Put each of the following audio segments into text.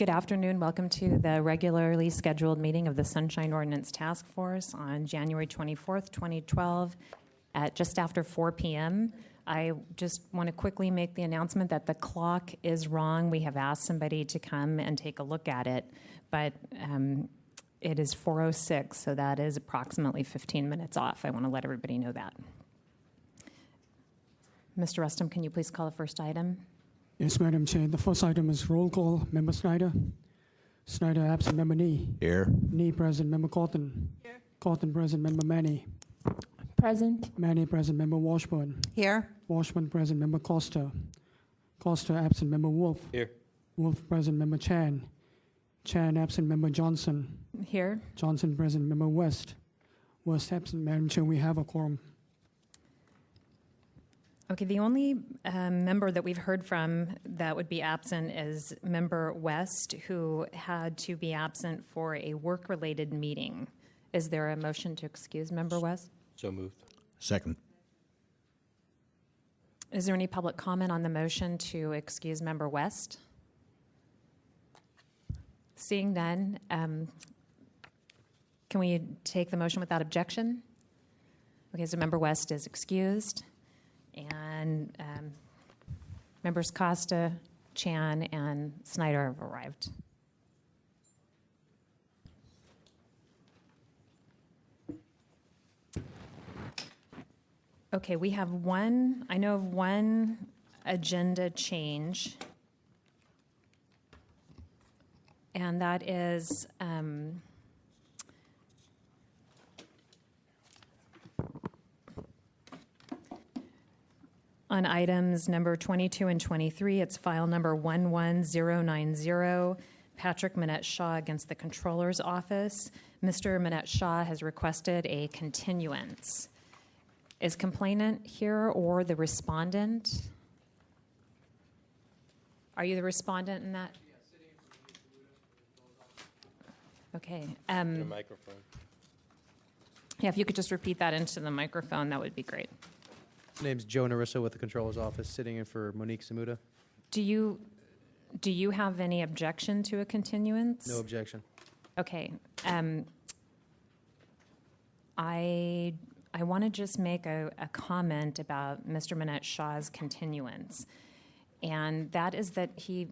Good afternoon. Welcome to the regularly scheduled meeting of the Sunshine Ordinance Task Force on January 24th, 2012 at just after 4 p.m. I just want to quickly make the announcement that the clock is wrong. We have asked somebody to come and take a look at it, but it is 4:06, so that is approximately 15 minutes off. I want to let everybody know that. Mr. Rustum, can you please call the first item? Yes, Madam Chair. The first item is roll call. Member Snyder. Snyder absent. Member Nee. Here. Nee present. Member Cawthon. Here. Cawthon present. Member Manny. Present. Manny present. Member Washburn. Here. Washburn present. Member Costa. Costa absent. Member Wolf. Here. Wolf present. Member Chan. Chan absent. Member Johnson. Here. Johnson present. Member West. West absent. Madam Chair, we have a quorum. Okay, the only member that we've heard from that would be absent is Member West, who had to be absent for a work-related meeting. Is there a motion to excuse Member West? So moved. Second. Is there any public comment on the motion to excuse Member West? Seeing none, can we take the motion without objection? Okay, so Member West is excused. And members Costa, Chan, and Snyder have arrived. Okay, we have I know of one agenda change, and that is on items number 22 and 23, it's file number 11090, Patrick Manette Shaw against the Controller's Office. Mr. Manette Shaw has requested a continuance. Is complainant here or the respondent? Are you the respondent in that? Okay. A microphone. Yeah, if you could just repeat that into the microphone, that would be great. My name's Joe Narissa with the Controller's Office, sitting in for Monique Samuda. Do you have any objection to a continuance? No objection. Okay. I want to just make a comment about Mr. Manette Shaw's continuance, and that is that he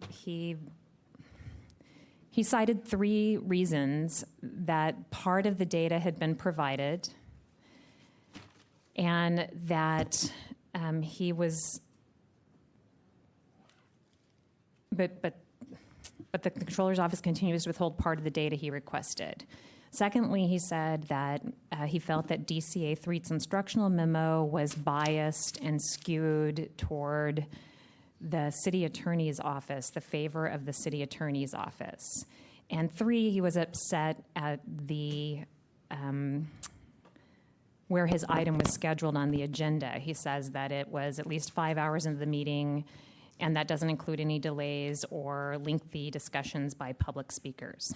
cited 3 reasons that part of the data had been provided, and that he was, but the Controller's Office continues to withhold part of the data he requested. Secondly, he said that he felt that DCA 3's instructional memo was biased and skewed toward the city attorney's office, the favor of the city attorney's office. And 3, he was upset at the where his item was scheduled on the agenda. He says that it was at least 5 hours into the meeting, and that doesn't include any delays or lengthy discussions by public speakers.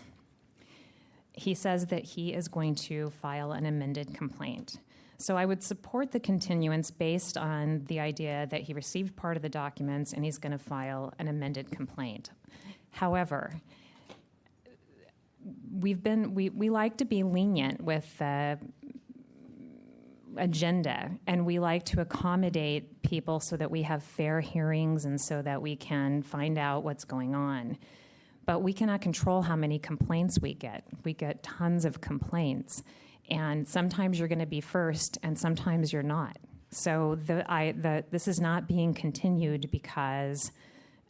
He says that he is going to file an amended complaint. So I would support the continuance based on the idea that he received part of the documents and he's going to file an amended complaint. However, we like to be lenient with agenda, and we like to accommodate people so that we have fair hearings and so that we can find out what's going on. But we cannot control how many complaints we get. We get tons of complaints, and sometimes you're going to be first and sometimes you're not. So this is not being continued because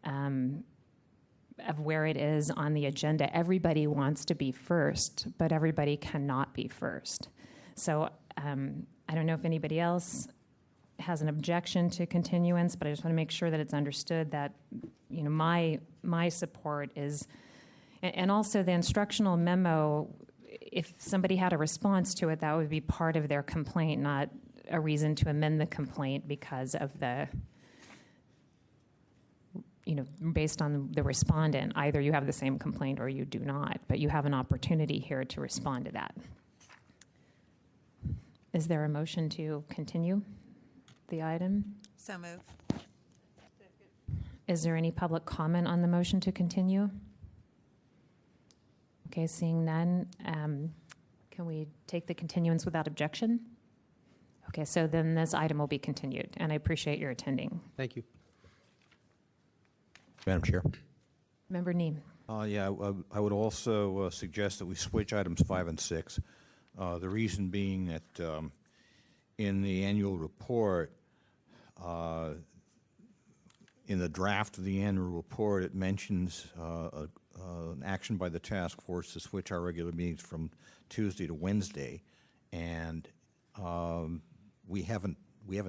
of where it is on the agenda. Everybody wants to be first, but everybody cannot be first. So I don't know if anybody else has an objection to continuance, but I just want to make sure that it's understood that, you know, my support is, and also the instructional memo, if somebody had a response to it, that would be part of their complaint, not a reason to amend the complaint because of the, you know, based on the respondent. Either you have the same complaint or you do not, but you have an opportunity here to respond to that. Is there a motion to continue the item? So move. Is there any public comment on the motion to continue? Okay, seeing none, can we take the continuance without objection? Okay, so then this item will be continued, and I appreciate your attending. Thank you. Madam Chair. Member Neem. Yeah, I would also suggest that we switch items 5 and 6. The reason being that in the annual report, in the draft of the annual report, it mentions an action by the task force to switch our regular meetings from Tuesday to Wednesday, and we haven't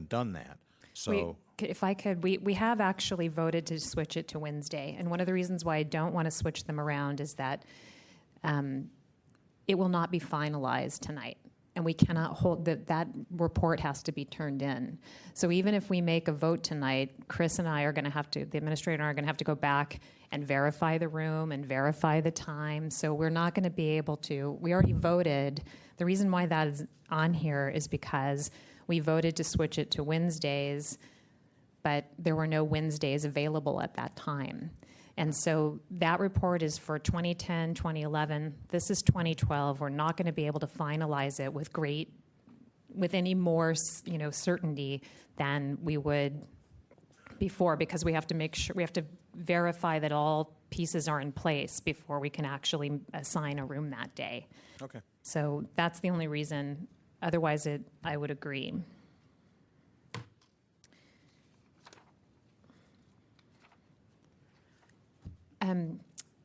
done that. So. If I could, we have actually voted to switch it to Wednesday, and one of the reasons why I don't want to switch them around is that it will not be finalized tonight, and we cannot hold that report has to be turned in. So even if we make a vote tonight, Chris and I are going to have to, the administrator and I are going to have to go back and verify the room and verify the time. So we're not going to be able to. We already voted. The reason why that is on here is because we voted to switch it to Wednesdays, but there were no Wednesdays available at that time. And so that report is for 2010, 2011. This is 2012. We're not going to be able to finalize it with any more, certainty than we would before, because we have to make sure, we have to verify that all pieces are in place before we can actually assign a room that day. Okay. So that's the only reason. Otherwise, I would agree.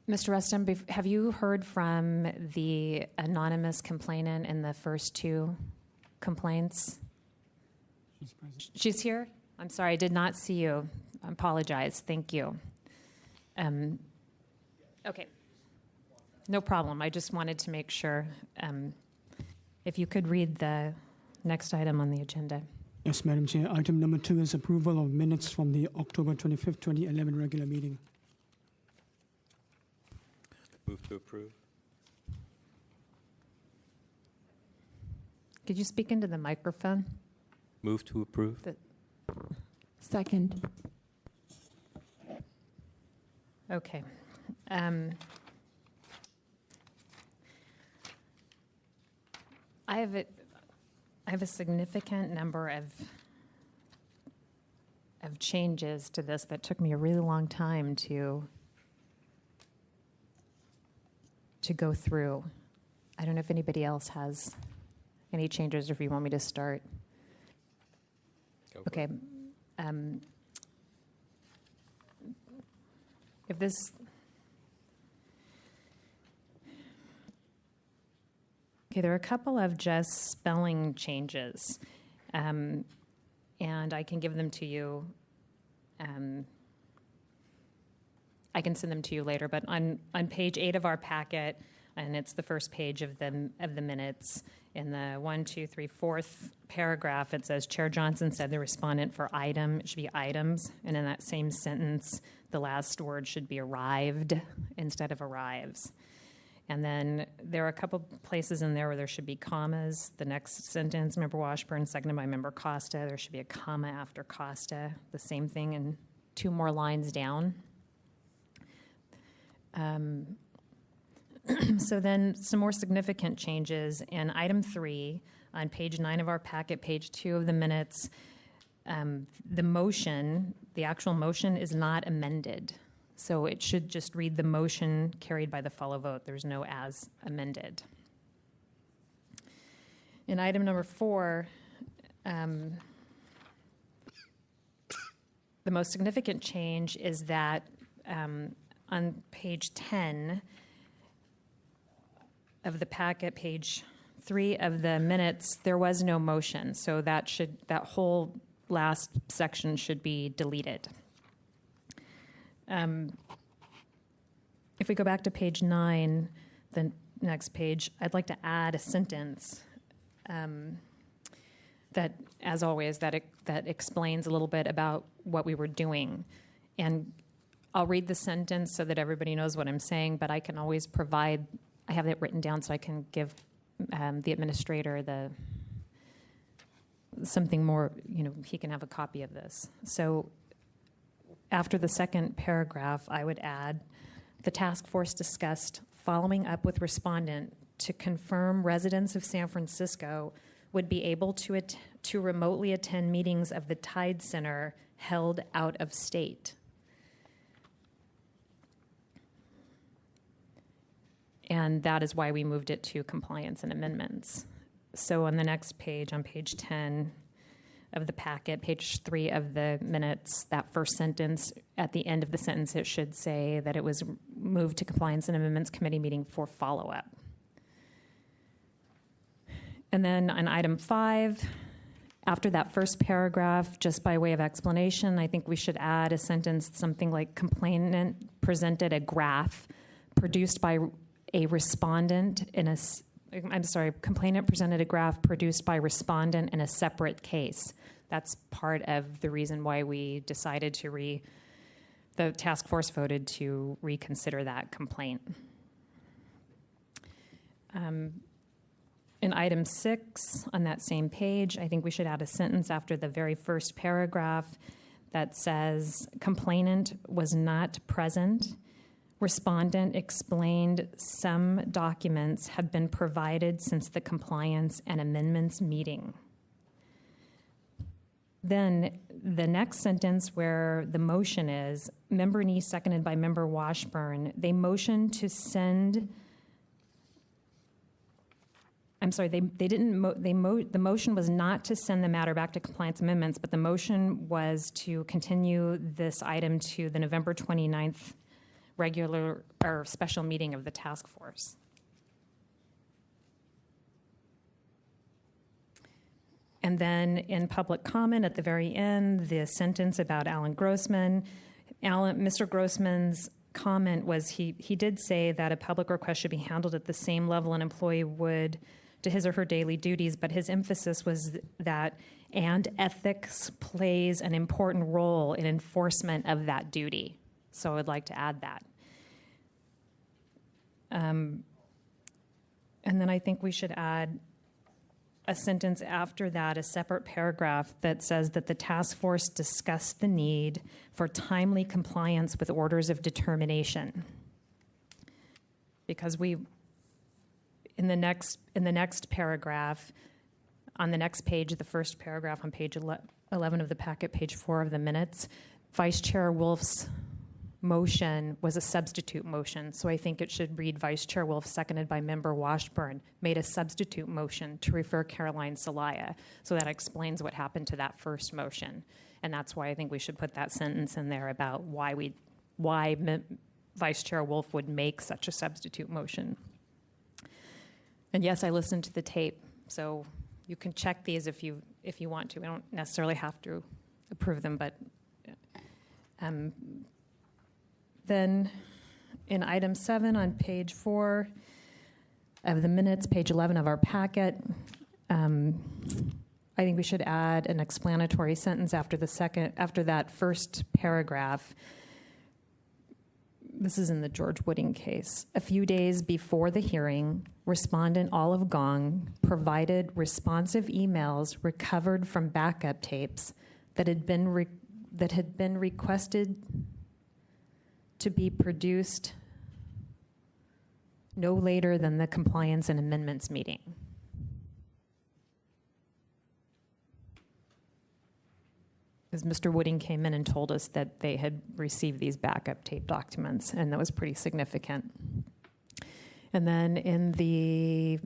Mr. Rustam, have you heard from the anonymous complainant in the first two complaints? She's present. She's here? I'm sorry, I did not see you. I apologize. Thank you. Okay. No problem. I just wanted to make sure. If you could read the next item on the agenda. Yes, Madam Chair. Item number 2 is approval of minutes from the October 25th, 2011 regular meeting. Move to approve. Could you speak into the microphone? Move to approve. Second. Okay. I have a significant number of changes to this that took me a really long time to go through. I don't know if anybody else has any changes or if you want me to start. Okay. If this... Okay, there are a couple of just spelling changes, and I can give them to you. I can send them to you later, but on page 8 of our packet, and it's the first page of the minutes, in the 1, 2, 3, 4th paragraph, it says, Chair Johnson said the respondent for item, it should be items, and in that same sentence, the last word should be arrived instead of arrives. And then there are a couple places in there where there should be commas. The next sentence, Member Washburn, seconded by Member Costa, there should be a comma after Costa. The same thing in 2 more lines down. So then some more significant changes in item 3 on page 9 of our packet, page 2 of the minutes. The motion, the actual motion is not amended. So it should just read the motion carried by the follow vote. There's no as amended. In item number 4, the most significant change is that on page 10 of the packet, page 3 of the minutes, there was no motion. So that whole last section should be deleted. If we go back to page 9, the next page, I'd like to add a sentence that, as always, that explains a little bit about what we were doing. And I'll read the sentence so that everybody knows what I'm saying, but I can always provide, I have it written down so I can give the administrator something more, he can have a copy of this. So after the second paragraph, I would add, the task force discussed following up with respondent to confirm residents of San Francisco would be able to remotely attend meetings of the Tide Center held out of state. And that is why we moved it to compliance and amendments. So on the next page, on page 10 of the packet, page 3 of the minutes, that first sentence, at the end of the sentence, it should say that it was moved to Compliance and Amendments Committee meeting for follow-up. And then on item 5, after that first paragraph, just by way of explanation, I think we should add a sentence, something like complainant presented a graph produced by a respondent in a, complainant presented a graph produced by respondent in a separate case. That's part of the reason why we decided to the task force voted to reconsider that complaint. In item 6 on that same page, I think we should add a sentence after the very first paragraph that says, complainant was not present. Respondent explained some documents have been provided since the compliance and amendments meeting. Then the next sentence where the motion is, member Nee seconded by member Washburn, they motioned to send, I'm sorry, the motion was not to send the matter back to compliance amendments, but the motion was to continue this item to the November 29th regular or special meeting of the task force. And then in public comment at the very end, the sentence about Alan Grossman. Mr. Grossman's comment was he did say that a public request should be handled at the same level an employee would to his or her daily duties, but his emphasis was that, and ethics plays an important role in enforcement of that duty. So I would like to add that. And then I think we should add a sentence after that, a separate paragraph that says that the task force discussed the need for timely compliance with orders of determination. Because in the next paragraph, on the next page, the first paragraph on page 11 of the packet, page 4 of the minutes, Vice Chair Wolf's motion was a substitute motion. So I think it should read Vice Chair Wolf, seconded by member Washburn, made a substitute motion to refer Caroline Celaya. So that explains what happened to that first motion. And that's why I think we should put that sentence in there about why Vice Chair Wolf would make such a substitute motion. And yes, I listened to the tape, so you can check these if you want to. We don't necessarily have to approve them, but then in item 7 on page 4 of the minutes, page 11 of our packet, I think we should add an explanatory sentence after that first paragraph. This is in the George Wooding case. A few days before the hearing, respondent Olive Gong provided responsive emails recovered from backup tapes that had been requested to be produced no later than the compliance and amendments meeting. Because Mr. Wooding came in and told us that they had received these backup tape documents, and that was pretty significant. And then in the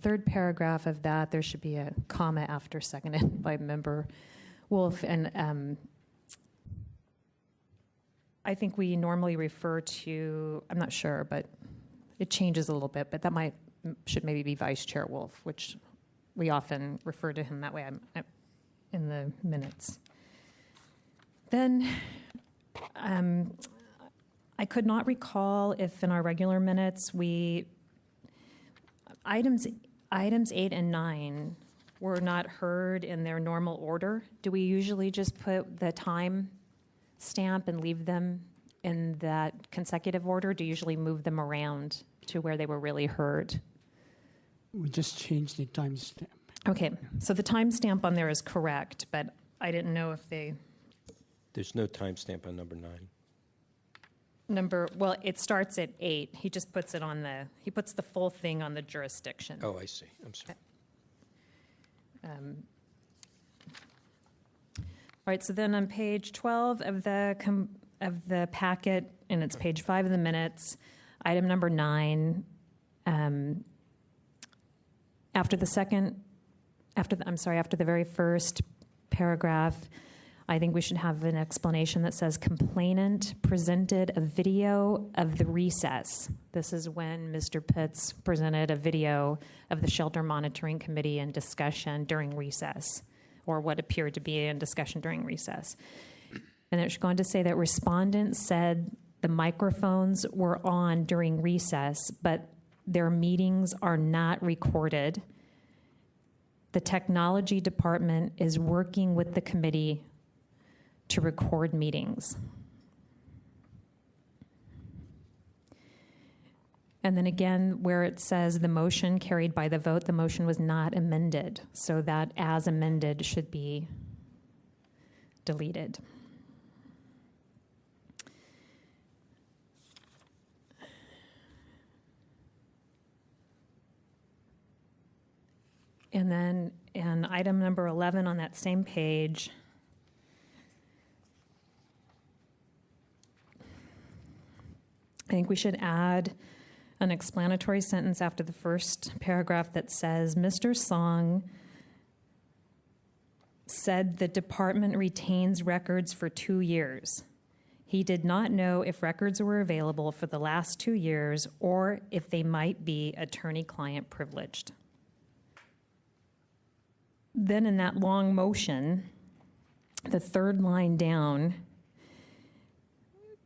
third paragraph of that, there should be a comma after seconded by member Wolf, and I think we normally refer to, I'm not sure, but it changes a little bit, but that should maybe be Vice Chair Wolf, which we often refer to him that way in the minutes. Then I could not recall if in our regular minutes items 8 and 9 were not heard in their normal order. Do we usually just put the time stamp and leave them in that consecutive order? Do you usually move them around to where they were really heard? We just changed the timestamp. Okay, so the timestamp on there is correct, but I didn't know if There's no timestamp on number 9. Well, it starts at 8. He just puts it on he puts the full thing on the jurisdiction. Oh, I see. I'm sorry. All right, so then on page 12 of the packet, and it's page 5 of the minutes, item number 9, after the very first paragraph, I think we should have an explanation that says complainant presented a video of the recess. This is when Mr. Pitts presented a video of the Shelter Monitoring Committee in discussion during recess, or what appeared to be in discussion during recess. And it should go on to say that respondents said the microphones were on during recess, but their meetings are not recorded. The technology department is working with the committee to record meetings. And then again, where it says the motion carried by the vote, the motion was not amended. So that as amended should be deleted. And then in item number 11 on that same page, I think we should add an explanatory sentence after the first paragraph that says, Mr. Song said the department retains records for 2 years. He did not know if records were available for the last 2 years or if they might be attorney-client privileged. Then in that long motion, the third line down,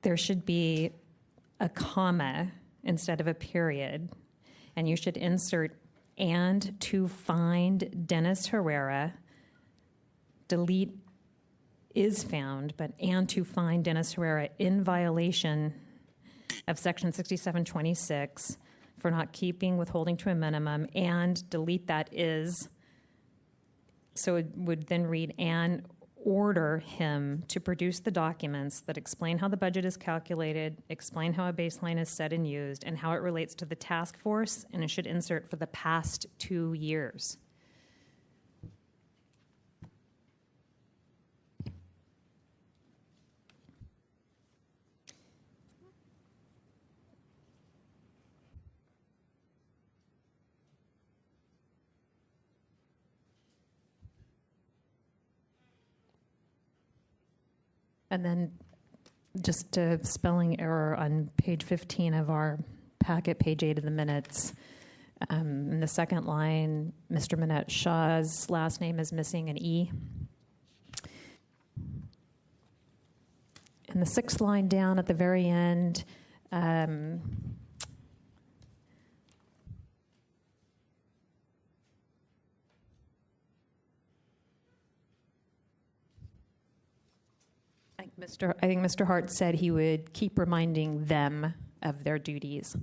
there should be a comma instead of a period, and you should insert "and to find Dennis Herrera," delete "is found," but "and to find Dennis Herrera in violation of section 6726 for not keeping withholding to a minimum," and delete that "is." So it would then read, "and order him to produce the documents that explain how the budget is calculated, explain how a baseline is set and used, and how it relates to the task force," and it should insert "for the past 2 years." And then just a spelling error on page 15 of our packet, page 8 of the minutes. In the second line, Mr. Manette Shaw's last name is missing an E. In the sixth line down at the very end, I think Mr. Hart said he would keep reminding them of their duties.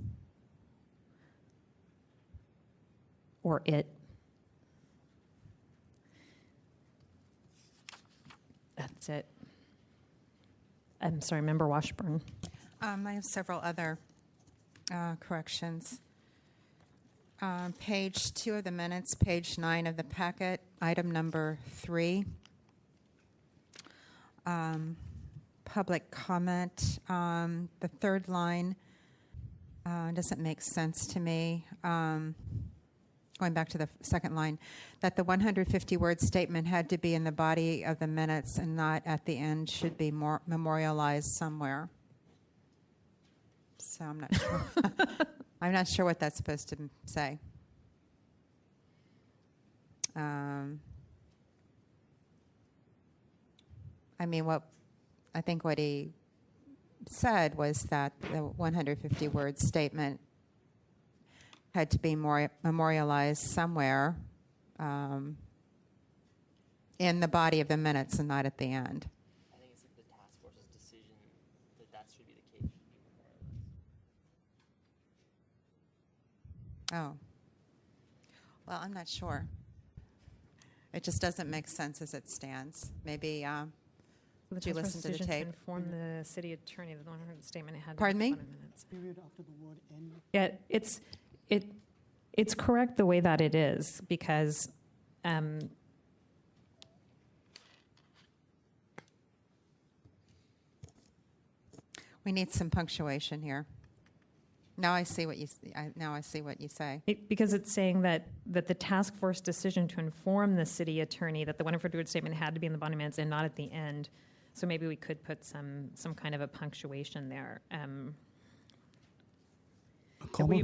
Or it. That's it. I'm sorry, Member Washburn. I have several other corrections. Page 2 of the minutes, page 9 of the packet, item number 3. Public comment. The third line doesn't make sense to me. Going back to the second line, that the 150-word statement had to be in the body of the minutes and not at the end, should be more memorialized somewhere. So I'm not sure. I'm not sure what that's supposed to say. I mean, I think what he said was that the 150-word statement had to be more memorialized somewhere in the body of the minutes and not at the end. I think it's like the task force's decision that should be the case. Oh. Well, I'm not sure. It just doesn't make sense as it stands. Maybe The Did you task force listen to the decision tape? inform the city attorney that the 100 statement had to Pardon be me? put in minutes. Period after the word "and." Yeah, it's correct the way that it is because We need some punctuation here. Now I see what you say. because it's saying that the task force decision to inform the city attorney that the 100 word statement had to be in the body minutes and not at the end. So maybe we could put some kind of a punctuation there. A comma?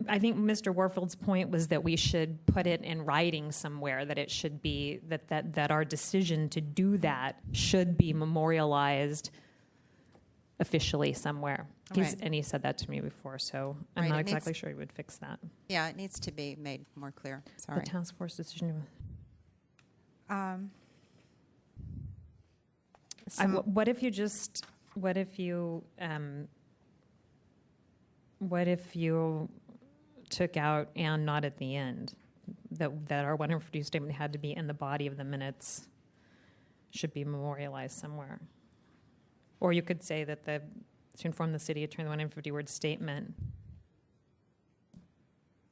I think Mr. Warfield's point was that we should put it in writing somewhere, that it should be, that our decision to do that should be memorialized officially somewhere. Right. And he said that to me before, so I'm Right, not it needs- exactly sure he would fix that. Yeah, it needs to be made more clear. The Sorry. task force decision. What if you took out "and not at the end"? That our 150 statement had to be in the body of the minutes, should be memorialized somewhere. Or you could say that to inform the city attorney, the 150 word statement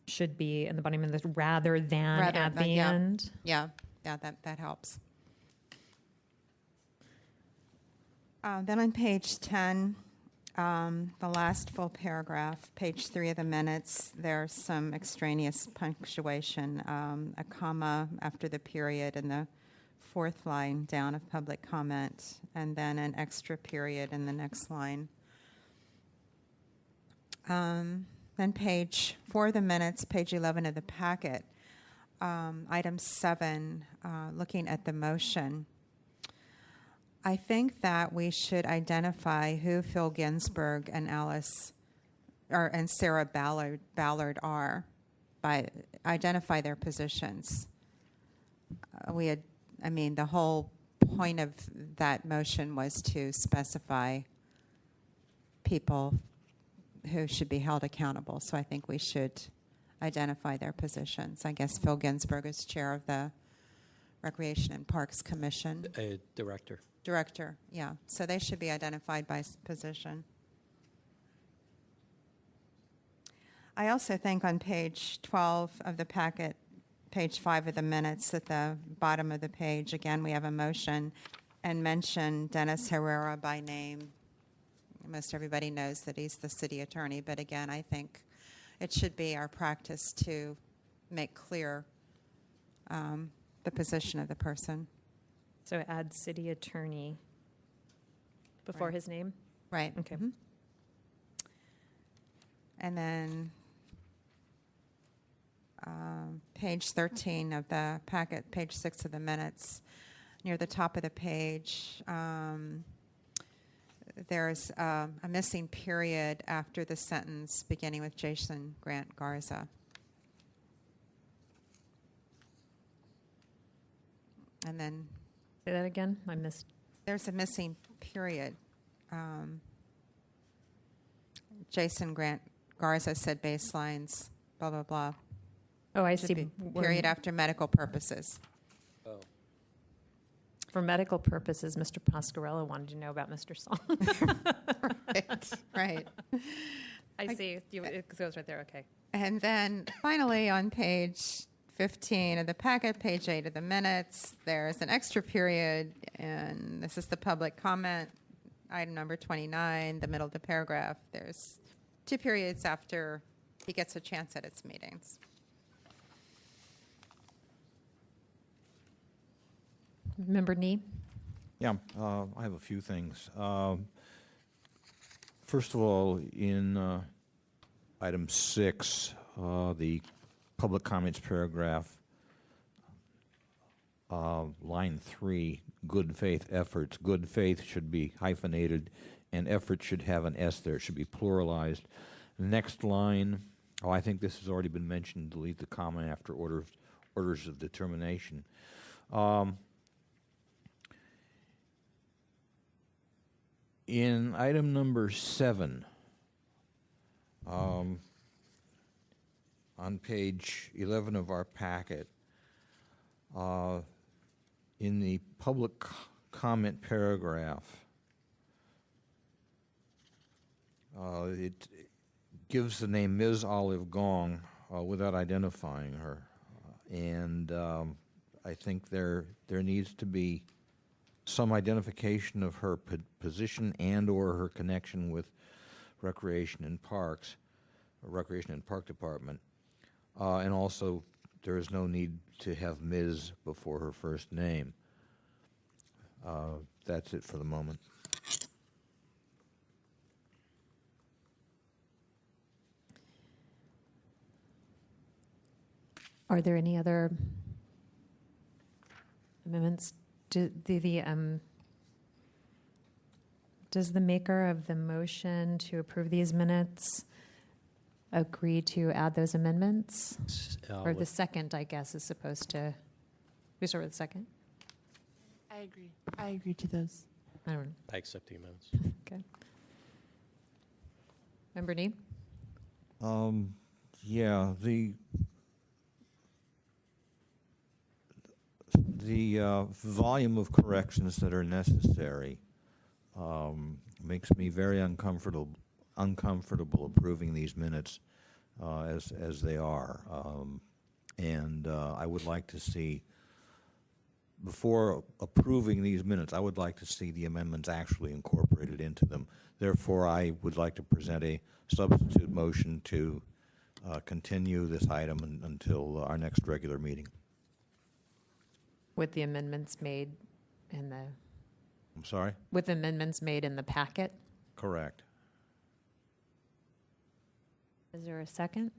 should be in the body of the minutes rather than at the yeah. end. Yeah, that helps. Then on page 10, the last full paragraph, page 3 of the minutes, there's some extraneous punctuation, a comma after the period in the fourth line down of public comment, and then an extra period in the next line. Then page 4 of the minutes, page 11 of the packet, item 7, looking at the motion. I think that we should identify who Phil Ginsburg and Sarah Ballard are, by identify their positions. The whole point of that motion was to specify people who should be held accountable. So I think we should identify their positions. I guess Phil Ginsburg is chair of the Recreation and Parks Commission. Director. Director, yeah. So they should be identified by position. I also think on page 12 of the packet, page 5 of the minutes, at the bottom of the page, again, we have a motion and mention Dennis Herrera by name. Most everybody knows that he's the city attorney, but again, I think it should be our practice to make clear the position of the person. So add city attorney before Right. his name? Right. Okay. Mhm. And then page 13 of the packet, page 6 of the minutes, near the top of the page, there's a missing period after the sentence beginning with Jason Grant Garza. And then Say that again? I missed. there's a missing period. Jason Grant Garza said baselines, blah, blah, blah. Oh, I Should see. be We're- period after medical purposes. Oh. For medical purposes, Mr. Pasquarello wanted to know about Mr. Song. Right. I see. It goes right there. Okay. And then finally on page 15 of the packet, page 8 of the minutes, there's an extra period, and this is the public comment, item number 29, the middle of the paragraph. There's 2 periods after he gets a chance at its meetings. Member Nee? Yeah, I have a few things. First of all, in item 6, the public comments paragraph, line 3, good faith efforts. Good faith should be hyphenated, and effort should have an S there. It should be pluralized. The next line, I think this has already been mentioned, delete the comma after orders of determination. In item number 7, on page 11 of our packet, in the public comment paragraph. It gives the name Ms. Olive Gong without identifying her. And I think there needs to be some identification of her position and or her connection with Recreation and Parks, Recreation and Park Department. And also, there is no need to have Ms. before her first name. That's it for the moment. Are there any other amendments? Does the maker of the motion to approve these minutes agree to add those amendments? Or the second, I guess, is supposed to... We start with the second? I agree. I agree to those. I don't know. I accept the amendments. Okay. Member Nee? Yeah, the volume of corrections that are necessary makes me very uncomfortable approving these minutes as they are. And I would like to see, before approving these minutes, I would like to see the amendments actually incorporated into them. Therefore, I would like to present a substitute motion to continue this item until our next regular meeting. With the amendments made in the... I'm sorry? With amendments made in the packet? Correct. Is there a second?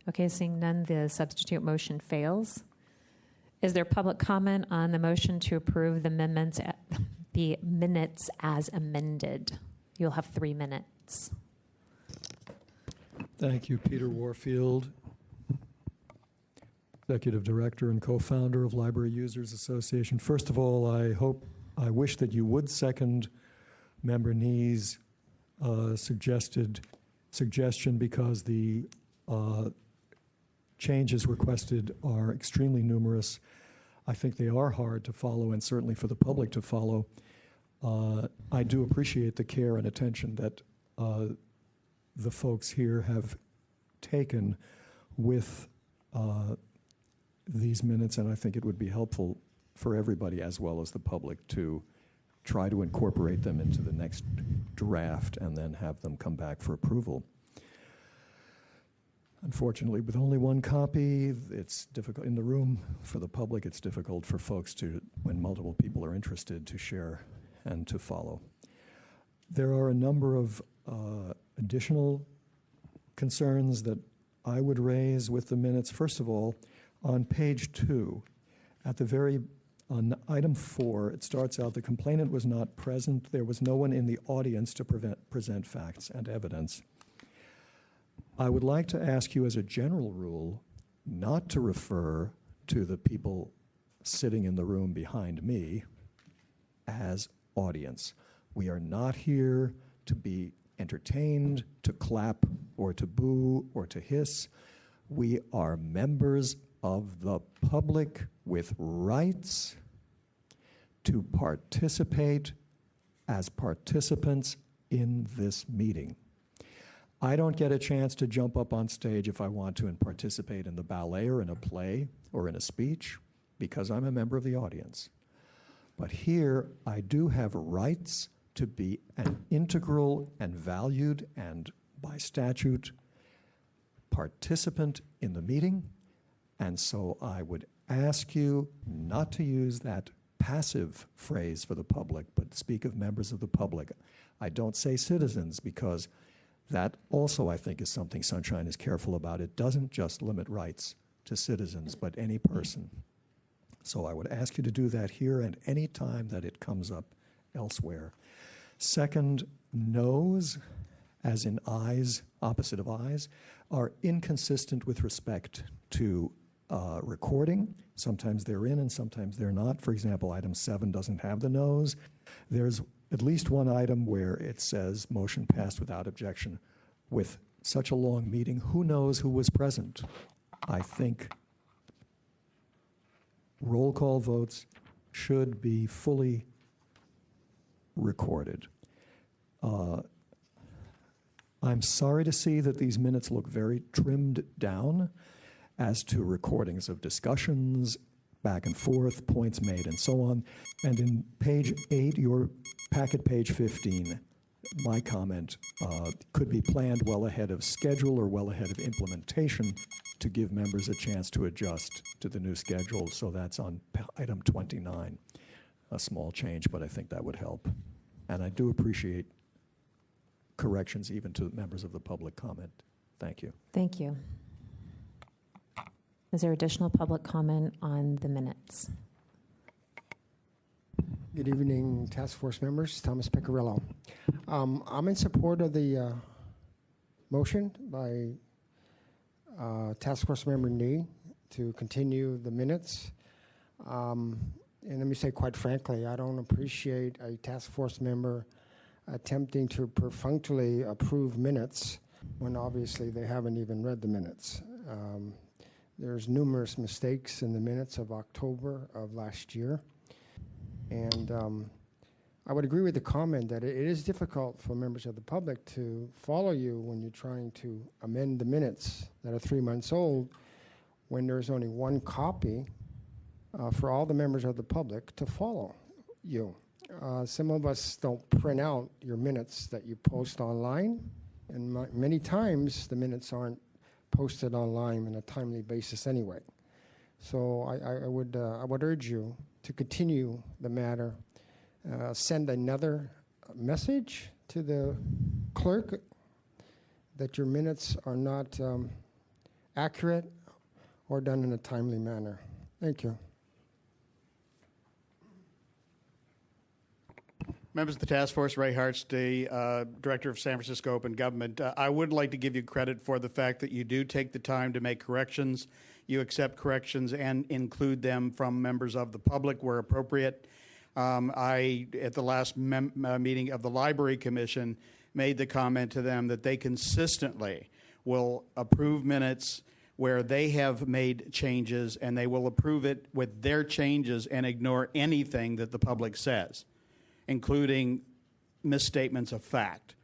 Okay, seeing none, the substitute motion fails. Is there public comment on the motion to approve the amendments, the minutes as amended? You'll have 3 minutes. Thank you, Peter Warfield, Executive Director and co-founder of Library Users Association. First of all, I wish that you would second Member Nee's suggestion, because the changes requested are extremely numerous. I think they are hard to follow, and certainly for the public to follow. I do appreciate the care and attention that the folks here have taken with these minutes, and I think it would be helpful for everybody as well as the public to try to incorporate them into the next draft and then have them come back for approval. Unfortunately, with only one copy, it's difficult in the room. For the public, it's difficult for folks to, when multiple people are interested, to share and to follow. There are a number of additional concerns that I would raise with the minutes. First of all, on page 2, on item 4, it starts out, the complainant was not present. There was no one in the audience to present facts and evidence. I would like to ask you as a general rule not to refer to the people sitting in the room behind me as audience. We are not here to be entertained, to clap, or to boo, or to hiss. We are members of the public with rights to participate as participants in this meeting. I don't get a chance to jump up on stage if I want to and participate in the ballet or in a play or in a speech because I'm a member of the audience. But here, I do have rights to be an integral and valued and by statute participant in the meeting. And so I would ask you not to use that passive phrase for the public, but speak of members of the public. I don't say citizens because that also, I think, is something Sunshine is careful about. It doesn't just limit rights to citizens, but any person. So I would ask you to do that here and any time that it comes up elsewhere. Second, no's, as in eyes, opposite of eyes, are inconsistent with respect to recording. Sometimes they're in and sometimes they're not. For example, item 7 doesn't have the no's. There's at least one item where it says motion passed without objection. With such a long meeting, who knows who was present? I think roll call votes should be fully recorded. I'm sorry to see that these minutes look very trimmed down as to recordings of discussions, back and forth, points made, and so on. And in page 8, your packet page 15, my comment could be planned well ahead of schedule or well ahead of implementation to give members a chance to adjust to the new schedule. So that's on item 29. A small change, but I think that would help. And I do appreciate corrections even to members of the public comment. Thank you. Thank you. Is there additional public comment on the minutes? Good evening, task force members. Thomas Pecorillo. I'm in support of the motion by task force member Nee to continue the minutes. And let me say, quite frankly, I don't appreciate a task force member attempting to perfunctorily approve minutes when obviously they haven't even read the minutes. There's numerous mistakes in the minutes of October of last year. And I would agree with the comment that it is difficult for members of the public to follow you when you're trying to amend the minutes that are 3 months old when there's only one copy for all the members of the public to follow you. Some of us don't print out your minutes that you post online, and many times the minutes aren't posted online on a timely basis anyway. So I would urge you to continue the matter. Send another message to the clerk that your minutes are not accurate or done in a timely manner. Thank you. Members of the task force, Ray Hartz, the Director of San Francisco Open Government. I would like to give you credit for the fact that you do take the time to make corrections. You accept corrections and include them from members of the public where appropriate. At the last meeting of the Library Commission, made the comment to them that they consistently will approve minutes where they have made changes, and they will approve it with their changes and ignore anything that the public says, including misstatements of fact.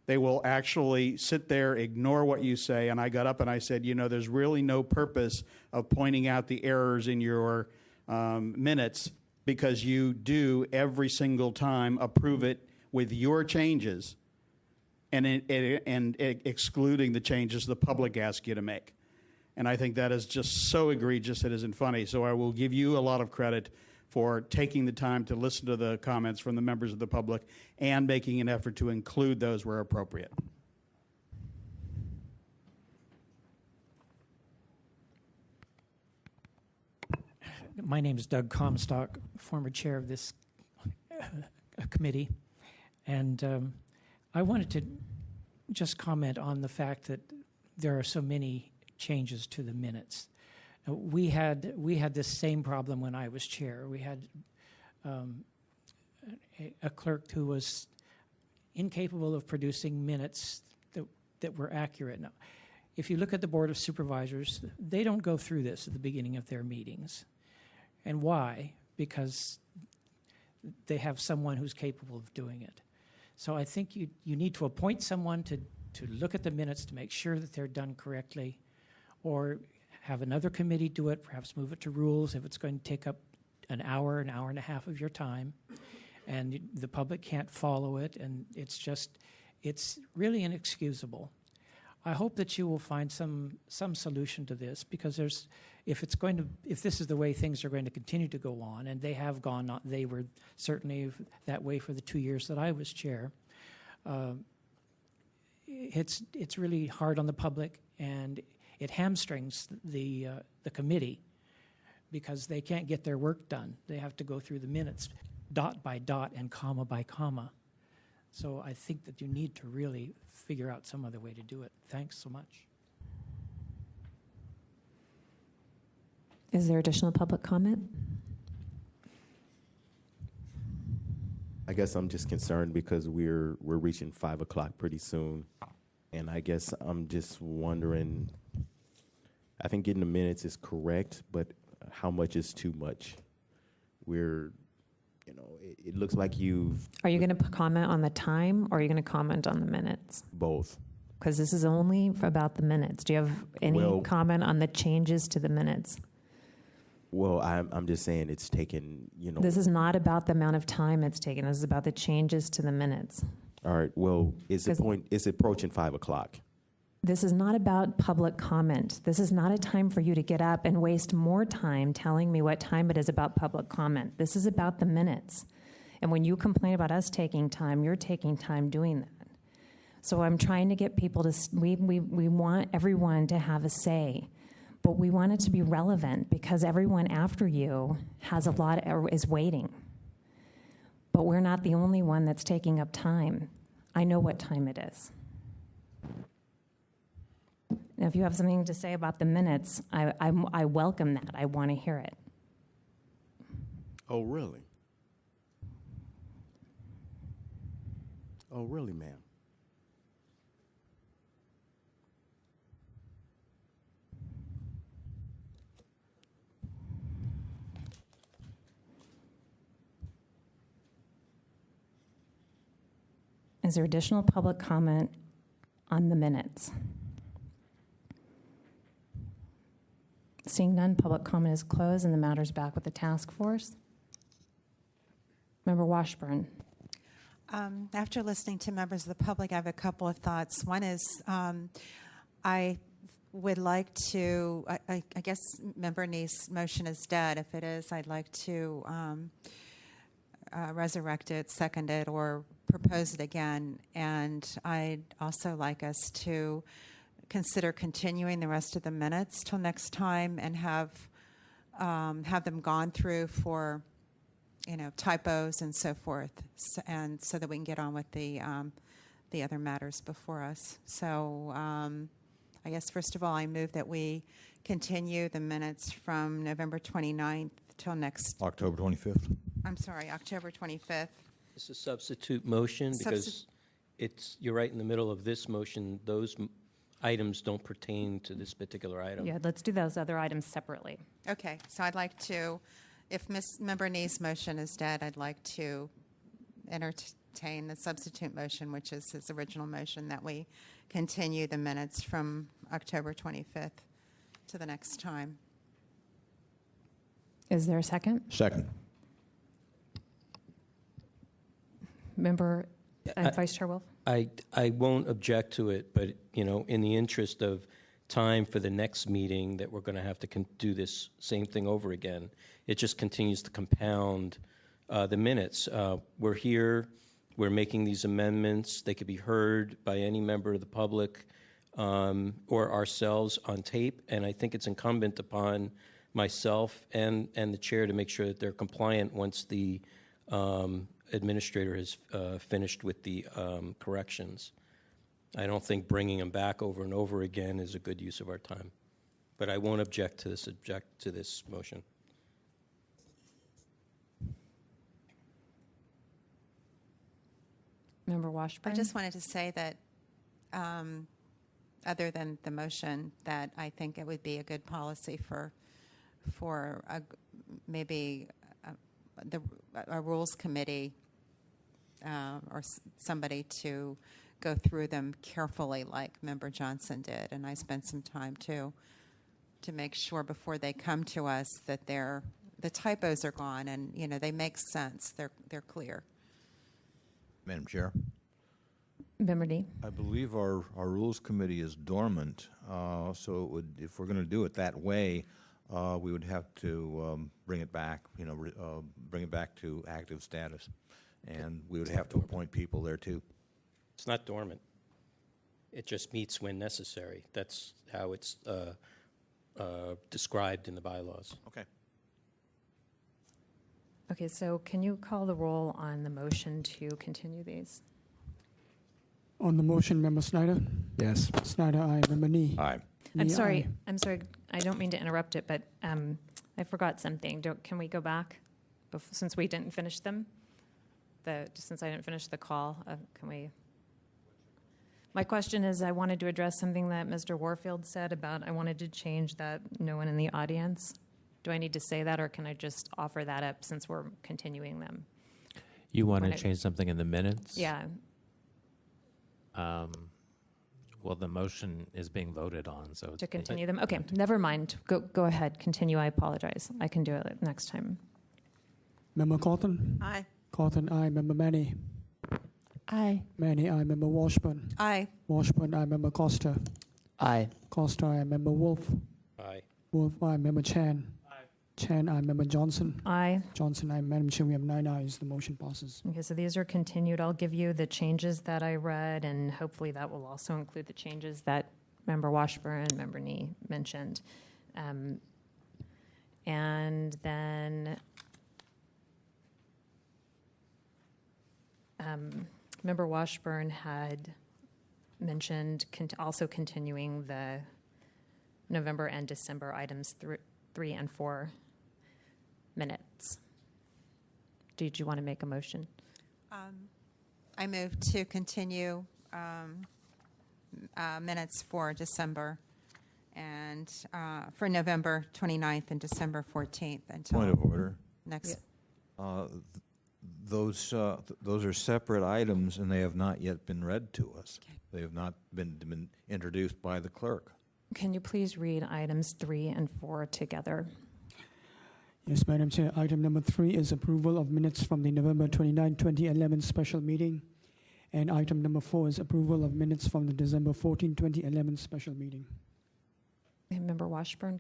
They will actually sit there, ignore what you say, and I got up and I said, you know, there's really no purpose of pointing out the errors in your minutes, because you do every single time approve it with your changes and excluding the changes the public asks you to make. And I think that is just so egregious it isn't funny. So I will give you a lot of credit for taking the time to listen to the comments from the members of the public and making an effort to include those where appropriate. My name is Doug Comstock, former chair of this committee, and I wanted to just comment on the fact that there are so many changes to the minutes. Now, we had this same problem when I was chair. We had a clerk who was incapable of producing minutes that were accurate. Now, if you look at the Board of Supervisors, they don't go through this at the beginning of their meetings. And why? Because they have someone who's capable of doing it. So I think you need to appoint someone to look at the minutes to make sure that they're done correctly, or have another committee do it, perhaps move it to rules if it's going to take up an hour and a half of your time, and the public can't follow it, and it's really inexcusable. I hope that you will find some solution to this, because if this is the way things are going to continue to go on, and they have gone on, they were certainly that way for the 2 years that I was chair. It's really hard on the public, and it hamstrings the committee, because they can't get their work done. They have to go through the minutes dot by dot and comma by comma. So I think that you need to really figure out some other way to do it. Thanks so much. Is there additional public comment? I guess I'm just concerned because we're reaching 5 o'clock pretty soon, and I guess I'm just wondering. I think getting the minutes is correct, but how much is too much? We're, it looks like you've Are you going to comment on the time, or are you going to comment on the minutes? both. Because this is only about the minutes. Do you have any Well- comment on the changes to the minutes? Well, I'm just saying it's taken, This is not about the amount of time it's taken. This is about the changes to the minutes. all right, well, it's approaching 5 o'clock. This is not about public comment. This is not a time for you to get up and waste more time telling me what time it is about public comment. This is about the minutes. And when you complain about us taking time, you're taking time doing that. So I'm trying to get people to, we want everyone to have a say, but we want it to be relevant because everyone after you has a lot, is waiting. But we're not the only one that's taking up time. I know what time it is. Now, if you have something to say about the minutes, I welcome that. I want to hear it. Oh, really? Oh, really, ma'am? Is there additional public comment on the minutes? Seeing none, public comment is closed and the matter is back with the task force. Member Washburn. After listening to members of the public, I have a couple of thoughts. One is I would like to, I guess Member Nee's motion is dead. If it is, I'd like to resurrect it, second it, or propose it again. And I'd also like us to consider continuing the rest of the minutes till next time and have them gone through for typos and so forth, and so that we can get on with the other matters before us. So I guess first of all, I move that we continue the minutes from November 29th till next. October 25th. I'm sorry, October 25th. It's a substitute motion because you're right in the middle of this motion. Those items don't pertain to this particular item. Yeah, let's do those other items separately. Okay, so I'd like to, if Member Nee's motion is dead, I'd like to entertain the substitute motion, which is his original motion, that we continue the minutes from October 25th to the next time. Is there a second? Second. Member Vice Chair Wolf? I won't object to it, but in the interest of time for the next meeting that we're going to have to do this same thing over again, it just continues to compound the minutes. We're here, we're making these amendments. They could be heard by any member of the public or ourselves on tape, and I think it's incumbent upon myself and the chair to make sure that they're compliant once the administrator has finished with the corrections. I don't think bringing them back over and over again is a good use of our time. But I won't object to this motion. Member Washburn? I just wanted to say that other than the motion, that I think it would be a good policy for maybe a rules committee or somebody to go through them carefully like Member Johnson did. And I spent some time too to make sure before they come to us that the typos are gone and they make sense. They're clear. Madam Chair. Member D. I believe our Rules Committee is dormant, so it would, if we're going to do it that way, we would have to bring it back, bring it back to active status, and we would have to appoint people there too. It's not dormant. It just meets when necessary. That's how it's described in the bylaws. Okay. Okay, so can you call the roll on the motion to continue these? On the motion, Member Snyder? Yes. Snyder, aye. Member Nee? Aye. I'm Nee, sorry. aye. I'm sorry. I don't mean to interrupt it, but I forgot something. Can we go back since we didn't finish them? Since I didn't finish the call, can we? My question is, I wanted to address something that Mr. Warfield said about I wanted to change that no one in the audience Do I need to say that, or can I just offer that up since we're continuing them? You want When to I- change something in the minutes? Yeah. Well, the motion is being voted on, so To continue them? Okay, never mind. Go ahead. Continue. I apologize. I can do it next time. Member Cotton? Aye. Cotton, aye. Member Manny? Aye. Manny, aye. Member Washburn? Aye. Washburn, aye. Member Costa? Aye. Costa, aye. Member Wolf? Aye. Wolf, aye. Member Chan? Aye. Chan, aye. Member Johnson? Aye. Johnson, aye. Madam Chair, we have 9 ayes. The motion passes. Okay, so these are continued. I'll give you the changes that I read, and hopefully that will also include the changes that Member Washburn and Member Nee mentioned. And then Member Washburn had mentioned also continuing the November and December items 3 and 4 minutes. Did you want to make a motion? I move to continue minutes for December and for November 29th and December 14th until Point of order. next. Those are separate items, and they have not yet been read to us. Okay. They have not been introduced by the clerk. Can you please read items 3 and 4 together? Yes, Madam Chair. Item number 3 is approval of minutes from the November 29, 2011 special meeting. And item number 4 is approval of minutes from the December 14, 2011 special meeting. Member Washburn?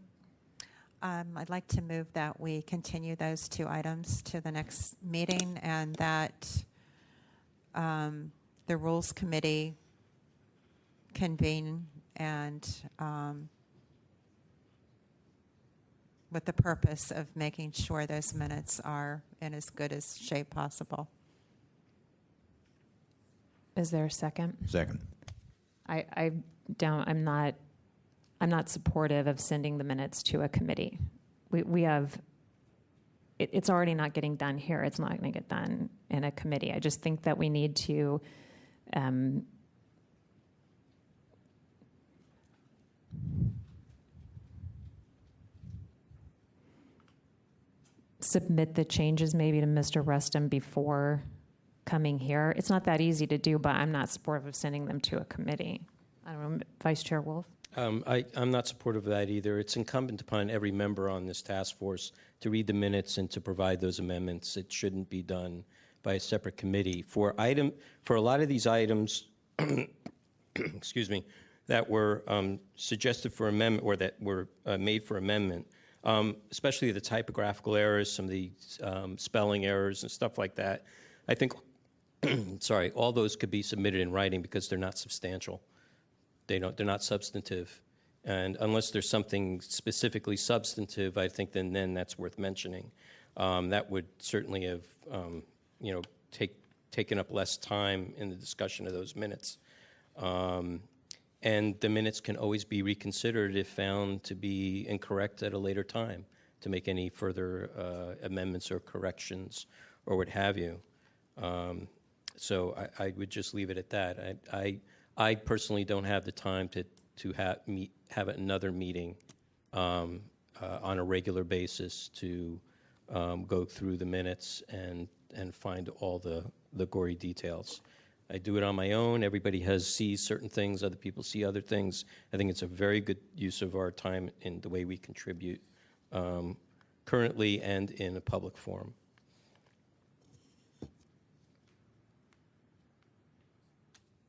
I'd like to move that we continue those 2 items to the next meeting, and that the Rules Committee convene and with the purpose of making sure those minutes are in as good as shape possible. Is there a second? Second. I'm not supportive of sending the minutes to a committee. We have, it's already not getting done here. It's not going to get done in a committee. I just think that we need to submit the changes maybe to Mr. Rustum before coming here. It's not that easy to do, but I'm not supportive of sending them to a committee. I don't know, Vice Chair Wolf? I'm not supportive of that either. It's incumbent upon every member on this task force to read the minutes and to provide those amendments. It shouldn't be done by a separate committee. For a lot of these items, excuse me, that were suggested for amendment or that were made for amendment, especially the typographical errors, some of the spelling errors and stuff like that, I think, sorry, all those could be submitted in writing because they're not substantial. They're not substantive. And unless there's something specifically substantive, I think then that's worth mentioning. That would certainly have, taken up less time in the discussion of those minutes. And the minutes can always be reconsidered if found to be incorrect at a later time to make any further amendments or corrections or what have you. So I would just leave it at that. I personally don't have the time to have another meeting on a regular basis to go through the minutes and find all the gory details. I do it on my own. Everybody sees certain things. Other people see other things. I think it's a very good use of our time in the way we contribute currently and in a public forum.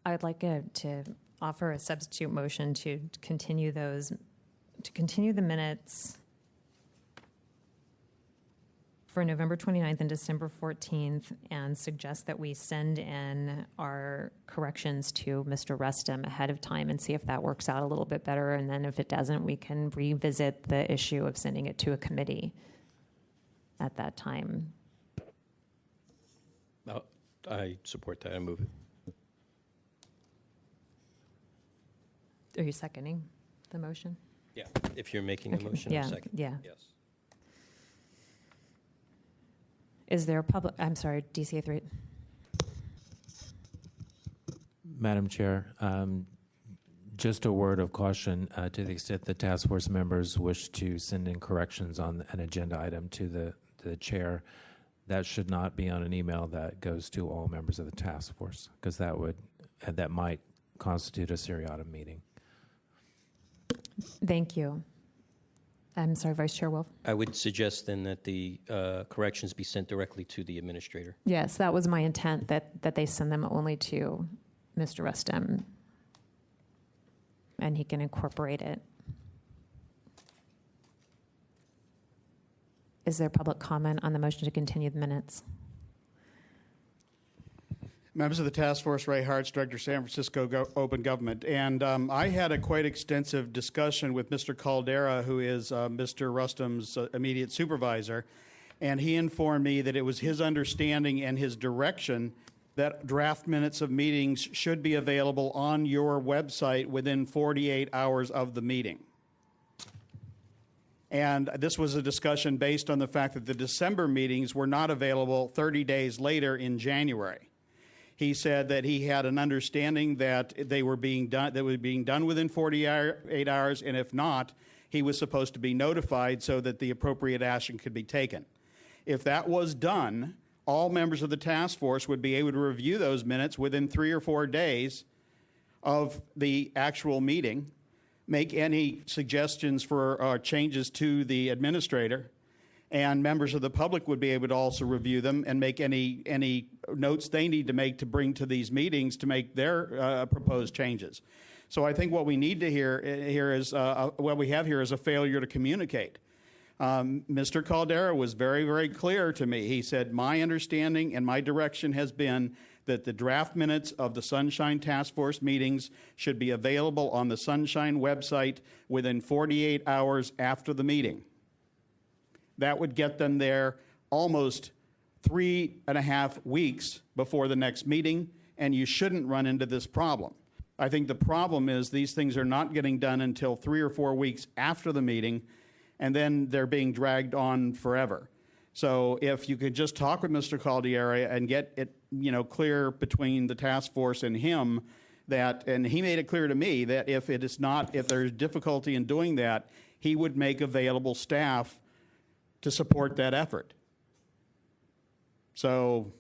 I'd like to offer a substitute motion to continue the minutes for November 29th and December 14th, and suggest that we send in our corrections to Mr. Rustum ahead of time and see if that works out a little bit better. And then if it doesn't, we can revisit the issue of sending it to a committee at that time. I support that. I move it. Are you seconding the motion? Yeah, if you're making the motion, Yeah, I'll second. yeah. Yes. Is there I'm sorry, DCA 3. Madam Chair, Just a word of caution, to the extent the task force members wish to send in corrections on an agenda item to the chair, that should not be on an email that goes to all members of the task force, because that might constitute a seriatim meeting. Thank you. I'm sorry, Vice Chair Wolf. I would suggest then that the corrections be sent directly to the administrator. Yes, that was my intent, that they send them only to Mr. Rustem, and he can incorporate it. Is there public comment on the motion to continue the minutes? Members of the task force, Ray Hartz, Director of San Francisco Open Government. And I had a quite extensive discussion with Mr. Caldera, who is Mr. Rustam's immediate supervisor. And he informed me that it was his understanding and his direction that draft minutes of meetings should be available on your website within 48 hours of the meeting. And this was a discussion based on the fact that the December meetings were not available 30 days later in January. He said that he had an understanding that they were being done within 48 hours, and if not, he was supposed to be notified so that the appropriate action could be taken. If that was done, all members of the task force would be able to review those minutes within 3 or 4 days of the actual meeting, make any suggestions for changes to the administrator, and members of the public would be able to also review them and make any notes they need to make to bring to these meetings to make their proposed changes. So I think what we need to hear is what we have here is a failure to communicate. Mr. Caldera was very, very clear to me. He said, my understanding and my direction has been that the draft minutes of the Sunshine Task Force meetings should be available on the Sunshine website within 48 hours after the meeting. That would get them there almost 3.5 weeks before the next meeting, and you shouldn't run into this problem. I think the problem is these things are not getting done until 3 or 4 weeks after the meeting, and then they're being dragged on forever. So if you could just talk with Mr. Caldera and get it, clear between the task force and him that, and he made it clear to me that if there's difficulty in doing that, he would make available staff to support that effort. So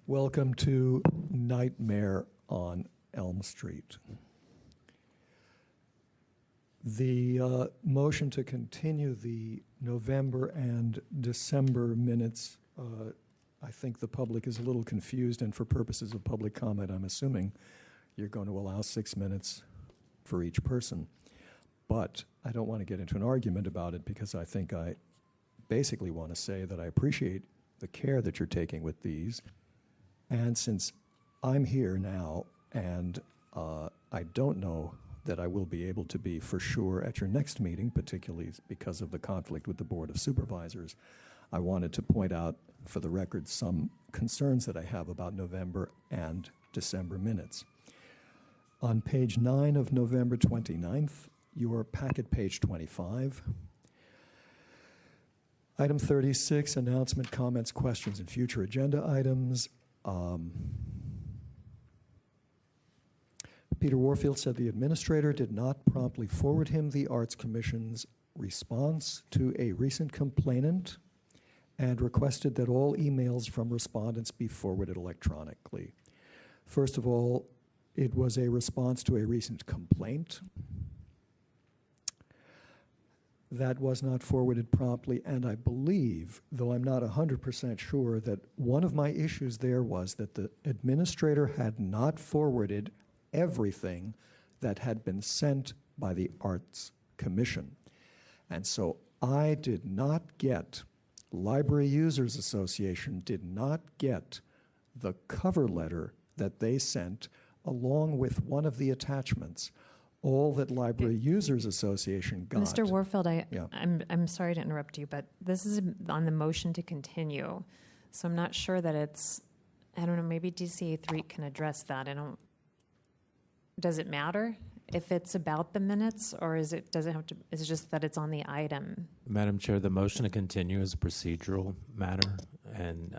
welcome to Nightmare on Elm Street. The motion to continue the November and December minutes, I think the public is a little confused, and for purposes of public comment, I'm assuming you're going to allow 6 minutes for each person. But I don't want to get into an argument about it, because I think I basically want to say that I appreciate the care that you're taking with these. And since I'm here now and I don't know that I will be able to be for sure at your next meeting, particularly because of the conflict with the Board of Supervisors, I wanted to point out for the record some concerns that I have about November and December minutes. On page 9 of November 29th, your packet page 25, item 36, announcement, comments, questions, and future agenda items. Peter Warfield said the administrator did not promptly forward him the Arts Commission's response to a recent complainant and requested that all emails from respondents be forwarded electronically. First of all, it was a response to a recent complaint that was not forwarded promptly, and I believe, though I'm not 100% sure, that one of my issues there was that the administrator had not forwarded everything that had been sent by the Arts Commission. And so I did not get, Library Users Association did not get the cover letter that they sent along with one of the attachments. All that Library Users Association got. Mr. Warfield, I'm sorry to interrupt you, but this is on the motion to continue. So I'm not sure that it's, I don't know, maybe DCA 3 can address that. Does it matter if it's about the minutes, or is it, does it have to, is it just that it's on the item? Madam Chair, the motion to continue is a procedural matter, and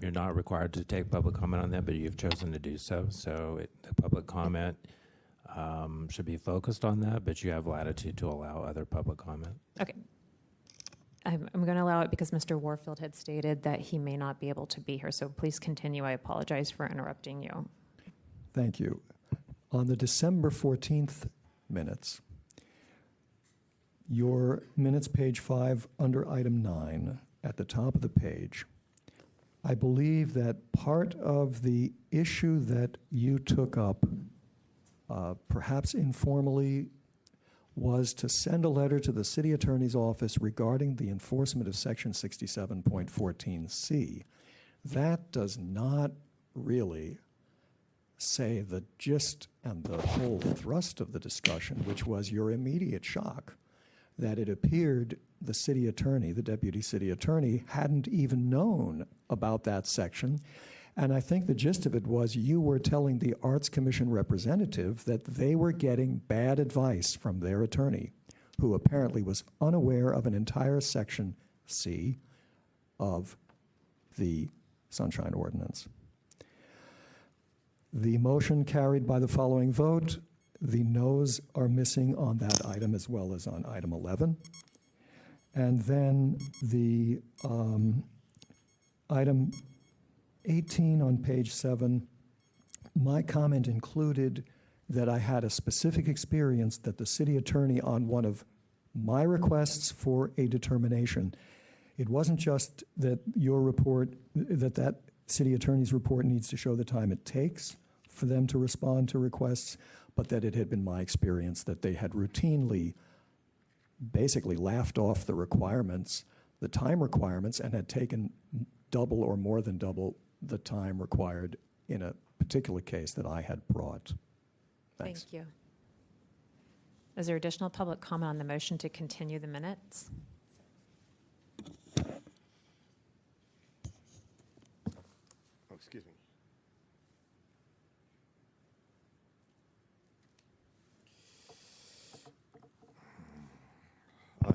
you're not required to take public comment on that, but you've chosen to do so. So the public comment should be focused on that, but you have latitude to allow other public comment. Okay. I'm going to allow it because Mr. Warfield had stated that he may not be able to be here, so please continue. I apologize for interrupting you. Thank you. On the December 14th minutes, your minutes, page 5, under item 9, at the top of the page, I believe that part of the issue that you took up, perhaps informally, was to send a letter to the city attorney's office regarding the enforcement of section 67.14C. That does not really say the gist and the whole thrust of the discussion, which was your immediate shock that it appeared the city attorney, the deputy city attorney, hadn't even known about that section. And I think the gist of it was you were telling the Arts Commission representative that they were getting bad advice from their attorney, who apparently was unaware of an entire section C of the Sunshine Ordinance. The motion carried by the following vote. The noes are missing on that item as well as on item 11. And then the item 18 on page 7, my comment included that I had a specific experience that the city attorney, on one of my requests for a determination, it wasn't just that your report, that city attorney's report needs to show the time it takes for them to respond to requests, but that it had been my experience that they had routinely basically laughed off the requirements, the time requirements, and had taken double or more than double the time required in a particular case that I had brought. Thanks. Thank you. Is there additional public comment on the motion to continue the minutes? Oh, excuse me.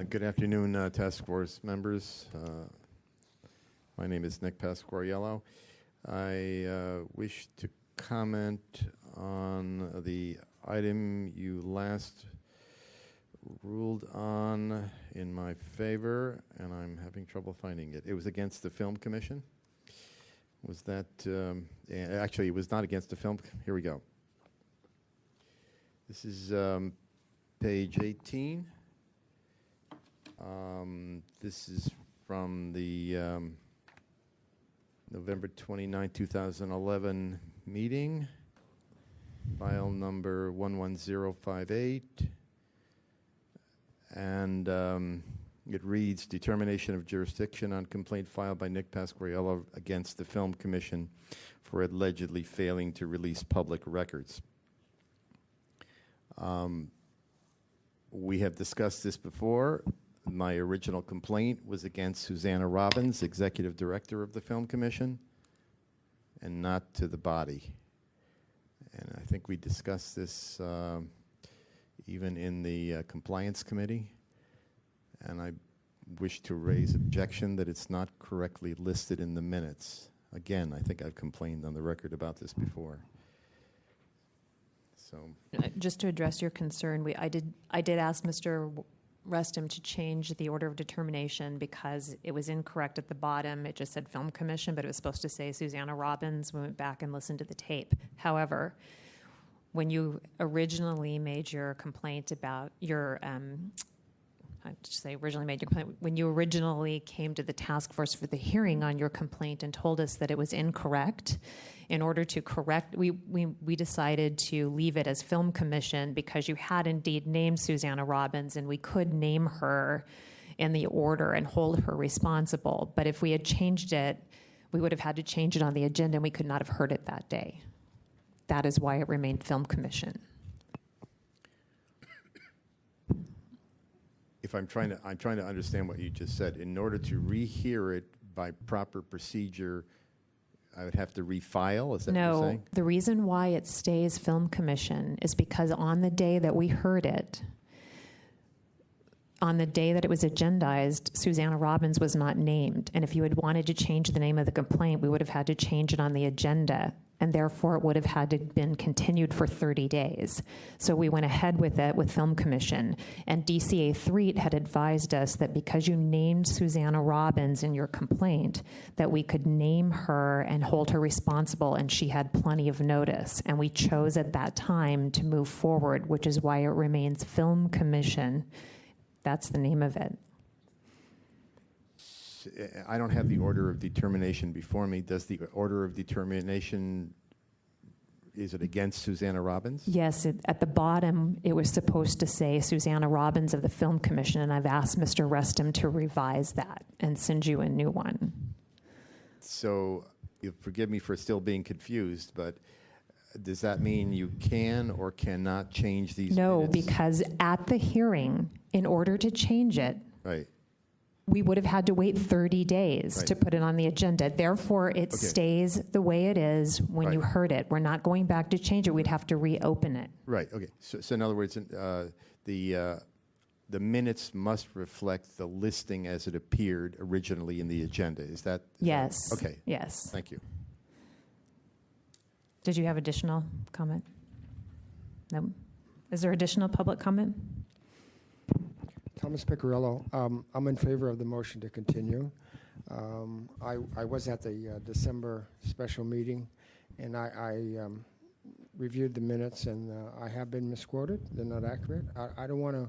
Good afternoon, task force members. My name is Nick Pasquariello. I wish to comment on the item you last ruled on in my favor, and I'm having trouble finding it. It was against the Film Commission. Was that, actually, it was not against the film. Here we go. This is page 18. This is from the November 29, 2011 meeting, file number 11058. And it reads, determination of jurisdiction on complaint filed by Nick Pasquariello against the Film Commission for allegedly failing to release public records. We have discussed this before. My original complaint was against Susanna Robbins, Executive Director of the Film Commission, and not to the body. And I think we discussed this even in the Compliance Committee. And I wish to raise objection that it's not correctly listed in the minutes. Again, I think I've complained on the record about this before. So, just to address your concern, I did ask Mr. Restum to change the order of determination because it was incorrect at the bottom. It just said Film Commission, but it was supposed to say Susanna Robbins. We went back and listened to the tape. However, when you originally made your complaint about your, when you originally came to the task force for the hearing on your complaint and told us that it was incorrect, in order to correct, we decided to leave it as Film Commission because you had indeed named Susanna Robbins and we could name her in the order and hold her responsible. But if we had changed it, we would have had to change it on the agenda and we could not have heard it that day. That is why it remained Film Commission. if I'm trying to understand what you just said, in order to rehear it by proper procedure, I would have to refile. Is that what you're No, saying? the reason why it stays Film Commission is because on the day that we heard it, on the day that it was agendized, Susanna Robbins was not named. And if you had wanted to change the name of the complaint, we would have had to change it on the agenda. And therefore, it would have had to been continued for 30 days. So we went ahead with it with Film Commission. And DCA 3 had advised us that because you named Susanna Robbins in your complaint, that we could name her and hold her responsible, and she had plenty of notice. And we chose at that time to move forward, which is why it remains Film Commission. That's the name of it. I don't have the order of determination before me. Does the order of determination, is it against Susanna Robbins? Yes, at the bottom, it was supposed to say Susanna Robbins of the Film Commission, and I've asked Mr. Rustum to revise that and send you a new one. So, you forgive me for still being confused, but does that mean you can or cannot change these No, minutes? because at the hearing, in order to change it, Right. we would have had to wait 30 days Right. to put it on the agenda. Therefore, it stays the way it is when you heard it. We're not going back to change it. We'd have to reopen it. Right, okay. So in other words, the minutes must reflect the listing as it appeared originally in the agenda. Is that? Yes. Okay. Yes. Thank you. Did you have additional comment? No. Is there additional public comment? Thomas Piccirillo. I'm in favor of the motion to continue. I was at the December special meeting, and I reviewed the minutes, and I have been misquoted. They're not accurate. I don't want to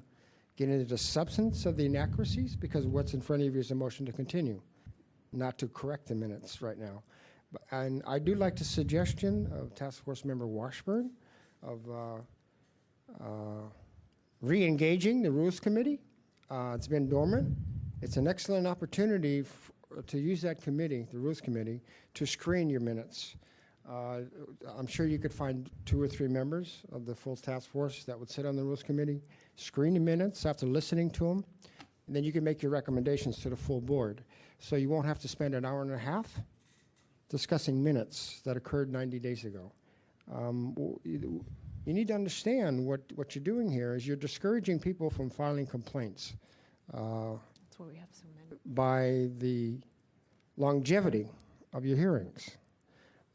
get into the substance of the inaccuracies, because what's in front of you is a motion to continue, not to correct the minutes right now. And I do like the suggestion of Task Force Member Washburn of re-engaging the Rules Committee. It's been dormant. It's an excellent opportunity to use that committee, the Rules Committee, to screen your minutes. I'm sure you could find 2 or 3 members of the full task force that would sit on the Rules Committee, screen the minutes after listening to them, and then you can make your recommendations to the full board. So you won't have to spend an hour and a half discussing minutes that occurred 90 days ago. You need to understand what you're doing here is you're discouraging people from filing complaints. That's why we have so many. By the longevity of your hearings.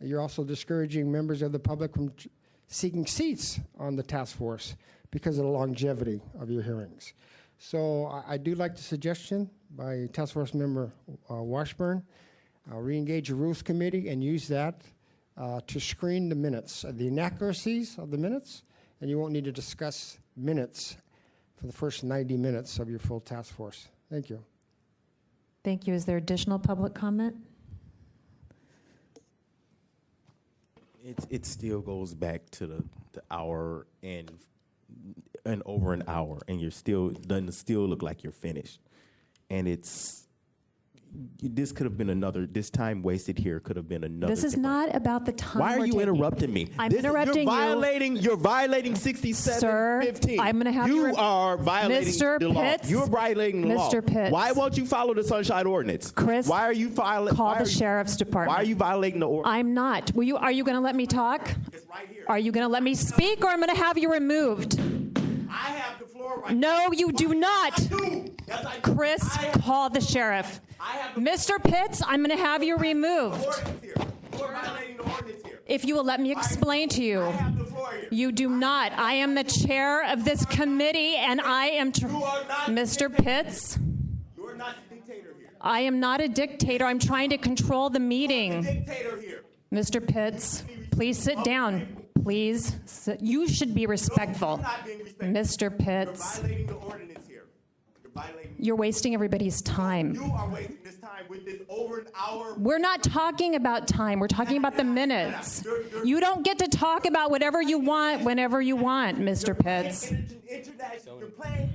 You're also discouraging members of the public from seeking seats on the task force because of the longevity of your hearings. So I do like the suggestion by Task Force Member Washburn. Re-engage the Rules Committee and use that to screen the minutes, the inaccuracies of the minutes, and you won't need to discuss minutes for the first 90 minutes of your full task force. Thank you. Thank you. Is there additional public comment? It still goes back to the hour and over an hour, and you're still doesn't still look like you're finished, and this could have been this time wasted here could have been another. This is not about the time. Why are you interrupting me? I'm interrupting You're violating 67, Sir, 15. I'm going to have you are violating Mr. the law. Pitts, You're violating the law. Mr. Pitts. Why won't you follow the Sunshine Ordinance? Chris, why are you violating? call the Sheriff's Department. Why are you violating the ordinance? I'm not. Are you going to let me talk? It's right here. Are you going to let me speak, or I'm going to have you removed? I have the floor right No, you do not. I do. Yes, I do. Chris, call the sheriff. Mr. Pitts, I'm going to have you removed. If you will let me explain to you. You do not. I am the chair of this committee, and I am Mr. Pitts. You are not the dictator here. I am not a dictator. I'm trying to control the meeting. Dictator here. Mr. Pitts, please sit down. Please. You should be respectful. Mr. Pitts. You're violating the ordinance here. You're violating. You're wasting everybody's time. You are wasting this time with this over an hour. We're not talking about time. We're talking about the minutes. You don't get to talk about whatever you want whenever you want, Mr. Pitts. You're playing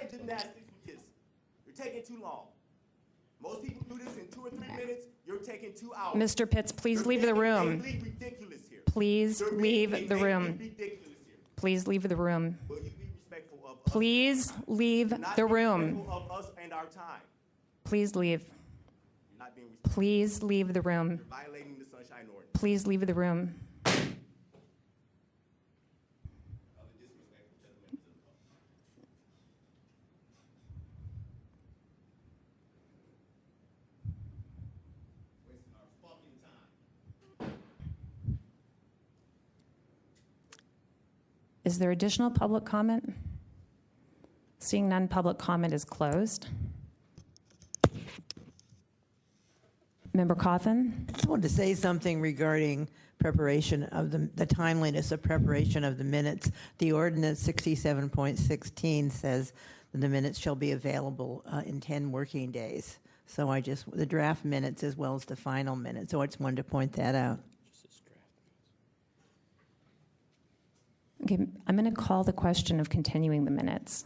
gymnastics with this. You're taking too long. Most people do this in 2 or 3 minutes. You're taking 2 hours. Mr. Pitts, please leave the room. Ridiculous here. Please leave the room. Please leave the room. Will you be respectful of us? Please leave the room. Of us and our time. Please leave. You're not being respectful. Please leave the room. You're violating the Sunshine Ordinance. Please leave the room. Is there additional public comment? Seeing none, public comment is closed. Member Cawthon? I just wanted to say something regarding preparation of the timeliness of preparation of the minutes. The ordinance 67.16 says that the minutes shall be available in 10 working days. So the draft minutes as well as the final minutes. So I just wanted to point that out. Okay, I'm going to call the question of continuing the minutes.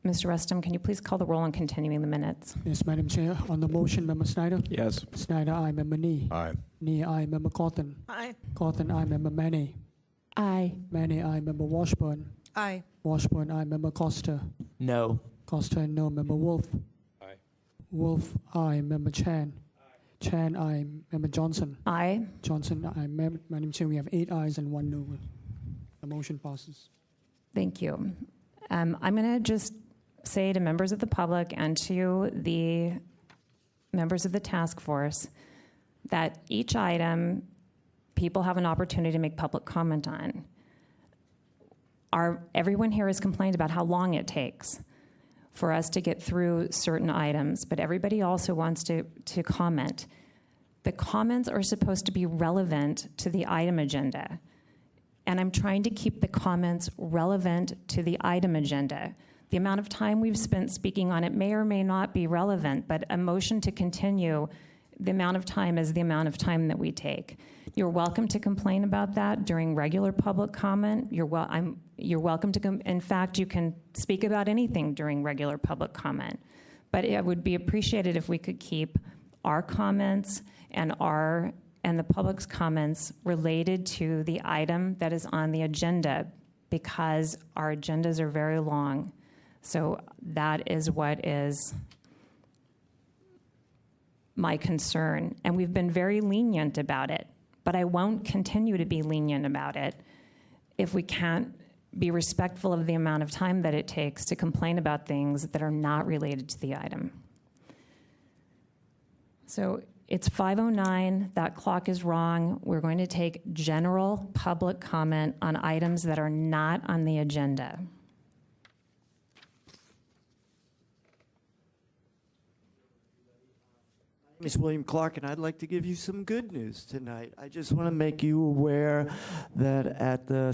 Mr. Rustam, can you please call the roll on continuing the minutes? Yes, Madam Chair. On the motion, Member Snyder? Yes. Snyder, aye. Member Nee? Aye. Nee, aye. Member Cawthon? Aye. Cawthon, aye. Member Manny? Aye. Manny, aye. Member Washburn? Aye. Washburn, aye. Member Costa? No. Costa, no. Member Wolf? Aye. Wolf, aye. Member Chan? Chan, aye. Member Johnson? Aye. Johnson, aye. Madam Chair, we have 8 ayes and 1 no. The motion passes. Thank you. I'm going to just say to members of the public and to the members of the task force that each item people have an opportunity to make public comment on. Everyone here has complained about how long it takes for us to get through certain items, but everybody also wants to comment. The comments are supposed to be relevant to the item agenda, and I'm trying to keep the comments relevant to the item agenda. The amount of time we've spent speaking on it may or may not be relevant, but a motion to continue, the amount of time is the amount of time that we take. You're welcome to complain about that during regular public comment. You're welcome to, in fact, you can speak about anything during regular public comment. But it would be appreciated if we could keep our comments and the public's comments related to the item that is on the agenda, because our agendas are very long. So that is what is my concern. And we've been very lenient about it, but I won't continue to be lenient about it if we can't be respectful of the amount of time that it takes to complain about things that are not related to the item. So it's 5:09, that clock is wrong. We're going to take general public comment on items that are not on the agenda. My name is William Clark, and I'd like to give you some good news tonight. I just want to make you aware that at the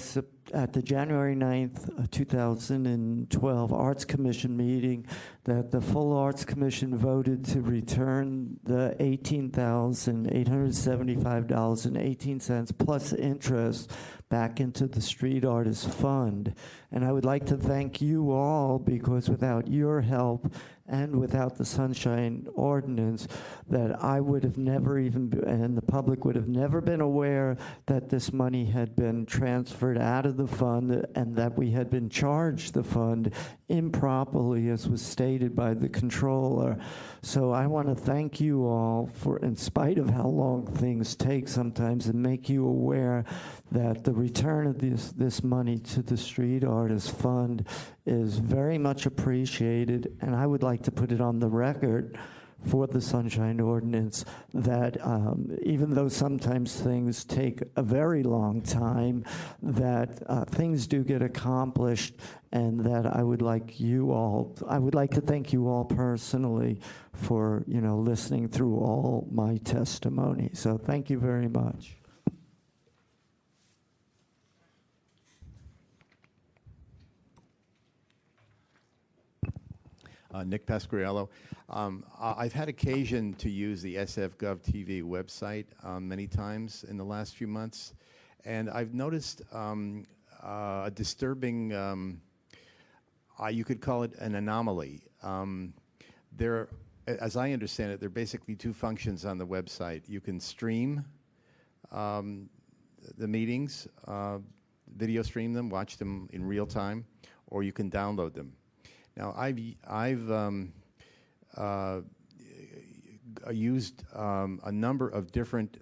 January 9th, 2012 Arts Commission meeting, that the full Arts Commission voted to return the $18,875.18 plus interest back into the Street Artists Fund. And I would like to thank you all, because without your help and without the Sunshine Ordinance, that I would have never even, and the public would have never been aware that this money had been transferred out of the fund and that we had been charged the fund improperly, as was stated by the controller. So I want to thank you all for, in spite of how long things take sometimes, and make you aware that the return of this money to the Street Artists Fund is very much appreciated, and I would like to put it on the record for the Sunshine Ordinance that even though sometimes things take a very long time, that things do get accomplished, and that I would like to thank you all personally for, listening through all my testimony. So thank you very much. Nick Pasquariello. I've had occasion to use the SF.gov TV website many times in the last few months, and I've noticed a disturbing, you could call it an anomaly. There, as I understand it, there are basically two functions on the website. You can stream the meetings, video stream them, watch them in real time, or you can download them. Now, I've used a number of different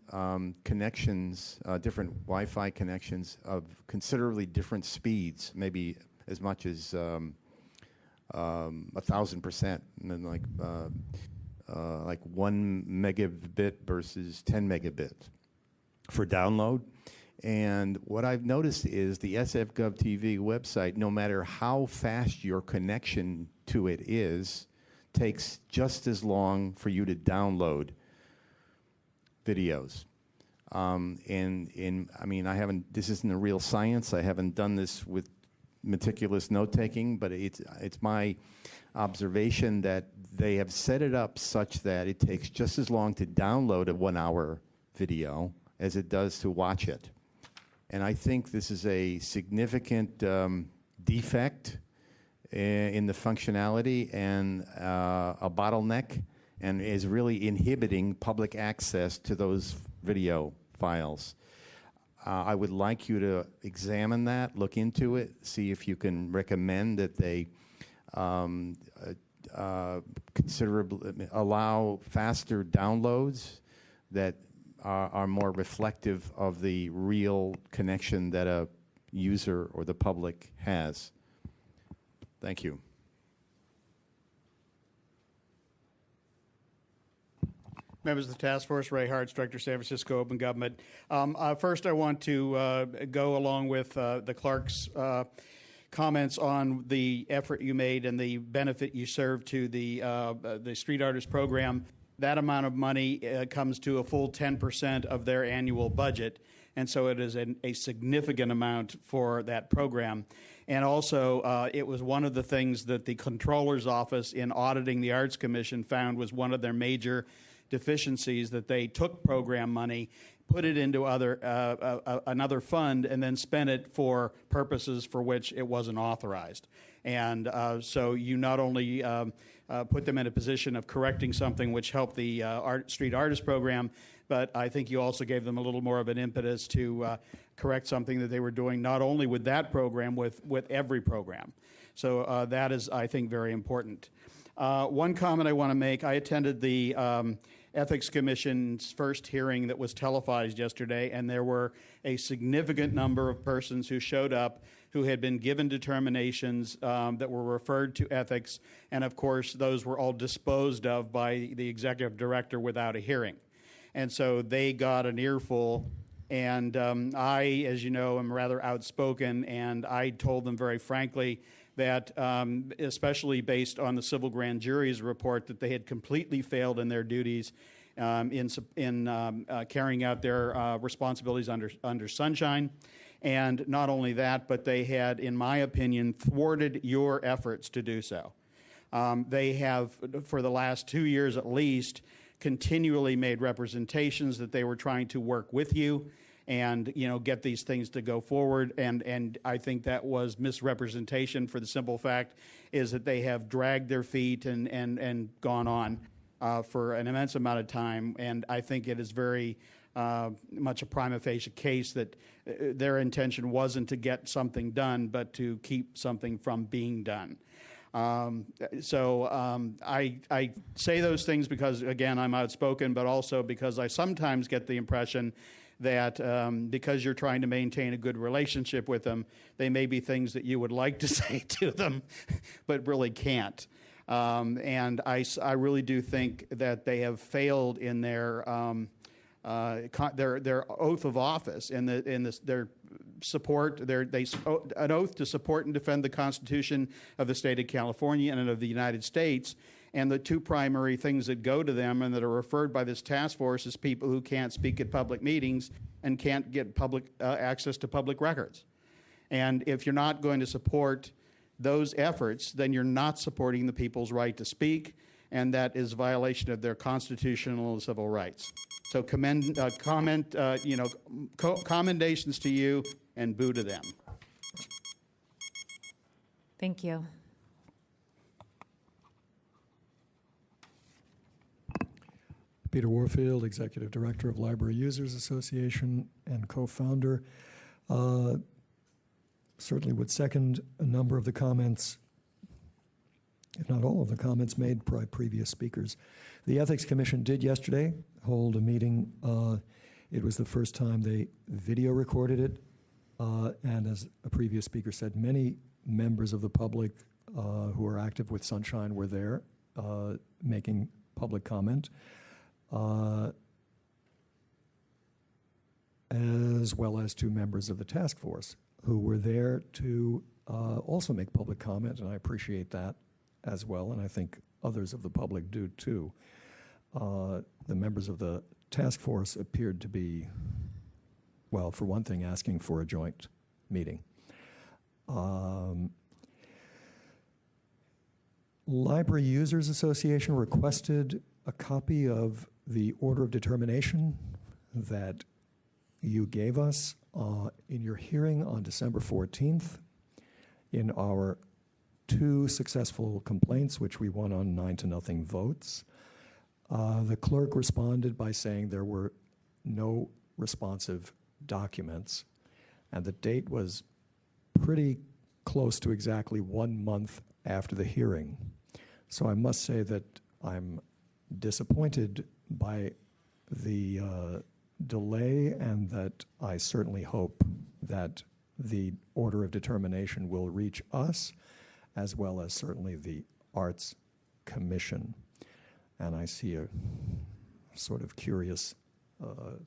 connections, different Wi-Fi connections of considerably different speeds, maybe as much as 1,000%, and then like 1 megabit versus 10 megabit for download. And what I've noticed is the SF.gov TV website, no matter how fast your connection to it is, takes just as long for you to download videos. I mean, this isn't a real science. I haven't done this with meticulous note-taking, but it's my observation that they have set it up such that it takes just as long to download a 1-hour video as it does to watch it. And I think this is a significant defect in the functionality and a bottleneck, and is really inhibiting public access to those video files. I would like you to examine that, look into it, see if you can recommend that they considerably allow faster downloads that are more reflective of the real connection that a user or the public has. Thank you. Members of the task force, Ray Hartz, Director, San Francisco Open Government. First, I want to go along with the clerk's comments on the effort you made and the benefit you served to the Street Artist Program. That amount of money comes to a full 10% of their annual budget, and so it is a significant amount for that program. And also, it was one of the things that the Comptroller's Office, in auditing the Arts Commission, found was one of their major deficiencies, that they took program money, put it into another fund, and then spent it for purposes for which it wasn't authorized. And so you not only put them in a position of correcting something which helped the Street Artist Program, but I think you also gave them a little more of an impetus to correct something that they were doing not only with that program, with every program. So that is, I think, very important. One comment I want to make, I attended the Ethics Commission's first hearing that was televised yesterday, and there were a significant number of persons who showed up who had been given determinations that were referred to ethics, and of course those were all disposed of by the executive director without a hearing. And so they got an earful, and I, as you know, am rather outspoken, and I told them very frankly that, especially based on the civil grand jury's report, that they had completely failed in their duties in carrying out their responsibilities under sunshine. And not only that, but they had, in my opinion, thwarted your efforts to do so. They have, for the last 2 years at least, continually made representations that they were trying to work with you and get these things to go forward, and I think that was misrepresentation, for the simple fact is that they have dragged their feet and gone on for an immense amount of time, and I think it is very much a prima facie case that their intention wasn't to get something done, but to keep something from being done. I say those things because, again, I'm outspoken, but also because I sometimes get the impression that because you're trying to maintain a good relationship with them, they may be things that you would like to say to them, but really can't. And I really do think that they have failed in their oath of office, their support, an oath to support and defend the Constitution of the state of California and of the United States. And the two primary things that go to them and that are referred by this task force is people who can't speak at public meetings and can't get public access to public records. And if you're not going to support those efforts, then you're not supporting the people's right to speak, and that is violation of their constitutional and civil rights. So commendations to you and boo to them. Thank you. Peter Warfield, Executive Director of Library Users Association and co-founder. Certainly would second a number of the comments if not all of the comments made by previous speakers. The Ethics Commission did yesterday hold a meeting. It was the first time they video recorded it, and as a previous speaker said, many members of the public who are active with Sunshine were there making public comment, as well as 2 members of the task force who were there to also make public comment, and I appreciate that as well, and I think others of the public do too. The members of the task force appeared to be, well, for one thing, asking for a joint meeting. Library Users Association requested a copy of the order of determination that you gave us in your hearing on December 14th in our 2 successful complaints, which we won on 9-0 votes. The clerk responded by saying there were no responsive documents, and the date was pretty close to exactly 1 month after the hearing. So I must say that I'm disappointed by the delay, and that I certainly hope that the order of determination will reach us, as well as certainly the Arts Commission. And I see a sort of curious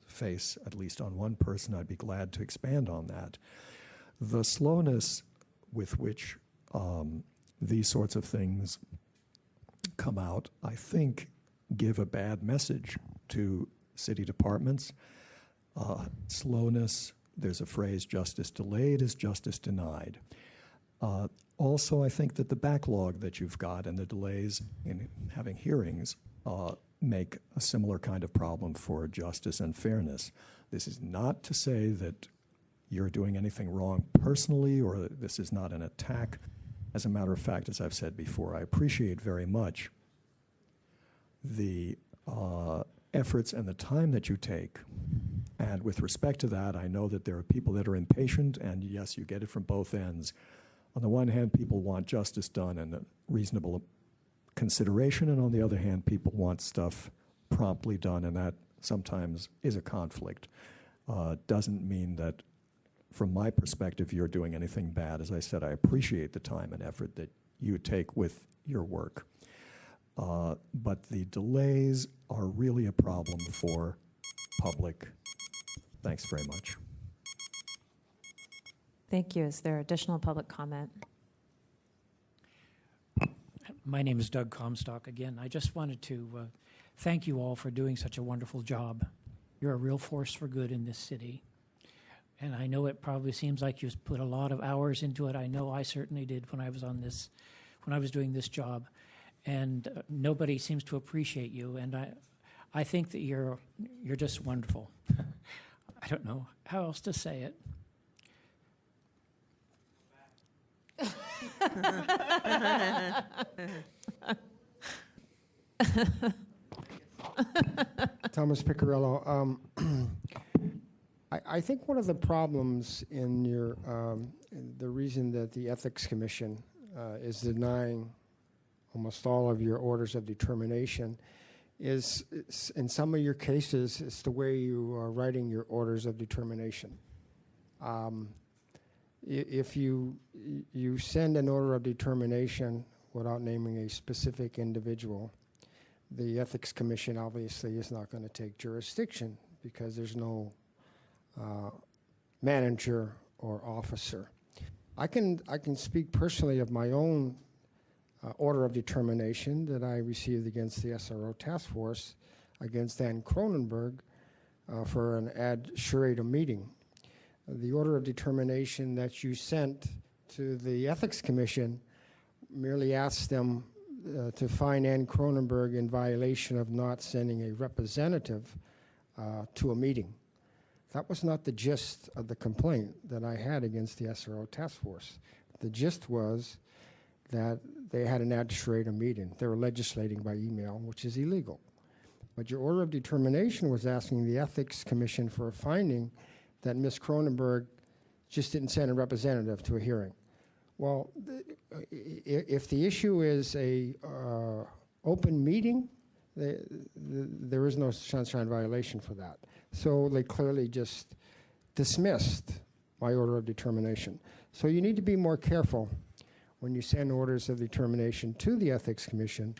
face, at least on one person. I'd be glad to expand on that. The slowness with which these sorts of things come out, I think, give a bad message to city departments. Slowness, there's a phrase, justice delayed is justice denied. Also, I think that the backlog that you've got and the delays in having hearings make a similar kind of problem for justice and fairness. This is not to say that you're doing anything wrong personally, or this is not an attack. As a matter of fact, as I've said before, I appreciate very much the efforts and the time that you take. And with respect to that, I know that there are people that are impatient, and yes, you get it from both ends. On the one hand, people want justice done and a reasonable consideration, and on the other hand, people want stuff promptly done, and that sometimes is a conflict. Doesn't mean that, from my perspective, you're doing anything bad. As I said, I appreciate the time and effort that you take with your work. But the delays are really a problem for public. Thanks very much. Thank you. Is there additional public comment? My name is Doug Comstock again. I just wanted to thank you all for doing such a wonderful job. You're a real force for good in this city. And I know it probably seems like you've put a lot of hours into it. I know I certainly did when I was on this, when I was doing this job. And nobody seems to appreciate you. And I think that you're just wonderful. I don't know how else to say it. Thomas Piccirillo. I think one of the problems in your the reason that the Ethics Commission is denying almost all of your orders of determination is in some of your cases it's the way you are writing your orders of determination. If you send an order of determination without naming a specific individual, the Ethics Commission obviously is not going to take jurisdiction because there's no manager or officer. I can speak personally of my own order of determination that I received against the SRO task force against Ann Cronenberg for an ad shuratum meeting. The order of determination that you sent to the Ethics Commission merely asked them to find Ann Cronenberg in violation of not sending a representative to a meeting. That was not the gist of the complaint that I had against the SRO task force. The gist was that they had an ad shuratum meeting. They were legislating by email, which is illegal. But your order of determination was asking the Ethics Commission for a finding that Ms. Cronenberg just didn't send a representative to a hearing. Well, if the issue is a open meeting, there is no sunshine violation for that. So they clearly just dismissed my order of determination. So you need to be more careful when you send orders of determination to the Ethics Commission,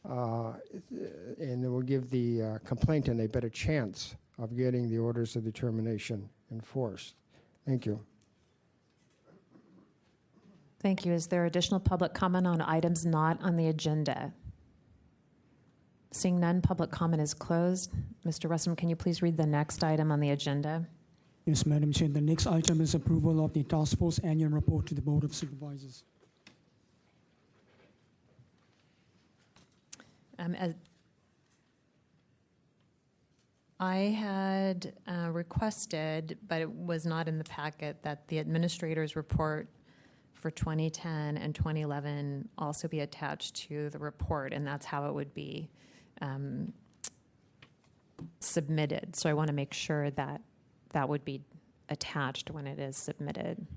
and it will give the complainant a better chance of getting the orders of determination enforced. Thank you. Thank you. Is there additional public comment on items not on the agenda? Seeing none, public comment is closed. Mr. Russom, can you please read the next item on the agenda? Yes, Madam Chair. The next item is approval of the Task Force Annual Report to the Board of Supervisors. As I had requested, but it was not in the packet, that the administrator's report for 2010 and 2011 also be attached to the report, and that's how it would be submitted. So I want to make sure that that would be attached when it is submitted.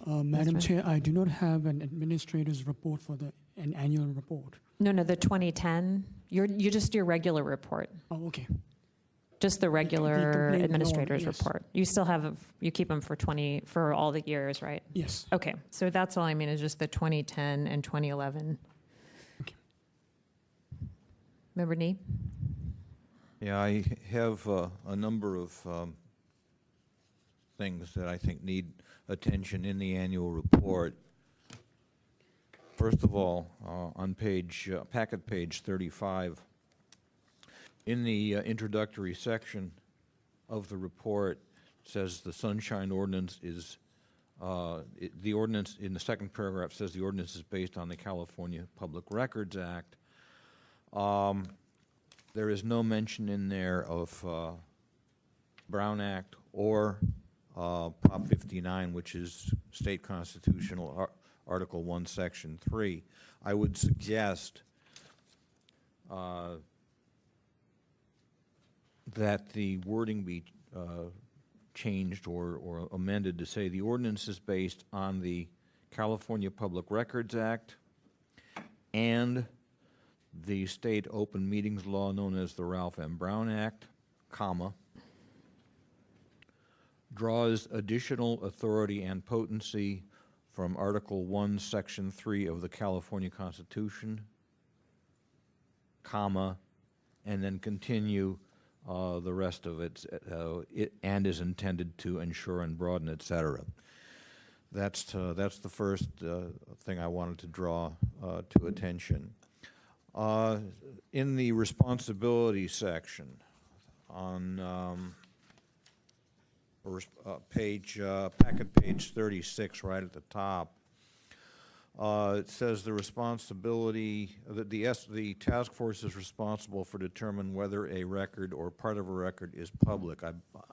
Madam Chair, I do not have an administrator's report for an annual report. No, the 2010. You just your regular report. Oh, okay. Just the regular complaint administrator's log, yes. report. You still have you keep them for all the years, right? Yes. Okay, so that's all I mean is just the 2010 and 2011. Okay. Member Nee? Yeah, I have a number of things that I think need attention in the annual report. First of all, on packet page 35, in the introductory section of the report, it says the Sunshine Ordinance is, the ordinance in the second paragraph says the ordinance is based on the California Public Records Act. There is no mention in there of Brown Act or Prop 59, which is state constitutional Article 1, Section 3. I would suggest that the wording be changed or amended to say the ordinance is based on the California Public Records Act and the state open meetings law known as the Ralph M. Brown Act, comma, draws additional authority and potency from Article 1, Section 3 of the California Constitution, comma, and then continue the rest of it, and is intended to ensure and broaden, etc. That's the first thing I wanted to draw to attention. In the responsibility section on packet page 36, right at the top, it says the responsibility that the task force is responsible for determining whether a record or part of a record is public.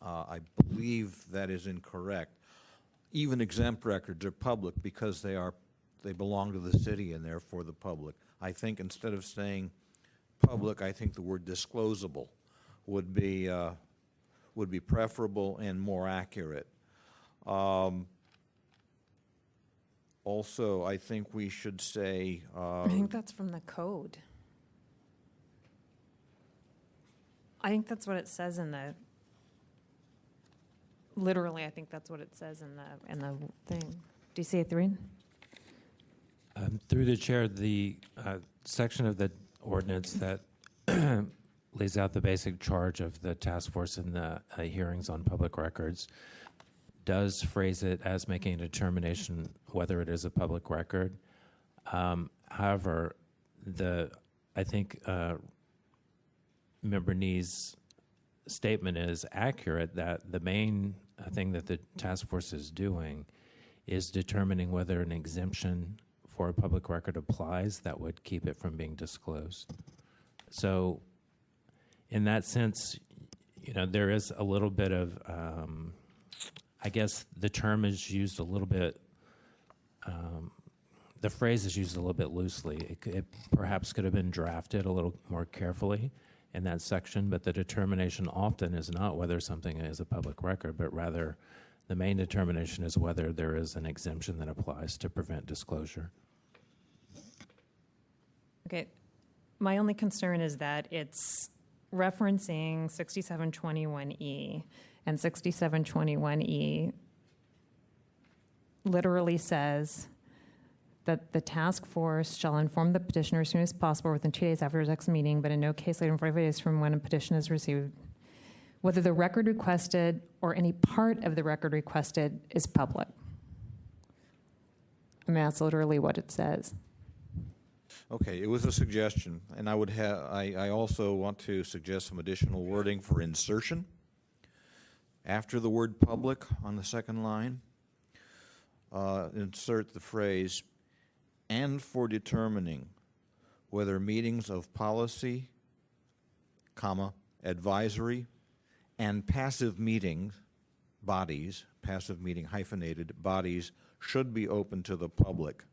I believe that is incorrect. Even exempt records are public because they belong to the city and therefore the public. I think instead of saying public, I think the word disclosable would be preferable and more accurate. Also, I think we should say... I think that's from the code. I think that's what it says in the... Literally, I think that's what it says in the thing. Do you see it, Thureen? Through the chair, the section of the ordinance that lays out the basic charge of the task force in the hearings on public records does phrase it as making a determination whether it is a public record. However, I think Member Nee's statement is accurate that the main thing that the task force is doing is determining whether an exemption for a public record applies that would keep it from being disclosed. So in that sense, there is a little bit of, I guess the term is used a little bit, the phrase is used a little bit loosely. It perhaps could have been drafted a little more carefully in that section, but the determination often is not whether something is a public record, but rather The main determination is whether there is an exemption that applies to prevent disclosure. Okay. My only concern is that it's referencing 6721E, and 6721E literally says that the task force shall inform the petitioner as soon as possible within 2 days after his next meeting, but in no case later than 45 days from when a petition is received, whether the record requested or any part of the record requested is public. I mean, that's literally what it says. Okay, it was a suggestion, and I also want to suggest some additional wording for insertion. After the word public on the second line, insert the phrase, and for determining whether meetings of policy, comma, advisory, and passive meeting bodies, passive meeting hyphenated bodies, should be open to the public,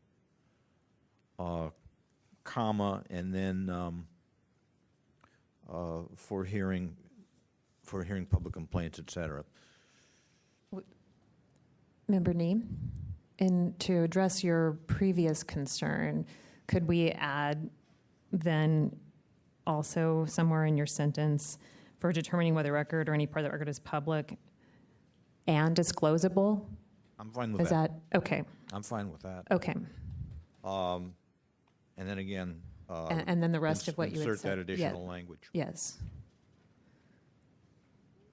comma, and then for hearing public complaints, etc. Member Neem, and to address your previous concern, could we add then also somewhere in your sentence for determining whether record or any part of the record is public and disclosable? I'm fine with that. Is that okay? I'm fine with that. Okay. And then again, and then the rest of what you had insert said. that additional language. Yes.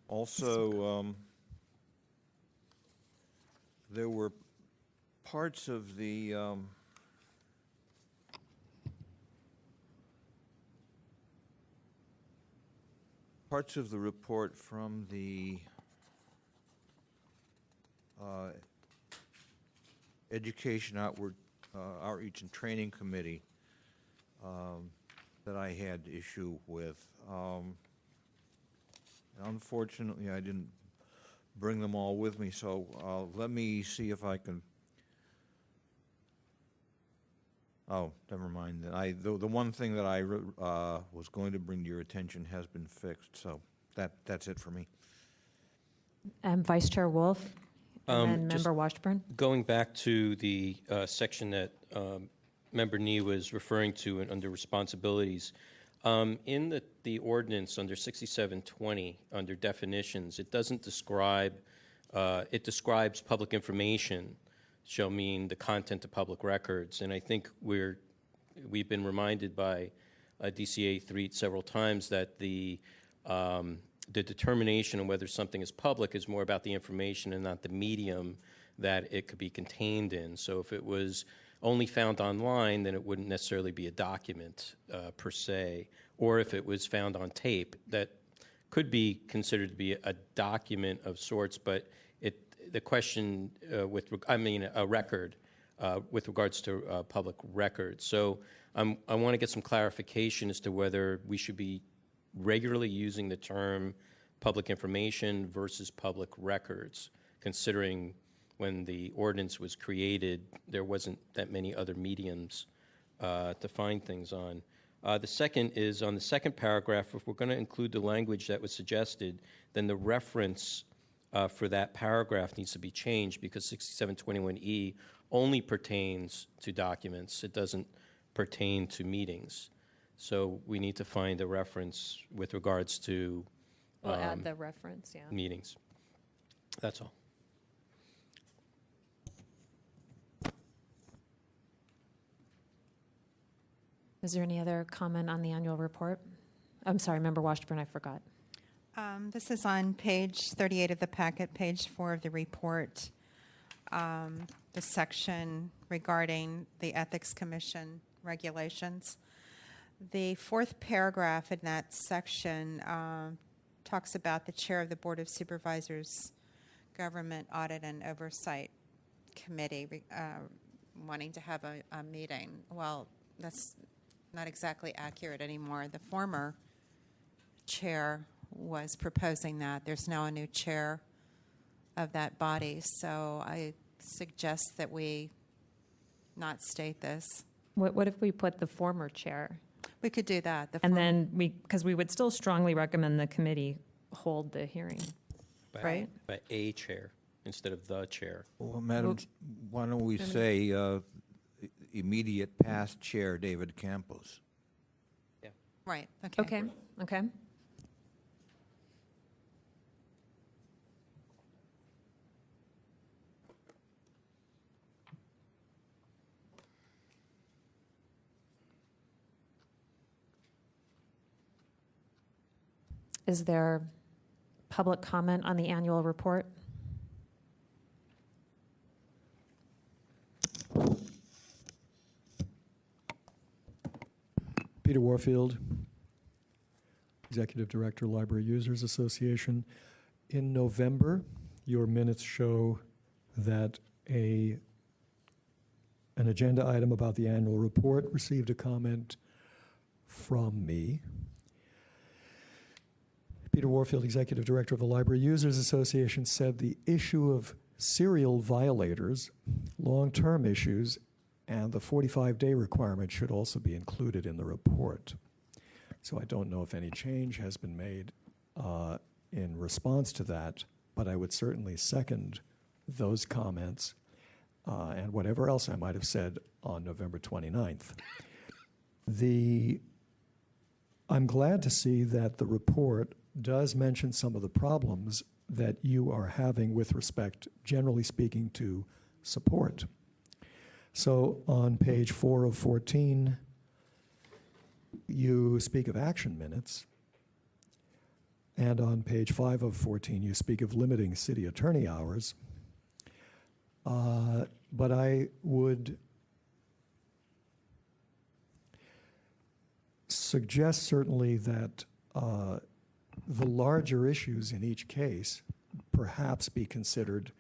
Also, there were parts of the report from the Education Outreach and Training Committee that I had issue with. Unfortunately, I didn't bring them all with me, so let me see if I can. Oh, never mind. The one thing that I was going to bring to your attention has been fixed, so that's it for me. Vice Chair Wolf and just Member Washburn. Going back to the section that Member Nee was referring to under responsibilities, in the ordinance under 6720, under definitions, it doesn't describe, it describes public information shall mean the content of public records. And I think we've been reminded by DCA 3 several times that the determination of whether something is public is more about the information and not the medium that it could be contained in. So if it was only found online, then it wouldn't necessarily be a document per se. Or if it was found on tape, that could be considered to be a document of sorts, but the question a record with regards to public records. So I want to get some clarification as to whether we should be regularly using the term public information versus public records, considering when the ordinance was created, there wasn't that many other mediums to find things on. The second is on the second paragraph, if we're going to include the language that was suggested, then the reference for that paragraph needs to be changed because 6721E only pertains to documents. It doesn't pertain to meetings. So we need to find a reference with regards to We'll add the reference, yeah. meetings. That's all. Is there any other comment on the annual report? I'm sorry, Member Washburn, I forgot. This is on page 38 of the packet, page 4 of the report, the section regarding the Ethics Commission regulations. The fourth paragraph in that section talks about the chair of the Board of Supervisors Government Audit and Oversight Committee wanting to have a meeting. Well, that's not exactly accurate anymore. The former chair was proposing that. There's now a new chair of that body, so I suggest that we not state this. What if we put the former chair? We could do that. And then because we would still strongly recommend the committee hold the hearing, right? By a chair. instead of the chair. Well, Madam, why don't we say immediate past chair David Campos? Right, okay. Okay. Is there public comment on the annual report? Peter Warfield, Executive Director, Library Users Association. In November, your minutes show that an agenda item about the annual report received a comment from me. Peter Warfield, Executive Director of the Library Users Association, said the issue of serial violators, long-term issues, and the 45-day requirement should also be included in the report. So I don't know if any change has been made in response to that, but I would certainly second those comments and whatever else I might have said on November 29th. I'm glad to see that the report does mention some of the problems that you are having with respect, generally speaking, to support. So on page 4 of 14, you speak of action minutes, and on page 5 of 14, you speak of limiting city attorney hours. But I would suggest certainly that the larger issues in each case perhaps be considered,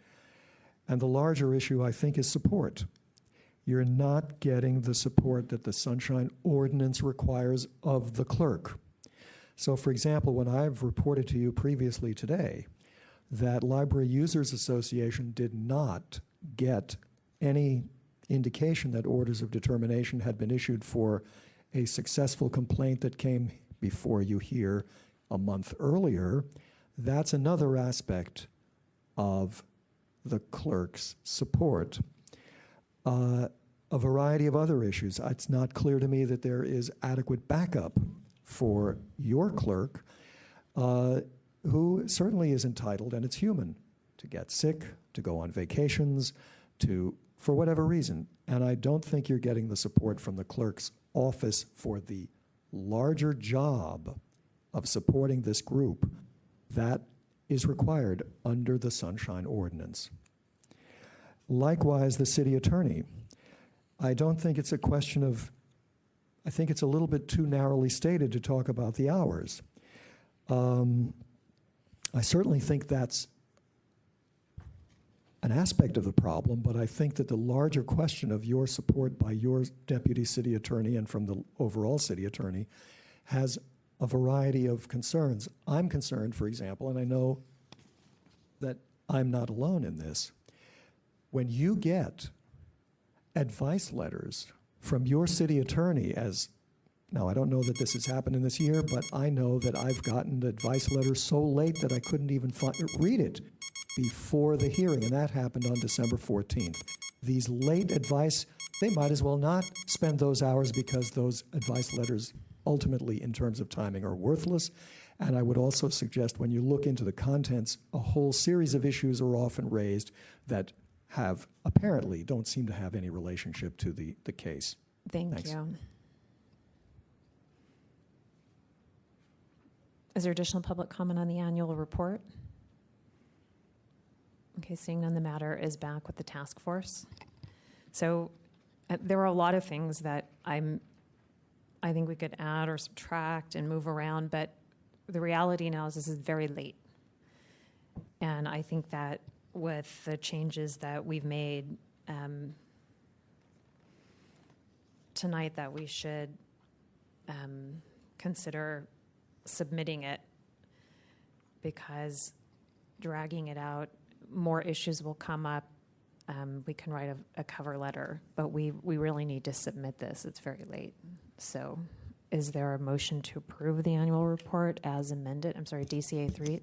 and the larger issue, I think, is support. You're not getting the support that the Sunshine Ordinance requires of the clerk. So, for example, when I've reported to you previously today that Library Users Association did not get any indication that orders of determination had been issued for a successful complaint that came before you here a month earlier, that's another aspect of the clerk's support. A variety of other issues. It's not clear to me that there is adequate backup for your clerk, who certainly is entitled, and it's human, to get sick, to go on vacations, for whatever reason. And I don't think you're getting the support from the clerk's office for the larger job of supporting this group that is required under the Sunshine Ordinance. Likewise, the city attorney. I don't think it's a question of, I think it's a little bit too narrowly stated to talk about the hours. I certainly think that's an aspect of the problem, but I think that the larger question of your support by your deputy city attorney and from the overall city attorney has a variety of concerns. I'm concerned, for example, and I know that I'm not alone in this, when you get advice letters from your city attorney now I don't know that this has happened in this year, but I know that I've gotten the advice letter so late that I couldn't even read it before the hearing, and that happened on December 14th. These late advice, they might as well not spend those hours because those advice letters ultimately, in terms of timing, are worthless. And I would also suggest when you look into the contents, a whole series of issues are often raised that apparently don't seem to have any relationship to the case. Thanks. You. Is there additional public comment on the annual report? Okay, seeing none, the matter is back with the task force. So there are a lot of things that I think we could add or subtract and move around, but the reality now is this is very late. And I think that with the changes that we've made tonight, that we should consider submitting it, because dragging it out, more issues will come up. We can write a cover letter, but we really need to submit this. It's very late. So is there a motion to approve the annual report as amended? I'm sorry, DCA 3?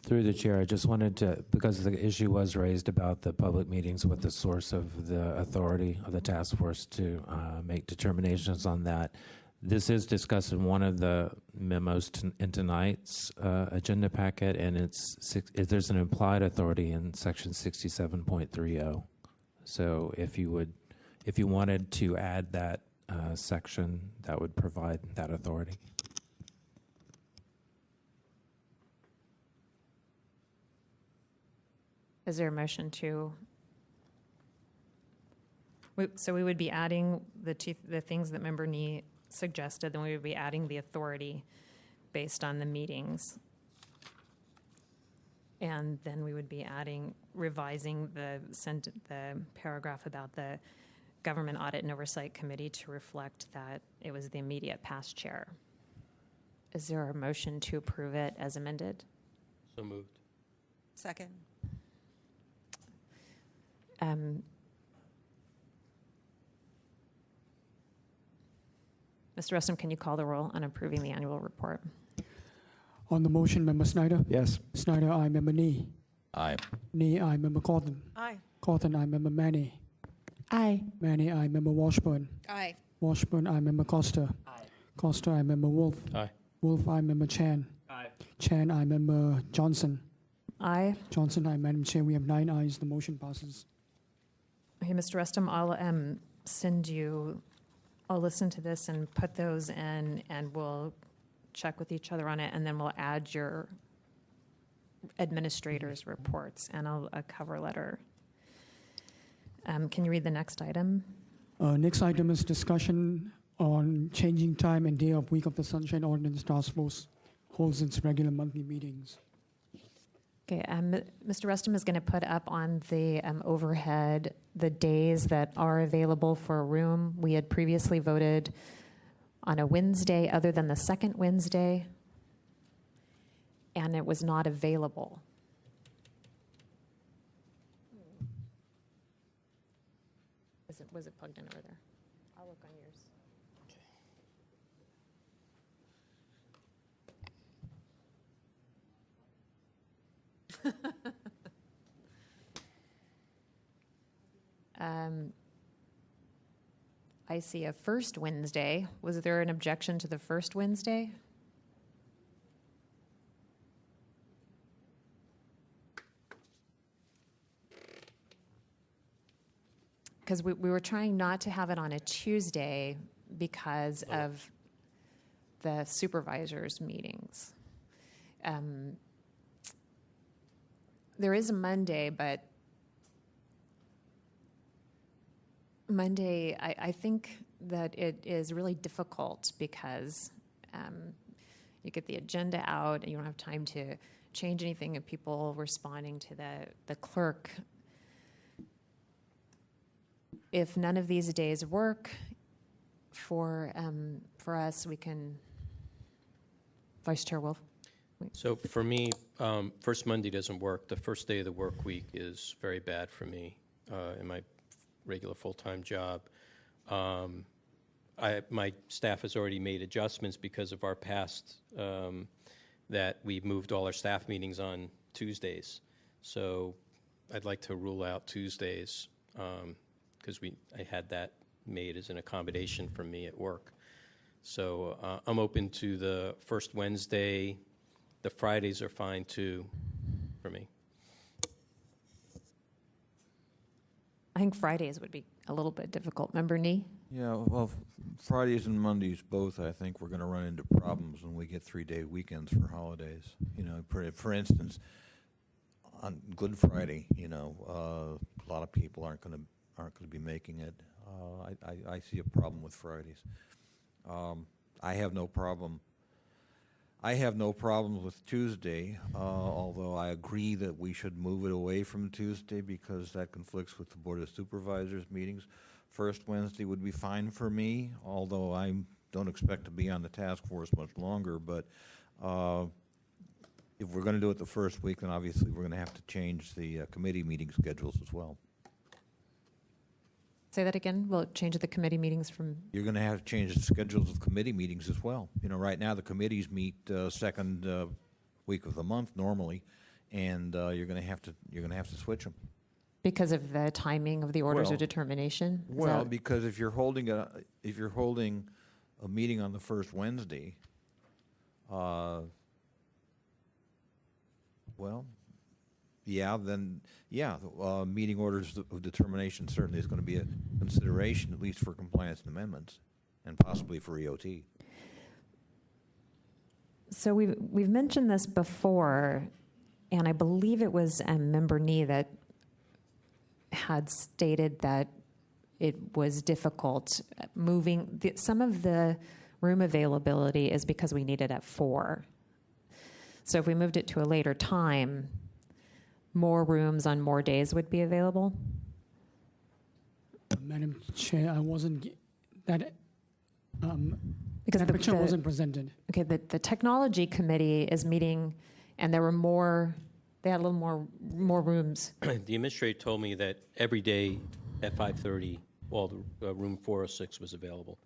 Through the chair, I just wanted to, because the issue was raised about the public meetings, what the source of the authority of the task force to make determinations on that. This is discussed in one of the memos in tonight's agenda packet, and there's an implied authority in section 67.30. So if you wanted to add that section, that would provide that authority. Is there a motion to? So we would be adding the things that Member Nee suggested, then we would be adding the authority based on the meetings. And then we would be revising the paragraph about the Government Audit and Oversight Committee to reflect that it was the immediate past chair. Is there a motion to approve it as amended? So moved. Second. Mr. Rustom, can you call the roll on approving the annual report? On the motion, Member Snyder? Yes. Snyder, aye. Member Nee? Aye. Nee, aye. Member Cawthon? Aye. Cawthon, aye. Member Manny? Aye. Manny, aye. Member Washburn? Aye. Washburn, aye. Member Costa? Aye. Costa, aye. Member Wolf? Aye. Wolf, aye. Member Chan? Aye. Chan, aye. Member Johnson? Aye. Johnson, aye. Madam Chair, we have 9 ayes. The motion passes. Okay, Mr. Rustom, I'll I'll listen to this and put those in, and we'll check with each other on it, and then we'll add your administrator's reports and a cover letter. Can you read the next item? Next item is discussion on changing time and day of week of the Sunshine Ordinance Task Force holds its regular monthly meetings. Okay, Mr. Rustom is going to put up on the overhead the days that are available for a room. We had previously voted on a Wednesday other than the second Wednesday, and it was not available. Was it plugged in over there? I'll look on yours. I see a first Wednesday. Was there an objection to the first Wednesday? Because we were trying not to have it on a Tuesday because of the supervisors' meetings. There is a Monday, but Monday, I think that it is really difficult because you get the agenda out and you don't have time to change anything, and people responding to the clerk. If none of these days work for us, we can. Vice Chair Wolf. So for me, first Monday doesn't work. The first day of the work week is very bad for me in my regular full-time job. My staff has already made adjustments because of our past that we've moved all our staff meetings on Tuesdays. So I'd like to rule out Tuesdays because I had that made as an accommodation for me at work. So I'm open to the first Wednesday. The Fridays are fine too for me. I think Fridays would be a little bit difficult. Member Nee? Yeah, well, Fridays and Mondays both, I think we're going to run into problems when we get 3-day weekends for holidays. You know, for instance, on Good Friday, you know, a lot of people aren't going to be making it. I see a problem with Fridays. I have no problem. I have no problems with Tuesday, although I agree that we should move it away from Tuesday because that conflicts with the Board of Supervisors meetings. First Wednesday would be fine for me, although I don't expect to be on the task force much longer. But if we're going to do it the first week, then obviously we're going to have to change the committee meeting schedules as well. Say that again. We'll change the committee meetings from. You're going to have to change the schedules of committee meetings as well. You know, right now the committees meet second week of the month normally, and you're going to have to switch them. Because of the timing of the orders Well- of determination? Is Well, that- because if you're holding a meeting on the first Wednesday, meeting orders of determination certainly is going to be a consideration, at least for compliance and amendments, and possibly for EOT. So we've mentioned this before, and I believe it was Member Nee that had stated that it was difficult moving. Some of the room availability is because we need it at 4. So if we moved it to a later time, more rooms on more days would be available? Madam Chair, I wasn't that Because that picture wasn't presented. Okay, the technology committee is meeting, and there were more. They had a little more rooms. The administrator told me that every day at 5:30, all the room 406 was available.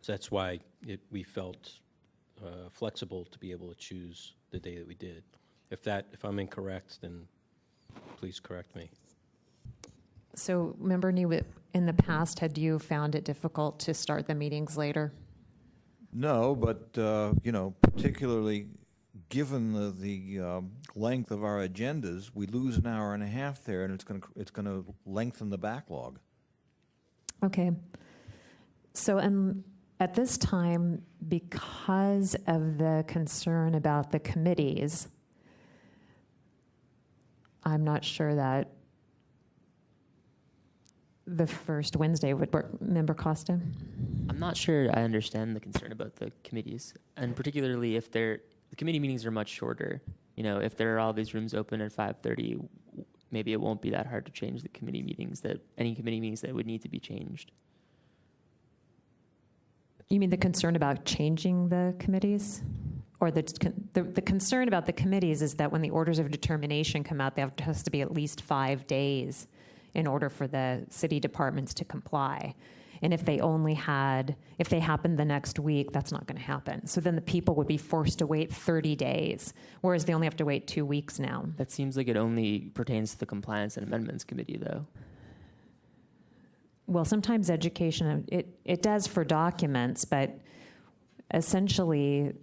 So that's why we felt flexible to be able to choose the day that we did. If I'm incorrect, then please correct me. So, Member Nee, in the past, had you found it difficult to start the meetings later? No, but particularly given the length of our agendas, we lose an hour and a half there, and it's going to lengthen the backlog. Okay. So, at this time, because of the concern about the committees, I'm not sure that the first Wednesday would work. Member Costa? I'm not sure I understand the concern about the committees, and particularly if the committee meetings are much shorter. If there are all these rooms open at 5:30, maybe it won't be that hard to change the committee meetings, any committee meetings that would need to be changed. You mean the concern about changing the committees? Or the concern about the committees is that when the orders of determination come out, there has to be at least 5 days in order for the city departments to comply. And if they happened the next week, that's not going to happen. So then the people would be forced to wait 30 days, whereas they only have to wait 2 weeks now. That seems like it only pertains to the Compliance and Amendments Committee, though. Well, sometimes education, it does for documents, but essentially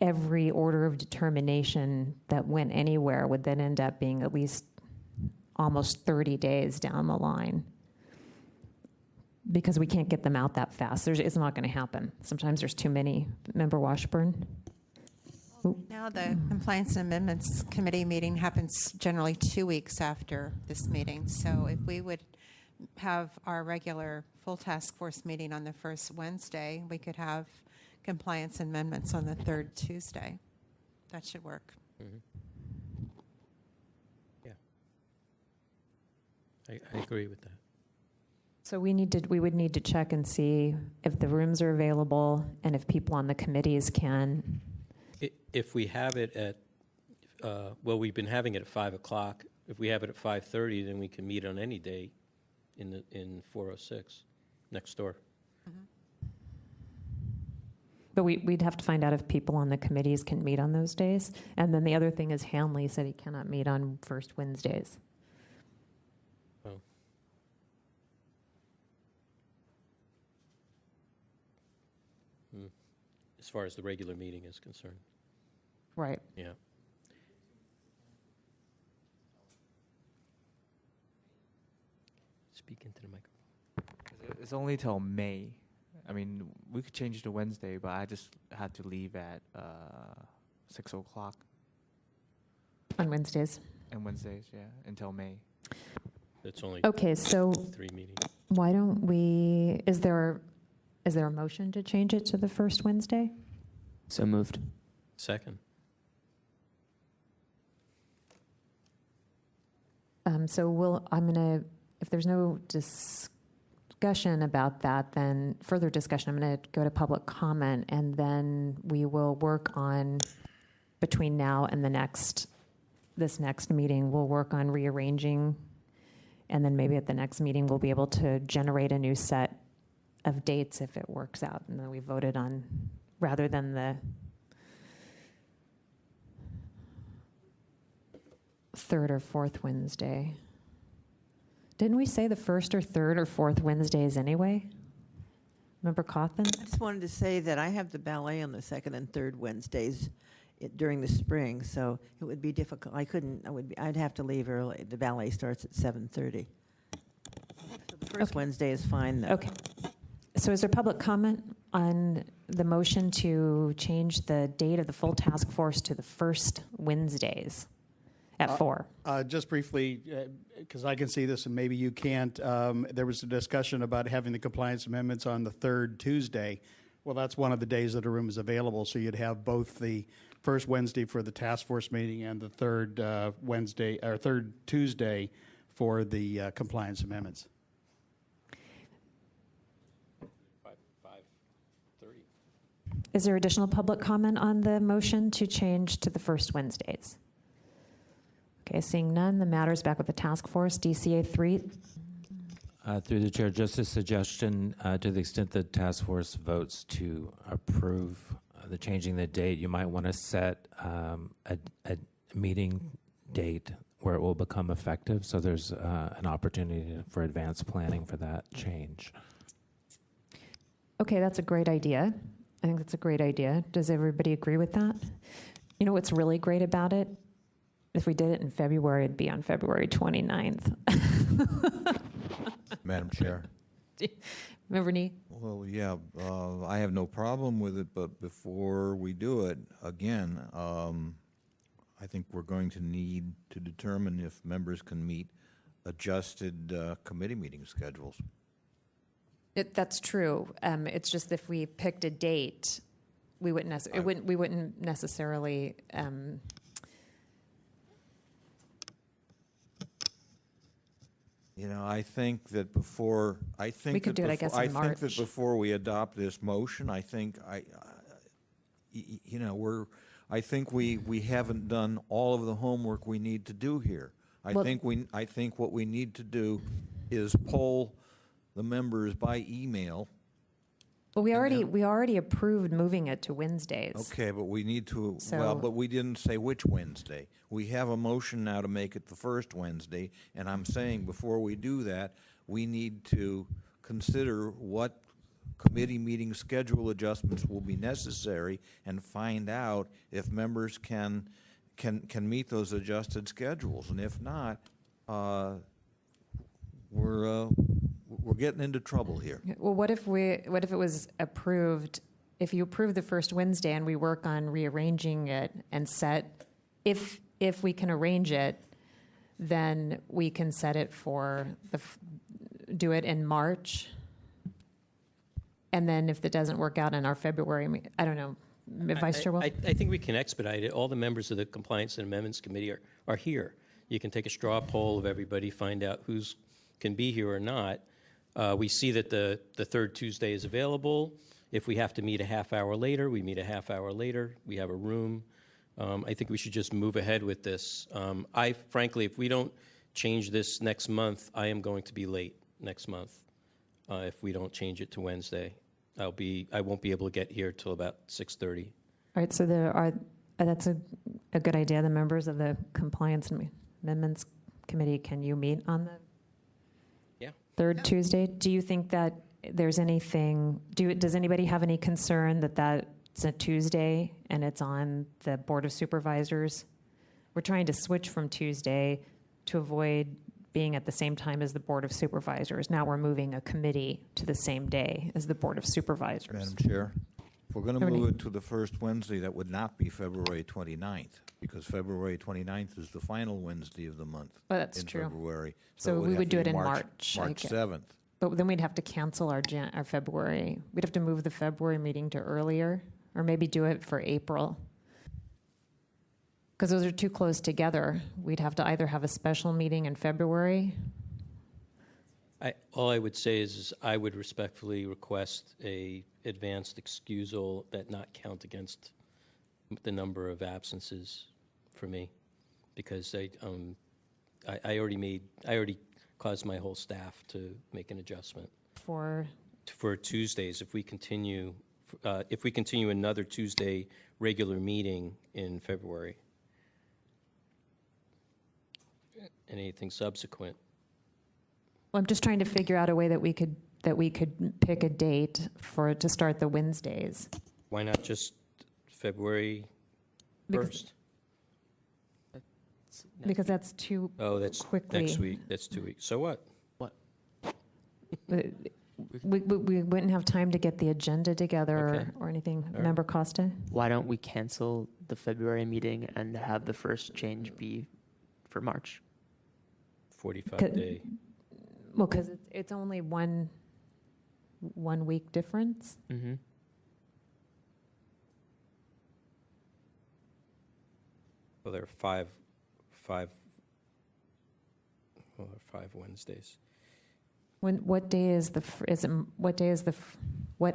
every order of determination that went anywhere would then end up being at least almost 30 days down the line, because we can't get them out that fast. It's not going to happen. Sometimes there's too many. Member Washburn? Now the Compliance and Amendments Committee meeting happens generally 2 weeks after this meeting. So if we would have our regular full task force meeting on the first Wednesday, we could have compliance amendments on the third Tuesday. That should work. Mm-hmm. Yeah. I agree with that. So we would need to check and see if the rooms are available and if people on the committees can. If we have it at, we've been having it at 5 o'clock. If we have it at 5:30, then we can meet on any day in 406 next door. Mm-hmm. But we'd have to find out if people on the committees can meet on those days. And then the other thing is Hanley said he cannot meet on first Wednesdays. Oh. As far as the regular meeting is concerned. Right. Yeah. Speak into the microphone. It's only till May. I mean, we could change it to Wednesday, but I just had to leave at 6 o'clock. On Wednesdays? And Wednesdays, yeah, until May. It's only okay, so 3 meetings. Why don't we, is there a motion to change it to the first Wednesday? So moved. Second. So if there's no discussion about that, then further discussion, I'm going to go to public comment, and then we will work on, between now and this next meeting, we'll work on rearranging, and then maybe at the next meeting we'll be able to generate a new set of dates if it works out, and then we voted on, rather than third or fourth Wednesday. Didn't we say the first or third or fourth Wednesdays anyway? Remember Cawthon? I just wanted to say that I have the ballet on the second and third Wednesdays during the spring, so it would be difficult. I'd have to leave early. The ballet starts at 7:30. So the first Wednesday is fine, though. Okay. So is there public comment on the motion to change the date of the full task force to the first Wednesdays at 4? Just briefly, because I can see this and maybe you can't, there was a discussion about having the compliance amendments on the third Tuesday. Well, that's one of the days that a room is available, so you'd have both the first Wednesday for the task force meeting and the third Wednesday or third Tuesday for the compliance amendments. 5:30. Is there additional public comment on the motion to change to the first Wednesdays? Okay, seeing none, the matter is back with the task force. DCA 3. Through the chair, just a suggestion, to the extent the task force votes to approve the changing the date, you might want to set a meeting date where it will become effective, so there's an opportunity for advanced planning for that change. Okay, that's a great idea. I think that's a great idea. Does everybody agree with that? You know what's really great about it? If we did it in February, it'd be on February 29th. Madam Chair. Remember, Nee? Well, yeah, I have no problem with it, but before we do it, again, I think we're going to need to determine if members can meet adjusted committee meeting schedules. That's true. It's just if we picked a date, we wouldn't we wouldn't necessarily. You know, I think that before We could do it, I guess, in I think that March. before we adopt this motion, I think I think we haven't done all of the homework we need to do here. I think what we need to do is poll the members by email. Well, we already approved moving it to Wednesdays. Okay, but we need to, So- but we didn't say which Wednesday. We have a motion now to make it the first Wednesday, and I'm saying before we do that, we need to consider what committee meeting schedule adjustments will be necessary and find out if members can meet those adjusted schedules. And if not, we're getting into trouble here. Well, what if it was approved? If you approve the first Wednesday and we work on rearranging it and set, if we can arrange it, then we can set it for do it in March. And then if it doesn't work out in our February, I don't know, Vice Chair Will? I think we can expedite it. All the members of the Compliance and Amendments Committee are here. You can take a straw poll of everybody, find out who's can be here or not. We see that the third Tuesday is available. If we have to meet a half hour later, we meet a half hour later. We have a room. I think we should just move ahead with this. Frankly, if we don't change this next month, I am going to be late next month. If we don't change it to Wednesday, I won't be able to get here till about 6:30. All right, so that's a good idea. The members of the Compliance and Amendments Committee, can you meet on the third Tuesday? Do you think that there's anything, does anybody have any concern that that's a Tuesday and it's on the Board of Supervisors? We're trying to switch from Tuesday to avoid being at the same time as the Board of Supervisors. Now we're moving a committee to the same day as the Board of Supervisors. Madam Chair, if we're going to move it to the first Wednesday, that would not be February 29th, because February 29th is the final Wednesday of the month. Well, that's in true. February. So we have would to do be it in March. March 7th. But then we'd have to cancel our February. We'd have to move the February meeting to earlier, or maybe do it for April. Because those are too close together. We'd have to either have a special meeting in February. All I would say is I would respectfully request a advanced excusal that not count against the number of absences for me, because I already caused my whole staff to make an adjustment For Tuesdays. If we continue another Tuesday regular meeting in February. anything subsequent. Well, I'm just trying to figure out a way that we could pick a date to start the Wednesdays. Why not just February 1st? Because that's too Oh, that's quickly. next week. That's 2 weeks. So what? We wouldn't have time to get the agenda together Okay. or anything. All right. Member Costa? Why don't we cancel the February meeting and have the first change be for March? 45-day. Well, because it's only one week difference. Mm-hmm. Well, there are five Wednesdays. What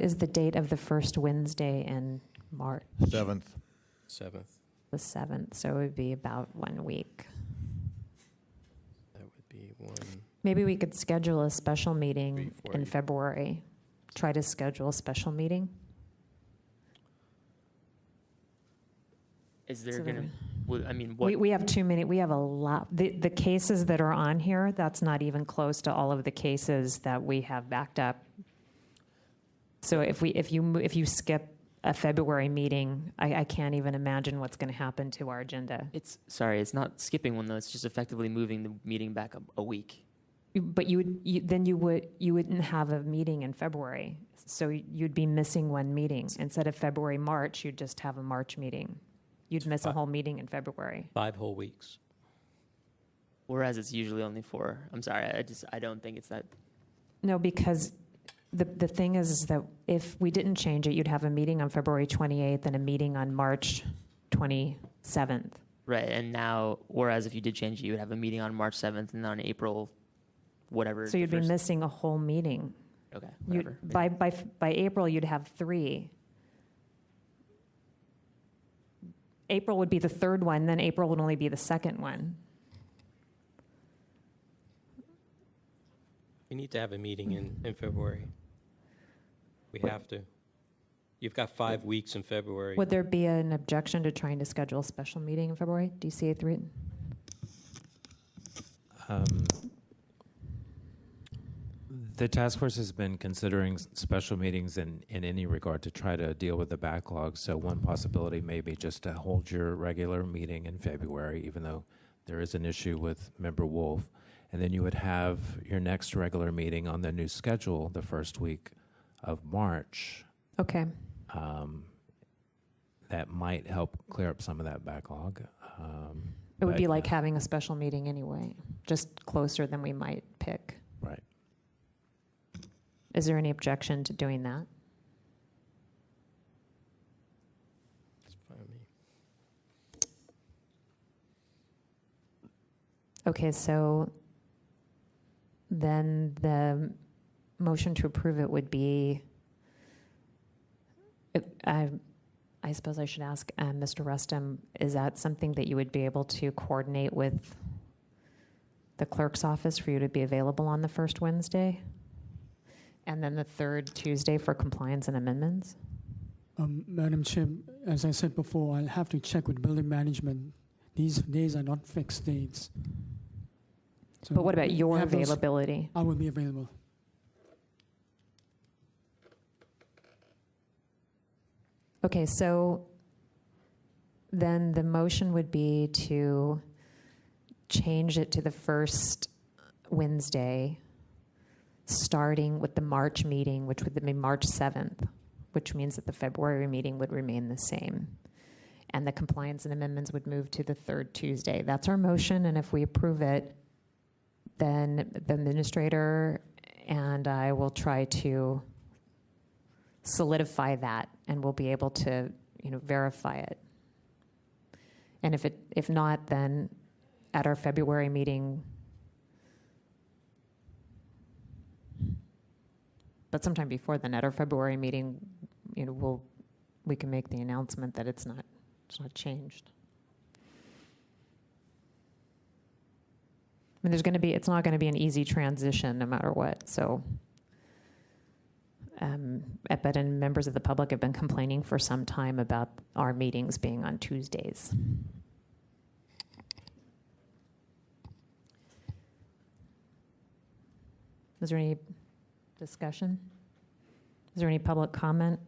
is the date of the first Wednesday in March? 7th. 7th. The 7th, so it would be about 1 week. That would be one. Maybe we could schedule a special meeting 3, 4, in 8. February. Try to schedule a special meeting. Is there So going then- to, I mean, what? We have too many. We have a lot. The cases that are on here, that's not even close to all of the cases that we have backed up. So if you skip a February meeting, I can't even imagine what's going to happen to our agenda. It's not skipping one though. It's just effectively moving the meeting back a week. But you wouldn't have a meeting in February, so you'd be missing one meeting instead of February, March. You'd just have a March meeting. You'd miss a whole meeting in February. 5 whole weeks. Whereas it's usually only 4. I'm sorry. I don't think it's that. No, because the thing is that if we didn't change it, you'd have a meeting on February 28th and a meeting on March 27th. Right. And now, whereas if you did change it, you would have a meeting on March 7th and on April, whatever. So you'd be missing a whole meeting. Okay. Whatever. By April, you'd have 3. April would be the third one, then April would only be the second one. We need to have a meeting in February. We have to. You've got 5 weeks in February. Would there be an objection to trying to schedule a special meeting in February? Do you see it through? The task force has been considering special meetings in any regard to try to deal with the backlog. So one possibility may be just to hold your regular meeting in February, even though there is an issue with Member Wolf. And then you would have your next regular meeting on the new schedule the first week of March. Okay. That might help clear up some of that backlog. It would be like having a special meeting anyway, just closer than we might pick. Right. Is there any objection to doing that? It's fine with me. Okay, so then the motion to approve it would be, I suppose I should ask Mr. Rustum, is that something that you would be able to coordinate with the clerk's office for you to be available on the first Wednesday? And then the third Tuesday for compliance and amendments? Madam Chair, as I said before, I'll have to check with building management. These days are not fixed dates. So But what about your we have those- availability? I will be available. Okay, so then the motion would be to change it to the first Wednesday, starting with the March meeting, which would be March 7th, which means that the February meeting would remain the same. And the compliance and amendments would move to the third Tuesday. That's our motion, and if we approve it, then the administrator and I will try to solidify that, and we'll be able to, verify it. And if not, then at our February meeting, but sometime before then, at our February meeting, we can make the announcement that it's not changed. I mean, it's not going to be an easy transition no matter what. So, but members of the public have been complaining for some time about our meetings being on Tuesdays. Is there any discussion? Is there any public comment?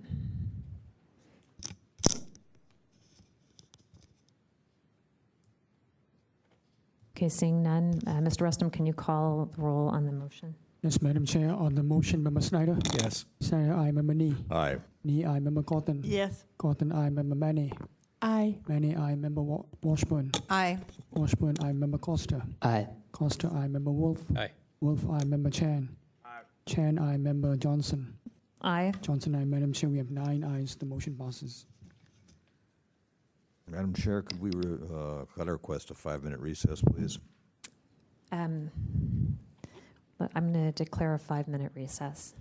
Okay, seeing none. Mr. Rustum, can you call the roll on the motion? Yes, Madam Chair. On the motion, Member Snyder? Yes. Snyder, aye. Member Nee? Aye. Nee, aye. Member Cotton? Yes. Cotton, aye. Member Manny? Aye. Manny, aye. Member Washburn? Aye. Washburn, aye. Member Costa? Aye. Costa, aye. Member Wolf? Aye. Wolf, aye. Member Chan? Aye. Chan, aye. Member Johnson? Aye. Johnson, aye. Madam Chair, we have 9 ayes. The motion passes. Madam Chair, could we cut a request a 5-minute recess, please? I'm going to declare a 5-minute recess.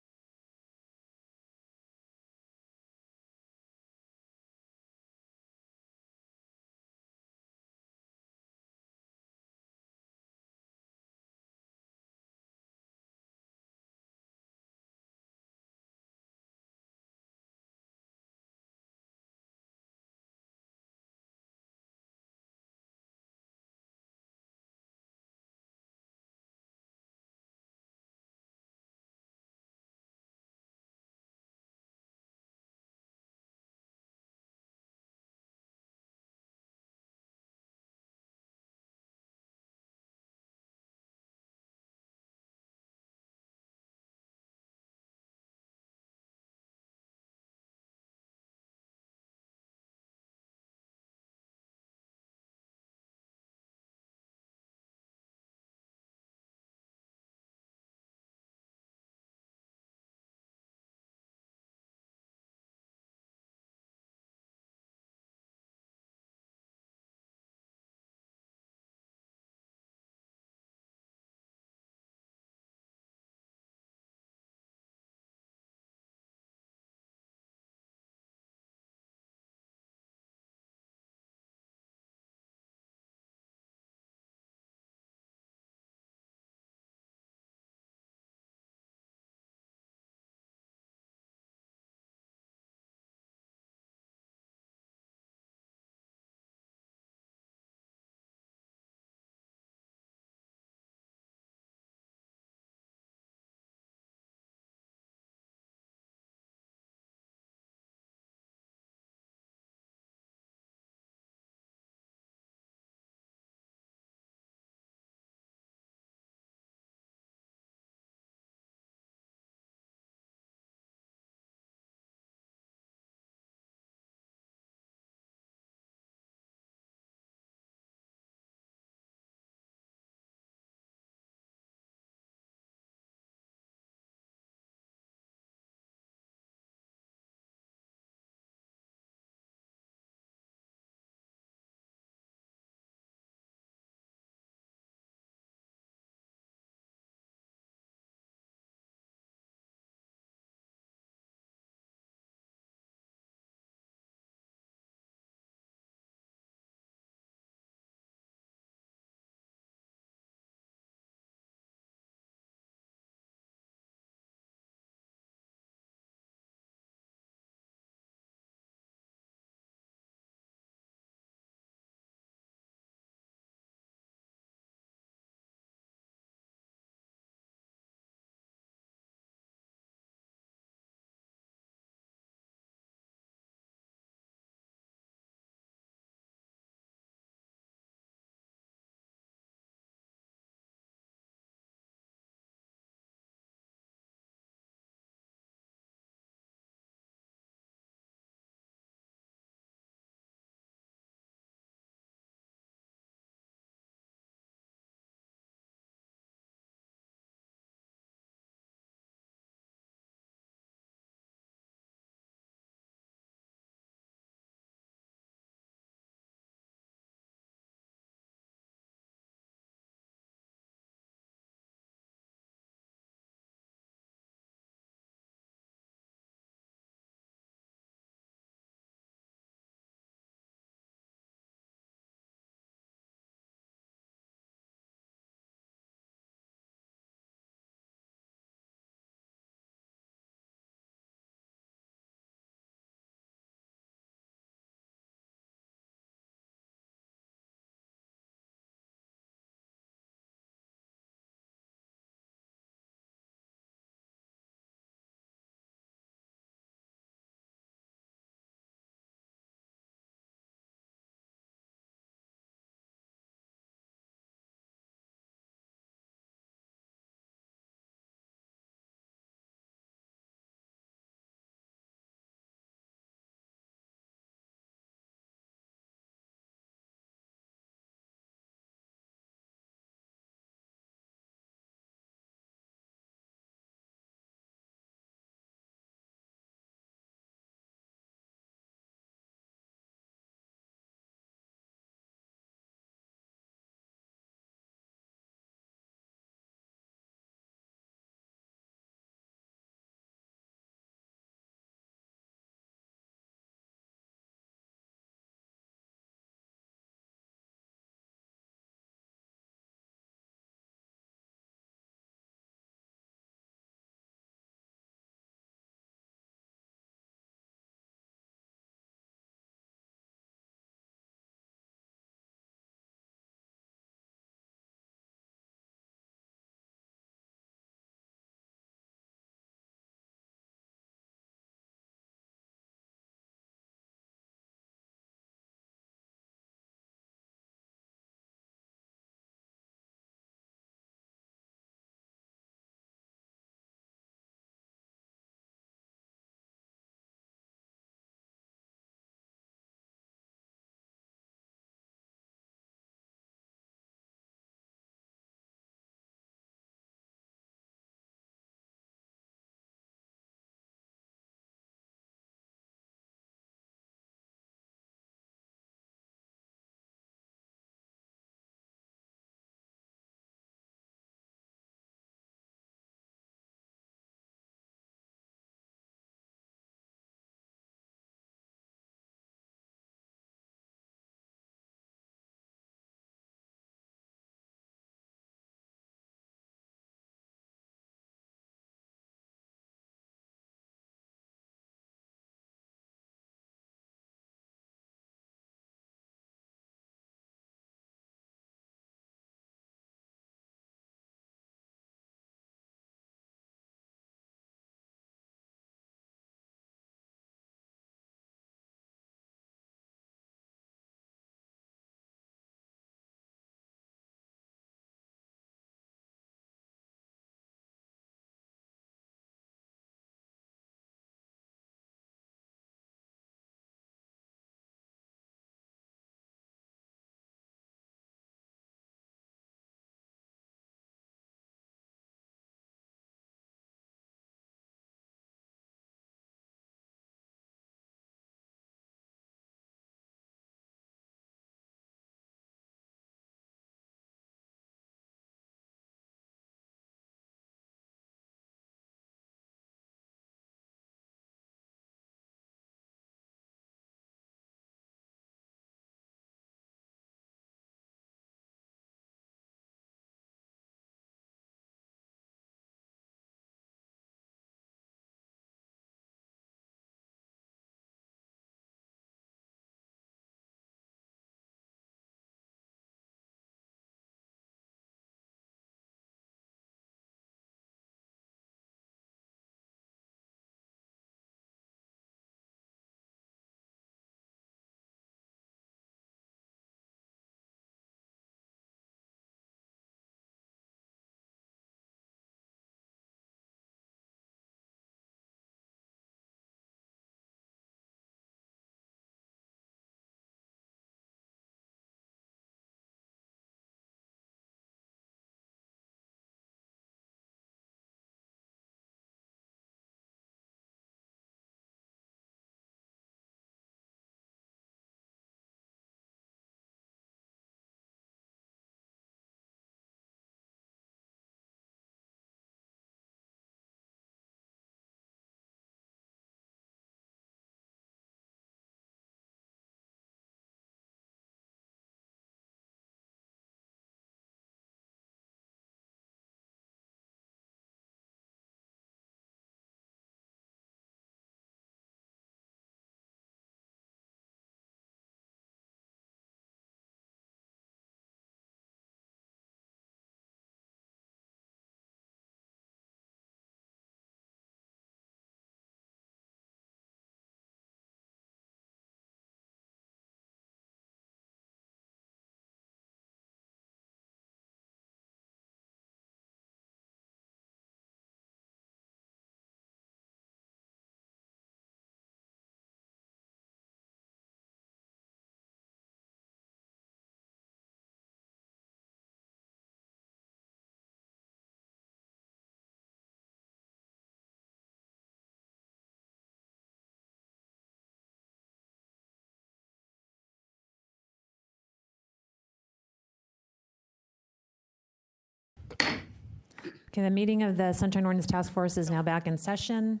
Okay, the meeting of the Sunshine Ordinance Task Force is now back in session.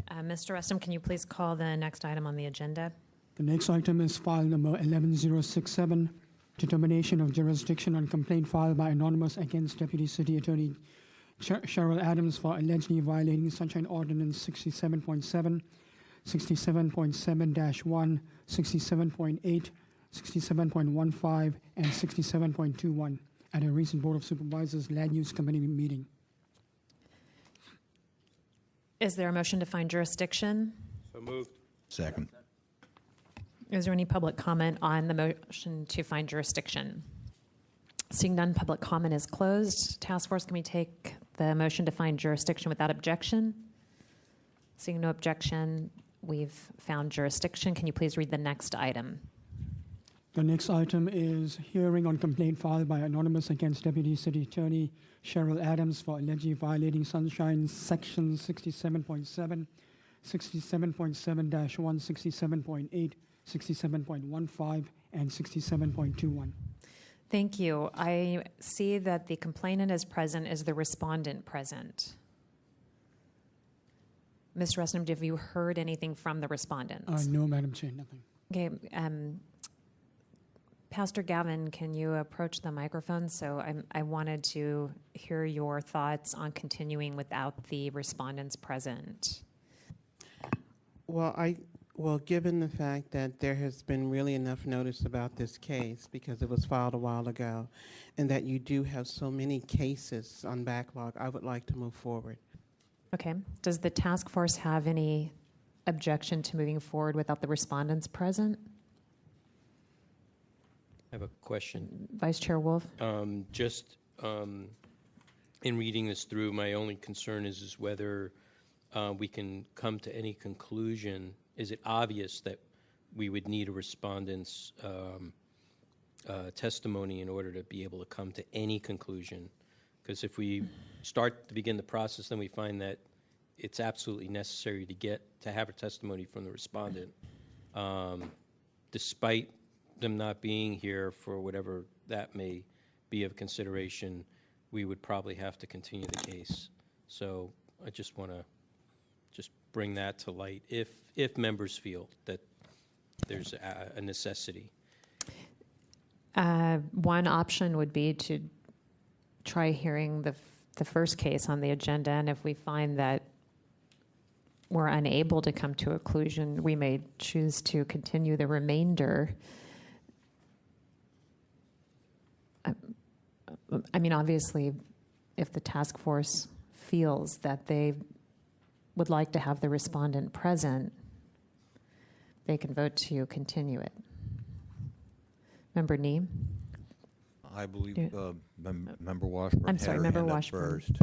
Mr. Rustum, can you please call the next item on the agenda? The next item is file number 11067, determination of jurisdiction on complaint filed by Anonymous against Deputy City Attorney Cheryl Adams for allegedly violating Sunshine Ordinance 67.7, 67.7-1, 67.8, 67.15, and 67.21 at a recent Board of Supervisors Land Use Committee meeting. Is there a motion to find jurisdiction? So moved. Second. Is there any public comment on the motion to find jurisdiction? Seeing none, public comment is closed. Task Force, can we take the motion to find jurisdiction without objection? Seeing no objection, we've found jurisdiction. Can you please read the next item? The next item is hearing on complaint filed by Anonymous against Deputy City Attorney Cheryl Adams for allegedly violating Sunshine Section 67.7, 67.7-1, 67.8, 67.15, and 67.21. Thank you. I see that the complainant is present. Is the respondent present? Ms. Rustum, have you heard anything from the respondent? No, Madam Chair, nothing. Okay. Pastor Gavin, can you approach the microphone? So I wanted to hear your thoughts on continuing without the respondents present. Well, given the fact that there has been really enough notice about this case because it was filed a while ago, and that you do have so many cases on backlog, I would like to move forward. Okay. Does the task force have any objection to moving forward without the respondents present? I have a question. Vice Chair Wolf? In reading this through, my only concern is whether we can come to any conclusion. Is it obvious that we would need a respondent's testimony in order to be able to come to any conclusion? Because if we start to begin the process, then we find that it's absolutely necessary to have a testimony from the respondent, despite them not being here for whatever that may be of consideration. We would probably have to continue the case. So I just want to bring that to light if members feel that there's a necessity. One option would be to try hearing the first case on the agenda, and if we find that we're unable to come to a conclusion, we may choose to continue the remainder. I mean, obviously, if the task force feels that they would like to have the respondent present, they can vote to continue it. Member Neem? I believe Member Washburn. I'm sorry, had her Member hand up Washburn. first,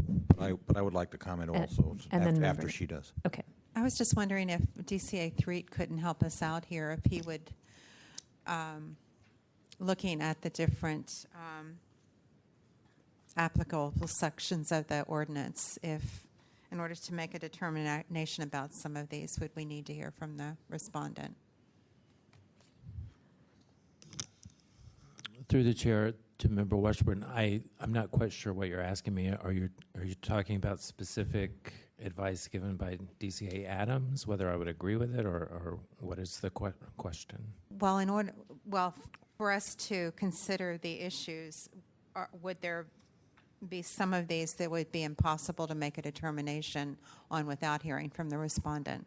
but I would like to comment also after she does. Okay. I was just wondering if DCA Threet couldn't help us out here, if he would, looking at the different applicable sections of the ordinance, if in order to make a determination about some of these, would we need to hear from the respondent? Through the chair to Member Washburn, I'm not quite sure what you're asking me. Are you talking about specific advice given by DCA Adams, whether I would agree with it, or what is the question? Well, for us to consider the issues, would there be some of these that would be impossible to make a determination on without hearing from the respondent?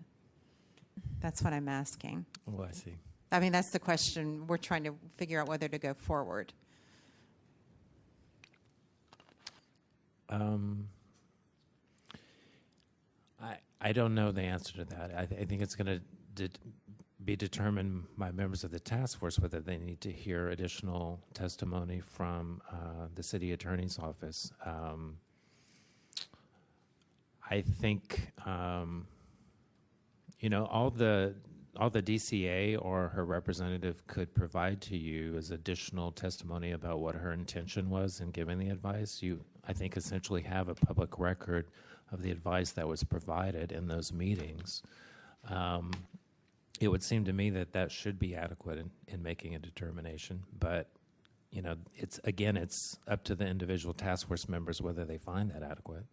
That's what I'm asking. Oh, I see. I mean, that's the question. We're trying to figure out whether to go forward. I don't know the answer to that. I think it's going to be determined by members of the task force whether they need to hear additional testimony from the city attorney's office. I think all the DCA or her representative could provide to you is additional testimony about what her intention was in giving the advice. You, I think, essentially have a public record of the advice that was provided in those meetings. It would seem to me that should be adequate in making a determination. But, it's up to the individual task force members whether they find that adequate.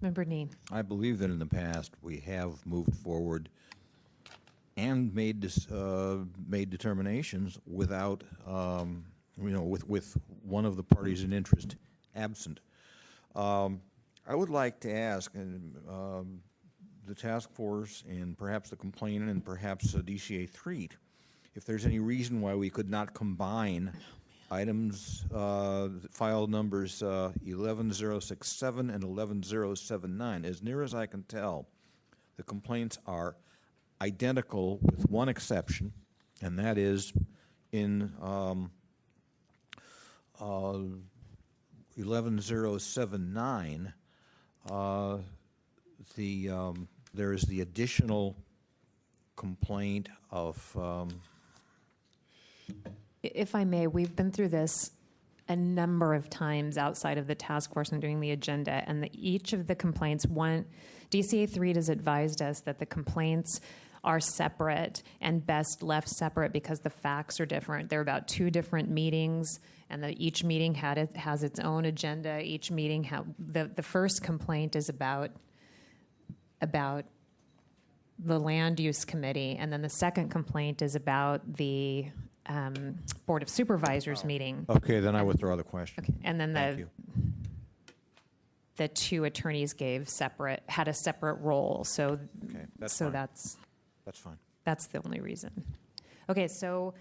Member Nee. I believe that in the past we have moved forward and made determinations without, with one of the parties in interest absent. I would like to ask the task force and perhaps the complainant and perhaps DCA 3 if there's any reason why we could not combine items, file numbers 11067 and 11079. As near as I can tell, the complaints are identical with one exception, and that is in 11079, there is the additional complaint of If I may, we've been through this a number of times outside of the task force and doing the agenda, and each of the complaints, DCA 3 has advised us that the complaints are separate and best left separate because the facts are different. They're about 2 different meetings, and each meeting has its own agenda. Each meeting, the first complaint is about the land use committee, and then the second complaint is about the Board of Supervisors meeting. Okay, then I withdraw the question. Okay. And then Thank you. the 2 attorneys had a separate role. So Okay, that's so fine. that's fine. That's the only reason. Okay, so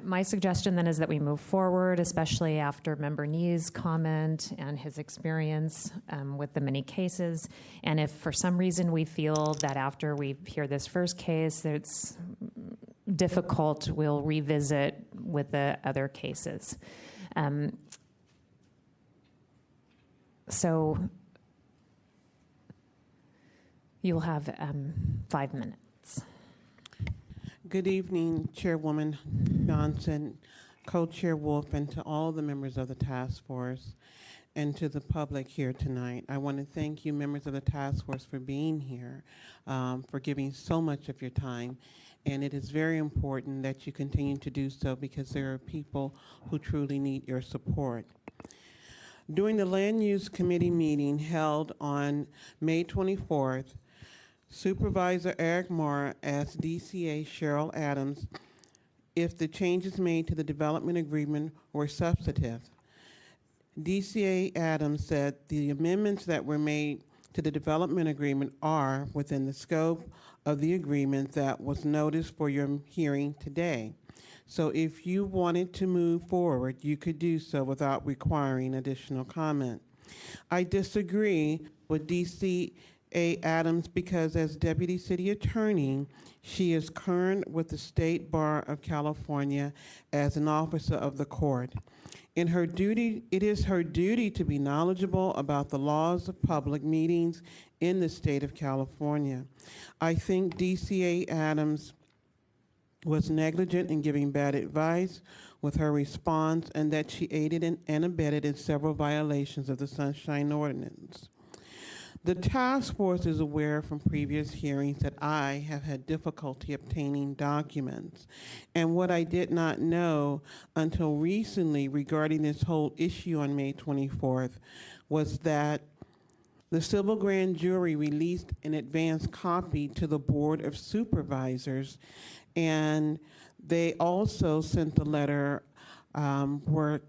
my suggestion then is that we move forward, especially after Member Nee's comment and his experience with the many cases. And if for some reason we feel that after we hear this first case it's difficult, we'll revisit with the other cases. So you'll have 5 minutes. Good evening, Chairwoman Johnson, Co-Chair Wolf, and to all the members of the task force, and to the public here tonight. I want to thank you, members of the task force, for being here, for giving so much of your time. And it is very important that you continue to do so because there are people who truly need your support. During the Land Use Committee meeting held on May 24th, Supervisor Eric Moore asked DCA Cheryl Adams if the changes made to the development agreement were substantive. DCA Adams said the amendments that were made to the development agreement are within the scope of the agreement that was noticed for your hearing today. So if you wanted to move forward, you could do so without requiring additional comment. I disagree with DCA Adams because as Deputy City Attorney, she is current with the State Bar of California as an officer of the court. It is her duty to be knowledgeable about the laws of public meetings in the state of California. I think DCA Adams was negligent in giving bad advice with her response and that she aided and abetted in several violations of the Sunshine Ordinance. The task force is aware from previous hearings that I have had difficulty obtaining documents. And what I did not know until recently regarding this whole issue on May 24th was that the civil grand jury released an advance copy to the Board of Supervisors, and they also sent the letter where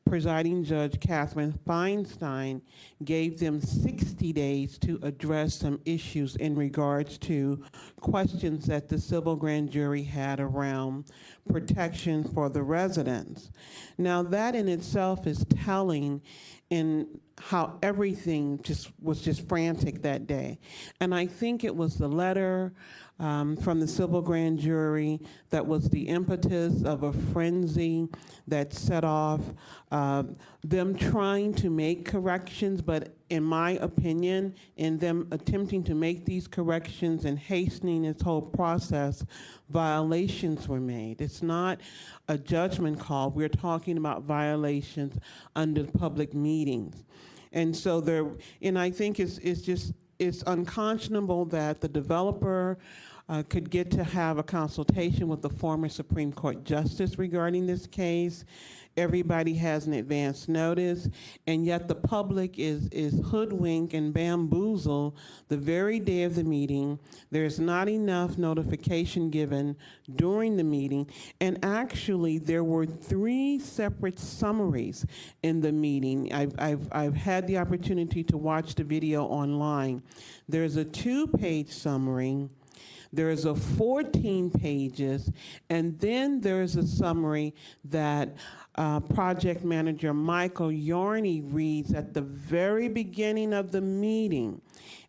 Presiding Judge Catherine Feinstein gave them 60 days to address some issues in regards to questions that the civil grand jury had around protection for the residents. Now that in itself is telling in how everything was just frantic that day. And I think it was the letter from the civil grand jury that was the impetus of a frenzy that set off them trying to make corrections, but in my opinion, in them attempting to make these corrections and hastening this whole process, violations were made. It's not a judgment call. We're talking about violations under public meetings. And so and I think it's just it's unconscionable that the developer could get to have a consultation with the former Supreme Court Justice regarding this case. Everybody has an advance notice, and yet the public is hoodwinked and bamboozled the very day of the meeting. There's not enough notification given during the meeting, and actually there were 3 separate summaries in the meeting. I've had the opportunity to watch the video online. There's a 2-page summary. There's a 14 pages, and then there's a summary that project manager Michael Yarney reads at the very beginning of the meeting.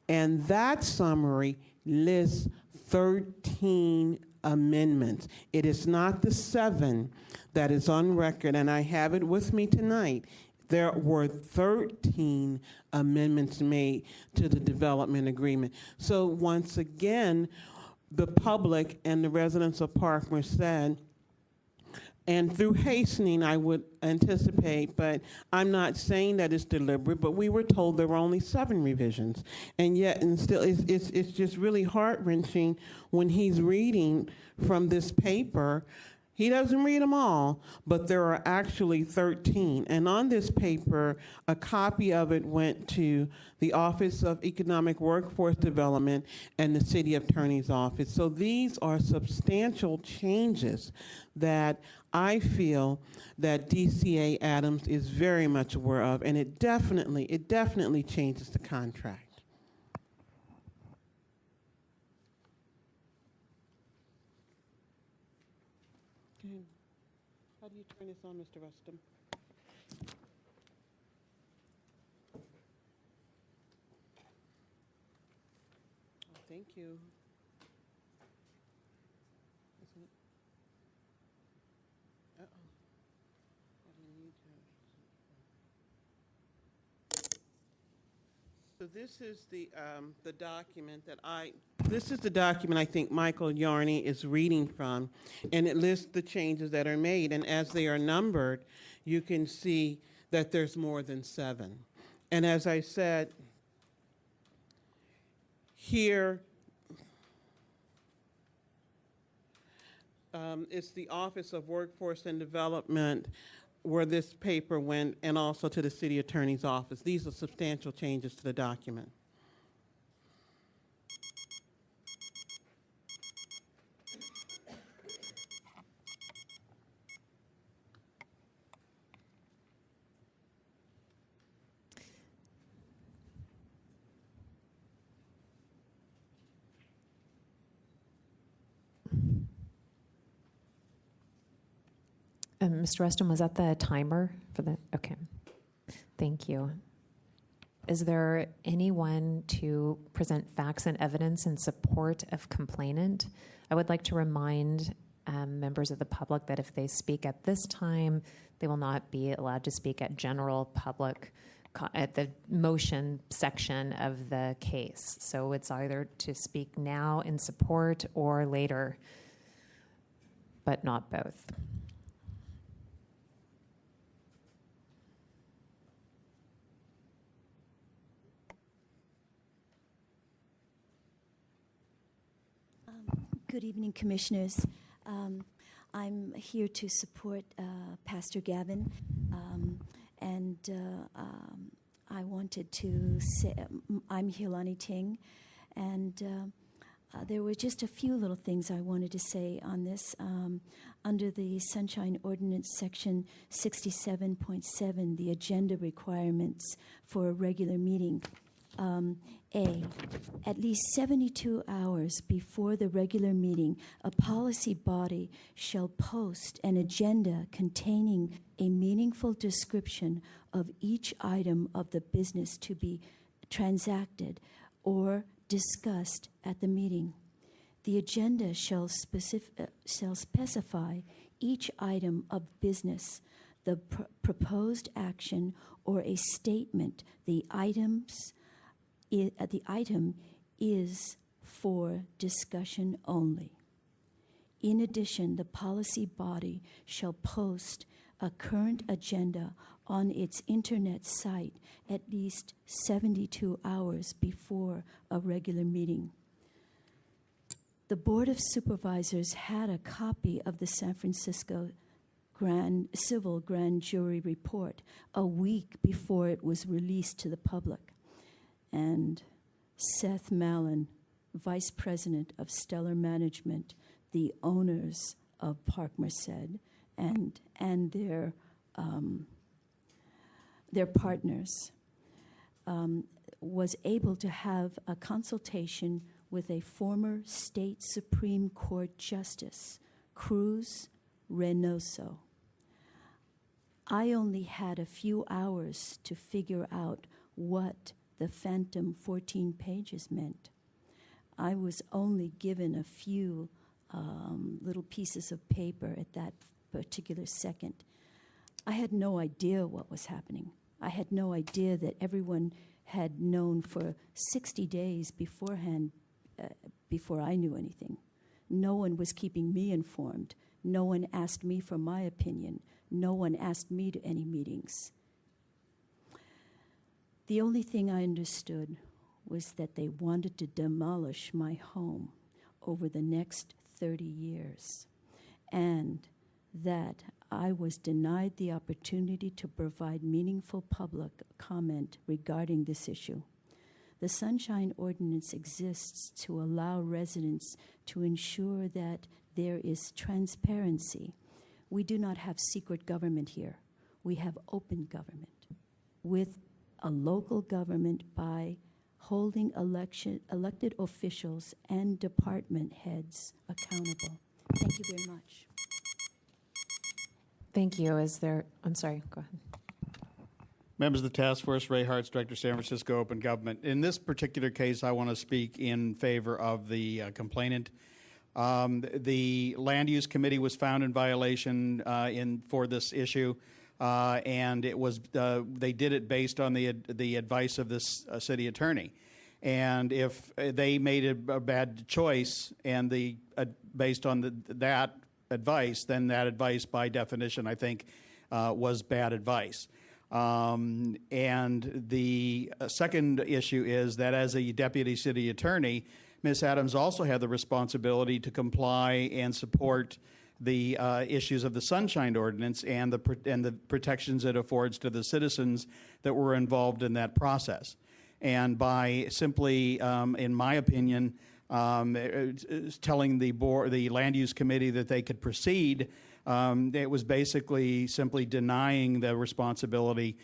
And that summary lists 13 amendments. It is not the 7 that is on record, and I have it with me tonight. There were 13 amendments made to the development agreement. So once again, the public and the residents of Parkmere said, and through hastening, I would anticipate, but I'm not saying that it's deliberate, but we were told there were only 7 revisions. And yet, and still, it's just really heart-wrenching when he's reading from this paper. He doesn't read them all, but there are actually 13. And on this paper, a copy of it went to the Office of Economic Workforce Development and the City Attorney's Office. So these are substantial changes that I feel that DCA Adams is very much aware of, and it definitely changes the contract. How do you turn this on, Mr. Rustam? Oh, thank you. Isn't it? Uh-oh. I didn't need to. So this is the document that this is the document I think Michael Yarney is reading from, and it lists the changes that are made. And as they are numbered, you can see that there's more than 7. And as I said, here it's the Office of Workforce and Development where this paper went, and also to the City Attorney's Office. These are substantial changes to the document. Mr. Rustam, was that the timer for the? Okay. Thank you. Is there anyone to present facts and evidence in support of complainant? I would like to remind members of the public that if they speak at this time, they will not be allowed to speak at general public at the motion section of the case. So it's either to speak now in support or later, but not both. Good evening, Commissioners. I'm here to support Pastor Gavin, and I wanted to say, I'm Hilani Ting, and there were just a few little things I wanted to say on this. Under the Sunshine Ordinance Section 67.7, the agenda requirements for a regular meeting. A, at least 72 hours before the regular meeting, a policy body shall post an agenda containing a meaningful description of each item of the business to be transacted or discussed at the meeting. The agenda shall specify each item of business, the proposed action, or a statement. The item is for discussion only. In addition, the policy body shall post a current agenda on its internet site at least 72 hours before a regular meeting. The Board of Supervisors had a copy of the San Francisco Civil Grand Jury report a week before it was released to the public. And Seth Mallon, Vice President of Stellar Management, the owners of Park Merced, and their partners, was able to have a consultation with a former state Supreme Court Justice, Cruz Reynoso. I only had a few hours to figure out what the phantom 14 pages meant. I was only given a few little pieces of paper at that particular second. I had no idea what was happening. I had no idea that everyone had known for 60 days beforehand, before I knew anything. No one was keeping me informed. No one asked me for my opinion. No one asked me to any meetings. The only thing I understood was that they wanted to demolish my home over the next 30 years, and that I was denied the opportunity to provide meaningful public comment regarding this issue. The Sunshine Ordinance exists to allow residents to ensure that there is transparency. We do not have secret government here. We have open government with a local government by holding elected officials and department heads accountable. Thank you very much. Thank you. I'm sorry, go ahead. Members of the task force, Ray Hartz, Director of San Francisco Open Government. In this particular case, I want to speak in favor of the complainant. The Land Use Committee was found in violation for this issue, and it was they did it based on the advice of this city attorney. And if they made a bad choice and based on that advice, then that advice by definition, I think, was bad advice. And the second issue is that as a deputy city attorney, Ms. Adams also had the responsibility to comply and support the issues of the Sunshine Ordinance and the protections it affords to the citizens that were involved in that process. And by simply, in my opinion, telling the Land Use Committee that they could proceed, it was basically simply denying the responsibility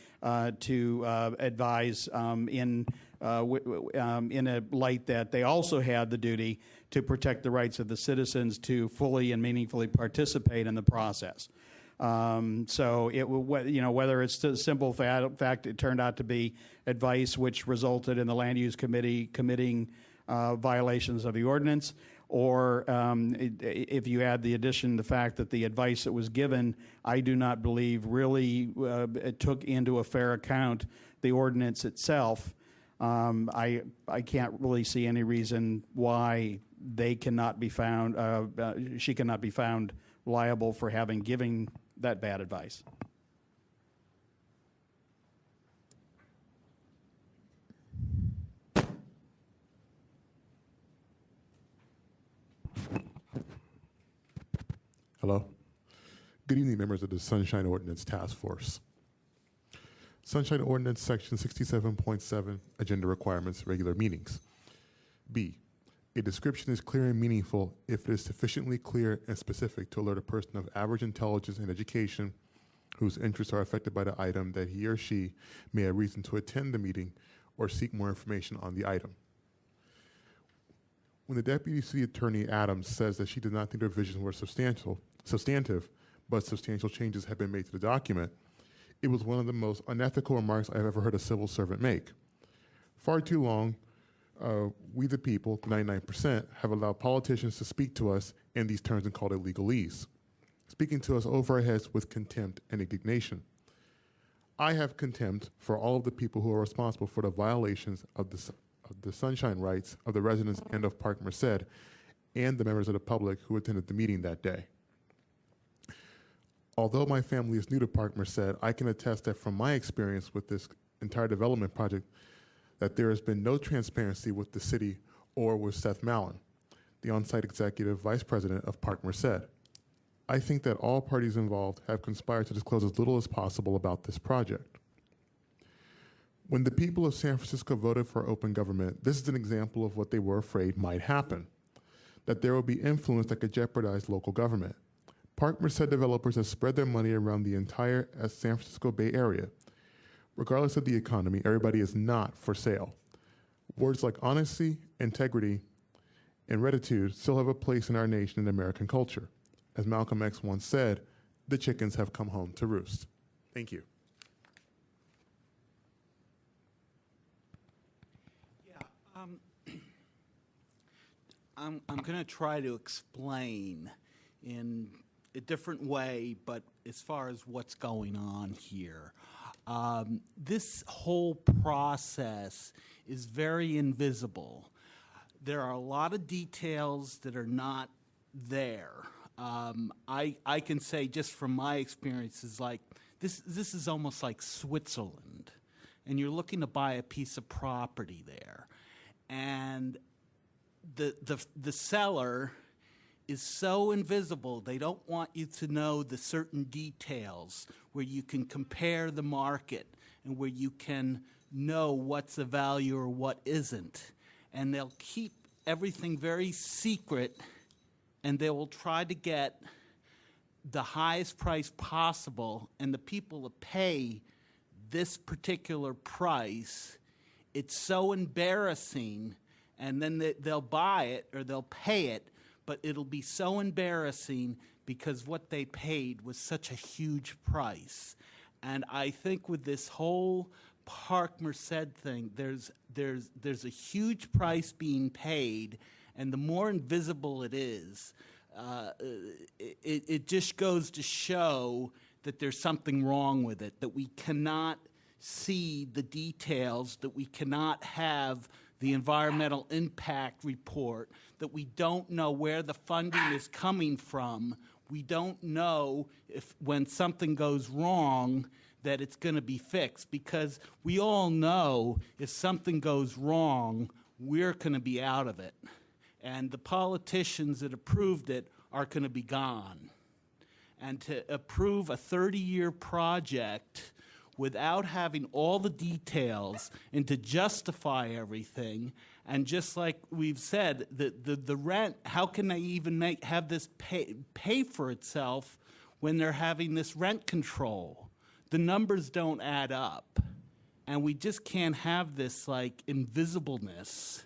to advise in a light that they also had the duty to protect the rights of the citizens to fully and meaningfully participate in the process. So whether it's a simple fact it turned out to be advice which resulted in the Land Use Committee committing violations of the ordinance, or if you add the fact that the advice that was given, I do not believe really took into a fair account the ordinance itself. I can't really see any reason why they cannot be found, she cannot be found liable for having given that bad advice. Hello. Good evening, members of the Sunshine Ordinance Task Force. Sunshine Ordinance Section 67.7, Agenda Requirements, Regular Meetings. B, a description is clear and meaningful if it is sufficiently clear and specific to alert a person of average intelligence and education whose interests are affected by the item that he or she may have reason to attend the meeting or seek more information on the item. When the Deputy City Attorney Adams says that she did not think the revisions were substantive, but substantial changes have been made to the document, it was one of the most unethical remarks I've ever heard a civil servant make. Far too long, we the people, 99%, have allowed politicians to speak to us in these terms and called it legalese, speaking to us over our heads with contempt and indignation. I have contempt for all of the people who are responsible for the violations of the sunshine rights of the residents and of Park Merced and the members of the public who attended the meeting that day. Although my family is new to Park Merced, I can attest that from my experience with this entire development project, that there has been no transparency with the city or with Seth Mallon, the on-site executive vice president of Park Merced. I think that all parties involved have conspired to disclose as little as possible about this project. When the people of San Francisco voted for open government, this is an example of what they were afraid might happen, that there would be influence that could jeopardize local government. Park Merced developers have spread their money around the entire San Francisco Bay Area. Regardless of the economy, everybody is not for sale. Words like honesty, integrity, and rectitude still have a place in our nation and American culture. As Malcolm X once said, the chickens have come home to roost. Thank you. I'm going to try to explain in a different way, but as far as what's going on here. This whole process is very invisible. There are a lot of details that are not there. I can say just from my experiences, like this is almost like Switzerland, and you're looking to buy a piece of property there, and the seller is so invisible. They don't want you to know the certain details where you can compare the market and where you can know what's the value or what isn't. And they'll keep everything very secret, and they will try to get the highest price possible, and the people that pay this particular price, it's so embarrassing, and then they'll buy it or they'll pay it, but it'll be so embarrassing because what they paid was such a huge price. And I think with this whole Park Merced thing, there's a huge price being paid, and the more invisible it is, it just goes to show that there's something wrong with it, that we cannot see the details, that we cannot have the environmental impact report, that we don't know where the funding is coming from. We don't know if when something goes wrong that it's going to be fixed, because we all know if something goes wrong, we're going to be out of it. And the politicians that approved it are going to be gone. And to approve a 30-year project without having all the details and to justify everything, and just like we've said, the rent, how can they even have this pay for itself when they're having this rent control? The numbers don't add up, and we just can't have this like invisibleness.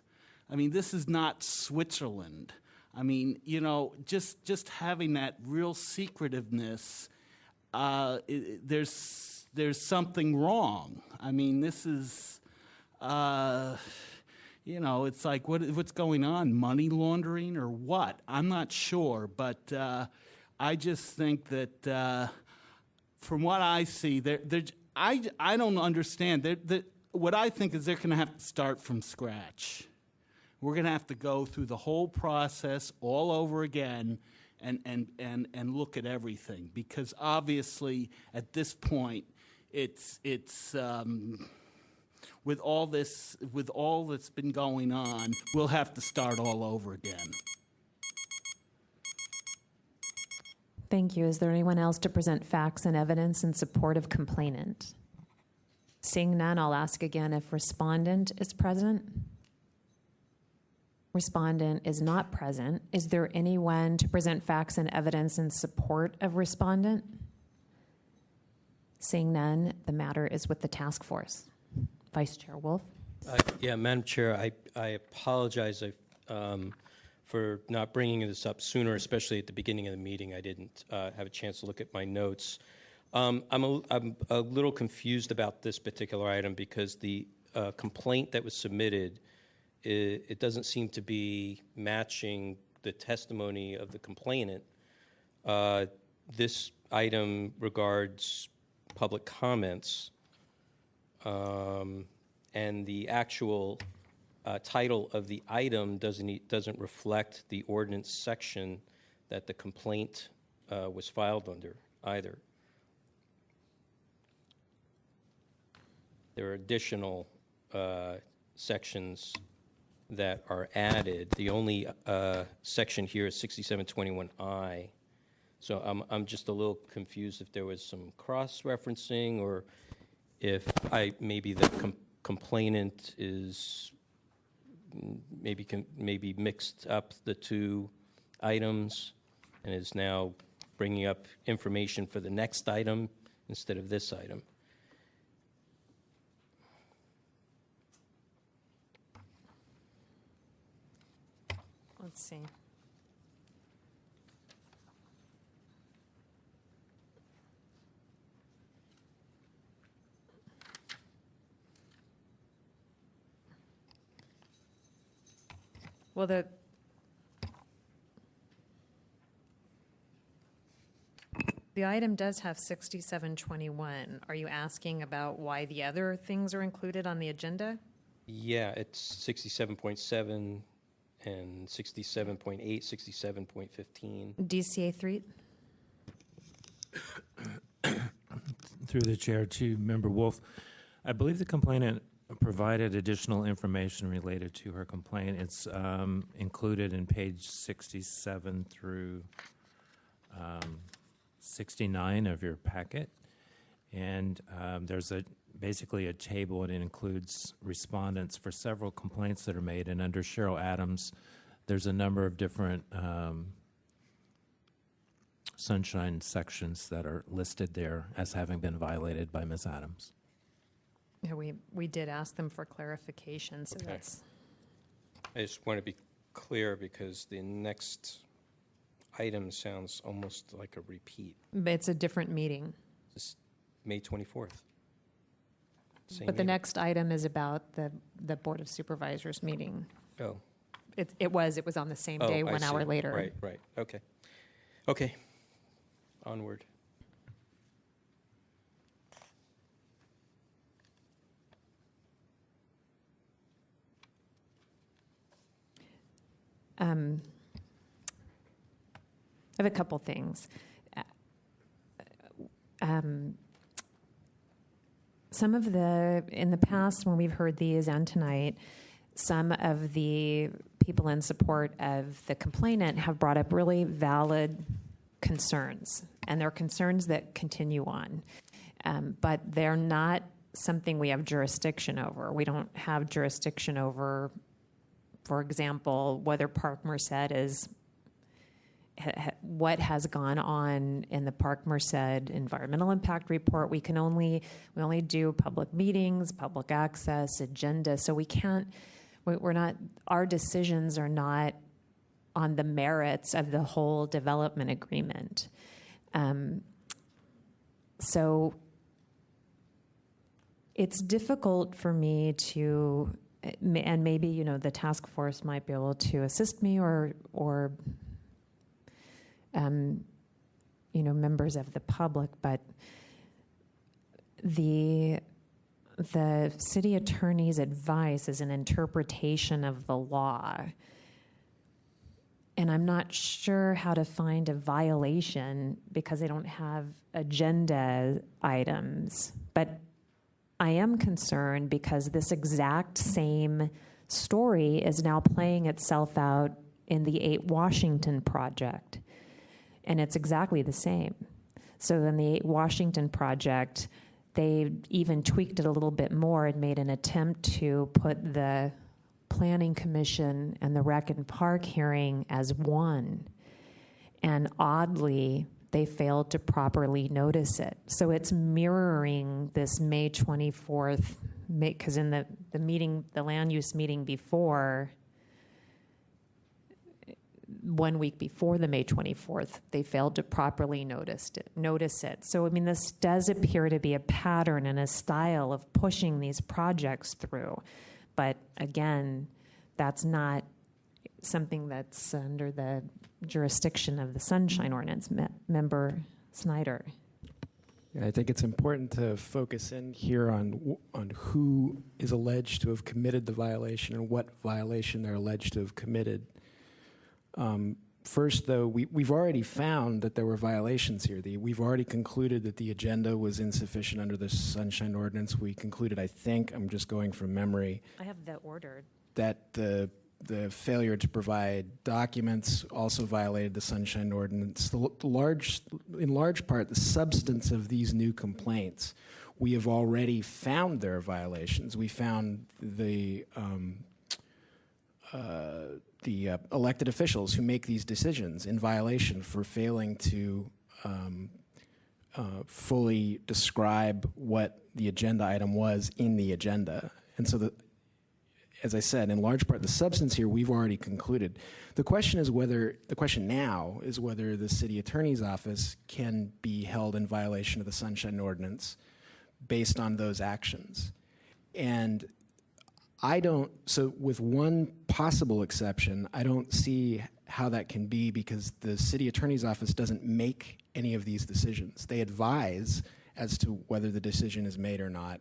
I mean, this is not Switzerland. I mean, you know, just having that real secretiveness, there's something wrong. I mean, this is, you know, it's like what's going on? Money laundering or what? I'm not sure, but I just think that from what I see, I don't understand. What I think is they're going to have to start from scratch. We're going to have to go through the whole process all over again and look at everything, because obviously at this point it's with all that's been going on, we'll have to start all over again. Thank you. Is there anyone else to present facts and evidence in support of complainant? Seeing none, I'll ask again if respondent is present. Respondent is not present. Is there anyone to present facts and evidence in support of respondent? Seeing none, the matter is with the task force. Vice Chair Wolf. Yeah, Madam Chair, I apologize for not bringing this up sooner, especially at the beginning of the meeting. I didn't have a chance to look at my notes. I'm a little confused about this particular item because the complaint that was submitted, it doesn't seem to be matching the testimony of the complainant. This item regards public comments, and the actual title of the item doesn't reflect the ordinance section that the complaint was filed under. either. There are additional sections that are added. The only section here is 6721I. So I'm just a little confused if there was some cross-referencing, or if maybe the complainant is maybe mixed up the two items and is now bringing up information for the next item instead of this item. Let's see. Well, the item does have 6721. Are you asking about why the other things are included on the agenda? Yeah, it's 67.7 and 67.8, 67.15. DCA 3? Through the chair to Member Wolf, I believe the complainant provided additional information related to her complaint. It's included in page 67 through 69 of your packet. And there's basically a table, and it includes respondents for several complaints that are made. And under Cheryl Adams, there's a number of different sunshine sections that are listed there as having been violated by Ms. Adams. Yeah, we did ask them for clarification, so that's... I just want to be clear because the next item sounds almost like a repeat. But it's a different meeting. It's May 24th. But the next item is about the Board of Supervisors meeting. Oh. It was on the same day, 1 hour later. Right. Okay. Onward. I have a couple things. Some of in the past when we've heard these and tonight, some of the people in support of the complainant have brought up really valid concerns, and they're concerns that continue on. But they're not something we have jurisdiction over. We don't have jurisdiction over, for example, whether Park Merced is what has gone on in the Park Merced environmental impact report. We only do public meetings, public access, agenda. So our decisions are not on the merits of the whole development agreement. So it's difficult for me to, and maybe, the task force might be able to assist me or members of the public, but the city attorney's advice is an interpretation of the law. And I'm not sure how to find a violation because they don't have agenda items. But I am concerned because this exact same story is now playing itself out in the 8 Washington project. And it's exactly the same. So in the 8 Washington project, they even tweaked it a little bit more and made an attempt to put the Planning Commission and the Rec and Park hearing as one. And oddly, they failed to properly notice it. So it's mirroring this May 24th, because in the meeting, the land use meeting before, 1 week before the May 24th, they failed to properly notice it. So, this does appear to be a pattern and a style of pushing these projects through. But again, that's not something that's under the jurisdiction of the Sunshine Ordinance. Member Snyder. Yeah, I think it's important to focus in here on who is alleged to have committed the violation and what violation they're alleged to have committed. First, though, we've already found that there were violations here. We've already concluded that the agenda was insufficient under the Sunshine Ordinance. We concluded, I think, I'm just going from memory, I have that ordered. that the failure to provide documents also violated the Sunshine Ordinance. In large part, the substance of these new complaints, we have already found their violations. We found the elected officials who make these decisions in violation for failing to fully describe what the agenda item was in the agenda. And so, as I said, in large part, the substance here we've already concluded. The question now is whether the city attorney's office can be held in violation of the Sunshine Ordinance based on those actions. And so with one possible exception, I don't see how that can be, because the city attorney's office doesn't make any of these decisions. They advise as to whether the decision is made or not,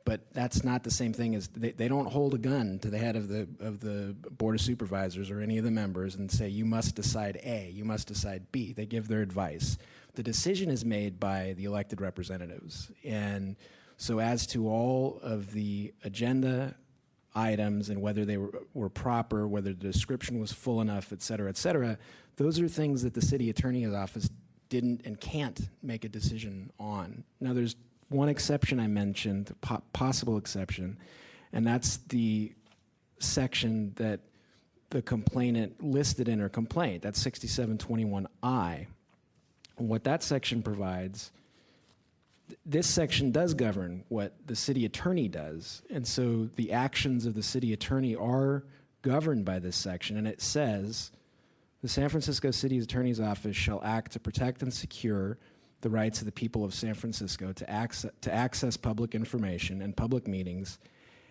but that's not the same thing as they don't hold a gun to the head of the Board of Supervisors or any of the members and say, you must decide A, you must decide B. They give their advice. The decision is made by the elected representatives. And so as to all of the agenda items and whether they were proper, whether the description was full enough, et cetera, those are things that the city attorney's office didn't and can't make a decision on. Now, there's one exception I mentioned, possible exception, and that's the section that the complainant listed in her complaint. That's 6721I. And what that section provides, this section does govern what the city attorney does, and so the actions of the city attorney are governed by this section, and it says, the San Francisco City Attorney's Office shall act to protect and secure the rights of the people of San Francisco to access public information and public meetings,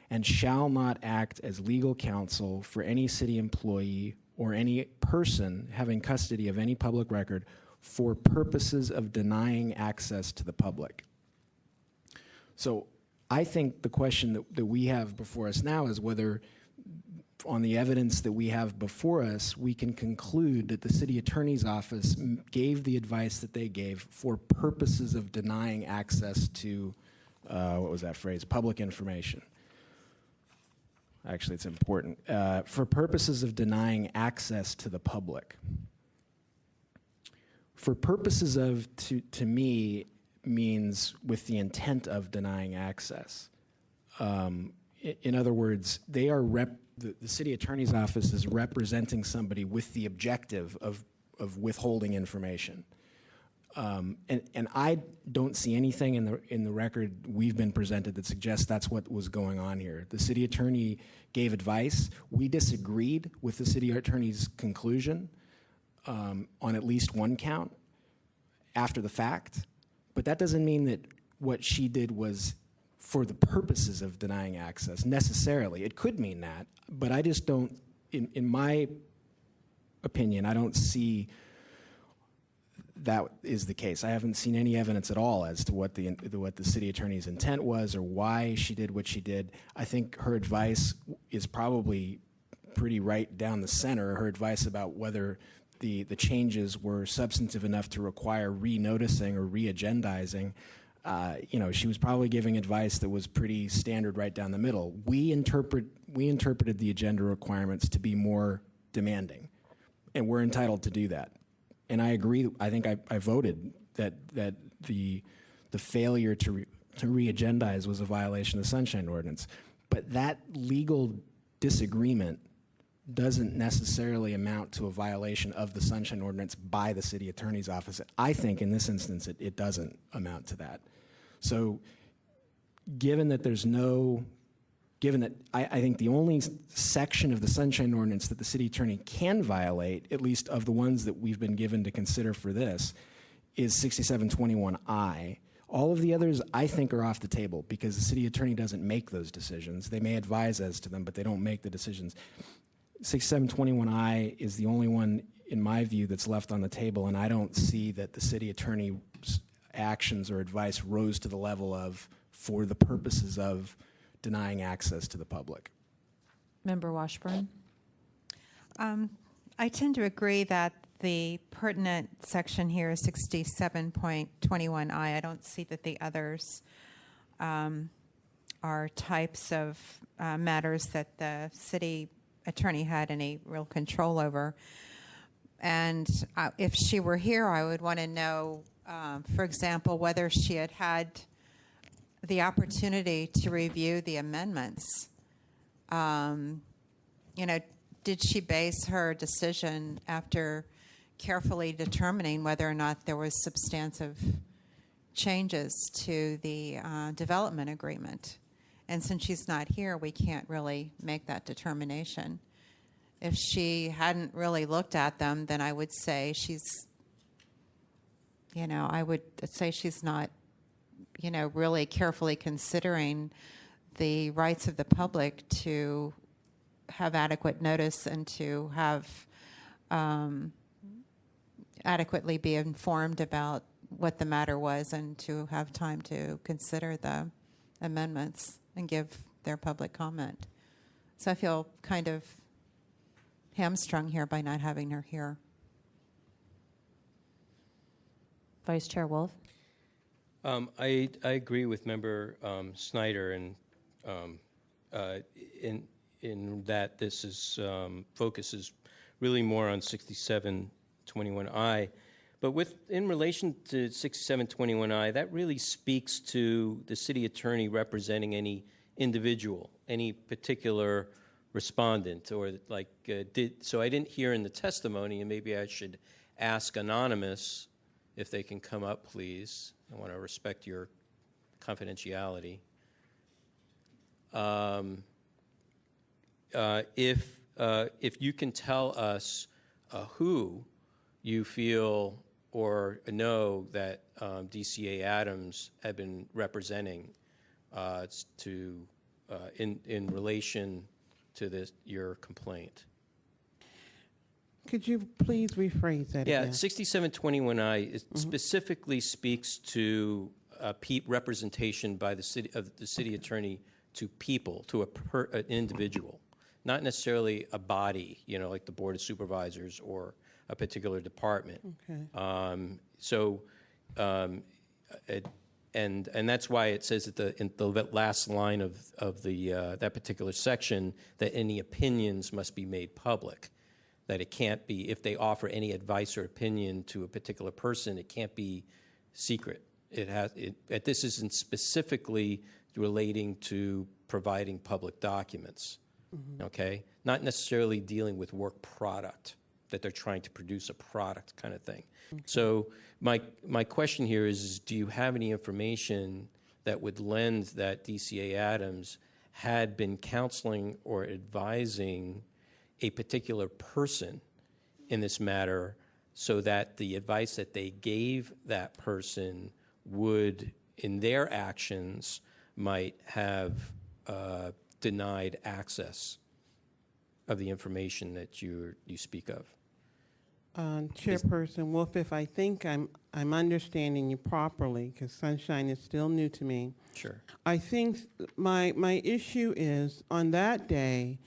and shall not act as legal counsel for any city employee or any person having custody of any public record for purposes of denying access to the public. So I think the question that we have before us now is whether, on the evidence that we have before us, we can conclude that the city attorney's office gave the advice that they gave for purposes of denying access to, what was that phrase, public information. Actually, it's important. For purposes of denying access to the public. For purposes of, to me, means with the intent of denying access. In other words, they are the city attorney's office is representing somebody with the objective of withholding information. And I don't see anything in the record we've been presented that suggests that's what was going on here. The city attorney gave advice. We disagreed with the city attorney's conclusion on at least one count after the fact, but that doesn't mean that what she did was for the purposes of denying access necessarily. It could mean that, but I just don't, in my opinion, I don't see that is the case. I haven't seen any evidence at all as to what the city attorney's intent was or why she did what she did. I think her advice is probably pretty right down the center. Her advice about whether the changes were substantive enough to require re-noticing or re-agendizing, she was probably giving advice that was pretty standard right down the middle. We interpreted the agenda requirements to be more demanding, and we're entitled to do that. And I agree. I think I voted that the failure to re-agendize was a violation of the Sunshine Ordinance. But that legal disagreement doesn't necessarily amount to a violation of the Sunshine Ordinance by the city attorney's office. I think in this instance it doesn't amount to that. So given that I think the only section of the Sunshine Ordinance that the city attorney can violate, at least of the ones that we've been given to consider for this, is 6721I. All of the others, I think, are off the table because the city attorney doesn't make those decisions. They may advise as to them, but they don't make the decisions. 6721I is the only one, in my view, that's left on the table, and I don't see that the city attorney's actions or advice rose to the level of for the purposes of denying access to the public. Member Washburn? I tend to agree that the pertinent section here is 67.21I. I don't see that the others are types of matters that the city attorney had any real control over. And if she were here, I would want to know, for example, whether she had had the opportunity to review the amendments. Did she base her decision after carefully determining whether or not there was substantive changes to the development agreement? And since she's not here, we can't really make that determination. If she hadn't really looked at them, then I would say she's not, really carefully considering the rights of the public to have adequate notice and to have adequately be informed about what the matter was and to have time to consider the amendments and give their public comment. So I feel kind of hamstrung here by not having her here. Vice Chair Wolf? I agree with Member Snyder in that this is focuses really more on 6721I. But in relation to 6721I, that really speaks to the city attorney representing any individual, any particular respondent, or so I didn't hear in the testimony, and maybe I should ask Anonymous if they can come up, please. I want to respect your confidentiality. If you can tell us who you feel or know that DCA Adams had been representing in relation to your complaint. Could you please rephrase that again? 6721I specifically speaks to representation by the city attorney to people, to an individual, not necessarily a body, like the Board of Supervisors or a particular department. Okay. And that's why it says in the last line of that particular section that any opinions must be made public. That it can't be, if they offer any advice or opinion to a particular person, it can't be secret. This isn't specifically relating to providing public documents, okay? Not necessarily dealing with work product, that they're trying to produce a product kind of thing. Okay. So my question here is, do you have any information that would lend that DCA Adams had been counseling or advising a particular person in this matter so that the advice that they gave that person would, in their actions, might have denied access of the information that you speak of? Chairperson Wolf, if I think I'm understanding you properly, because Sunshine is still new to me. Sure. I think my issue is, on that day,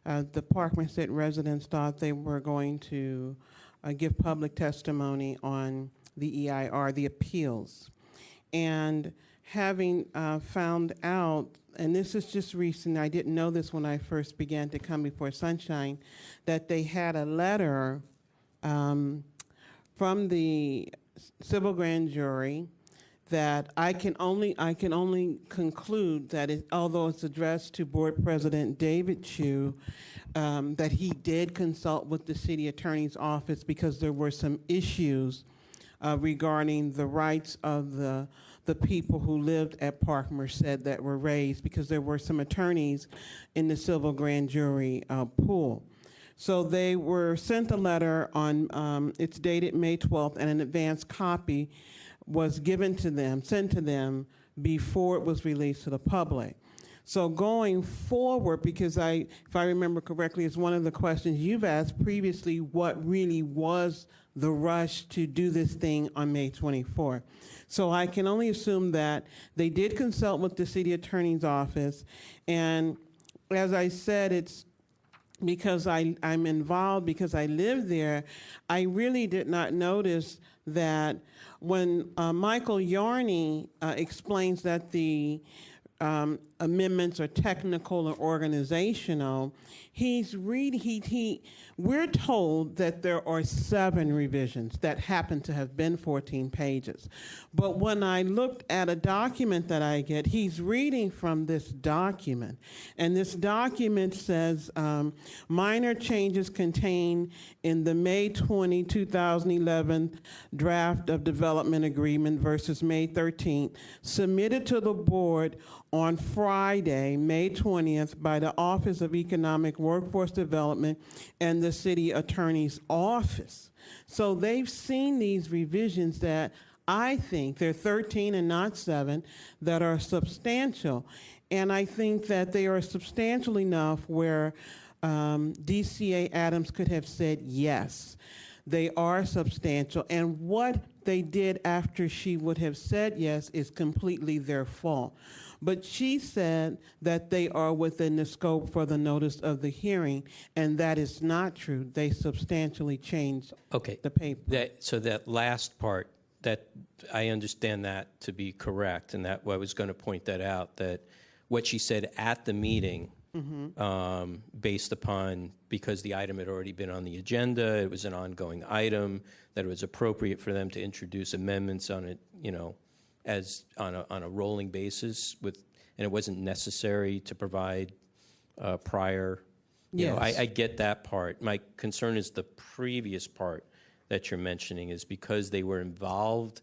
the Parkmanstead residents thought they were going to give public testimony on the EIR, the appeals. And having found out, and this is just recent, I didn't know this when I first began to come before Sunshine, that they had a letter from the civil grand jury that I can only conclude that although it's addressed to Board President David Chu, that he did consult with the city attorney's office because there were some issues regarding the rights of the people who lived at Parkmanstead that were raised, because there were some attorneys in the civil grand jury pool. So they were sent a letter on, it's dated May 12th, and an advance copy was sent to them before it was released to the public. So going forward, because if I remember correctly, it's one of the questions you've asked previously, what really was the rush to do this thing on May 24th? So I can only assume that they did consult with the city attorney's office, and as I said, because I'm involved, because I live there, I really did not notice that when Michael Yarney explains that the amendments are technical or organizational, we're told that there are 7 revisions that happen to have been 14 pages. But when I looked at a document that I get, he's reading from this document. And this document says, minor changes contained in the May 20, 2011 draft of development agreement versus May 13th, submitted to the board on Friday, May 20th, by the Office of Economic Workforce Development and the City Attorney's Office. So they've seen these revisions that I think, they're 13 and not 7, that are substantial. And I think that they are substantial enough where DCA Adams could have said yes. They are substantial, and what they did after she would have said yes is completely their fault. But she said that they are within the scope for the notice of the hearing, and that is not true. They substantially changed the paper. So that last part, that I understand that to be correct, and that I was going to point that out, that what she said at the meeting, based upon, because the item had already been on the agenda, it was an ongoing item, that it was appropriate for them to introduce amendments on it, as on a rolling basis, and it wasn't necessary to provide prior. I get that part. My concern is the previous part that you're mentioning, is because they were involved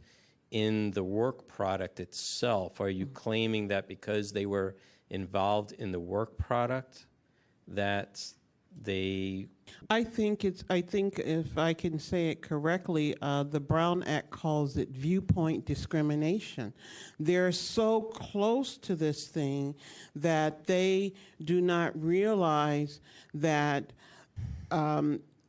in the work product itself. Are you claiming that because they were involved in the work product that they... I think if I can say it correctly, the Brown Act calls it viewpoint discrimination. They're so close to this thing that they do not realize that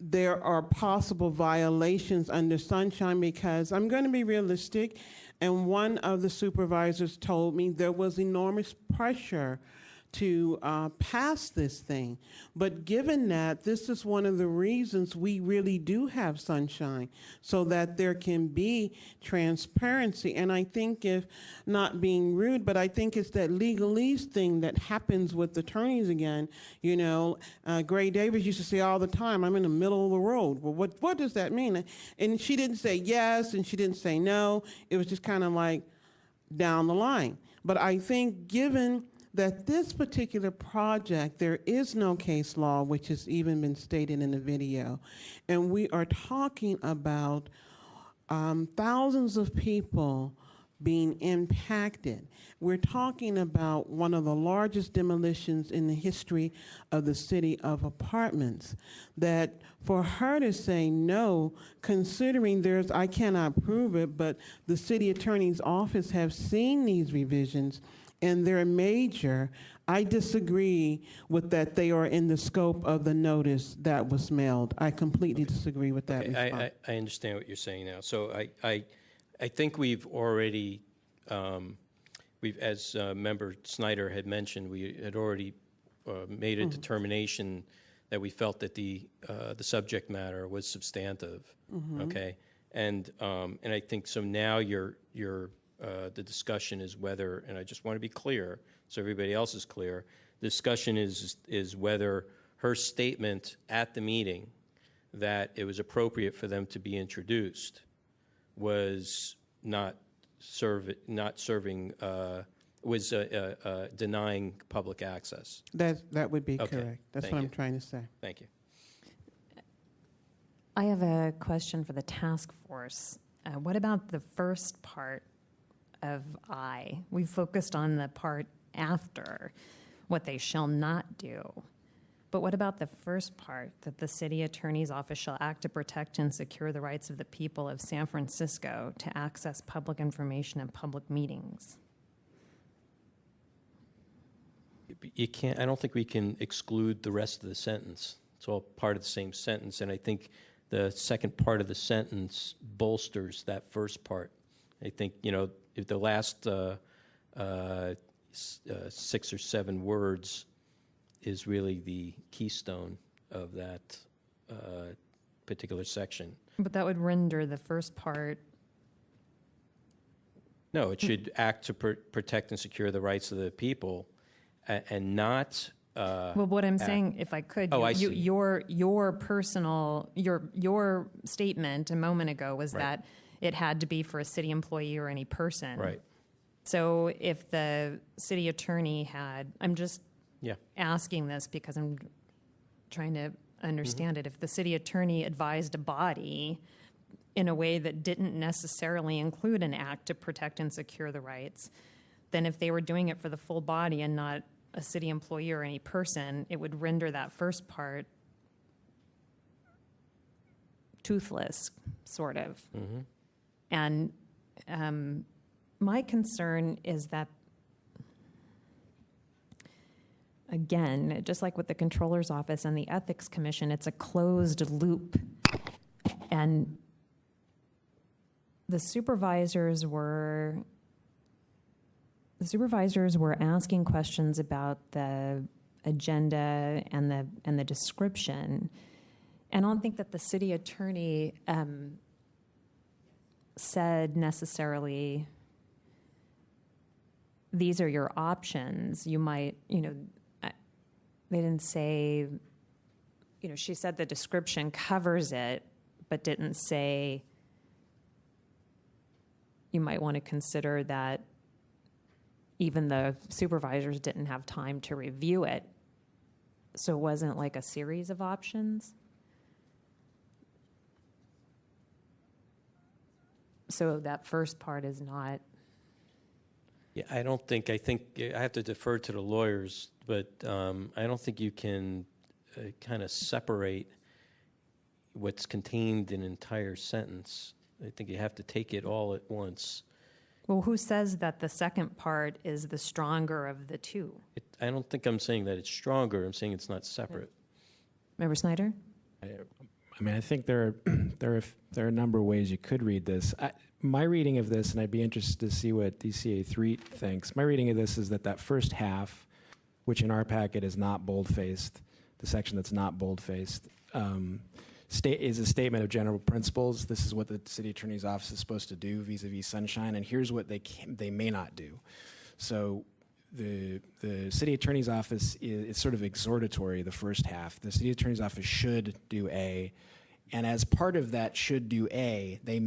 there are possible violations under sunshine, because I'm going to be realistic, and one of the supervisors told me there was enormous pressure to pass this thing. But given that, this is one of the reasons we really do have sunshine, so that there can be transparency. And I think, if not being rude, but I think it's that legalese thing that happens with attorneys again. Gray Davis used to say all the time, I'm in the middle of the road. Well, what does that mean? And she didn't say yes, and she didn't say no. It was just kind of like down the line. But I think, given that this particular project, there is no case law, which has even been stated in the video. And we are talking about thousands of people being impacted. We're talking about one of the largest demolitions in the history of the city of apartments. That for her to say no, considering I cannot prove it, but the city attorney's office have seen these revisions, and they're major, I disagree with that they are in the scope of the notice that was mailed. I completely disagree with that response. I understand what you're saying now. So I think we've already, as Member Snyder had mentioned, we had already made a determination that we felt that the subject matter was substantive. Okay, and I think so. Now the discussion is whether, and I just want to be clear so everybody else is clear, the discussion is whether her statement at the meeting that it was appropriate for them to be introduced was denying public access. That would be correct. That's what I'm trying to say. Thank you. I have a question for the task force. What about the first part of I? We focused on the part after, what they shall not do. But what about the first part, that the city attorney's office shall act to protect and secure the rights of the people of San Francisco to access public information and public meetings? You can't. I don't think we can exclude the rest of the sentence. It's all part of the same sentence, and I think the second part of the sentence bolsters that first part. I think, if the last 6 or 7 words is really the keystone of that particular section. But that would render the first part. No, it should act to protect and secure the rights of the people, and not. Well, what I'm saying, if I could, Oh, I see. your personal your statement a moment ago was that it had to be for a city employee or any person. Right. So if the city attorney had, I'm just Yeah. asking this because I'm trying to understand it. If the city attorney advised a body in a way that didn't necessarily include an act to protect and secure the rights, then if they were doing it for the full body and not a city employee or any person, it would render that first part toothless, sort of. Mm-hmm. And my concern is that, again, just like with the Controller's Office and the Ethics Commission, it's a closed loop. And the supervisors were asking questions about the agenda and the description. And I don't think that the city attorney said necessarily, these are your options. You might, they didn't say, she said the description covers it, but didn't say you might want to consider that even the supervisors didn't have time to review it. So it wasn't like a series of options. So that first part is not. Yeah, I think I have to defer to the lawyers, but I don't think you can kind of separate what's contained in an entire sentence. I think you have to take it all at once. Well, who says that the second part is the stronger of the two? I don't think I'm saying that it's stronger. I'm saying it's not separate. Member Snyder? I think there are a number of ways you could read this. My reading of this, and I'd be interested to see what DCA 3 thinks, my reading of this is that first half, which in our packet is not bold-faced, the section that's not bold-faced, is a statement of general principles. This is what the city attorney's office is supposed to do vis-a-vis Sunshine, and here's what they may not do. So the city attorney's office is sort of exhortatory, the first half. The city attorney's office should do A, and as part of that should do A, they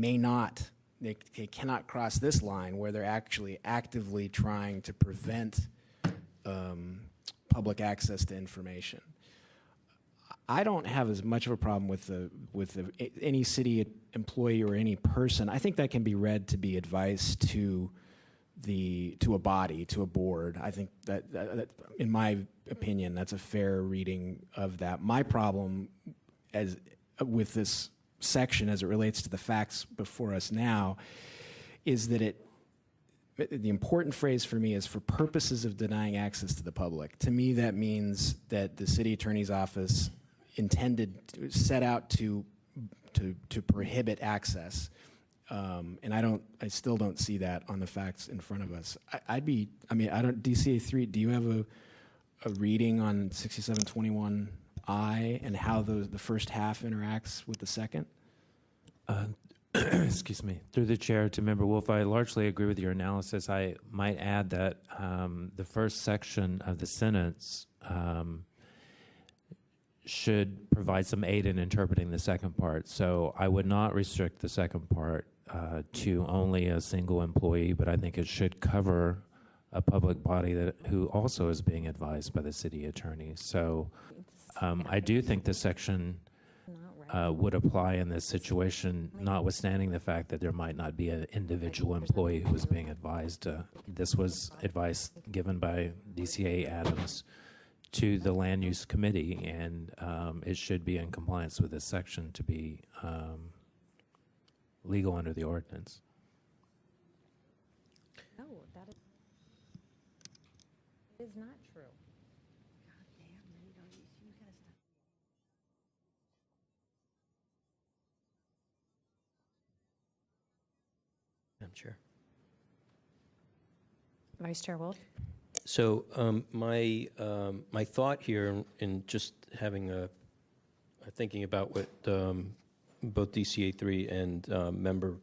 cannot cross this line where they're actually actively trying to prevent public access to information. I don't have as much of a problem with any city employee or any person. I think that can be read to be advice to a body, to a board. I think that in my opinion, that's a fair reading of that. My problem with this section as it relates to the facts before us now is that the important phrase for me is for purposes of denying access to the public. To me, that means that the city attorney's office set out to prohibit access, and I still don't see that on the facts in front of us. DCA 3. Do you have a reading on 6721I and how the first half interacts with the second? Excuse me. Through the chair to Member Wolf, I largely agree with your analysis. I might add that the first section of the sentence should provide some aid in interpreting the second part. So I would not restrict the second part to only a single employee, but I think it should cover a public body who also is being advised by the city attorney. So I do think this section would apply in this situation, notwithstanding the fact that there might not be an individual employee who was being advised. This was advice given by DCA Adams to the Land Use Committee, and it should be in compliance with this section to be legal under the ordinance. No, that is not true. I'm sure. Vice Chair Wolf? So my thought here, in just having a thinking about what both DCA3 and member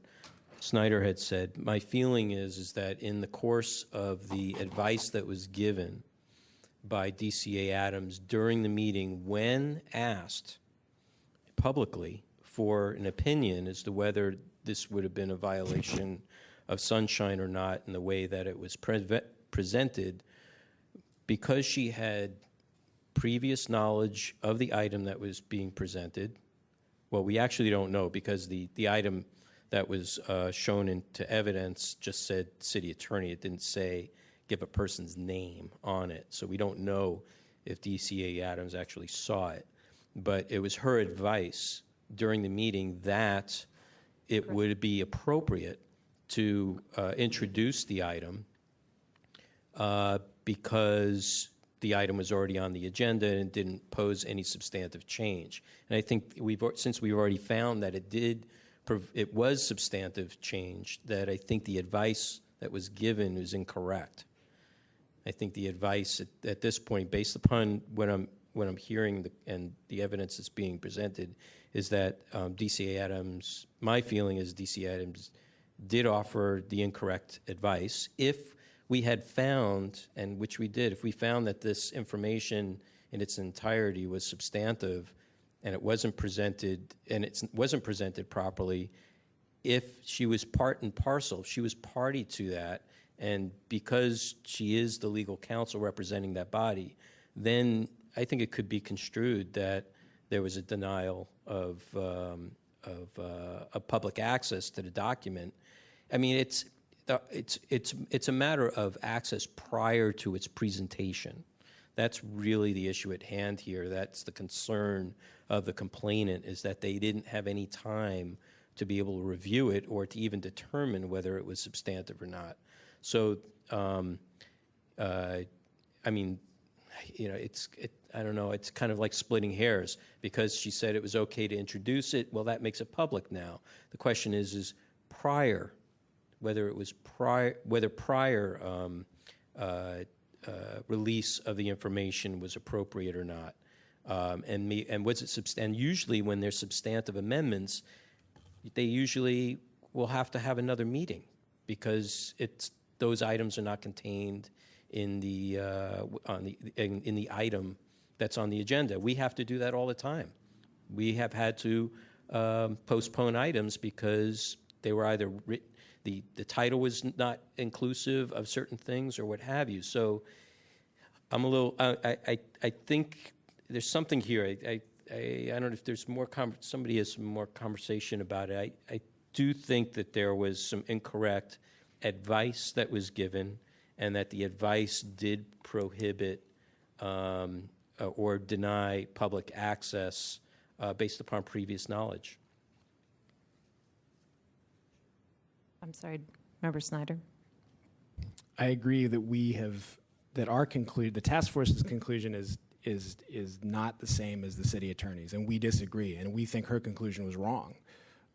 Snyder had said, my feeling is that in the course of the advice that was given by DCA Adams during the meeting, when asked publicly for an opinion as to whether this would have been a violation of sunshine or not in the way that it was presented, because she had previous knowledge of the item that was being presented. Well, we actually don't know, because the item that was shown into evidence just said city attorney. It didn't say give a person's name on it. So we don't know if DCA Adams actually saw it. But it was her advice during the meeting that it would be appropriate to introduce the item because the item was already on the agenda and didn't pose any substantive change. And I think since we've already found that it was substantive change, that I think the advice that was given is incorrect. I think the advice at this point, based upon what I'm hearing and the evidence that's being presented, is that DCA Adams, my feeling is DCA Adams did offer the incorrect advice. If we had found, and which we did, if we found that this information in its entirety was substantive and it wasn't presented, and it wasn't presented properly, if she was part and parcel, if she was party to that, and because she is the legal counsel representing that body, then I think it could be construed that there was a denial of public access to the document. I mean, it's a matter of access prior to its presentation. That's really the issue at hand here. That's the concern of the complainant, is that they didn't have any time to be able to review it or to even determine whether it was substantive or not. So, I mean, you know, I don't know, it's kind of like splitting hairs, because she said it was okay to introduce it. Well, that makes it public now. The question is prior, whether prior release of the information was appropriate or not. And was it and usually when there's substantive amendments, they usually will have to have another meeting, because those items are not contained in the in the item that's on the agenda. We have to do that all the time. We have had to postpone items because they were either the title was not inclusive of certain things or what have you. So I'm a little. I think there's something here. I don't know if there's more. Somebody has some more conversation about it. I do think that there was some incorrect advice that was given, and that the advice did prohibit or deny public access based upon previous knowledge. I'm sorry, Member Snyder. I agree that the task force's conclusion is not the same as the city attorney's, and we disagree, and we think her conclusion was wrong.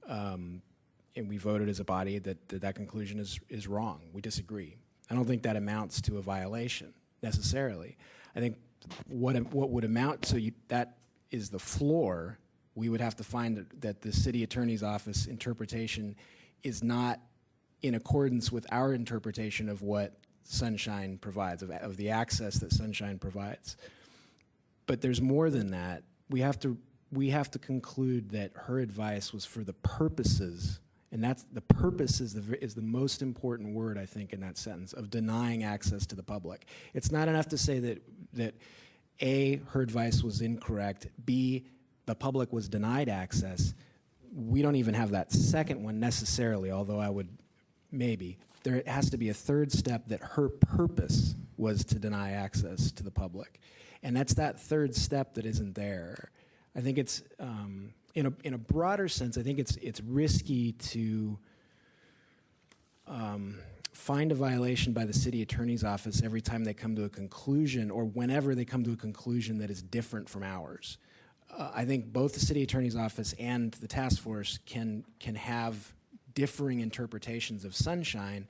And we voted as a body that conclusion is wrong. We disagree. I don't think that amounts to a violation necessarily. I think what would amount to that is the floor. We would have to find that the city attorney's office interpretation is not in accordance with our interpretation of what Sunshine provides, of the access that Sunshine provides. But there's more than that. We have to conclude that her advice was for the purposes, and that's the purpose is the most important word, I think, in that sentence, of denying access to the public. It's not enough to say that A, her advice was incorrect, B, the public was denied access. We don't even have that second one necessarily, although I would maybe. There has to be a third step, that her purpose was to deny access to the public. And that's that third step that isn't there. I think it's, in a broader sense, I think it's risky to find a violation by the city attorney's office every time they come to a conclusion, or whenever they come to a conclusion that is different from ours. I think both the city attorney's office and the task force can have differing interpretations of Sunshine,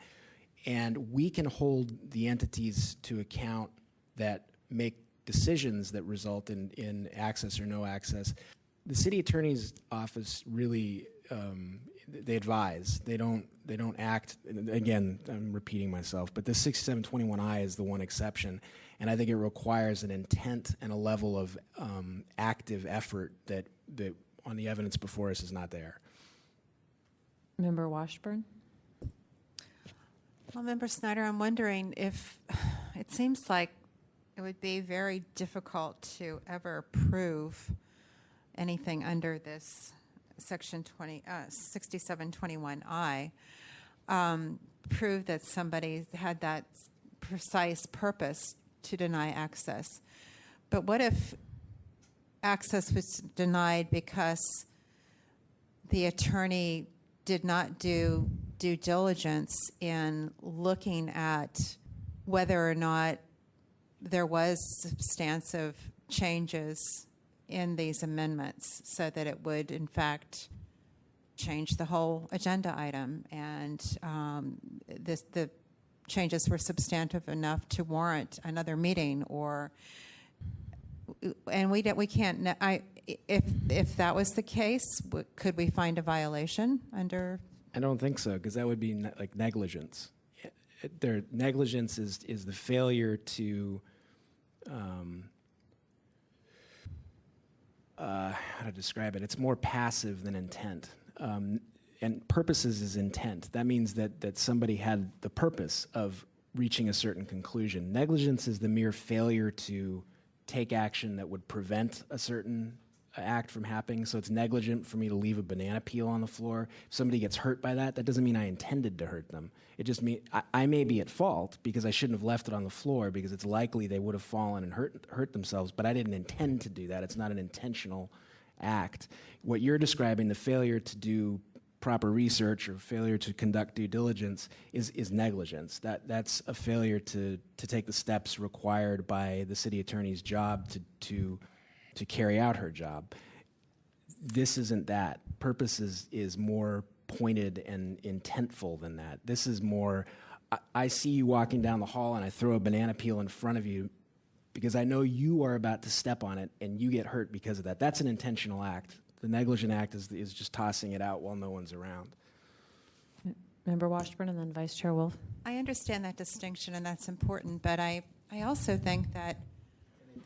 and we can hold the entities to account that make decisions that result in access or no access the city attorney's office really they advise. They don't act. Again, I'm repeating myself, but this 6721I is the one exception, and I think it requires an intent and a level of active effort that on the evidence before us is not there. Member Washburn? Well, Member Snyder, I'm wondering if it seems like it would be very difficult to ever prove anything under this Section 6721I, prove that somebody had that precise purpose to deny access. But what if access was denied because the attorney did not do due diligence in looking at whether or not there was substantive changes in these amendments so that it would, in fact, change the whole agenda item, and the changes were substantive enough to warrant another meeting, and we can't. If that was the case, could we find a violation under? I don't think so, because that would be like negligence. Their negligence is the failure to. How to describe it? It's more passive than intent. And purposes is intent. That means that somebody had the purpose of reaching a certain conclusion. Negligence is the mere failure to take action that would prevent a certain act from happening. So it's negligent for me to leave a banana peel on the floor. If somebody gets hurt by that, that doesn't mean I intended to hurt them. It just means I may be at fault because I shouldn't have left it on the floor, because it's likely they would have fallen and hurt themselves, but I didn't intend to do that. It's not an intentional act. What you're describing, the failure to do proper research or failure to conduct due diligence, is negligence. That's a failure to take the steps required by the city attorney's job to carry out her job. This isn't that. Purpose is more pointed and intentful than that. This is more, I see you walking down the hall and I throw a banana peel in front of you because I know you are about to step on it and you get hurt because of that. That's an intentional act. The negligent act is just tossing it out while no one's around. Member Washburn and then Vice Chair Wolf. I understand that distinction, and that's important, but I also think that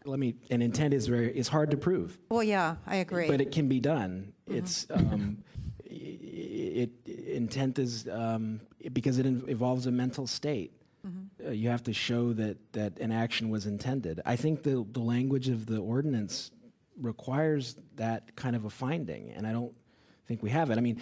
an intent is hard to prove. Well, yeah, I agree. But it can be done. Mm-hmm. It's intent is because it involves a mental state. Mm-hmm. You have to show that an action was intended. I think the language of the ordinance requires that kind of a finding, and I don't think we have it. I mean,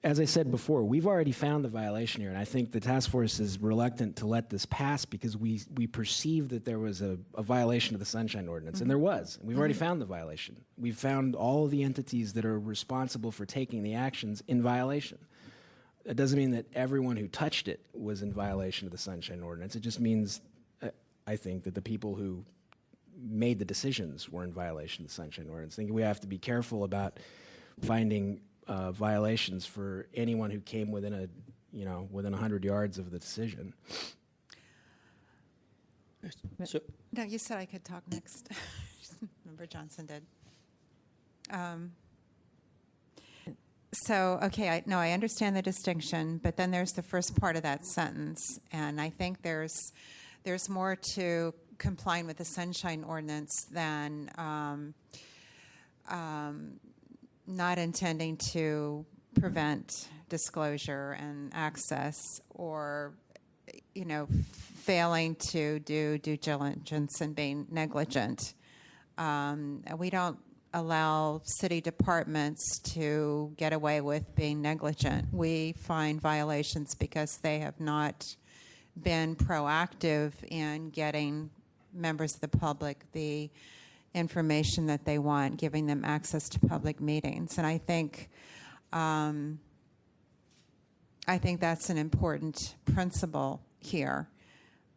as I said before, we've already found the violation here, and I think the task force is reluctant to let this pass because we perceive that there was a violation of the Sunshine Ordinance, mm-hmm. and there was. And we've already found the violation. We've found all of the entities that are responsible for taking the actions in violation. It doesn't mean that everyone who touched it was in violation of the Sunshine Ordinance. It just means, I think, that the people who made the decisions were in violation of the Sunshine Ordinance. I think we have to be careful about finding violations for anyone who came within within 100 yards of the decision. So, no, you said I could talk next. Member Johnson did. Okay, I understand the distinction, but then there's the first part of that sentence, and I think there's more to complying with the Sunshine Ordinance than not intending to prevent disclosure and access, or failing to do due diligence and being negligent. We don't allow city departments to get away with being negligent. We find violations because they have not been proactive in getting members of the public the information that they want, giving them access to public meetings. And I think that's an important principle here.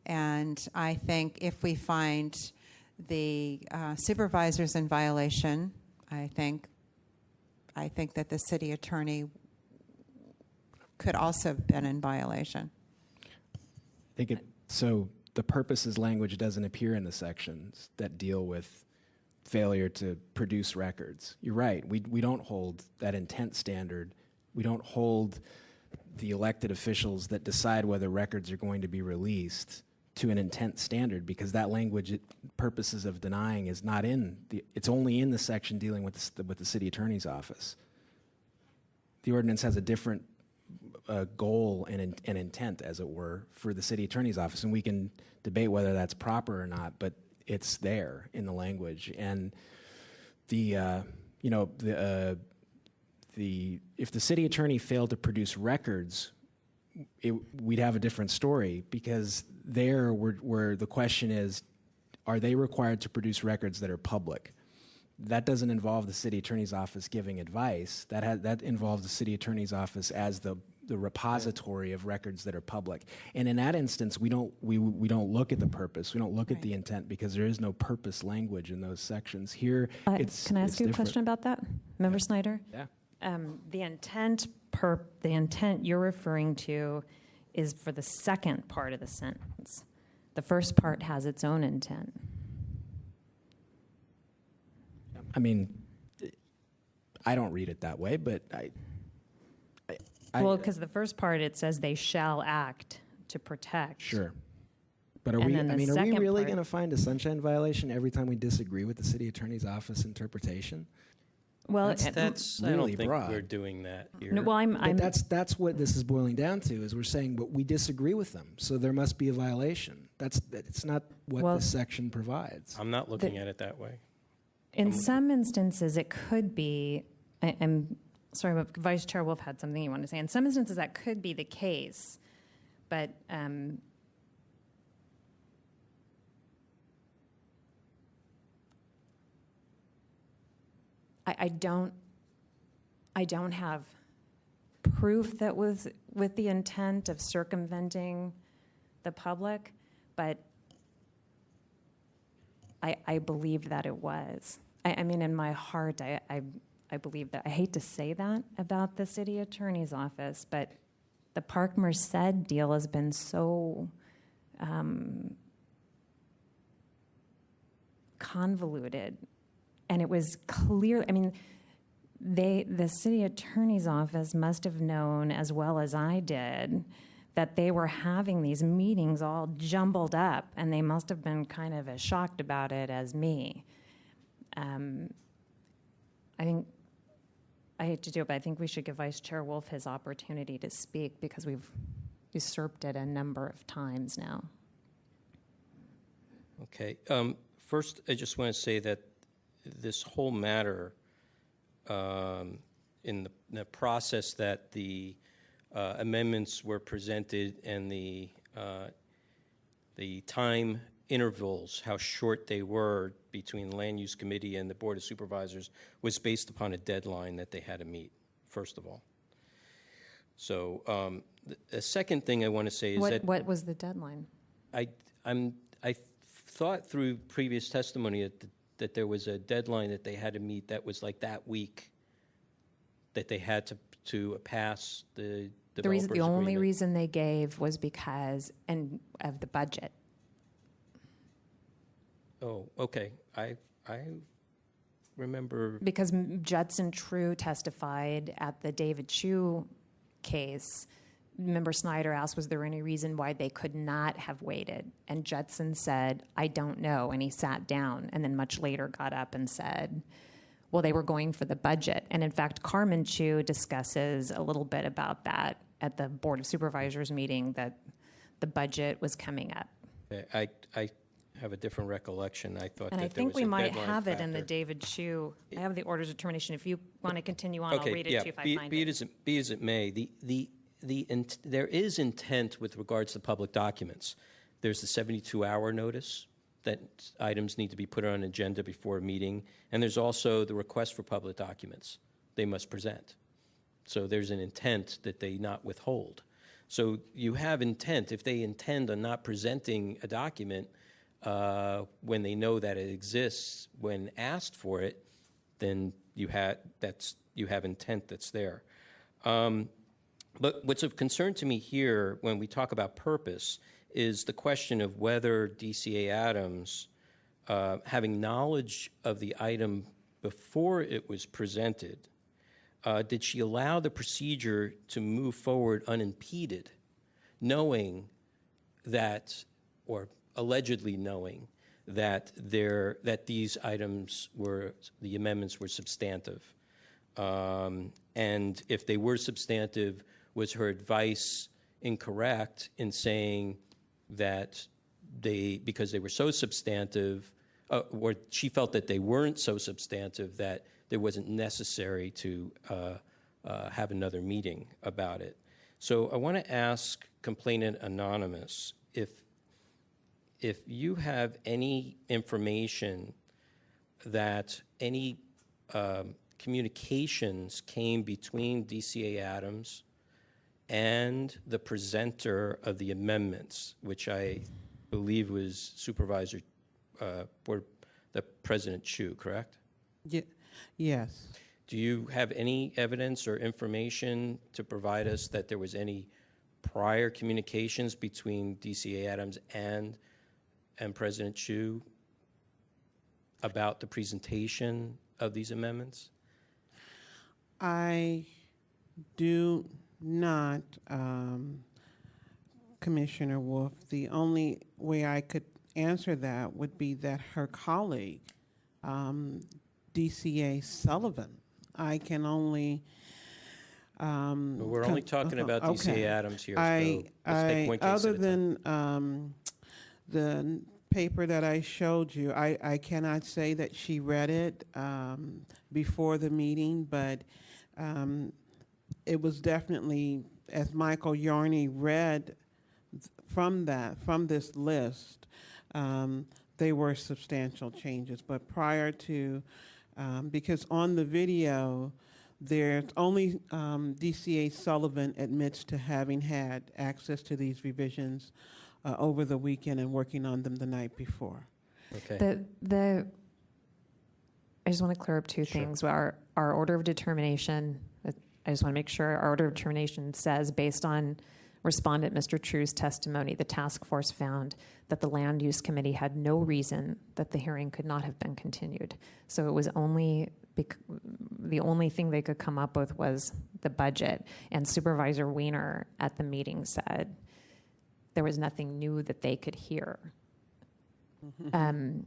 And I think if we find the supervisors in violation, I think that the city attorney could also have been in violation. So the purposes language doesn't appear in the sections that deal with failure to produce records. You're right. We don't hold that intent standard. We don't hold the elected officials that decide whether records are going to be released to an intent standard, because that language, purposes of denying, is not in the. It's only in the section dealing with the city attorney's office. The ordinance has a different goal and intent, as it were, for the city attorney's office, and we can debate whether that's proper or not, but it's there in the language. And if the city attorney failed to produce records, we'd have a different story, because there, where the question is, are they required to produce records that are public? That doesn't involve the city attorney's office giving advice. That involves the city attorney's office as the repository of records that are public. And in that instance, we don't look at the purpose. We don't look at the intent, because there is no purpose language in those sections. Here, can I ask you a question about that, Member Snyder? Yeah. The intent you're referring to is for the second part of the sentence. The first part has its own intent. I mean, I don't read it that way, but well, because the first part, it says they shall act to protect. Sure. But are we really going to find a sunshine violation every time we disagree with the city attorney's office interpretation? Well, that's really I don't think broad. we're doing that here. No, well, But that's what this is boiling down to, is we're saying, but we disagree with them, so there must be a violation. It's not what this section provides. I'm not looking at it that way. In some instances, it could be, I'm sorry, but Vice Chair Wolf had something you wanted to say. In some instances, that could be the case, but I don't have proof that was with the intent of circumventing the public, but I believed that it was. I mean, in my heart, I believe that. I hate to say that about the city attorney's office, but the Park Merced deal has been so convoluted, and it was clear. I mean, the city attorney's office must have known as well as I did that they were having these meetings all jumbled up, and they must have been kind of as shocked about it as me. I think, I hate to do it, but I think we should give Vice Chair Wolf his opportunity to speak, because we've usurped it a number of times now. Okay. First, I just want to say that this whole matter, in the process that the amendments were presented and the time intervals, how short they were between the Land Use Committee and the Board of Supervisors, was based upon a deadline that they had to meet, first of all. So the second thing I want to say is what was the deadline? I thought through previous testimony that there was a deadline that they had to meet that was like that week, that they had to pass the developers The only agreement. reason they gave was because of the budget. Oh, okay. I remember. Because Judson True testified at the David Chu case. Member Snyder asked, was there any reason why they could not have waited? And Judson said, I don't know. And he sat down, and then much later got up and said, well, they were going for the budget. And in fact, Carmen Chu discusses a little bit about that at the Board of Supervisors meeting, that the budget was coming up. I have a different recollection. I thought And that I think there we was a might deadline have it in the factor. David Chu. I have the orders of termination. If you want to continue on, Okay, I'll read it yeah, to you if I find it. Be as it may, there is intent with regards to public documents. There's the 72-hour notice that items need to be put on an agenda before a meeting, and there's also the request for public documents they must present. So there's an intent that they not withhold. So you have intent. If they intend on not presenting a document when they know that it exists when asked for it, then you have intent that's there. But what's of concern to me here when we talk about purpose is the question of whether DCA Adams having knowledge of the item before it was presented, did she allow the procedure to move forward unimpeded, knowing that, or allegedly knowing that these items were, the amendments were substantive? And if they were substantive, was her advice incorrect in saying that because they were so substantive, or she felt that they weren't so substantive that it wasn't necessary to have another meeting about it? So I want to ask Complainant Anonymous if you have any information that any communications came between DCA Adams and the presenter of the amendments, which I believe was Supervisor Board the President Chu, correct? Yes. Do you have any evidence or information to provide us that there was any prior communications between DCA Adams and President Chu about the presentation of these amendments? I do not, Commissioner Wolf. The only way I could answer that would be that her colleague, DCA Sullivan, I can only. We're only talking about DCA okay. Adams here. So let's take one case other at a time. than the paper that I showed you, I cannot say that she read it before the meeting, but it was definitely, as Michael Yarney read from this list, they were substantial changes. But prior to, because on the video, there's only DCA Sullivan admits to having had access to these revisions over the weekend and working on them the night before. Okay. I just want to clear up two things. Our order of determination, I just want to make sure our order of determination says, based on Respondent Mr. True's testimony, the task force found that the Land Use Committee had no reason that the hearing could not have been continued. So it was only the only thing they could come up with was the budget. And Supervisor Weiner at the meeting said there was nothing new that they could hear. And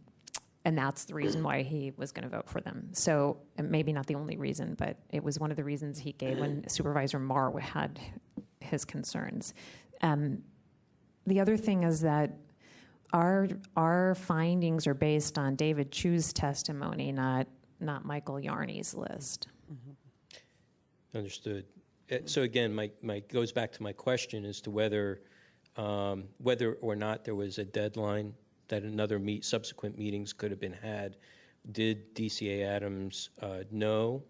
that's the reason why he was going to vote for them. So maybe not the only reason, but it was one of the reasons he gave when Supervisor Marr had his concerns. The other thing is that our findings are based on David Chu's testimony, not Michael Yarney's list. Understood. So again, my goes back to my question as to whether or not there was a deadline that subsequent meetings could have been had. Did DCA Adams know?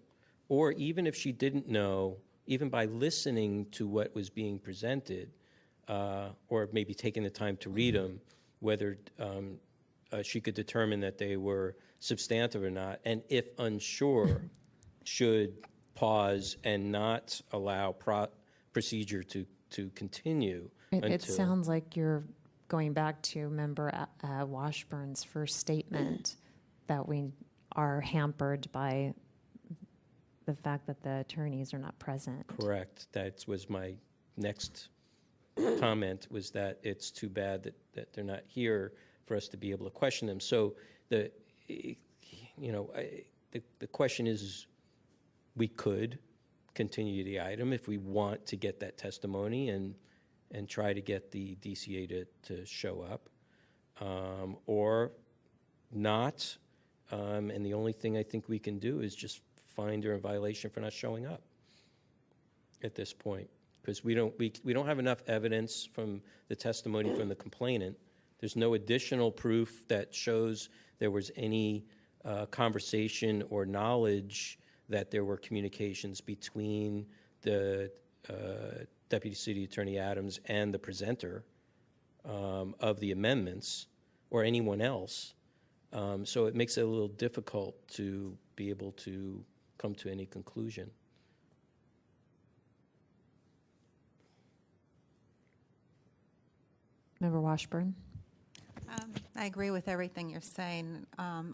Or even if she didn't know, even by listening to what was being presented, or maybe taking the time to read them, whether she could determine that they were substantive or not, and if unsure, should pause and not allow procedure to continue. It sounds like you're going back to Member Washburn's first statement that we are hampered by the fact that the attorneys are not present. Correct. That was my next comment, was that it's too bad that they're not here for us to be able to question them. So the question is, we could continue the item if we want to get that testimony and try to get the DCA to show up, or not. And the only thing I think we can do is just find her in violation for not showing up at this point, because we don't have enough evidence from the testimony from the complainant. There's no additional proof that shows there was any conversation or knowledge that there were communications between the Deputy City Attorney Adams and the presenter of the amendments, or anyone else. So it makes it a little difficult to be able to come to any conclusion. Member Washburn? I agree with everything you're saying,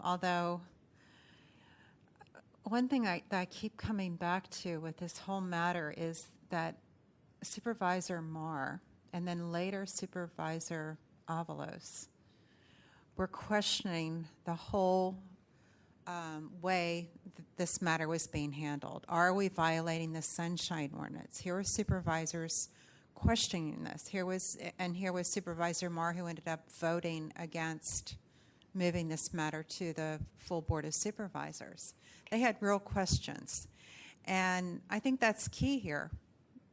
although one thing that I keep coming back to with this whole matter is that Supervisor Marr and then later Supervisor Avalos were questioning the whole way this matter was being handled. Are we violating the Sunshine Ordinance? Here were supervisors questioning this. Here was Supervisor Marr, who ended up voting against moving this matter to the full Board of Supervisors. They had real questions. And I think that's key here,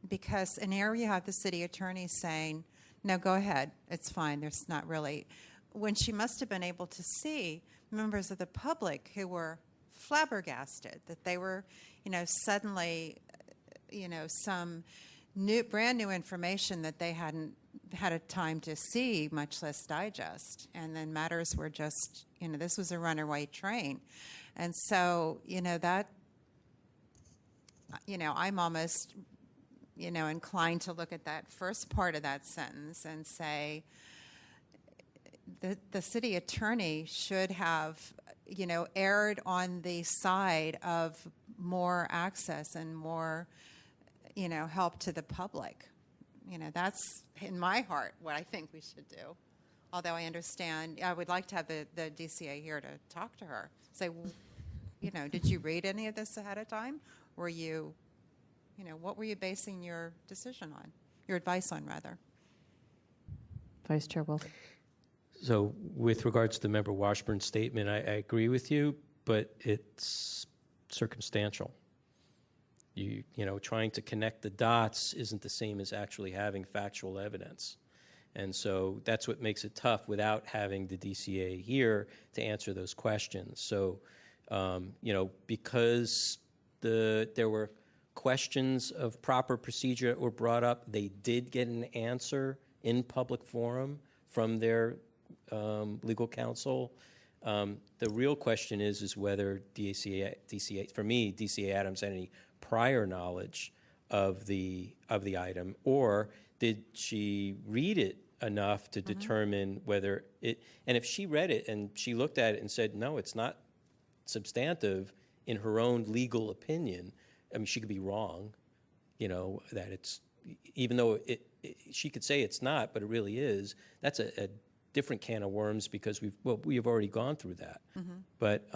because in here you have the city attorney saying, no, go ahead, it's fine, there's not really, when she must have been able to see members of the public who were flabbergasted that they were, suddenly, some brand new information that they hadn't had a time to see, much less digest. And then matters were just, this was a runaway train. And so, I'm almost, inclined to look at that first part of that sentence and say, the city attorney should have, erred on the side of more access and more, help to the public. That's in my heart what I think we should do. Although I understand, I would like to have the DCA here to talk to her. Say, well, did you read any of this ahead of time? Were you, what were you basing your decision on? Your advice on, rather? Vice Chair Wolf. So with regards to the Member Washburn statement, I agree with you, but it's circumstantial. Trying to connect the dots isn't the same as actually having factual evidence. And so that's what makes it tough without having the DCA here to answer those questions. So, because there were questions of proper procedure that were brought up, they did get an answer in public forum from their legal counsel. The real question is whether DCA, for me, DCA Adams had any prior knowledge of the item, or did she read it enough to determine whether it, and if she read it and she looked at it and said, no, it's not substantive in her own legal opinion, I mean, she could be wrong, that it's, even though she could say it's not, but it really is, that's a different can of worms, because we've already gone through that. But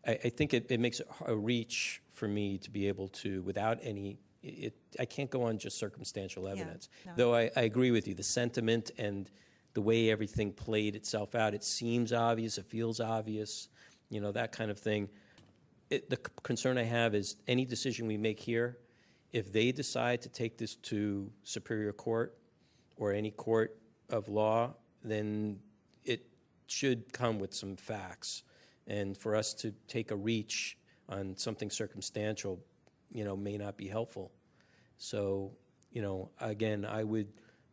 I think it makes it a reach for me to be able to, without any, I can't go on just circumstantial evidence. Yeah, no. Though I agree with you, the sentiment and the way everything played itself out, it seems obvious, it feels obvious, that kind of thing. The concern I have is any decision we make here, if they decide to take this to Superior Court or any court of law, then it should come with some facts. And for us to take a reach on something circumstantial, may not be helpful. So, again, I would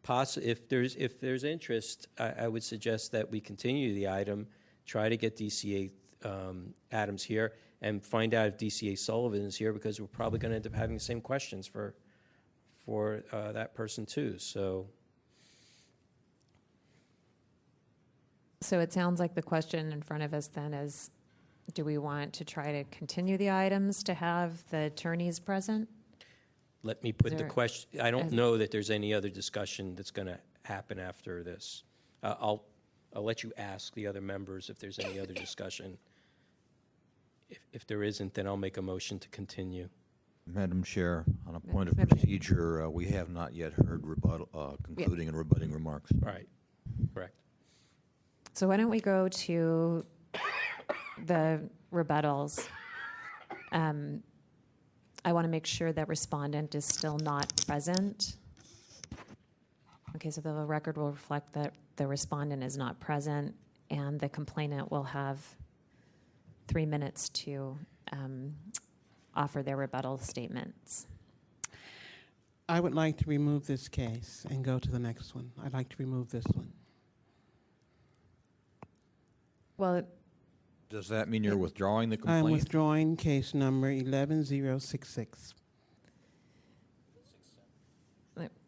if there's interest, I would suggest that we continue the item, try to get DCA Adams here, and find out if DCA Sullivan is here, because we're probably going to end up having the same questions for that person too. So it sounds like the question in front of us then is, do we want to try to continue the items to have the attorneys present? Let me put the question. I don't know that there's any other discussion that's going to happen after this. I'll let you ask the other members if there's any other discussion. If there isn't, then I'll make a motion to continue. Madam Chair, on a point of procedure, we have not yet heard concluding and rebutting remarks. Right. Correct. So why don't we go to the rebuttals? I want to make sure that respondent is still not present. Okay, so the record will reflect that the respondent is not present, and the complainant will have 3 minutes to offer their rebuttal statements. I would like to remove this case and go to the next one. I'd like to remove this one. Well, does that mean you're withdrawing the complaint? I'm withdrawing case number 11066.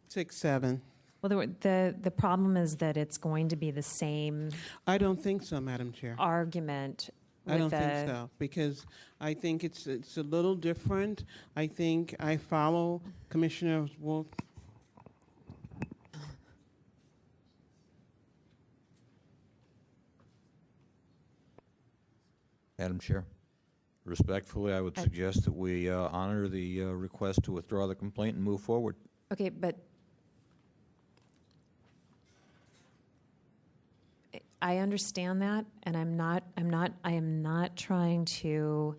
67. Well, the problem is that it's going to be the same I don't think so, Madam Chair. argument. I don't think so, because I think it's a little different. I think I follow Commissioner Wolf. Madam Chair, respectfully, I would suggest that we honor the request to withdraw the complaint and move forward. Okay, but I understand that, and I am not trying to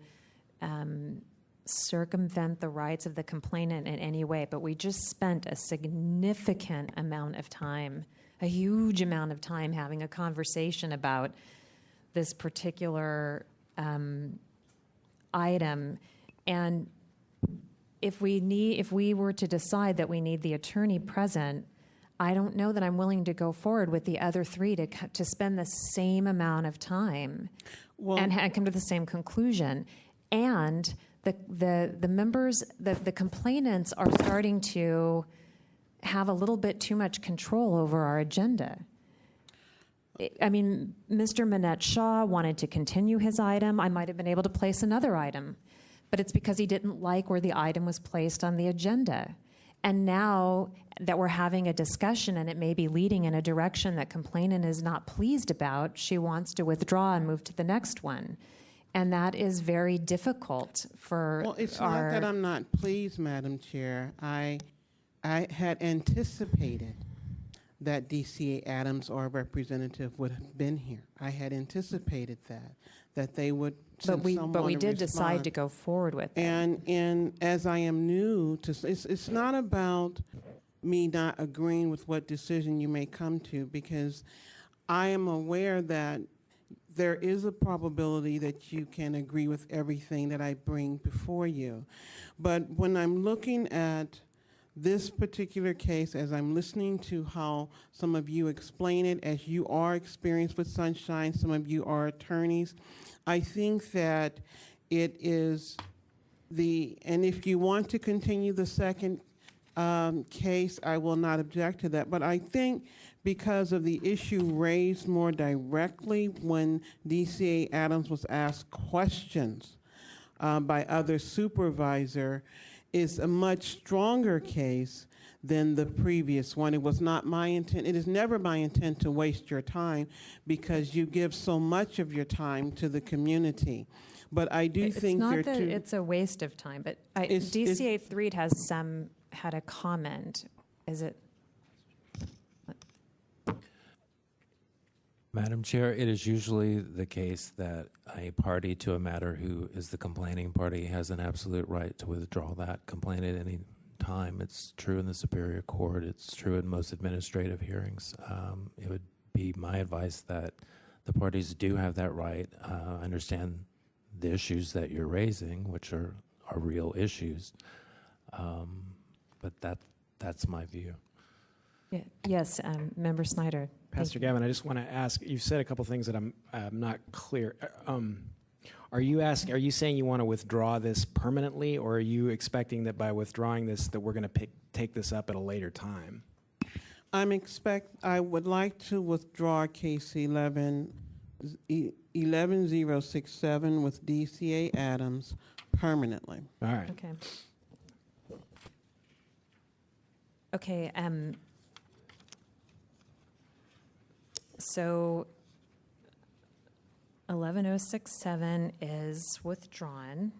circumvent the rights of the complainant in any way, but we just spent a significant amount of time, a huge amount of time having a conversation about this particular item, and if we were to decide that we need the attorney present, I don't know that I'm willing to go forward with the other three to spend the same amount of time and come to the same conclusion. And the members, the complainants are starting to have a little bit too much control over our agenda. I mean, Mr. Manette Shaw wanted to continue his item. I might have been able to place another item, but it's because he didn't like where the item was placed on the agenda. And now that we're having a discussion and it may be leading in a direction that complainant is not pleased about, she wants to withdraw and move to the next one. And that is very difficult for Well, it's not that I'm not pleased, Madam Chair. I had anticipated that DCA Adams or a representative would have been here. I had anticipated that they would send someone But we to did decide respond. to go forward with it. And as I am new to, it's not about me not agreeing with what decision you may come to, because I am aware that there is a probability that you can agree with everything that I bring before you. But when I'm looking at this particular case, as I'm listening to how some of you explain it, as you are experienced with Sunshine, some of you are attorneys, I think that it is and if you want to continue the second case, I will not object to that. But I think because of the issue raised more directly when DCA Adams was asked questions by other supervisor, is a much stronger case than the previous one. It was not my intent. It is never my intent to waste your time, because you give so much of your time to the community. But I do think there It's not that it's a waste of time, but DCA 3 had a comment. Is it? Madam Chair, it is usually the case that a party to a matter who is the complaining party has an absolute right to withdraw that complaint at any time. It's true in the Superior Court. It's true in most administrative hearings. It would be my advice that the parties do have that right. I understand the issues that you're raising, which are real issues, but that's my view. Yeah. Yes, Member Snyder. Pastor Gavin, I just want to ask, you've said a couple things that I'm not clear. Are you saying you want to withdraw this permanently, or are you expecting that by withdrawing this that we're going to take this up at a later time? I would like to withdraw case 11067 with DCA Adams permanently. All right. Okay. Okay. So 11067 is withdrawn.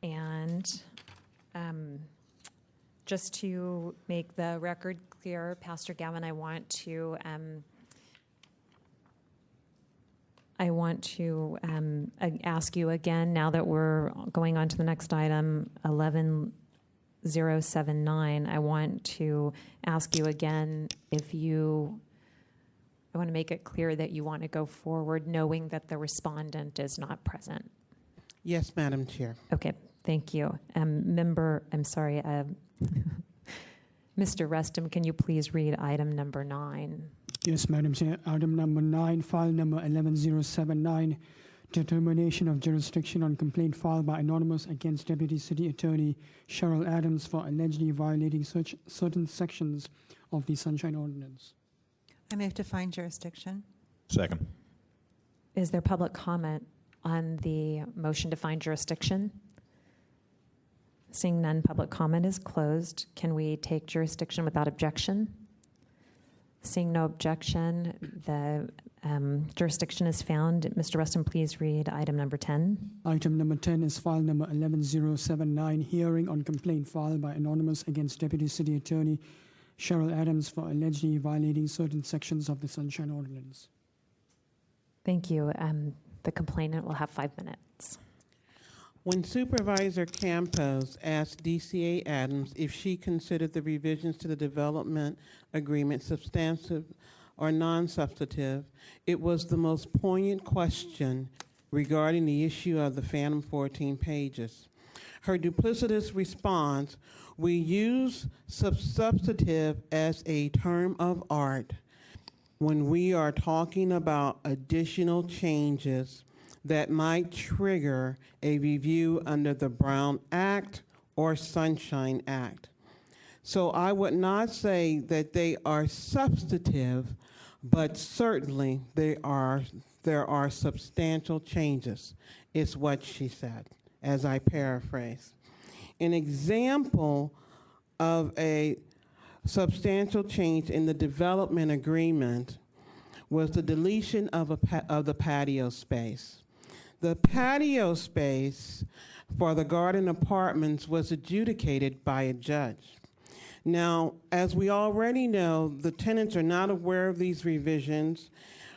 And just to make the record clear, Pastor Gavin, I want to ask you again, now that we're going on to the next item, 11079, I want to ask you again I want to make it clear that you want to go forward knowing that the respondent is not present. Yes, Madam Chair. Okay, Thank you. Member, I'm sorry, Mr. Rustum, can you please read item number 9? Yes, Madam Chair. Item number 9, file number 11079, determination of jurisdiction on complaint filed by Anonymous against Deputy City Attorney Cheryl Adams for allegedly violating certain sections of the Sunshine Ordinance. I move to find jurisdiction. Second. Is there public comment on the motion to find jurisdiction? Seeing none, public comment is closed. Can we take jurisdiction without objection? Seeing no objection, the jurisdiction is found. Mr. Rustin, please read item number 10. Item number 10 is file number 11079, hearing on complaint filed by Anonymous against Deputy City Attorney Cheryl Adams for allegedly violating certain sections of the Sunshine Ordinance. Thank you. The complainant will have 5 minutes. When Supervisor Campos asked DCA Adams if she considered the revisions to the development agreement substantive or non-substantive, it was the most poignant question regarding the issue of the phantom 14 pages. Her duplicitous response, "We use substantive as a term of art when we are talking about additional changes that might trigger a review under the Brown Act or Sunshine Act. So I would not say that they are substantive, but certainly there are substantial changes," is what she said, as I paraphrase. An example of a substantial change in the development agreement was the deletion of the patio space. The patio space for the garden apartments was adjudicated by a judge. Now, as we already know, the tenants are not aware of these revisions.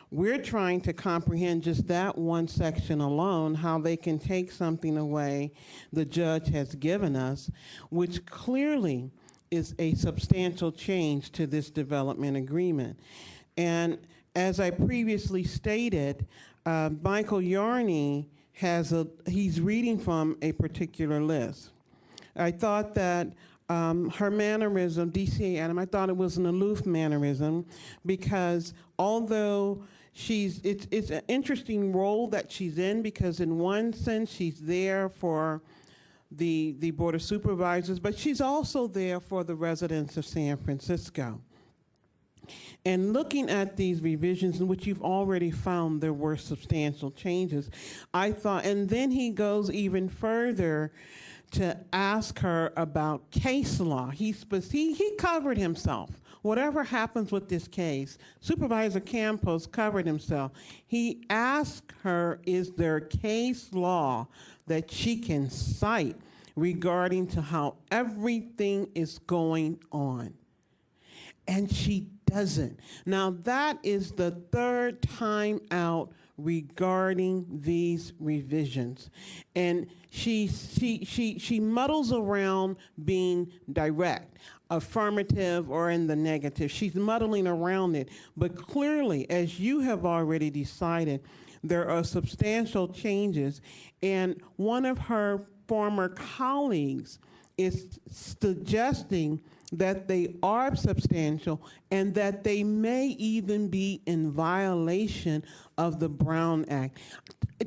We're trying to comprehend just that one section alone, how they can take something away the judge has given us, which clearly is a substantial change to this development agreement. And as I previously stated, Michael Yarney he's reading from a particular list. I thought that her mannerism, DCA Adam, I thought it was an aloof mannerism because although it's an interesting role that she's in because in one sense she's there for the Board of Supervisors, but she's also there for the residents of San Francisco. And looking at these revisions, in which you've already found there were substantial changes, I thought, and then he goes even further to ask her about case law. He covered himself. Whatever happens with this case, Supervisor Campos covered himself. He asked her, is there case law that she can cite regarding to how everything is going on? And she doesn't. Now, that is the third time out regarding these revisions. And she muddles around being direct, affirmative, or in the negative. She's muddling around it. But clearly, as you have already decided, there are substantial changes. And one of her former colleagues is suggesting that they are substantial and that they may even be in violation of the Brown Act.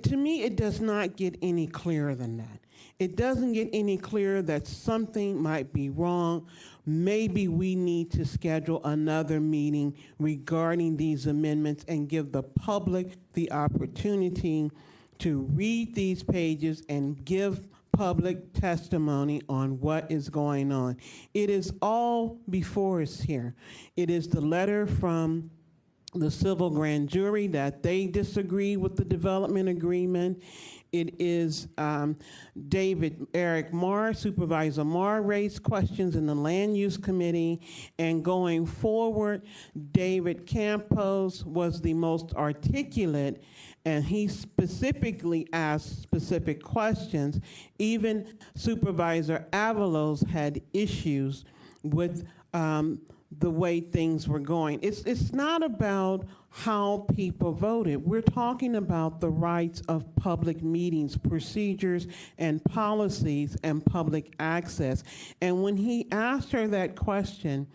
To me, it does not get any clearer than that. It doesn't get any clearer that something might be wrong. Maybe we need to schedule another meeting regarding these amendments and give the public the opportunity to read these pages and give public testimony on what is going on. It is all before us here. It is the letter from the civil grand jury that they disagree with the development agreement. It is Eric Marr, Supervisor Marr raised questions in the Land Use Committee, and going forward, David Campos was the most articulate, and he specifically asked specific questions. Even Supervisor Avalos had issues with the way things were going. It's not about how people voted. We're talking about the rights of public meetings, procedures, and policies, and public access. And when he asked her that question,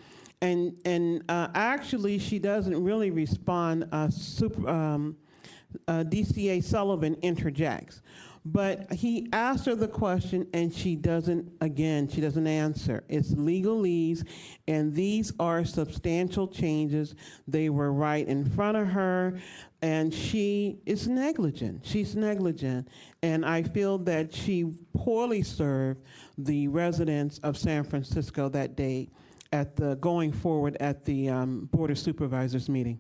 and actually she doesn't really respond, DCA Sullivan interjects. But he asked her the question, and she doesn't answer. It's legalese, and these are substantial changes. They were right in front of her, and she is negligent. She's negligent, and I feel that she poorly served the residents of San Francisco that day going forward at the Board of Supervisors meeting.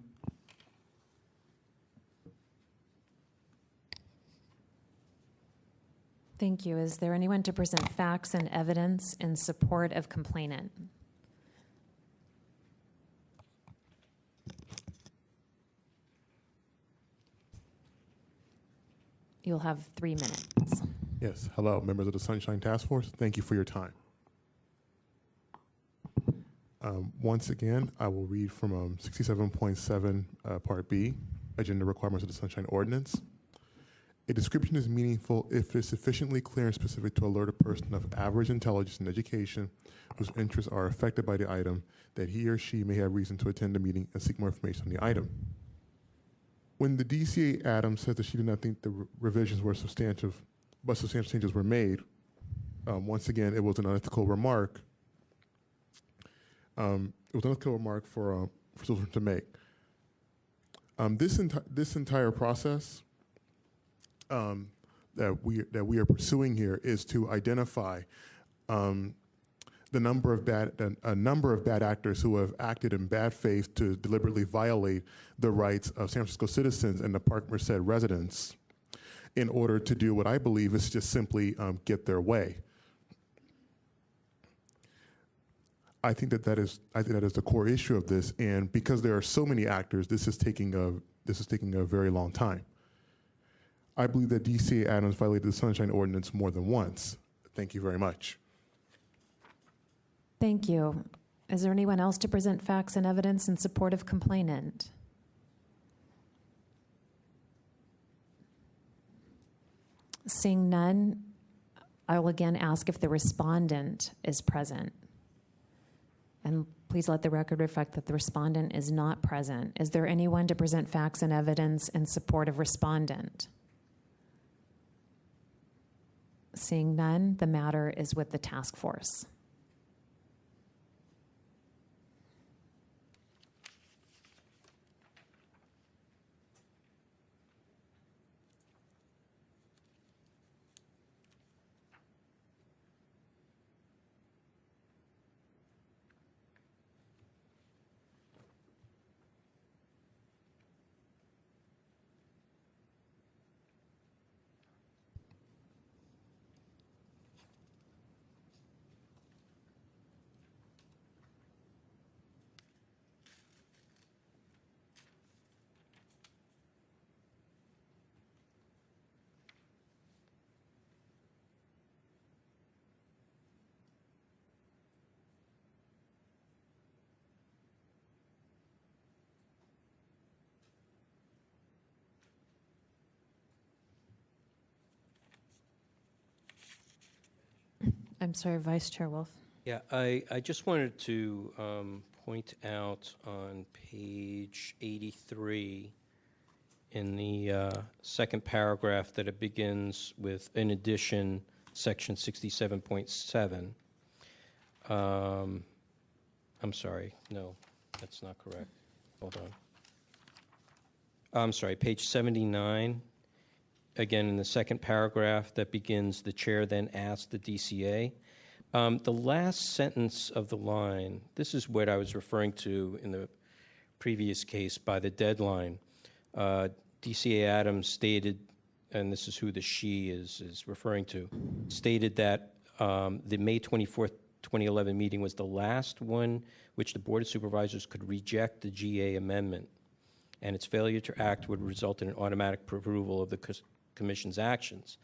Thank you. Is there anyone to present facts and evidence in support of complainant? You'll have 3 minutes. Yes. Hello, members of the Sunshine Task Force. Thank you for your time. Once again, I will read from 67.7 Part B, Agenda Requirements of the Sunshine Ordinance. A description is meaningful if it is sufficiently clear and specific to alert a person of average intelligence and education whose interests are affected by the item that he or she may have reason to attend the meeting and seek more information on the item. When the DCA Adams said that she did not think the revisions were substantive, but substantial changes were made, once again, it was an unethical remark. It was an unethical remark for children to make. This entire process that we are pursuing here is to identify a number of bad actors who have acted in bad faith to deliberately violate the rights of San Francisco citizens and the Park Merced residents in order to do what I believe is just simply get their way. I think that is the core issue of this, and because there are so many actors, this is taking a very long time. I believe that DCA Adams violated the Sunshine Ordinance more than once. Thank you very much. Thank you. Is there anyone else to present facts and evidence in support of complainant? Seeing none, I will again ask if the respondent is present. And please let the record reflect that the respondent is not present. Is there anyone to present facts and evidence in support of respondent? Seeing none, the matter is with the task force. I'm sorry, Vice Chair Wolf. Yeah, I just wanted to point out on page 83 in the second paragraph that it begins with, in addition, section 67.7. I'm sorry, no, that's not correct. Hold on. I'm sorry, page 79. Again, in the second paragraph that begins, the chair then asked the DCA. The last sentence of the line, this is what I was referring to in the previous case by the deadline. DCA Adams stated, and this is who the she is referring to, stated that the May 24th, 2011 meeting was the last one which the Board of Supervisors could reject the GA amendment, and its failure to act would result in an automatic approval of the Commission's actions,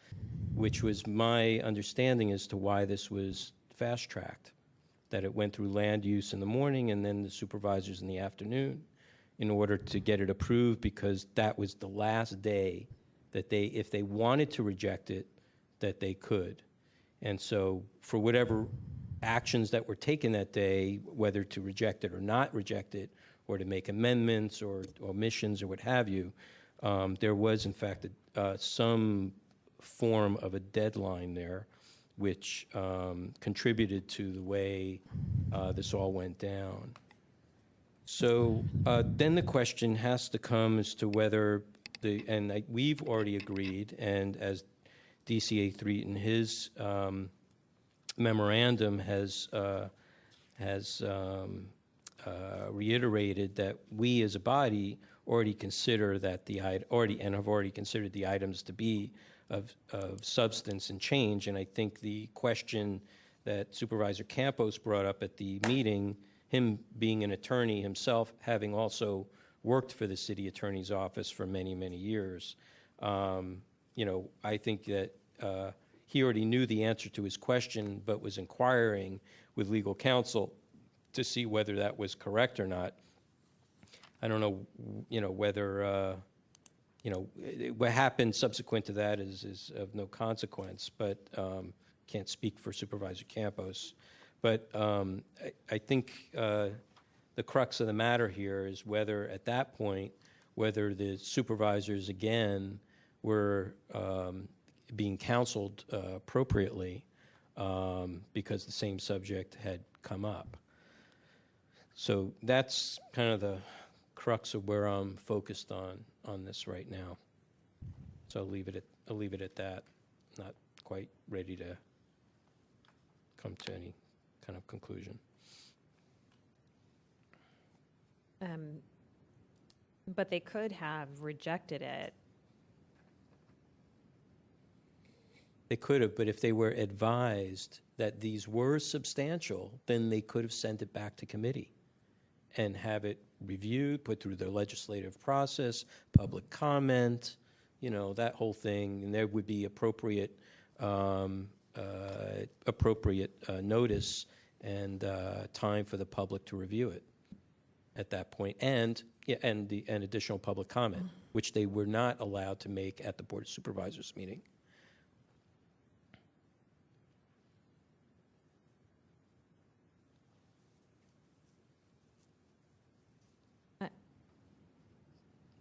which was my understanding as to why this was fast-tracked. that it went through land use in the morning and then the supervisors in the afternoon in order to get it approved, because that was the last day that they, if they wanted to reject it, that they could. And so for whatever actions that were taken that day, whether to reject it or not reject it, or to make amendments or omissions or what have you, there was, in fact, some form of a deadline there, which contributed to the way this all went down. So then the question has to come as to whether we've already agreed, and as DCA 3 in his memorandum has reiterated that we as a body already consider that have already considered the items to be of substance and change. And I think the question that Supervisor Campos brought up at the meeting, him being an attorney himself, having also worked for the city attorney's office for many, many years, I think that he already knew the answer to his question, but was inquiring with legal counsel to see whether that was correct or not. I don't know, whether, what happened subsequent to that is of no consequence, but can't speak for Supervisor Campos. But I think the crux of the matter here is whether, at that point, whether the supervisors, again, were being counseled appropriately because the same subject had come up. So that's kind of the crux of where I'm focused on this right now. So I'll leave it at that. Not quite ready to come to any kind of conclusion. But they could have rejected it. They could have, but if they were advised that these were substantial, then they could have sent it back to committee and have it reviewed, put through the legislative process, public comment, that whole thing, and there would be appropriate notice and time for the public to review it at that point, and additional public comment, which they were not allowed to make at the Board of Supervisors meeting.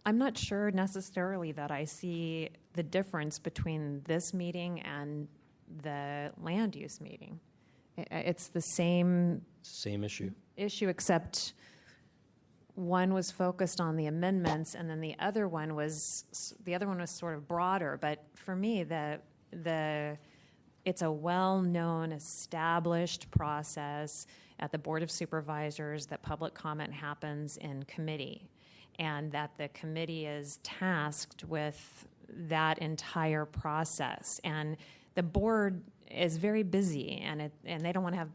I'm not sure necessarily that I see the difference between this meeting and the land use meeting. It's the same issue, except one was focused on the amendments, and then the other one was sort of broader. But for me, it's a well-known, established process at the Board of Supervisors that public comment happens in committee, and that the committee is tasked with that entire process. And the board is very busy, and they don't want to have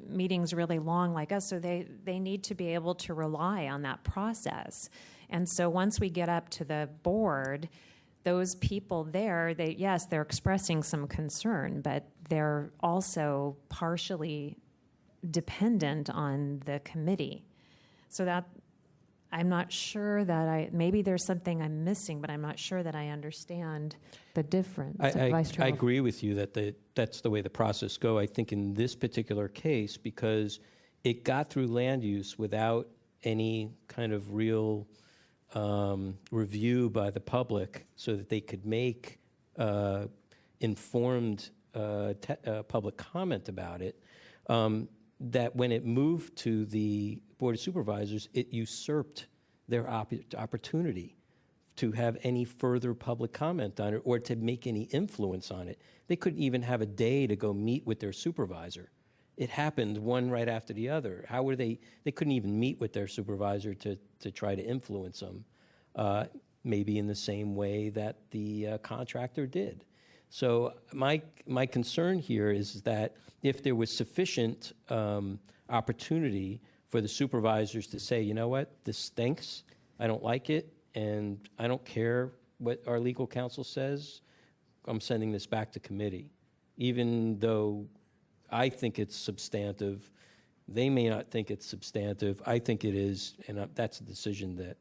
meetings really long like us, so they need to be able to rely on that process. And so once we get up to the board, those people there, they're expressing some concern, but they're also partially dependent on the committee. So that I'm not sure that maybe there's something I'm missing, but I'm not sure that I understand the difference. I agree with you that that's the way the process go. I think in this particular case, because it got through land use without any kind of real review by the public so that they could make informed public comment about it, that when it moved to the Board of Supervisors, it usurped their opportunity to have any further public comment on it or to make any influence on it. They couldn't even have a day to go meet with their supervisor. It happened one right after the other. How were they couldn't even meet with their supervisor to try to influence them, maybe in the same way that the contractor did. So my concern here is that if there was sufficient opportunity for the supervisors to say, you know what, this stinks, I don't like it, and I don't care what our legal counsel says, I'm sending this back to committee. Even though I think it's substantive, They may not think it's substantive. I think it is, and that's a decision that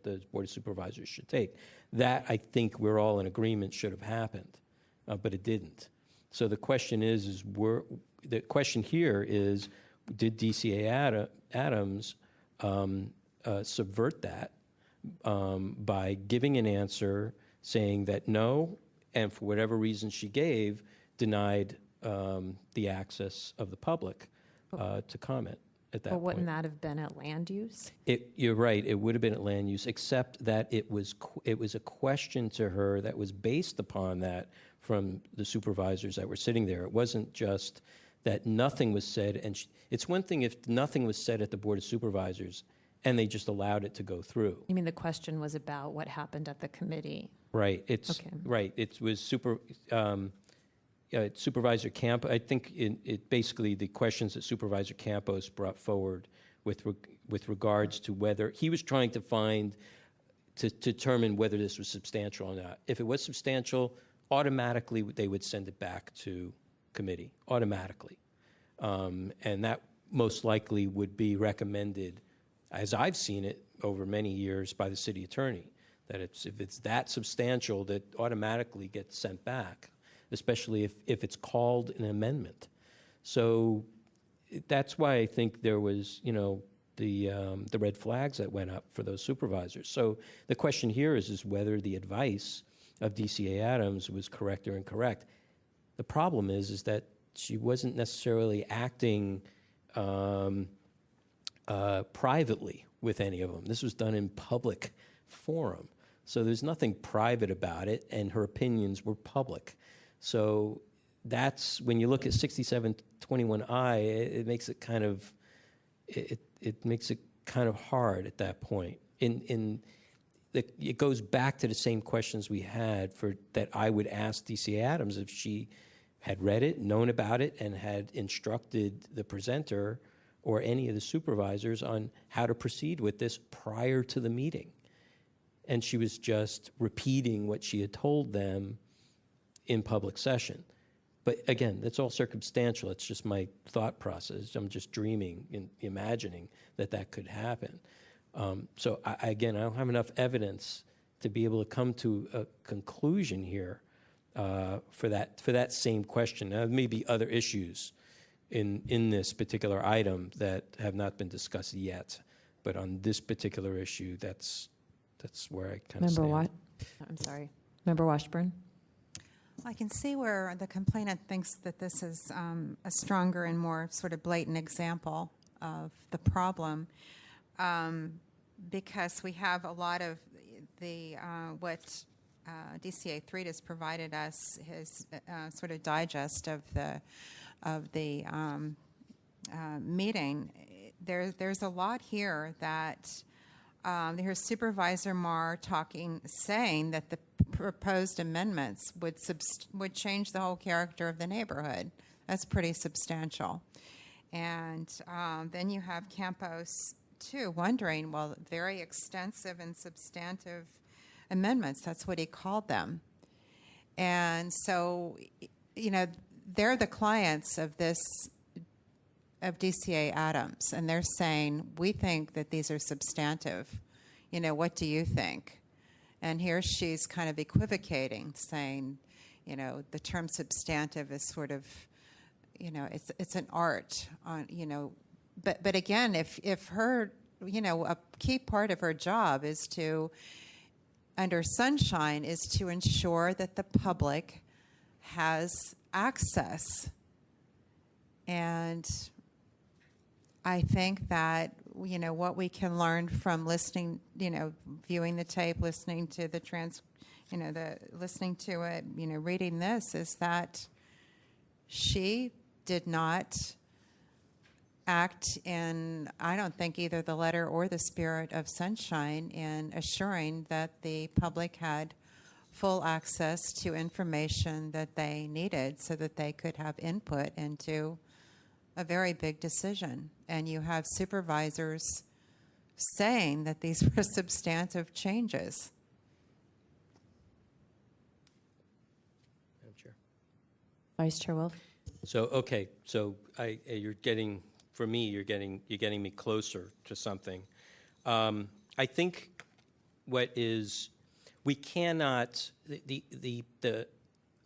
the Board of Supervisors should take. That, I think we're all in agreement should have happened, but it didn't. So the question the question here is, did DCA Adams subvert that by giving an answer saying that no, and for whatever reason she gave, denied the access of the public to comment at that But wouldn't point. that have been at land use? You're right. It would have been at land use, except that it was a question to her that was based upon that from the supervisors that were sitting there. It wasn't just that nothing was said, and it's one thing if nothing was said at the Board of Supervisors and they just allowed it to go through. You mean the question was about what happened at the committee? Right. Okay. Right. It was Supervisor Camp. I think it basically the questions that Supervisor Campos brought forward with regards to whether he was trying to determine whether this was substantial or not. If it was substantial, automatically they would send it back to committee automatically, and that most likely would be recommended, as I've seen it over many years, by the city attorney. That if it's that substantial, that automatically gets sent back, especially if it's called an amendment. So that's why I think there was, the red flags that went up for those supervisors. So the question here is whether the advice of DCA Adams was correct or incorrect. The problem is that she wasn't necessarily acting privately with any of them. This was done in public forum. So there's nothing private about it, and her opinions were public. So that's, when you look at 6721I, it makes it kind of, it makes it kind of hard at that point. It goes back to the same questions we had that I would ask DCA Adams if she had read it, known about it, and had instructed the presenter or any of the supervisors on how to proceed with this prior to the meeting. And she was just repeating what she had told them in public session. But again, that's all circumstantial. It's just my thought process. I'm just dreaming and imagining that could happen. So I don't have enough evidence to be able to come to a conclusion here for that same question. Now, there may be other issues in this particular item that have not been discussed yet, but on this particular issue, that's where I kind of stand. I'm sorry. Member Washburn? I can see where the complainant thinks that this is a stronger and more sort of blatant example of the problem, because we have a lot of the what DCA 3 has provided us, his sort of digest of the meeting. There's a lot here that here's Supervisor Marr saying that the proposed amendments would change the whole character of the neighborhood. That's pretty substantial. And then you have Campos, too, wondering, well, very extensive and substantive amendments. That's what he called them. And so, they're the clients of DCA Adams, and they're saying, we think that these are substantive. What do you think? And here she's kind of equivocating, saying, the term substantive is sort of, it's an art, But again, if her, a key part of her job is under Sunshine, is to ensure that the public has access. And I think that, what we can learn from listening, viewing the tape, listening to the listening to it, reading this, is that she did not act in, I don't think, either the letter or the spirit of Sunshine in assuring that the public had full access to information that they needed so that they could have input into a very big decision. And you have supervisors saying that these were substantive changes. Madam Chair. Vice Chair Wolf? So you're getting for me, you're getting me closer to something. I think we cannot,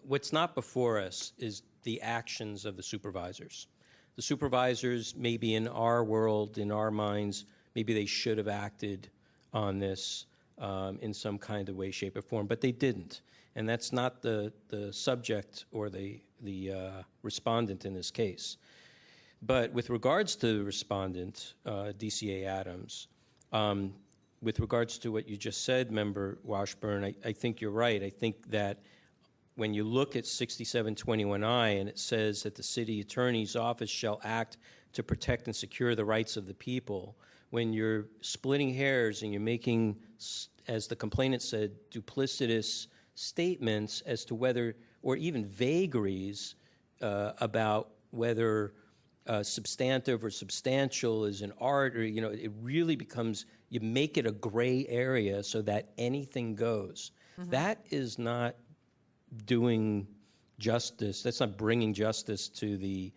what's not before us is the actions of the supervisors. The supervisors, maybe in our world, in our minds, maybe they should have acted on this in some kind of way, shape, or form, but they didn't. And that's not the subject or the respondent in this case. But with regards to the respondent, DCA Adams, with regards to what you just said, Member Washburn, I think you're right. I think that when you look at 6721I and it says that the city attorney's office shall act to protect and secure the rights of the people, when you're splitting hairs and you're making, as the complainant said, duplicitous statements as to whether, or even vagaries about whether substantive or substantial is an art, or, it really becomes, you make it a gray area so that anything goes. Mm-hmm. That is not doing justice. That's not bringing justice to the,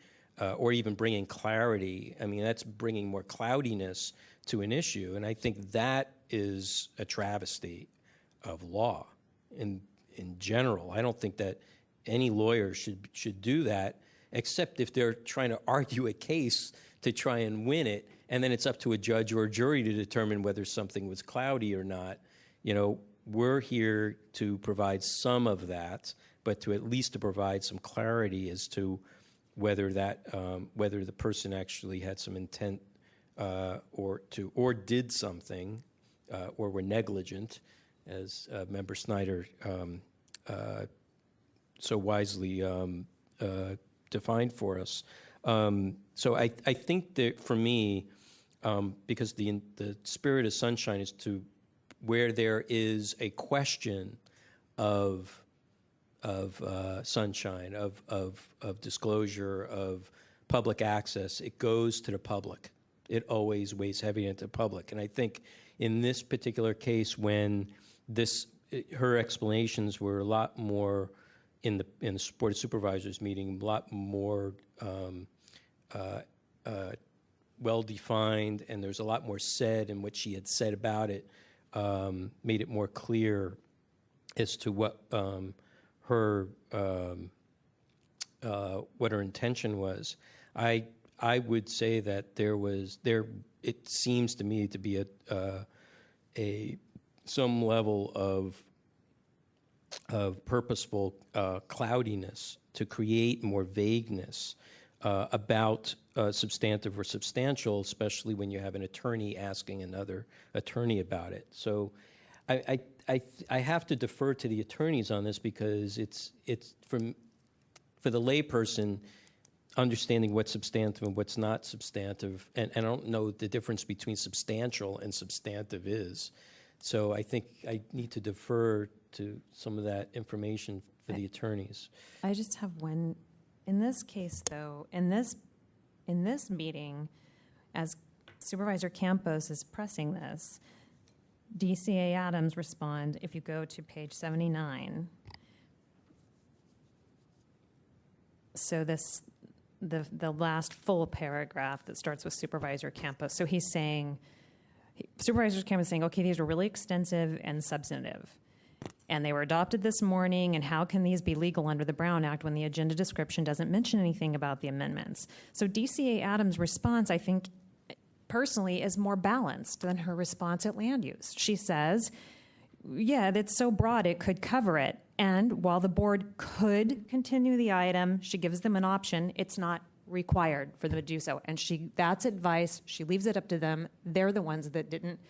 or even bringing clarity. I mean, that's bringing more cloudiness to an issue. And I think that is a travesty of law in general. I don't think that any lawyer should do that, except if they're trying to argue a case to try and win it, and then it's up to a judge or a jury to determine whether something was cloudy or not. We're here to provide some of that, but to at least to provide some clarity as to whether that whether the person actually had some intent or did something or were negligent, as Member Snyder so wisely defined for us. So I think that for me, because the spirit of sunshine is to where there is a question of sunshine, of disclosure, of public access, it goes to the public. It always weighs heavy into the public. And I think in this particular case, when her explanations were a lot more in the Board of Supervisors meeting, a lot more well-defined, and there's a lot more said, and what she had said about it made it more clear as to what her intention was. I would say that it seems to me to be some level of purposeful cloudiness to create more vagueness about substantive or substantial, especially when you have an attorney asking another attorney about it. So I have to defer to the attorneys on this, because it's for the layperson, understanding what's substantive and what's not substantive, and I don't know the difference between substantial and substantive is. So I think I need to defer to some of that information for the attorneys. I just have one. In this case, though, in this meeting, as Supervisor Campos is pressing this, DCA Adams respond, if you go to page 79. So the last full paragraph that starts with Supervisor Campos. So he's saying, Supervisor Campos is saying, okay, these are really extensive and substantive, and they were adopted this morning, and how can these be legal under the Brown Act when the agenda description doesn't mention anything about the amendments? So DCA Adams' response, I think, personally, is more balanced than her response at land use. She says, yeah, that's so broad it could cover it, and while the board could continue the item, she gives them an option, it's not required for them to do so. And that's advice. She leaves it up to them. They're the ones that didn't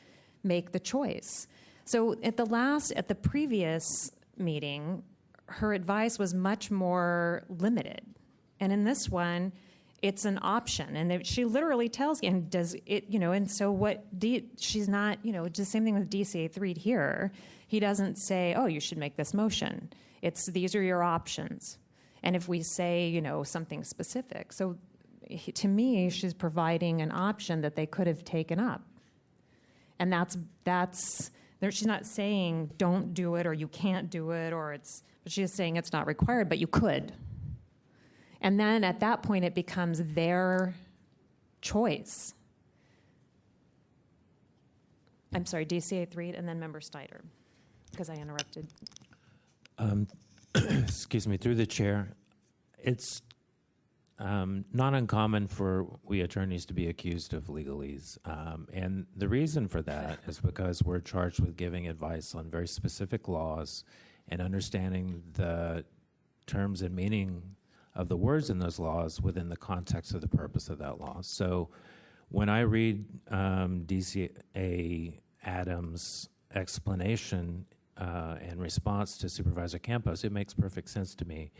make the choice. So at the previous meeting, her advice was much more limited. And in this one, it's an option. And she literally tells you, and does it, and so she's not, just the same thing with DCA 3 here. He doesn't say, oh, you should make this motion. These are your options. And if we say, something specific. So to me, she's providing an option that they could have taken up. And she's not saying don't do it or you can't do it, but she's saying it's not required, but you could. And then at that point, it becomes their choice. I'm sorry, DCA 3 and then Member Snyder, because I interrupted. Excuse me, through the chair. It's not uncommon for we attorneys to be accused of legalese. And the reason for that is because we're charged with giving advice on very specific laws and understanding the terms and meaning of the words in those laws within the context of the purpose of that law. So when I read DCA Adams' explanation in response to Supervisor Campos, it makes perfect sense to me.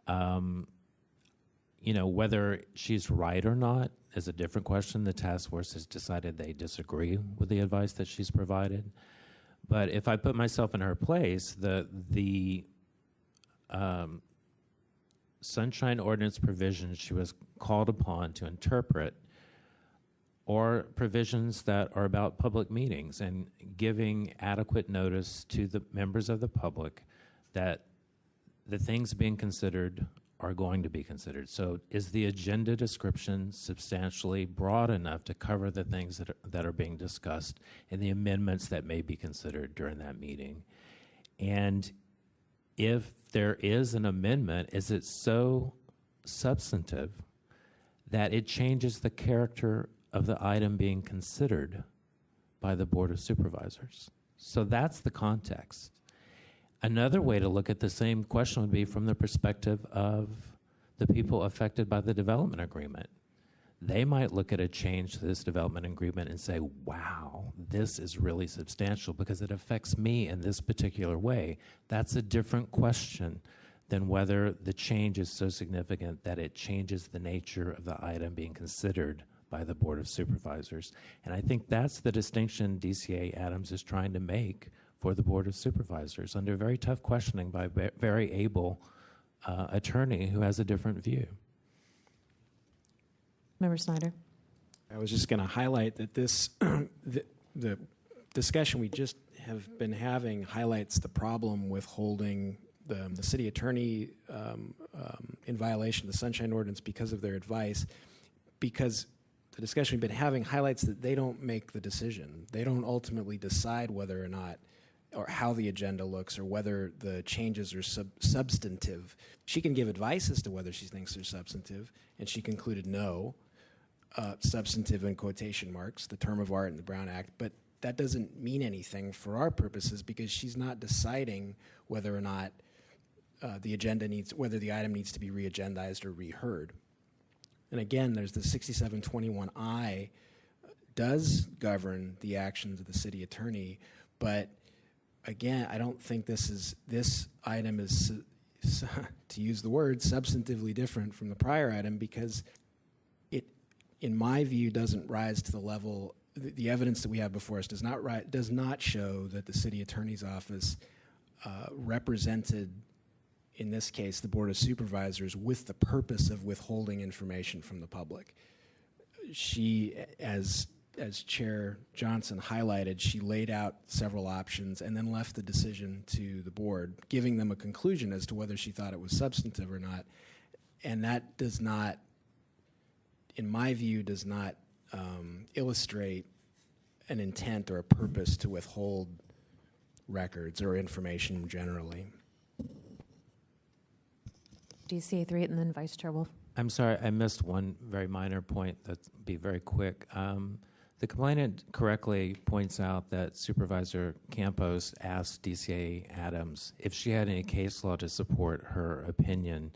You know, whether she's right or not is a different question. The task force has decided they disagree with the advice that she's provided. But if I put myself in her place, the Sunshine Ordinance provisions she was called upon to interpret or provisions that are about public meetings and giving adequate notice to the members of the public that the things being considered are going to be considered. So is the agenda description substantially broad enough to cover the things that are being discussed and the amendments that may be considered during that meeting? And if there is an amendment, is it so substantive that it changes the character of the item being considered by the Board of Supervisors? So that's the context. Another way to look at the same question would be from the perspective of the people affected by the development agreement. They might look at a change to this development agreement and say, wow, this is really substantial because it affects me in this particular way. That's a different question than whether the change is so significant that it changes the nature of the item being considered by the Board of Supervisors. And I think that's the distinction DCA Adams is trying to make for the Board of Supervisors under very tough questioning by a very able attorney who has a different view. Member Snyder. I was just going to highlight that this, the discussion we just have been having highlights the problem with holding the city attorney in violation of the Sunshine Ordinance because of their advice, because the discussion we've been having highlights that they don't make the decision. They don't ultimately decide whether or not or how the agenda looks or whether the changes are substantive. She can give advice as to whether she thinks they're substantive, and she concluded no, substantive in quotation marks, the term of art in the Brown Act, but that doesn't mean anything for our purposes because she's not deciding whether or not whether the item needs to be re-agendized or reheard. And again, there's the 6721I does govern the actions of the city attorney, but again, I don't think this item is, to use the word, substantively different from the prior item because it, in my view, doesn't rise to the level. The evidence that we have before us does not show that the city attorney's office represented, in this case, the Board of Supervisors with the purpose of withholding information from the public. She, as Chair Johnson highlighted, she laid out several options and then left the decision to the board, giving them a conclusion as to whether she thought it was substantive or not. And that does not, in my view, does not illustrate an intent or a purpose to withhold records or information generally. DCA 3 and then Vice Chair Wolf. I'm sorry, I missed one very minor point. That'll be very quick. The complainant correctly points out that Supervisor Campos asked DCA Adams if she had any case law to support her opinion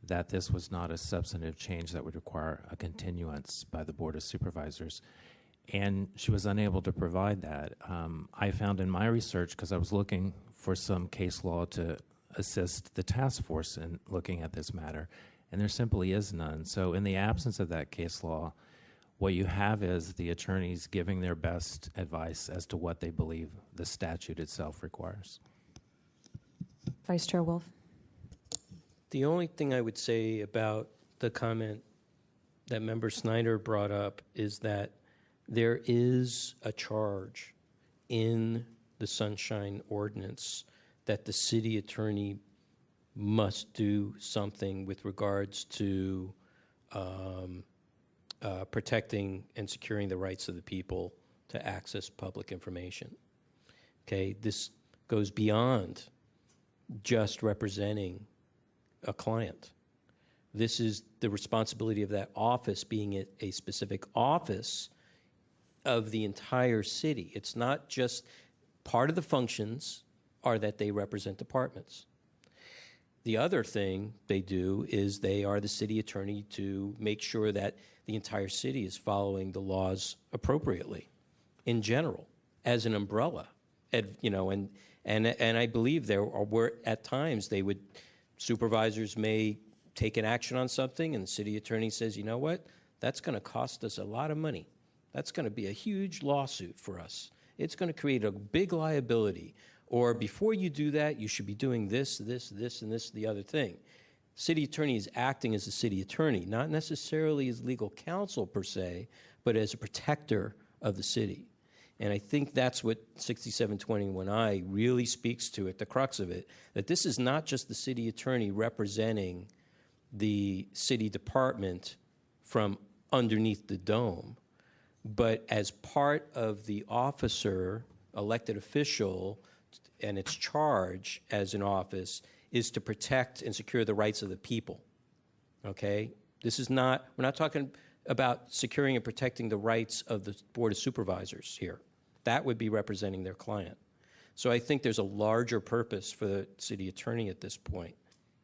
that this was not a substantive change that would require a continuance by the Board of Supervisors. And she was unable to provide that. I found in my research, because I was looking for some case law to assist the task force in looking at this matter, and there simply is none. So in the absence of that case law, what you have is the attorneys giving their best advice as to what they believe the statute itself requires. Vice Chair Wolf. The only thing I would say about the comment that Member Snyder brought up is that there is a charge in the Sunshine Ordinance that the city attorney must do something with regards to protecting and securing the rights of the people to access public information. Okay, this goes beyond just representing a client. This is the responsibility of that office being a specific office of the entire city. It's not just part of the functions are that they represent departments. The other thing they do is they are the city attorney to make sure that the entire city is following the laws appropriately in general as an umbrella. And I believe there were at times supervisors may take an action on something and the city attorney says, you know what, that's going to cost us a lot of money. That's going to be a huge lawsuit for us. It's going to create a big liability. Or before you do that, you should be doing this, and this, the other thing. City attorney is acting as a city attorney, not necessarily as legal counsel per se, but as a protector of the city. And I think that's what 6721I really speaks to at the crux of it, that this is not just the city attorney representing the city department from underneath the dome, but as part of the officer, elected official, and its charge as an office is to protect and secure the rights of the people. Okay? We're not talking about securing and protecting the rights of the Board of Supervisors here. That would be representing their client. So I think there's a larger purpose for the city attorney at this point.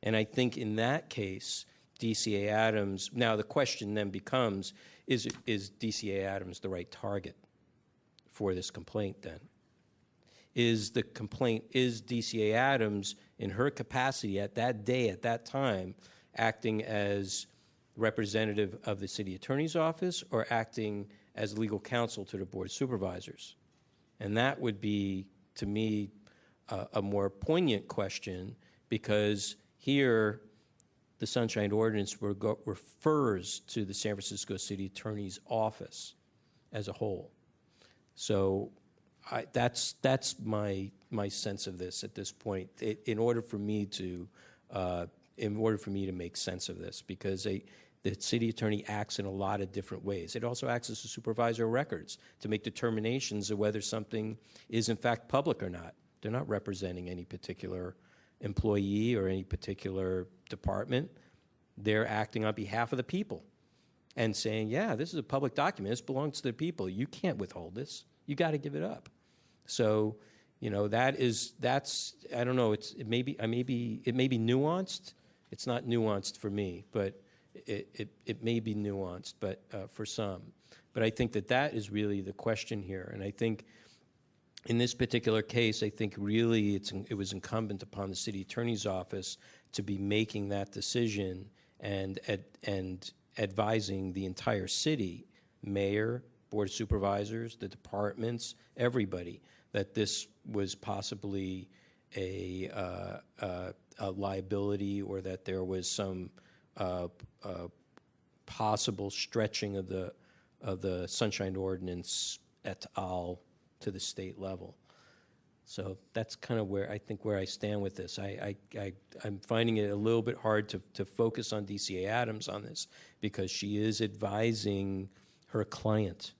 And I think in that case, DCA Adams, now the question then becomes, is DCA Adams the right target for this complaint then? Is DCA Adams, in her capacity at that day, at that time, acting as representative of the city attorney's office or acting as legal counsel to the Board of Supervisors? And that would be, to me, a more poignant question, because here the Sunshine Ordinance refers to the San Francisco City Attorney's Office as a whole. So that's my sense of this at this point. In order for me to make sense of this, because the city attorney acts in a lot of different ways. It also acts as a supervisor of records to make determinations of whether something is in fact public or not. They're not representing any particular employee or any particular department. They're acting on behalf of the people and saying, yeah, this is a public document. This belongs to the people. You can't withhold this. You got to give it up. So, that's I don't know. It may be nuanced. It's not nuanced for me, but it may be nuanced, but for some. But I think that is really the question here, and I think in this particular case, I think really it was incumbent upon the city attorney's office to be making that decision and advising the entire city, mayor, board of supervisors, the departments, everybody, that this was possibly a liability, or that there was some possible stretching of the Sunshine Ordinance et al. To the state level. So that's kind of where I stand with this. I'm finding it a little bit hard to focus on DCA Adams on this, because she is advising her client.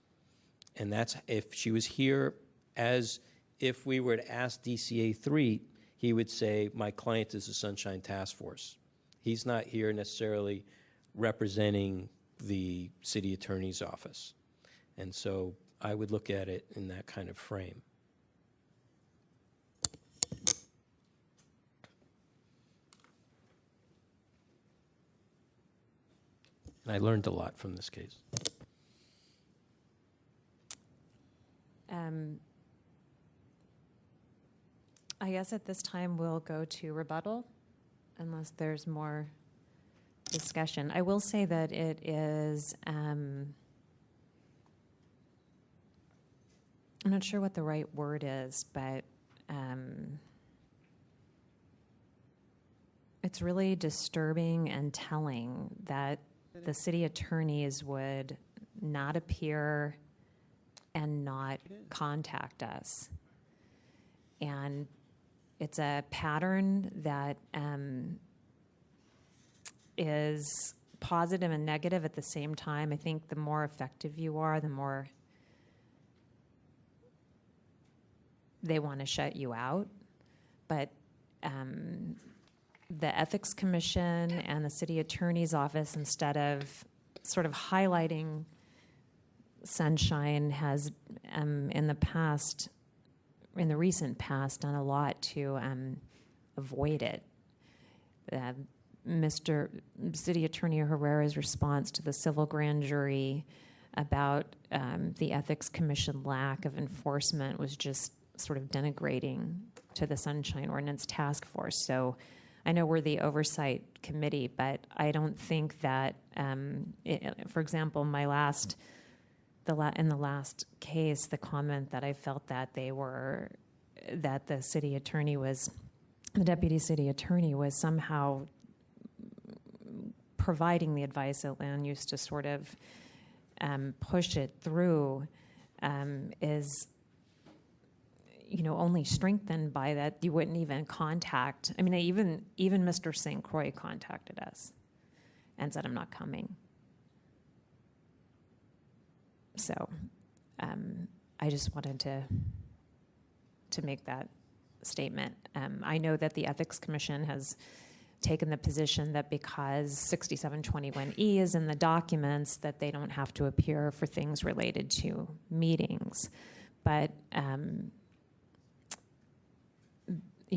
And that's, if she was here, as if we were to ask DCA 3, he would say, my client is the Sunshine Task Force. He's not here necessarily representing the city attorney's office. And so I would look at it in that kind of frame. And I learned a lot from this case. I guess at this time we'll go to rebuttal, unless there's more discussion. I will say that it is, I'm not sure what the right word is, but it's really disturbing and telling that the city attorneys would not appear and not contact us. And it's a pattern that is positive and negative at the same time. I think the more effective you are, the more they want to shut you out. But the Ethics Commission and the City Attorney's Office, instead of sort of highlighting sunshine, has in the recent past, done a lot to avoid it. Mr. City Attorney Herrera's response to the civil grand jury about the Ethics Commission lack of enforcement was just sort of denigrating to the Sunshine Ordinance Task Force. So I know we're the oversight committee, but I don't think that, for example, in the last case, the comment that I felt that that the deputy city attorney was somehow providing the advice at land use to sort of push it through is, only strengthened by that you wouldn't even contact. I mean, even Mr. St. Croix contacted us and said, I'm not coming. So I just wanted to make that statement. I know that the Ethics Commission has taken the position that because 6721E is in the documents, that they don't have to appear for things related to meetings. But,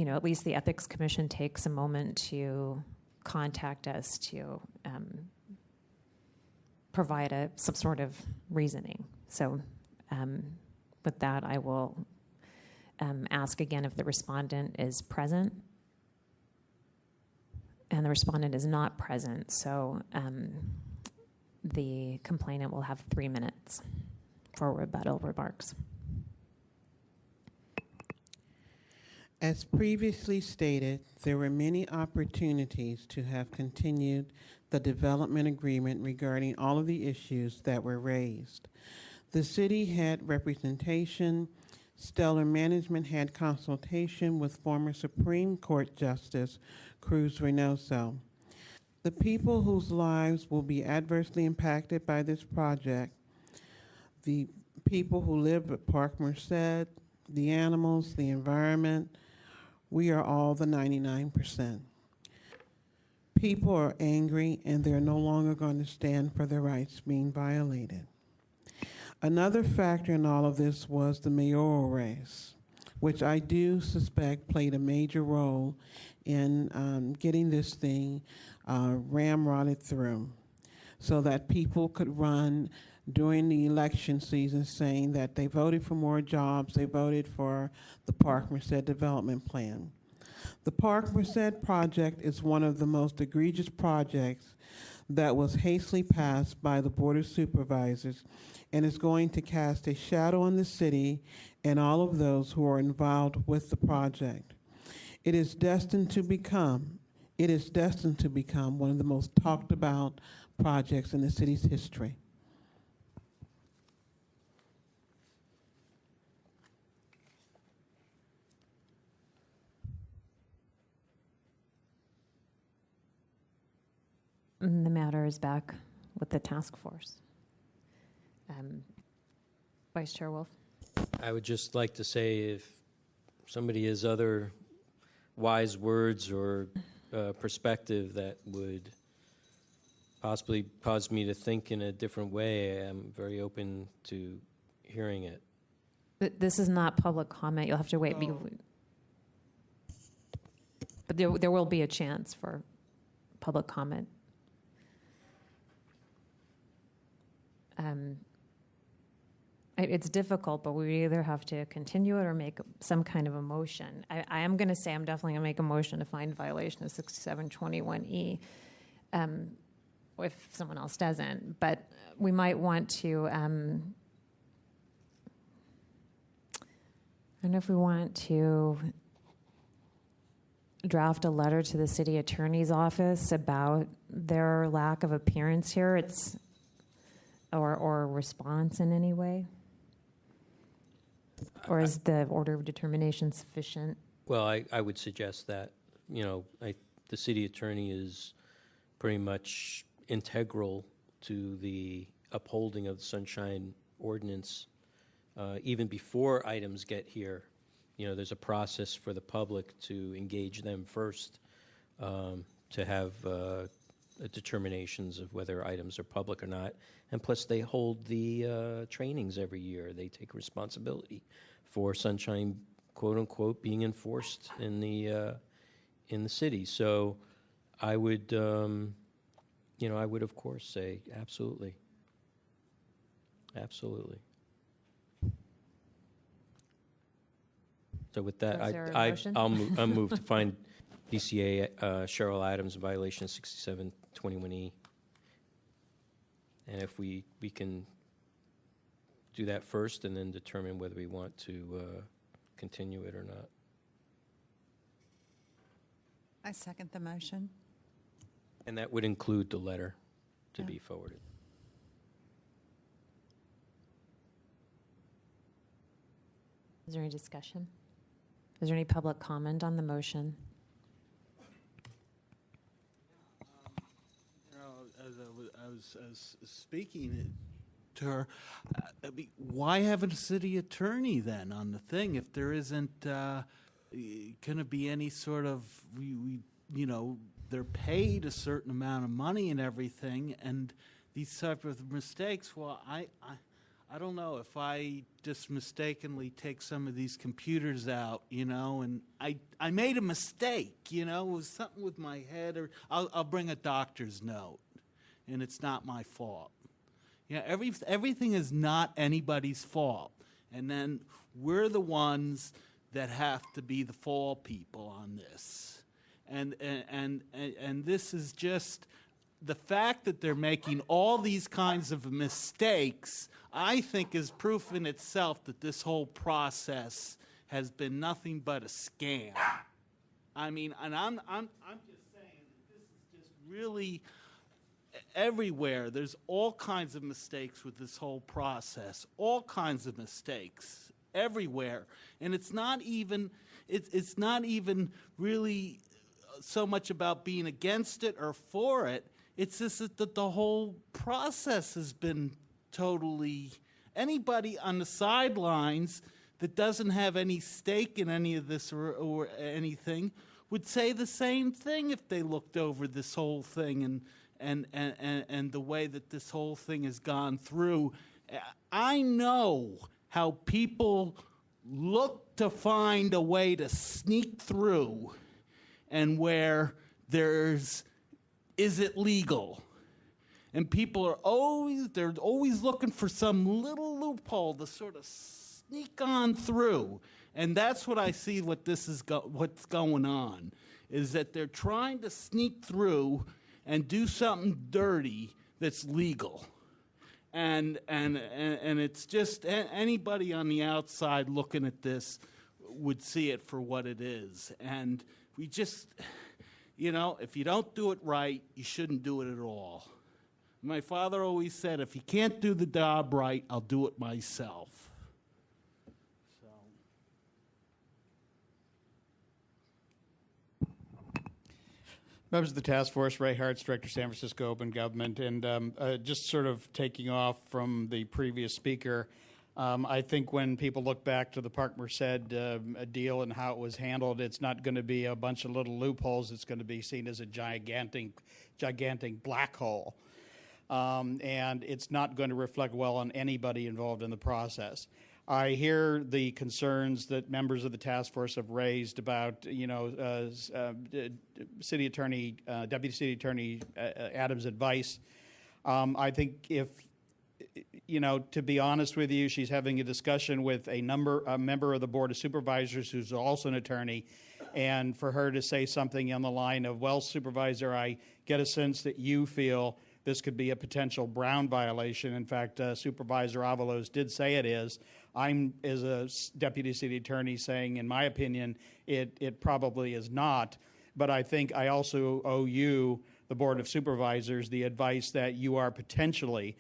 at least the Ethics Commission takes a moment to contact us to provide some sort of reasoning. So with that, I will ask again if the respondent is present. And the respondent is not present, so the complainant will have 3 minutes for rebuttal remarks. As previously stated, there were many opportunities to have continued the development agreement regarding all of the issues that were raised. The city had representation. Stellar Management had consultation with former Supreme Court Justice Cruz Reynoso. The people whose lives will be adversely impacted by this project, the people who live at Park Merced, the animals, the environment, we are all the 99%. People are angry and they're no longer going to stand for their rights being violated. Another factor in all of this was the mayoral race, which I do suspect played a major role in getting this thing ramrodded through so that people could run during the election season saying that they voted for more jobs, they voted for the Park Merced Development Plan. The Park Merced project is one of the most egregious projects that was hastily passed by the Board of Supervisors and is going to cast a shadow on the city and all of those who are involved with the project. It is destined to become one of the most talked about projects in the city's history. The matter is back with the task force. Vice Chair Wolf. I would just like to say if somebody has other wise words or perspective that would possibly cause me to think in a different way, I'm very open to hearing it. This is not public comment. You'll have to wait. But there will be a chance for public comment. It's difficult, but we either have to continue it or make some kind of a motion. I am going to say I'm definitely going to make a motion to find violation of 6721E if someone else doesn't. But we might want to, I don't know if we want to draft a letter to the city attorney's office about their lack of appearance here. Or response in any way? Or is the order of determination sufficient? Well, I would suggest that, the city attorney is pretty much integral to the upholding of the Sunshine Ordinance. Even before items get here, there's a process for the public to engage them first, to have determinations of whether items are public or not. And plus, they hold the trainings every year. They take responsibility for Sunshine, quote unquote, being enforced in the city. So, I would, I would of course say absolutely, absolutely. So with that, Was there a motion? I'll move to find DCA Cheryl Adams in violation of 6721E. And if we can do that first and then determine whether we want to continue it or not. I second the motion. And that would include the letter to be forwarded. Is there any discussion? Is there any public comment on the motion? As I was speaking to her, I mean, why have a city attorney then on the thing if there isn't going to be any sort of, they're paid a certain amount of money and everything, and these type of mistakes, well, I don't know if I just mistakenly take some of these computers out, and I made a mistake, it was something with my head, or I'll bring a doctor's note, and it's not my fault. Everything is not anybody's fault, and then we're the ones that have to be the fall people on this, and this is just the fact that they're making all these kinds of mistakes, I think, is proof in itself that this whole process has been nothing but a scam. I mean, and I'm just saying that this is just really everywhere. There's all kinds of mistakes with this whole process, all kinds of mistakes everywhere, and it's not even really so much about being against it or for it. It's just that the whole process has been totally, anybody on the sidelines that doesn't have any stake in any of this or anything would say the same thing if they looked over this whole thing and the way that this whole thing has gone through. I know how people look to find a way to sneak through, and where is it legal? And people are always looking for some little loophole to sort of sneak on through. And that's what I see what's going on, is that they're trying to sneak through and do something dirty that's legal. And it's just anybody on the outside looking at this would see it for what it is. And we just, if you don't do it right, you shouldn't do it at all. My father always said, if you can't do the job right, I'll do it myself. Members of the task force, Ray Hartz, Director, San Francisco Open Government, and just sort of taking off from the previous speaker, I think when people look back to the Park Merced deal and how it was handled, it's not going to be a bunch of little loopholes. It's going to be seen as a gigantic black hole. And it's not going to reflect well on anybody involved in the process. I hear the concerns that members of the task force have raised about, City Attorney, Deputy City Attorney Adams' advice. I think if, to be honest with you, she's having a discussion with a member of the Board of Supervisors who's also an attorney, and for her to say something on the line of, well, Supervisor, I get a sense that you feel this could be a potential Brown violation. In fact, Supervisor Avalos did say it is. I'm, as a deputy city attorney, saying, in my opinion, it probably is not. But I think I also owe you, the Board of Supervisors, the advice that you are potentially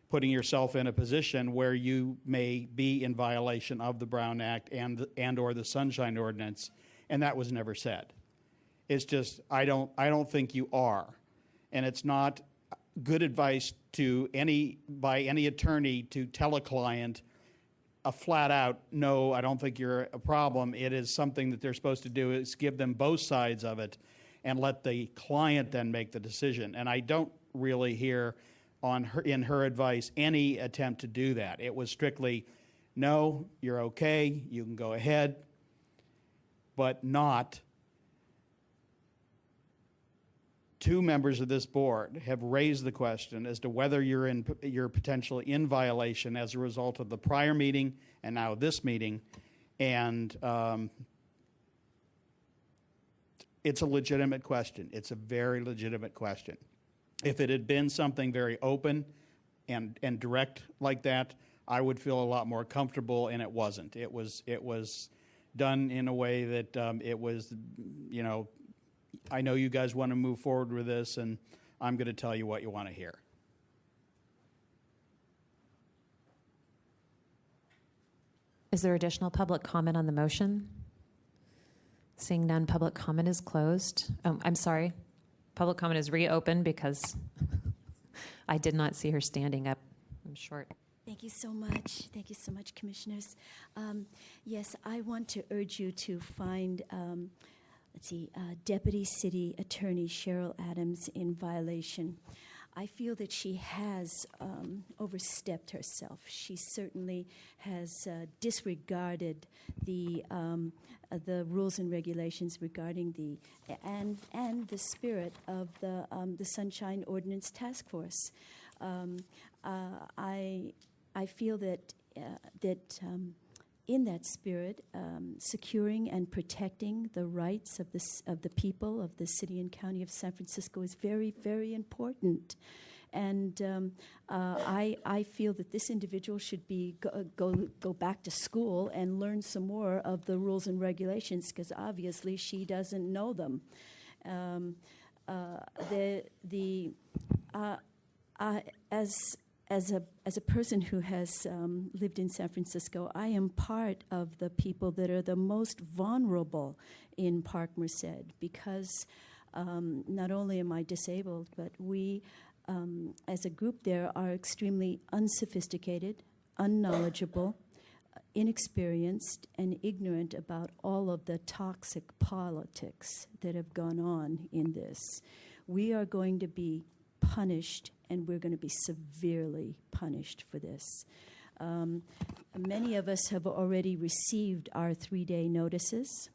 putting yourself in a position where you may be in violation of the Brown Act and or the Sunshine Ordinance, and that was never said. It's just I don't think you are, and it's not. good advice by any attorney to tell a client a flat out, no, I don't think you're a problem. It is something that they're supposed to do is give them both sides of it and let the client then make the decision. And I don't really hear in her advice any attempt to do that. It was strictly, no, you're okay, you can go ahead, but not. Two members of this board have raised the question as to whether you're potentially in violation as a result of the prior meeting and now this meeting, and it's a legitimate question. It's a very legitimate question. If it had been something very open and direct like that, I would feel a lot more comfortable, and it wasn't. It was done in a way that it was, I know you guys want to move forward with this, and I'm going to tell you what you want to hear. Is there additional public comment on the motion? Seeing none, public comment is closed. Oh, I'm sorry. Public comment is reopened because I did not see her standing up. I'm short. Thank you so much. Thank you so much, Commissioners. Yes, I want to urge you to find Deputy City Attorney Cheryl Adams in violation. I feel that she has overstepped herself. She certainly has disregarded the rules and regulations regarding the spirit of the Sunshine Ordinance Task Force. I feel that in that spirit, securing and protecting the rights of the people of the city and county of San Francisco is very, very important. And I feel that this individual should be go back to school and learn some more of the rules and regulations, because obviously she doesn't know them. As a person who has lived in San Francisco, I am part of the people that are the most vulnerable in Park Merced, because not only am I disabled, but we, as a group there, are extremely unsophisticated, unknowledgeable, inexperienced, and ignorant about all of the toxic politics that have gone on in this. We are going to be punished, and we're going to be severely punished for this. Many of us have already received our 3-day notices.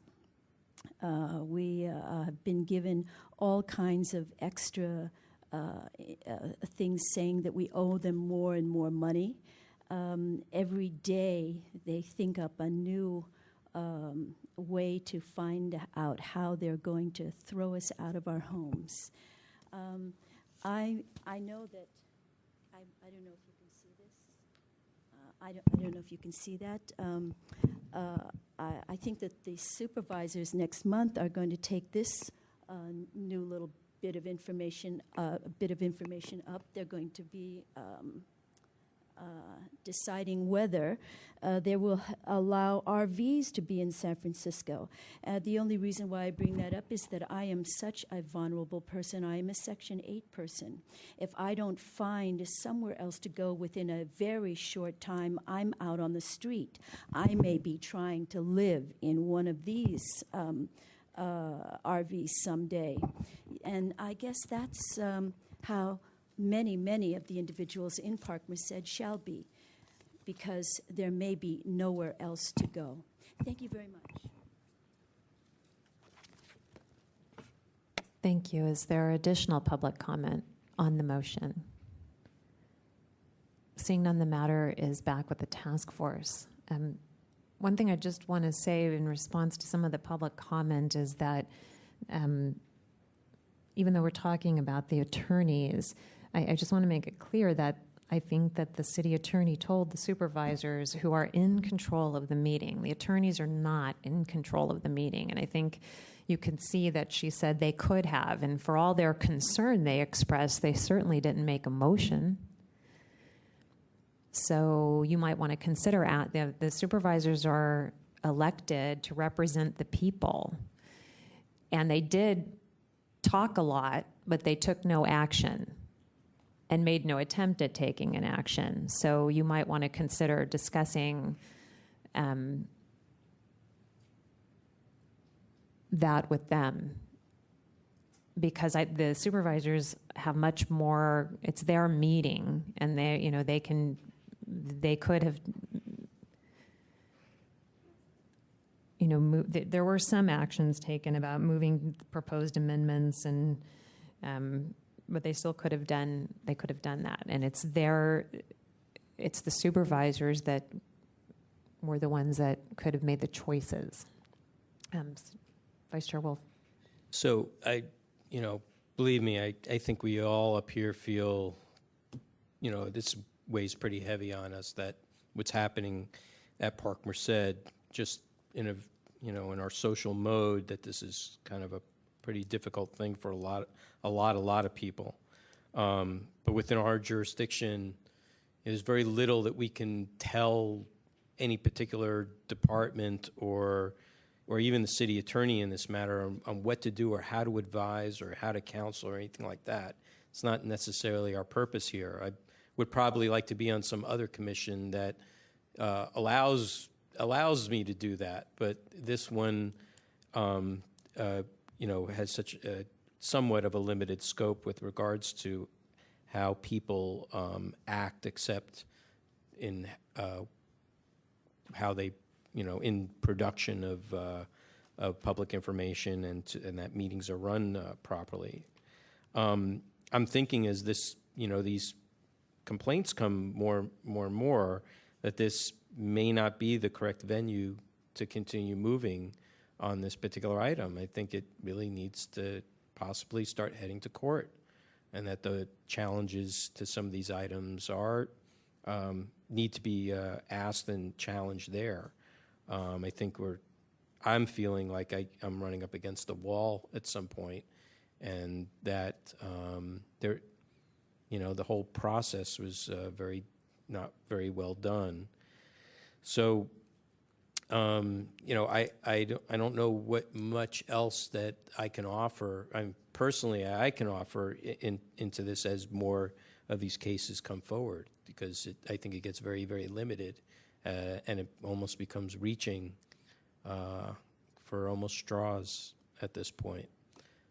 We have been given all kinds of extra things saying that we owe them more and more money. Every day they think up a new way to find out how they're going to throw us out of our homes. I know that, I don't know if you can see this. I don't know if you can see that. I think that the supervisors next month are going to take this new little bit of information up. They're going to be deciding whether they will allow RVs to be in San Francisco. The only reason why I bring that up is that I am such a vulnerable person. I am a Section 8 person. If I don't find somewhere else to go within a very short time, I'm out on the street. I may be trying to live in one of these RVs someday. And I guess that's how many of the individuals in Park Merced shall be, because there may be nowhere else to go. Thank you very much. Thank you. Is there additional public comment on the motion? Seeing none, the matter is back with the task force. One thing I just want to say in response to some of the public comment is that even though we're talking about the attorneys, I just want to make it clear that I think that the city attorney told the supervisors who are in control of the meeting. The attorneys are not in control of the meeting. And I think you can see that she said they could have. And for all their concern they expressed, they certainly didn't make a motion. So you might want to consider the supervisors are elected to represent the people. And they did talk a lot, but they took no action. and made no attempt at taking an action. So you might want to consider discussing that with them, because the supervisors have much more. It's their meeting, and they could have. There were some actions taken about moving proposed amendments, and but they still could have done. They could have done that, and it's the supervisors that were the ones that could have made the choices. Vice Chair Wolf. So believe me, I think we all up here feel, this weighs pretty heavy on us, that what's happening at Park Merced, just in in our social mode, that this is kind of a pretty difficult thing for a lot of people. But within our jurisdiction, there's very little that we can tell any particular department or even the city attorney in this matter on what to do or how to advise or how to counsel or anything like that. It's not necessarily our purpose here. I would probably like to be on some other commission that allows me to do that, but this one, has such a somewhat of a limited scope with regards to how people act, except in how they, in production of public information and that meetings are run properly. I'm thinking as this, these complaints come more and more, that this may not be the correct venue to continue moving on this particular item. I think it really needs to possibly start heading to court, and that the challenges to some of these items need to be asked and challenged there. I think I'm feeling like I'm running up against the wall at some point, and that the whole process was not very well done. So, I don't know what much else that I can offer. I can offer into this as more of these cases come forward, because I think it gets very, very limited, and it almost becomes reaching for almost straws at this point.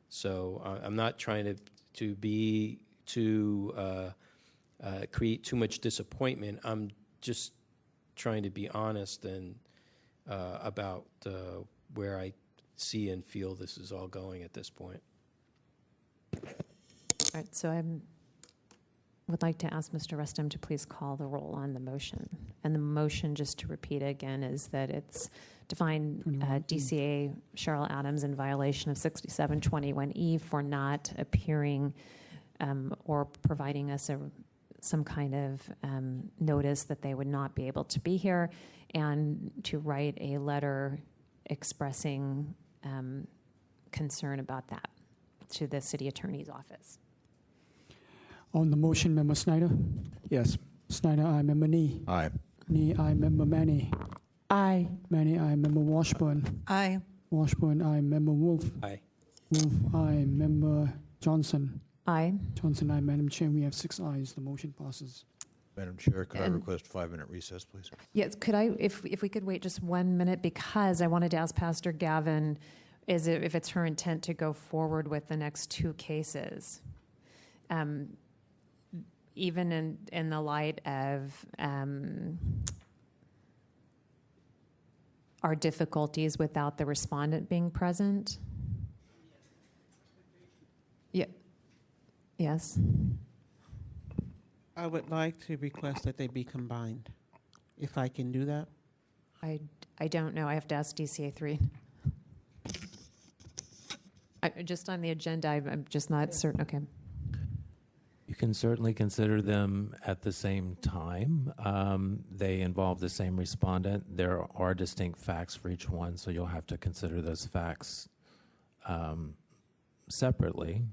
So I'm not trying to create too much disappointment. I'm just trying to be honest and about where I see and feel this is all going at this point. All right, so I would like to ask Mr. Rustem to please call the roll on the motion. And the motion, just to repeat again, is that it's define DCA Cheryl Adams in violation of 6721E for not appearing or providing us some kind of notice that they would not be able to be here, and to write a letter expressing concern about that to the city attorney's office. On the motion, Member Snyder? Yes. Snyder, aye. Member Nee? Aye. Nee, aye. Member Manny? Aye. Manny, aye. Member Washburn? Aye. Washburn, aye. Member Wolf? Aye. Wolf, aye. Member Johnson? Aye. Johnson, aye. Madam Chair, we have 6 ayes. The motion passes. Madam Chair, could I request a 5-minute recess, please? Yes, could I, if we could wait just 1 minute, because I wanted to ask Pastor Gavin if it's her intent to go forward with the next 2 cases. Even in the light of our difficulties without the respondent being present? Yeah. Yes. I would like to request that they be combined, if I can do that. I don't know. I have to ask DCA 3. Just on the agenda, I'm just not certain. Okay. You can certainly consider them at the same time. They involve the same respondent. There are distinct facts for each one, so you'll have to consider those facts separately.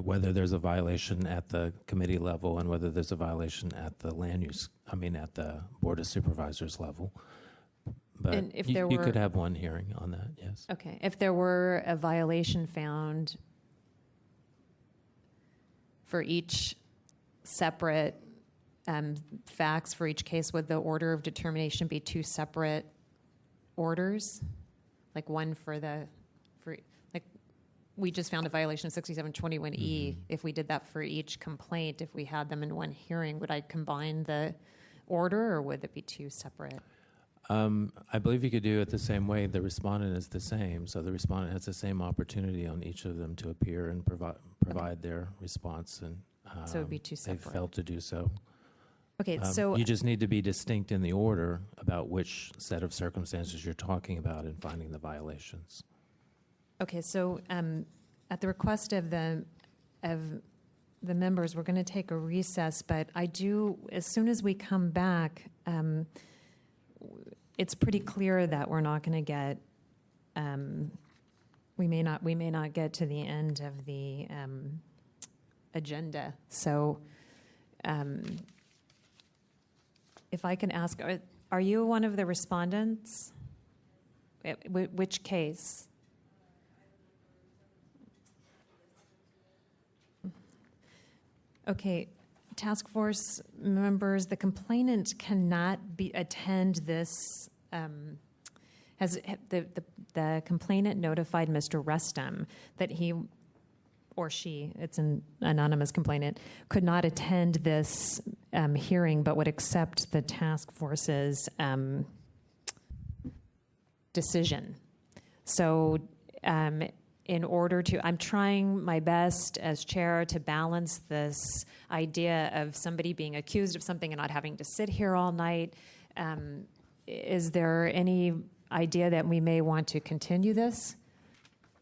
Whether there's a violation at the committee level and whether there's a violation at the at the Board of Supervisors level. But and if you could have one hearing on that, yes. Okay. If there were a violation found for each separate facts for each case? Would the order of determination be two separate orders? Like one for like we just found a violation of 6721E. If we did that for each complaint, if we had them in one hearing, would I combine the order, or would it be two separate? I believe you could do it the same way. The respondent is the same, so the respondent has the same opportunity on each of them to appear and provide their response, and so it would be two they separate. failed to do so. Okay, so you just need to be distinct in the order about which set of circumstances you're talking about in finding the violations. Okay, so at the request of the members, we're going to take a recess, but I do, as soon as we come back, it's pretty clear that we're not going to get, we may not get to the end of the agenda. So if I can ask, are you one of the respondents? Which case? Okay, task force members, the complainant cannot attend this. The complainant notified Mr. Rustum that he or she, it's an anonymous complainant, could not attend this hearing, but would accept the task force's decision. So in order to, I'm trying my best as chair to balance this idea of somebody being accused of something and not having to sit here all night. Is there any idea that we may want to continue this?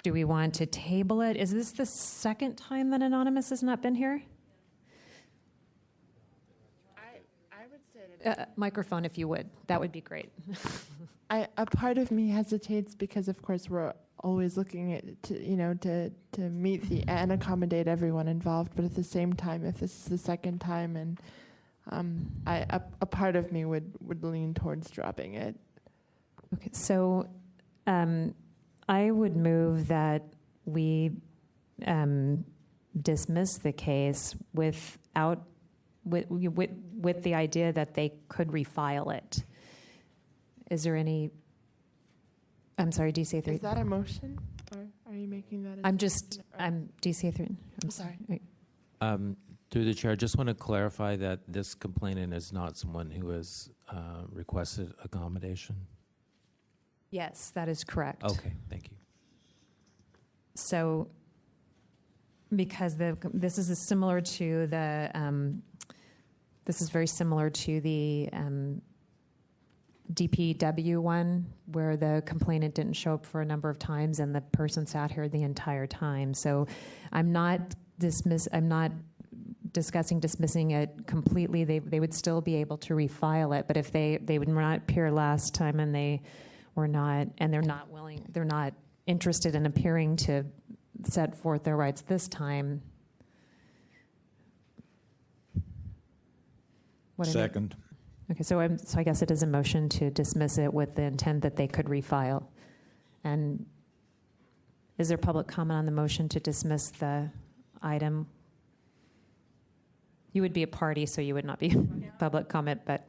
Do we want to table it? Is this the second time that Anonymous has not been here? I would say that Microphone, if you would. That would be great. a part of me hesitates because, of course, we're always looking at to meet and accommodate everyone involved. But at the same time, if this is the second time, and a part of me would lean towards dropping it. Okay, so I would move that we dismiss the case with the idea that they could refile it. Is there any? I'm sorry, DC3. Is that a motion, or are you making that? I'm DC3. I'm sorry. Through the chair, I just want to clarify that this complainant is not someone who has requested accommodation. Yes, that is correct. Okay, thank you. So, because this is similar to the, this is very similar to the DPW one, where the complainant didn't show up for a number of times and the person sat here the entire time. So, I'm not discussing dismissing it completely. They would still be able to refile it, but if they would not appear last time and they were not, and they're not interested in appearing to set forth their rights this time. Second. Okay, so I guess it is a motion to dismiss it with the intent that they could refile. And is there public comment on the motion to dismiss the item? You would be a party, so you would not be public comment, but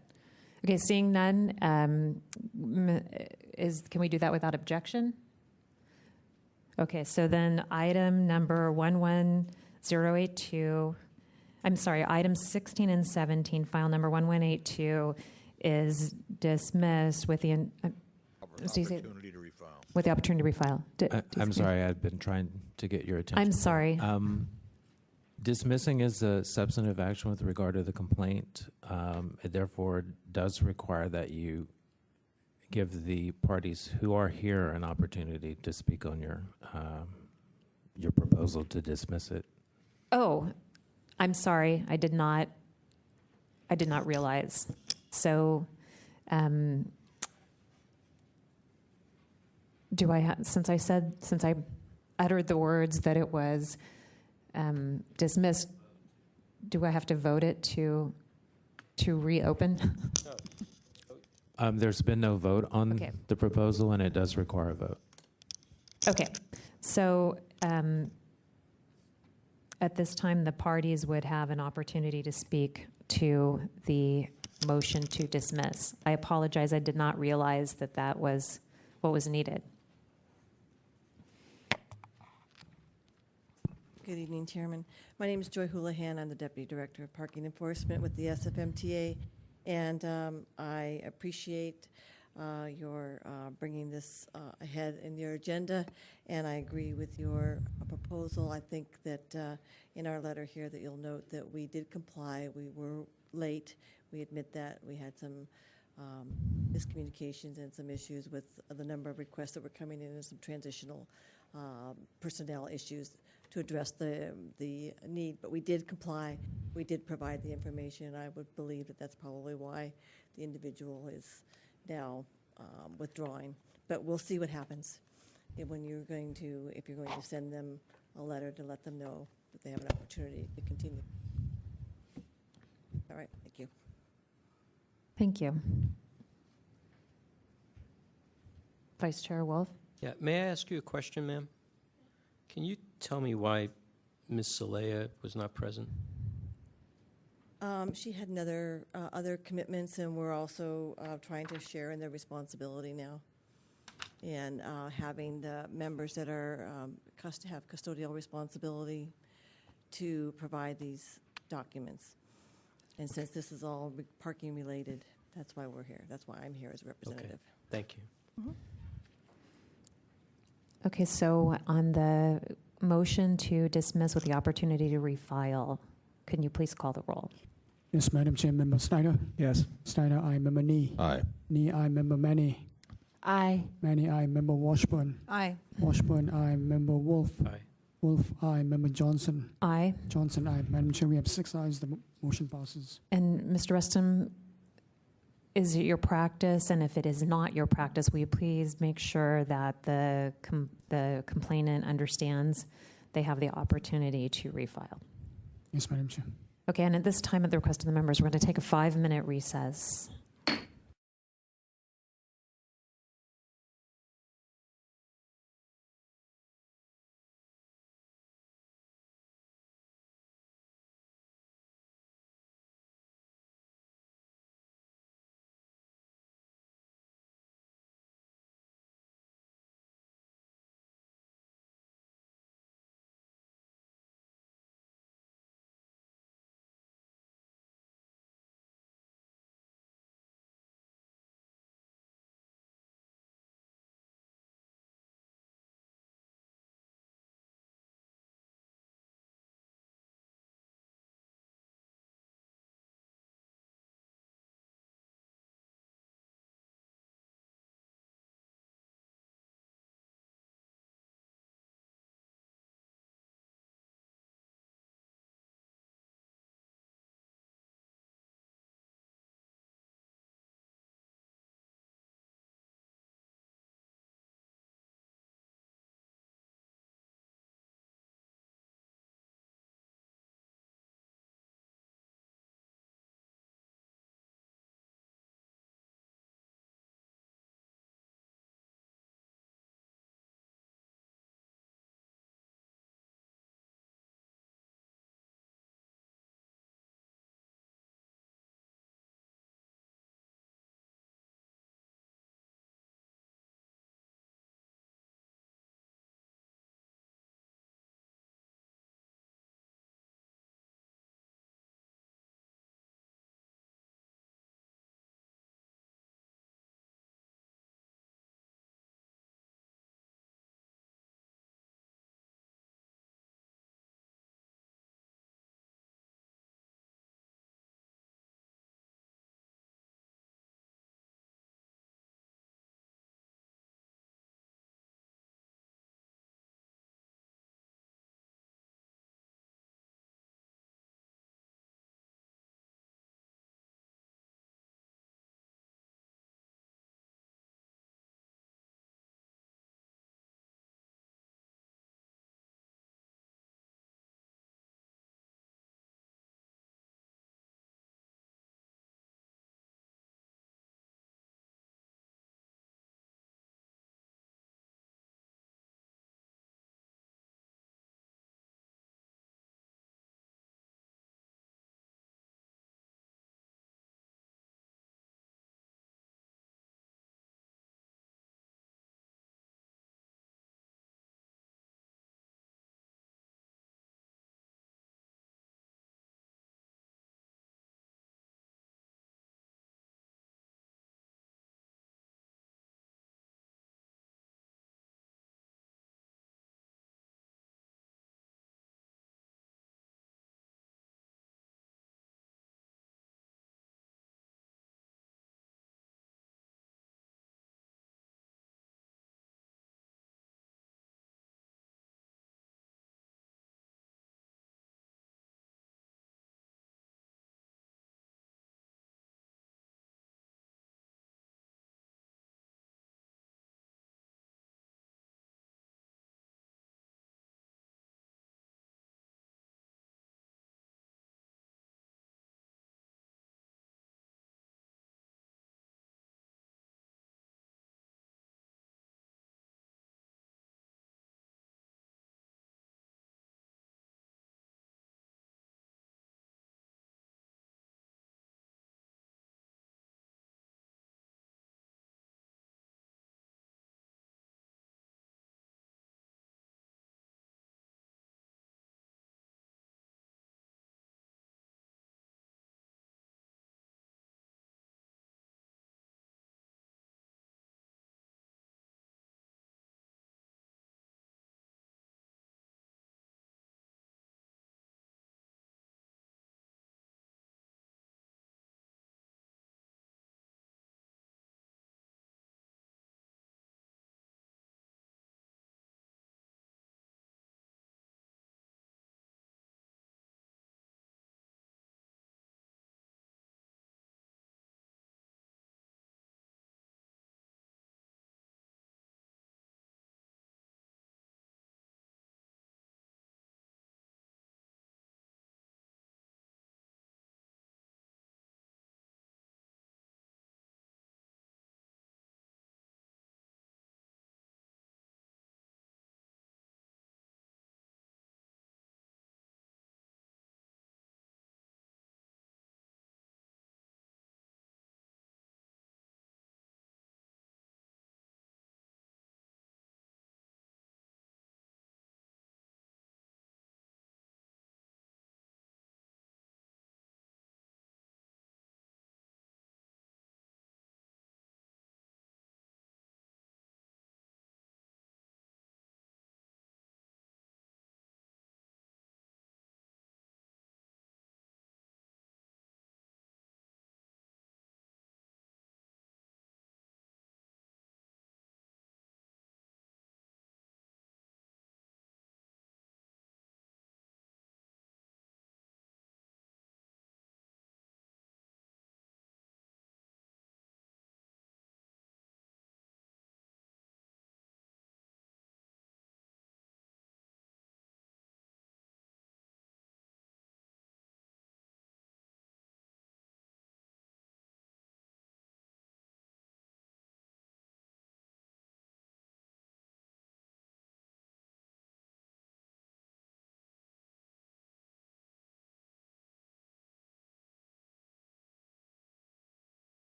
okay, seeing none, can we do that without objection? Okay, so then item number 11082, I'm sorry, items 16 and 17, file number 1182 is dismissed with the opportunity to refile. With the opportunity to refile. I'm sorry, I've been trying to get your attention. I'm sorry. Dismissing is a substantive action with regard to the complaint. It therefore does require that you give the parties who are here an opportunity to speak on your proposal to dismiss it. Oh, I'm sorry. I did not realize. So, do I have, since I uttered the words that it was dismissed, do I have to vote it to reopen? There's been no vote on the proposal, and it does require a vote. Okay. So, At this time, the parties would have an opportunity to speak to the motion to dismiss. I apologize, I did not realize that that was what was needed. Good evening, Chairman. My name is Joy Houlihan. I'm the Deputy Director of Parking Enforcement with the SFMTA, and I appreciate your bringing this ahead in your agenda, and I agree with your proposal. I think that in our letter here that you'll note that we did comply. We were late. We admit that. We had some miscommunications and some issues with the number of requests that were coming in and some transitional personnel issues to address the need, but we did comply. We did provide the information. I would believe that that's probably why the individual is now withdrawing. But we'll see what happens if you're going to send them a letter to let them know that they have an opportunity to continue. All right, thank you. Thank you. Vice Chair Wolf? Yeah, may I ask you a question, ma'am? Can you tell me why Ms. Saleha was not present? She had other commitments, and we're also trying to share in their responsibility now, and having the members that are have custodial responsibility to provide these documents. And since this is all parking related, that's why we're here. That's why I'm here as a representative. Okay. Thank you. Mm-hmm. Okay, so on the motion to dismiss with the opportunity to refile, can you please call the roll? Yes, Madam Chair. Member Snyder? Yes. Snyder, aye. Member Nee? Aye. Nee, aye. Member Manny? Aye. Manny, aye. Member Washburn? Aye. Washburn, aye. Member Wolf? Aye. Wolf, aye. Member Johnson? Aye. Johnson, aye. Madam Chair, we have 6 ayes. The motion passes. And Mr. Rustum, is it your practice, and if it is not your practice, will you please make sure that the complainant understands they have the opportunity to refile? Yes, Madam Chair. Okay, and at this time, at the request of the members, we're going to take a 5-minute recess.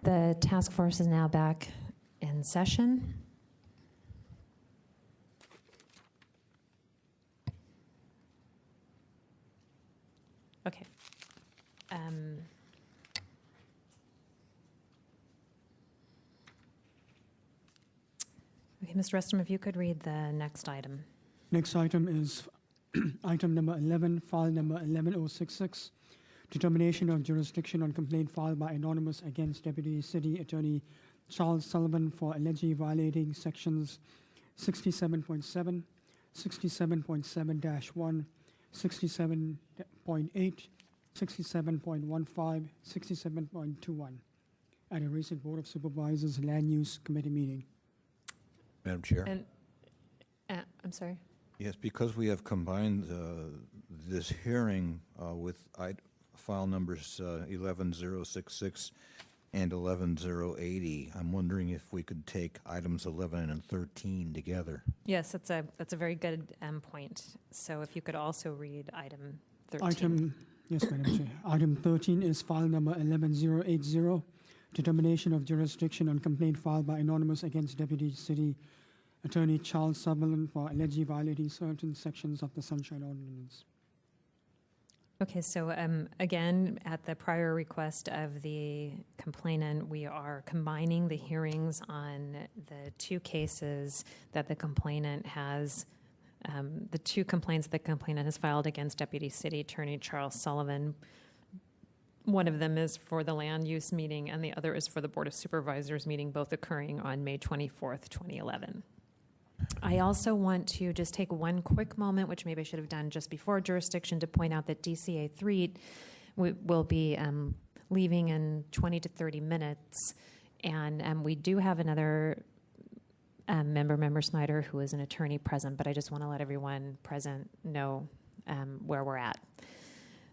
The task force is now back in session. Okay. Okay, Mr. Restom, if you could read the next item. Next item is item number 11, file number 11066, determination of jurisdiction on complaint filed by anonymous against Deputy City Attorney Charles Sullivan for allegedly violating sections 67.7, 67.7-1, 67.8, 67.15, 67.21 at a recent Board of Supervisors Land Use Committee meeting. Madam Chair? And I'm sorry. Yes, because we have combined this hearing with file numbers 11066 and 11080, I'm wondering if we could take items 11 and 13 together. Yes, that's a very good point. So if you could also read item 13. Yes, Madam Chair. Item 13 is file number 11080, determination of jurisdiction on complaint filed by anonymous against Deputy City Attorney Charles Sullivan for allegedly violating certain sections of the Sunshine Ordinance. Okay, so again, at the prior request of the complainant, we are combining the hearings on the two cases that the complainant has, the two complaints the complainant has filed against Deputy City Attorney Charles Sullivan. One of them is for the land use meeting, and the other is for the Board of Supervisors meeting, both occurring on May 24th, 2011. I also want to just take one quick moment, which maybe I should have done just before jurisdiction, to point out that DCA 3 will be leaving in 20 to 30 minutes. And we do have another member Snyder, who is an attorney present, but I just want to let everyone present know where we're at.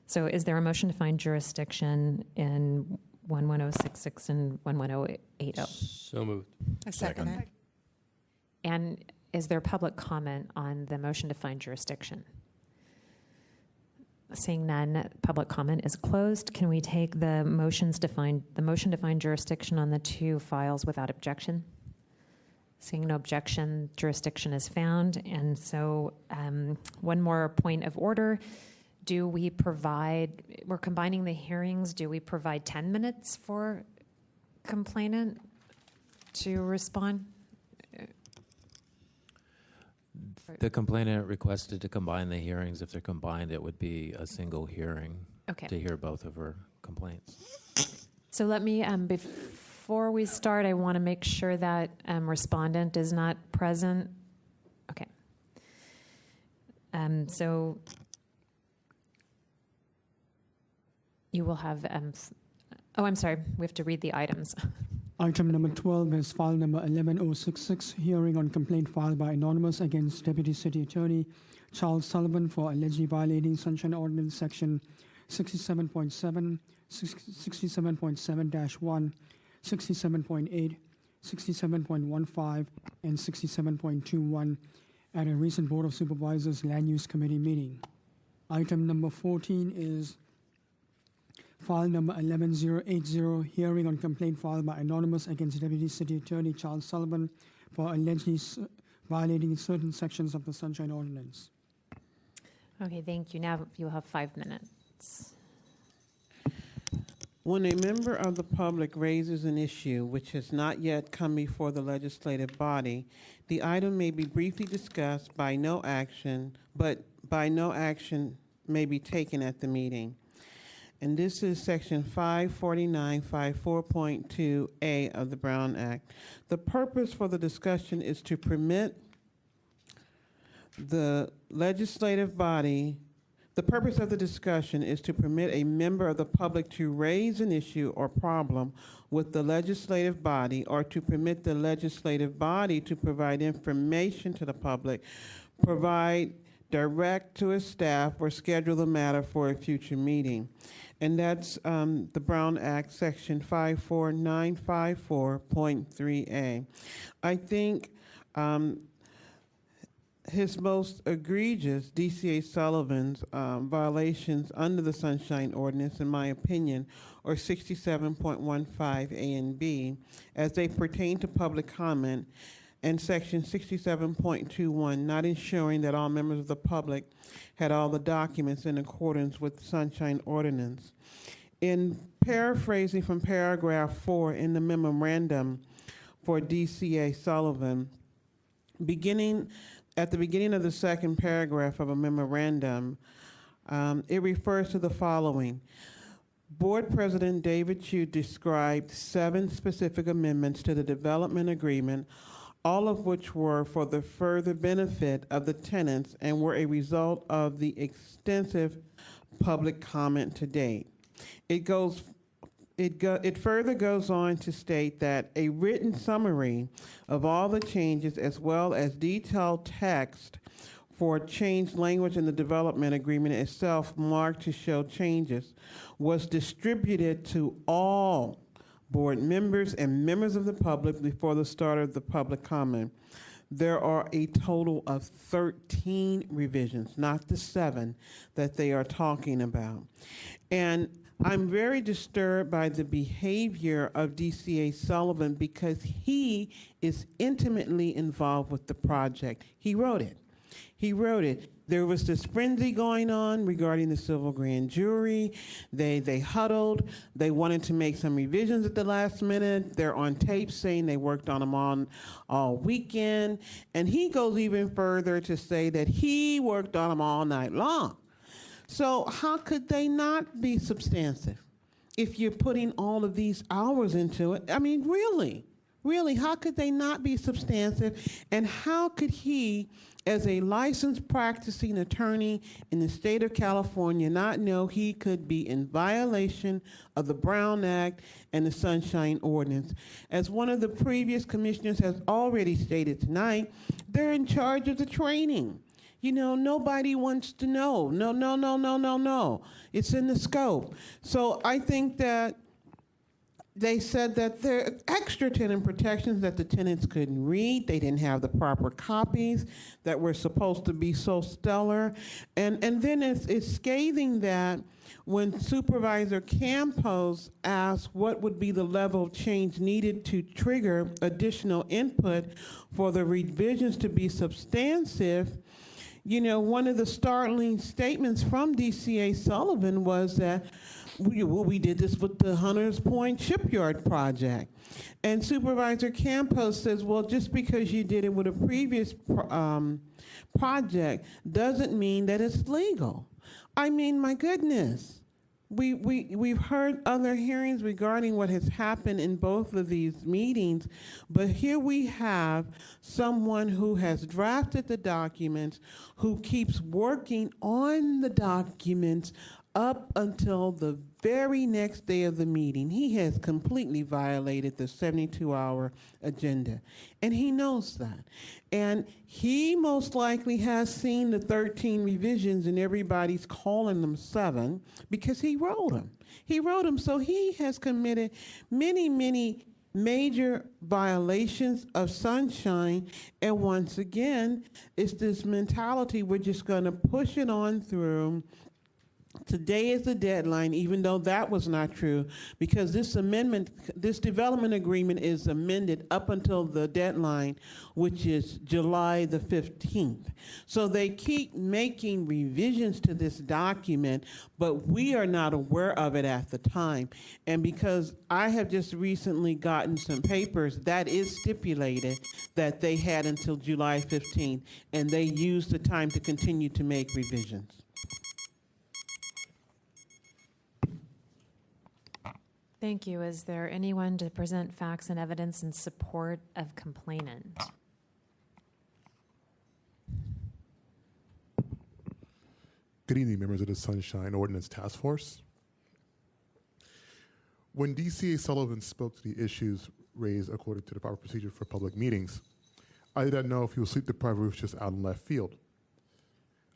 So is there a motion to find jurisdiction in 11066 and 11080? So moved. A second. And is there public comment on the motion to find jurisdiction? Seeing none, public comment is closed. Can we take the motion to find jurisdiction on the two files without objection? Seeing no objection, jurisdiction is found. And so one more point of order. We're combining the hearings. Do we provide 10 minutes for complainant to respond? The complainant requested to combine the hearings. If they're combined, it would be a single hearing to hear both of her complaints. So let me, before we start, I want to make sure that respondent is not present. Okay. So you will have, I'm sorry, we have to read the items. Item number 12 is file number 11066, hearing on complaint filed by anonymous against Deputy City Attorney Charles Sullivan for allegedly violating Sunshine Ordinance Section 67.7, 67.7-1, 67.8, 67.15, and 67.21 at a recent Board of Supervisors Land Use Committee meeting. Item number 14 is file number 11080, hearing on complaint filed by anonymous against Deputy City Attorney Charles Sullivan for allegedly violating certain sections of the Sunshine Ordinance. Okay, thank you. Now you'll have 5 minutes. When a member of the public raises an issue which has not yet come before the legislative body, the item may be briefly discussed but no action may be taken at the meeting. And this is section 549.54.2A of the Brown Act. The purpose for the discussion is to permit the legislative body, the purpose of the discussion is to permit a member of the public to raise an issue or problem with the legislative body, or to permit the legislative body to provide information to the public, provide direct to a staff, or schedule the matter for a future meeting. And that's the Brown Act, section 54954.3A. I think his most egregious, DCA Sullivan's violations under the Sunshine Ordinance, in my opinion, are 67.15 A and B as they pertain to public comment, and section 67.21, not ensuring that all members of the public had all the documents in accordance with the Sunshine Ordinance. In paraphrasing from paragraph 4 in the memorandum for DCA Sullivan, at the beginning of the second paragraph of a memorandum, it refers to the following. Board President David Chu described 7 specific amendments to the development agreement, all of which were for the further benefit of the tenants and were a result of the extensive public comment to date. It further goes on to state that a written summary of all the changes as well as detailed text for changed language in the development agreement itself marked to show changes was distributed to all board members and members of the public before the start of the public comment. There are a total of 13 revisions, not the 7 that they are talking about. And I'm very disturbed by the behavior of DCA Sullivan because he is intimately involved with the project. He wrote it. There was this frenzy going on regarding the civil grand jury. They huddled. They wanted to make some revisions at the last minute. They're on tape saying they worked on them all weekend. And he goes even further to say that he worked on them all night long. So how could they not be substantive if you're putting all of these hours into it? I mean, really, how could they not be substantive? And how could he, as a licensed practicing attorney in the state of California, not know he could be in violation of the Brown Act and the Sunshine Ordinance? As one of the previous commissioners has already stated tonight, they're in charge of the training. You know, nobody wants to know. No. It's in the scope. So I think that they said that there are extra tenant protections that the tenants couldn't read. They didn't have the proper copies that were supposed to be so stellar. And then it's scathing that when Supervisor Campos asked what would be the level of change needed to trigger additional input for the revisions to be substantive, you know, one of the startling statements from DCA Sullivan was that we did this with the Hunters Point Shipyard project. And Supervisor Campos says, well, just because you did it with a previous project doesn't mean that it's legal. I mean, my goodness. We've heard other hearings regarding what has happened in both of these meetings, but here we have someone who has drafted the documents, who keeps working on the documents up until the very next day of the meeting. He has completely violated the 72-hour agenda, and he knows that. And he most likely has seen the 13 revisions, and everybody's calling them 7 because he wrote them. So he has committed many major violations of Sunshine, and once again, it's this mentality, we're just going to push it on through. Today is the deadline, even though that was not true, because this development agreement is amended up until the deadline, which is July the 15th. So they keep making revisions to this document, but we are not aware of it at the time. And because I have just recently gotten some papers, that is stipulated that they had until July 15th, and they used the time to continue to make revisions. Thank you. Is there anyone to present facts and evidence in support of complainant? Good evening, members of the Sunshine Ordinance Task Force. When DCA Sullivan spoke to the issues raised according to the proper procedure for public meetings, I did not know if he was sleep deprived or was just out in left field.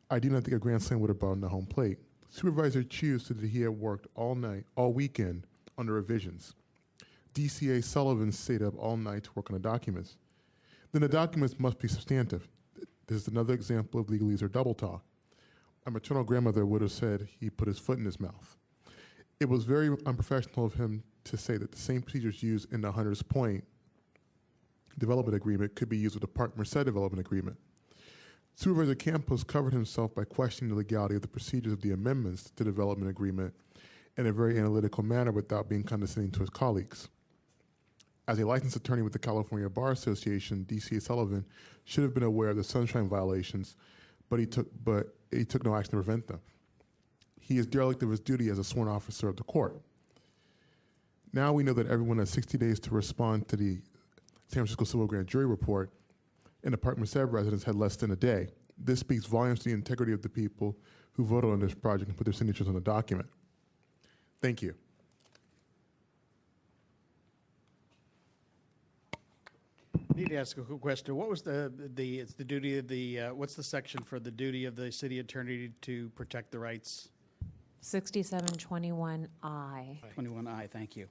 I do not think a grand slam would have brought him to home plate. Supervisor Chu said that he had worked all weekend, under revisions. DCA Sullivan stayed up all night to work on the documents. Then the documents must be substantive. This is another example of legalese or double talk. My maternal grandmother would have said he put his foot in his mouth. It was very unprofessional of him to say that the same procedures used in the Hunters Point development agreement could be used with the Park Merced development agreement. Supervisor Campos covered himself by questioning the legality of the procedures of the amendments to the development agreement in a very analytical manner without being condescending to his colleagues. As a licensed attorney with the California Bar Association, D.C. Sullivan should have been aware of the sunshine violations, but he took no action to prevent them. He is derelict of his duty as a sworn officer of the court. Now we know that everyone has 60 days to respond to the San Francisco Civil Grand Jury report, and the Park Merced residents had less than a day. This speaks volumes to the integrity of the people who voted on this project and put their signatures on the document. Thank you. I need to ask a quick question. What was it's the duty of the, what's the section for the duty of the city attorney to protect the rights? 6721I. 21I, thank you.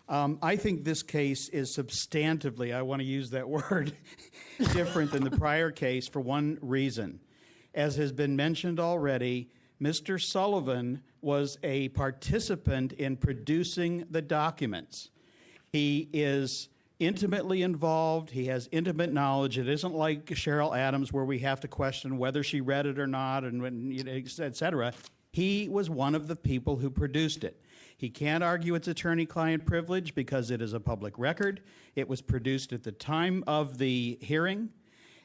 I think this case is substantively, I want to use that word, different than the prior case for one reason. As has been mentioned already, Mr. Sullivan was a participant in producing the documents. He is intimately involved. He has intimate knowledge. It isn't like Cheryl Adams where we have to question whether she read it or not, and et cetera. He was one of the people who produced it. He can't argue it's attorney-client privilege because it is a public record. It was produced at the time of the hearing,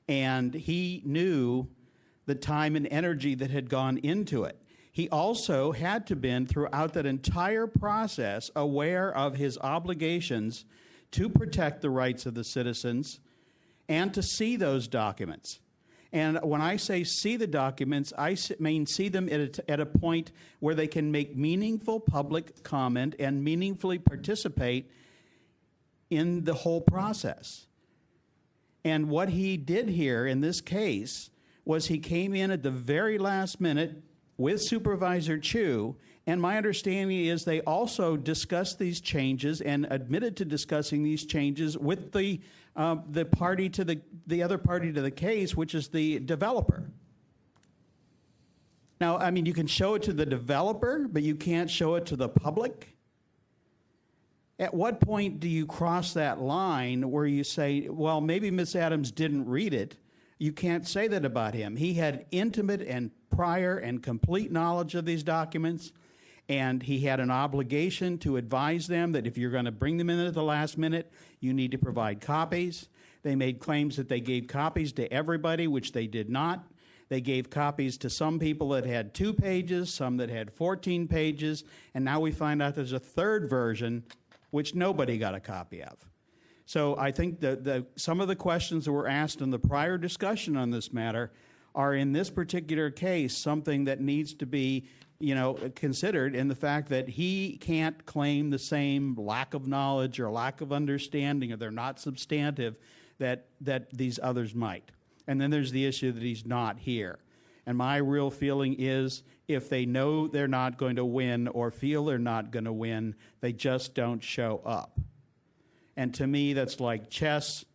and he knew the time and energy that had gone into it. He also had to been, throughout that entire process, aware of his obligations to protect the rights of the citizens and to see those documents. And when I say see the documents, I mean see them at a point where they can make meaningful public comment and meaningfully participate in the whole process. And what he did here in this case was he came in at the very last minute with Supervisor Chu, and my understanding is they also discussed these changes and admitted to discussing these changes with the party to the other party to the case, which is the developer. Now, I mean, you can show it to the developer, but you can't show it to the public. At what point do you cross that line where you say, well, maybe Ms. Adams didn't read it? You can't say that about him. He had intimate and prior and complete knowledge of these documents, and he had an obligation to advise them that if you're going to bring them in at the last minute, you need to provide copies. They made claims that they gave copies to everybody, which they did not. They gave copies to some people that had 2 pages, some that had 14 pages, and now we find out there's a third version which nobody got a copy of. So I think some of the questions that were asked in the prior discussion on this matter are in this particular case something that needs to be considered in the fact that he can't claim the same lack of knowledge or lack of understanding, or they're not substantive, that these others might. And then there's the issue that he's not here. And my real feeling is if they know they're not going to win or feel they're not going to win, they just don't show up. And to me, that's like chess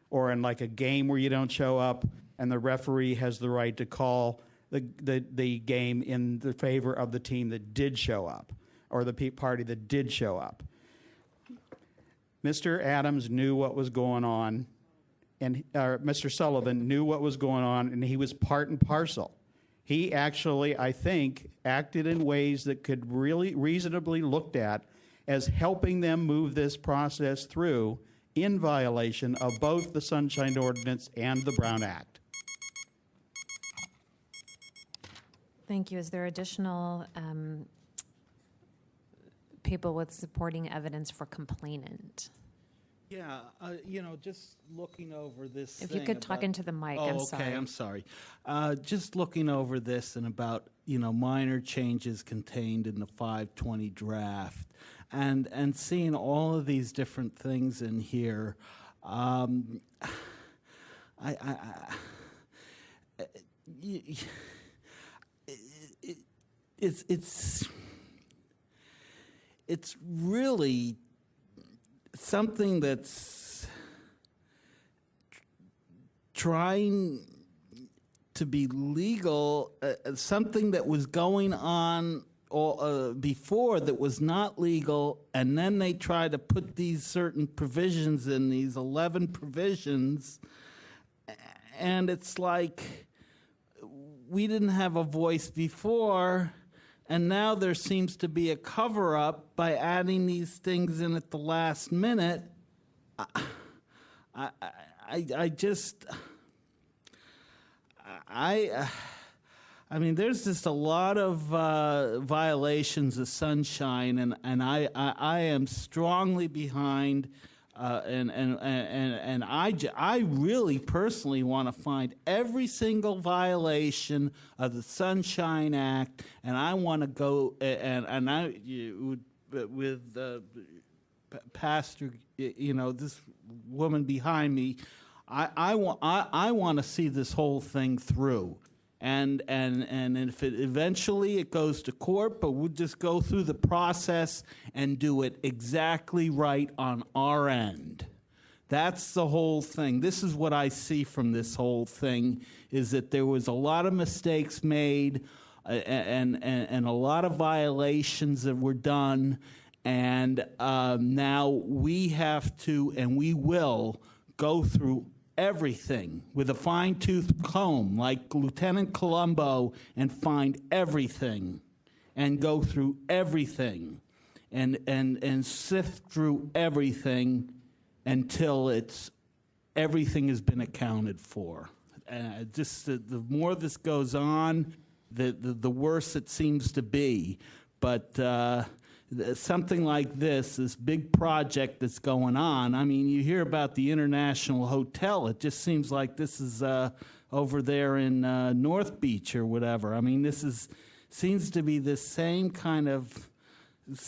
or in like a game where you don't show up and the referee has the right to call the game in the favor of the team that did show up or the party that did show up. Mr. Adams knew what was going on, and Mr. Sullivan knew what was going on, and he was part and parcel. He actually, I think, acted in ways that could really reasonably looked at as helping them move this process through in violation of both the Sunshine Ordinance and the Brown Act. Thank you. Is there additional people with supporting evidence for complainant? Yeah, just looking over this. If you could talk into the mic, I'm sorry. Okay, I'm sorry. Just looking over this and about, minor changes contained in the 520 draft and seeing all of these different things in here, it's really something that's trying to be legal, something that was going on before that was not legal, and then they try to put these certain provisions in, these 11 provisions, and it's like we didn't have a voice before, and now there seems to be a cover-up by adding these things in at the last minute. I mean, there's just a lot of violations of sunshine, and I am strongly behind, and I really personally want to find every single violation of the Sunshine Act, and I want to go with Pastor, this woman behind me. I want to see this whole thing through. And if it eventually it goes to court, but we'll just go through the process and do it exactly right on our end. That's the whole thing. This is what I see from this whole thing, is that there was a lot of mistakes made and a lot of violations that were done, and now we have to, and we will, go through everything with a fine-tooth comb like Lieutenant Columbo and find everything and go through everything and sift through everything until everything has been accounted for. Just the more this goes on, the worse it seems to be. But something like this big project that's going on, I mean, you hear about the International Hotel. It just seems like this is over there in North Beach or whatever. I mean, seems to be the same kind of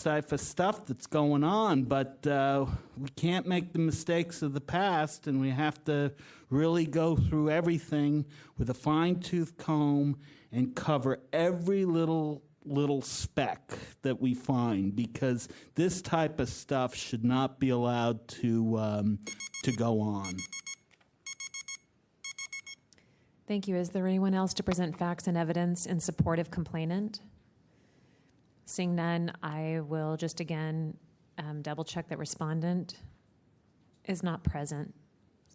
type of stuff that's going on, but we can't make the mistakes of the past, and we have to really go through everything with a fine-tooth comb and cover every little speck that we find, because this type of stuff should not be allowed to go on. Thank you. Is there anyone else to present facts and evidence in support of complainant? Seeing none, I will just again double check that respondent is not present.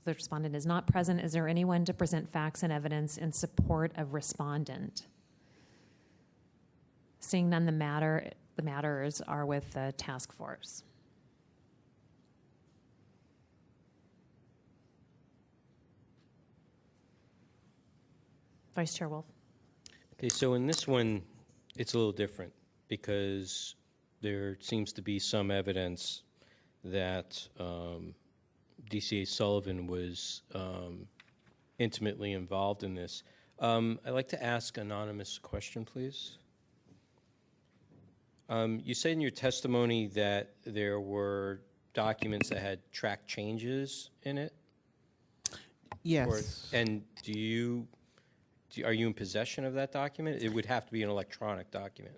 The respondent is not present. Is there anyone to present facts and evidence in support of respondent? Seeing none, the matters are with the task force. Vice Chair Wolf. Okay, so in this one, it's a little different because there seems to be some evidence that DCA Sullivan was intimately involved in this. I'd like to ask an anonymous question, please. You said in your testimony that there were documents that had track changes in it? Yes. And are you in possession of that document? It would have to be an electronic document.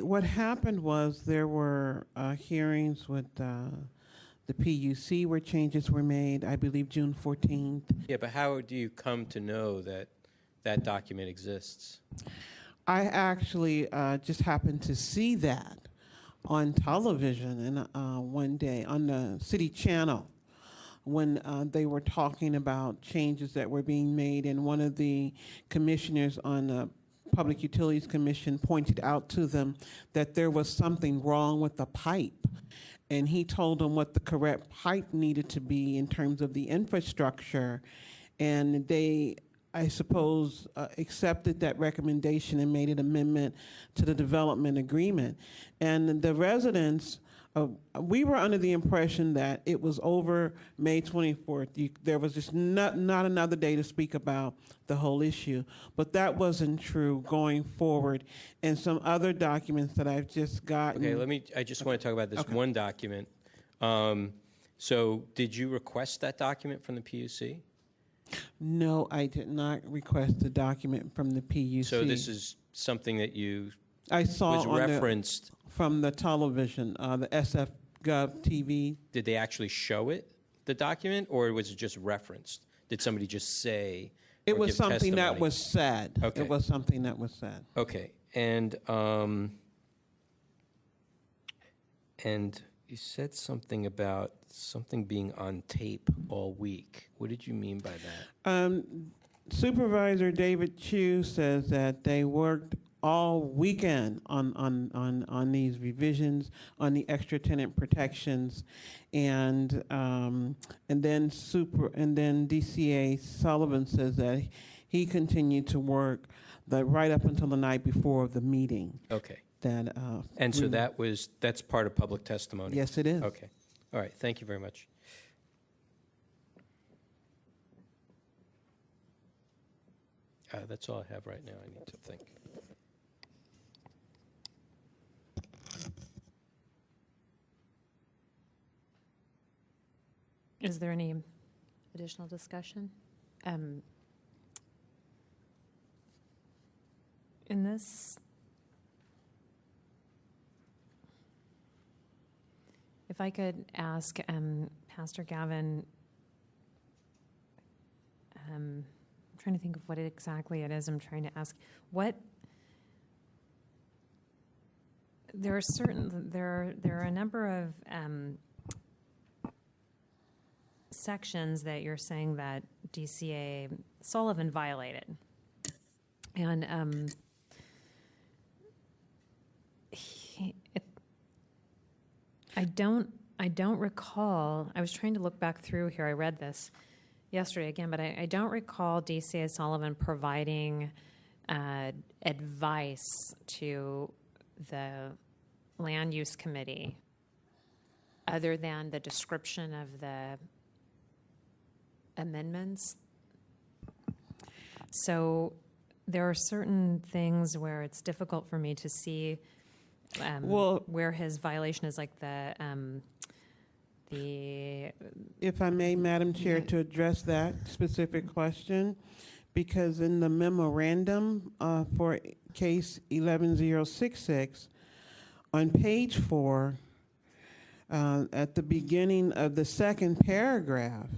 What happened was there were hearings with the PUC where changes were made, I believe June 14th. Yeah, but how do you come to know that that document exists? I actually just happened to see that on television and one day on the city channel when they were talking about changes that were being made, and one of the commissioners on the Public Utilities Commission pointed out to them that there was something wrong with the pipe, and he told them what the correct pipe needed to be in terms of the infrastructure, and they, I suppose, accepted that recommendation and made an amendment to the development agreement. And the residents, we were under the impression that it was over May 24th. There was just not another day to speak about the whole issue. But that wasn't true going forward. And some other documents that I've just gotten. Okay, I just want to talk about this one document. So did you request that document from the PUC? No, I did not request the document from the PUC. So this is something that I saw was referenced from the television, the SF Gov TV. Did they actually show it, the document, or was it just referenced? did somebody just say? It or was give something that testimony? was said. Okay. It was something that was said. Okay, and you said something about something being on tape all week. What did you mean by that? Supervisor David Chu says that they worked all weekend on these revisions, on the extra tenant protections, and then DCA Sullivan says that he continued to work right up until the night before the meeting. Okay. That And so that's part of public testimony? Yes, it is. Okay. All right. Thank you very much. That's all I have right now. I need to think. Is there any additional discussion? In this, if I could ask Pastor Gavin, I'm trying to think of what exactly it is I'm trying to ask. There are a number of sections that you're saying that DCA Sullivan violated, and I don't recall. I was trying to look back through here. I read this yesterday again, but I don't recall DCA Sullivan providing advice to the Land Use Committee other than the description of the amendments. So there are certain things where it's difficult for me to see where his violation is, like the If I may, Madam Chair, to address that specific question, because in the memorandum for case 11066, on page 4, at the beginning of the second paragraph,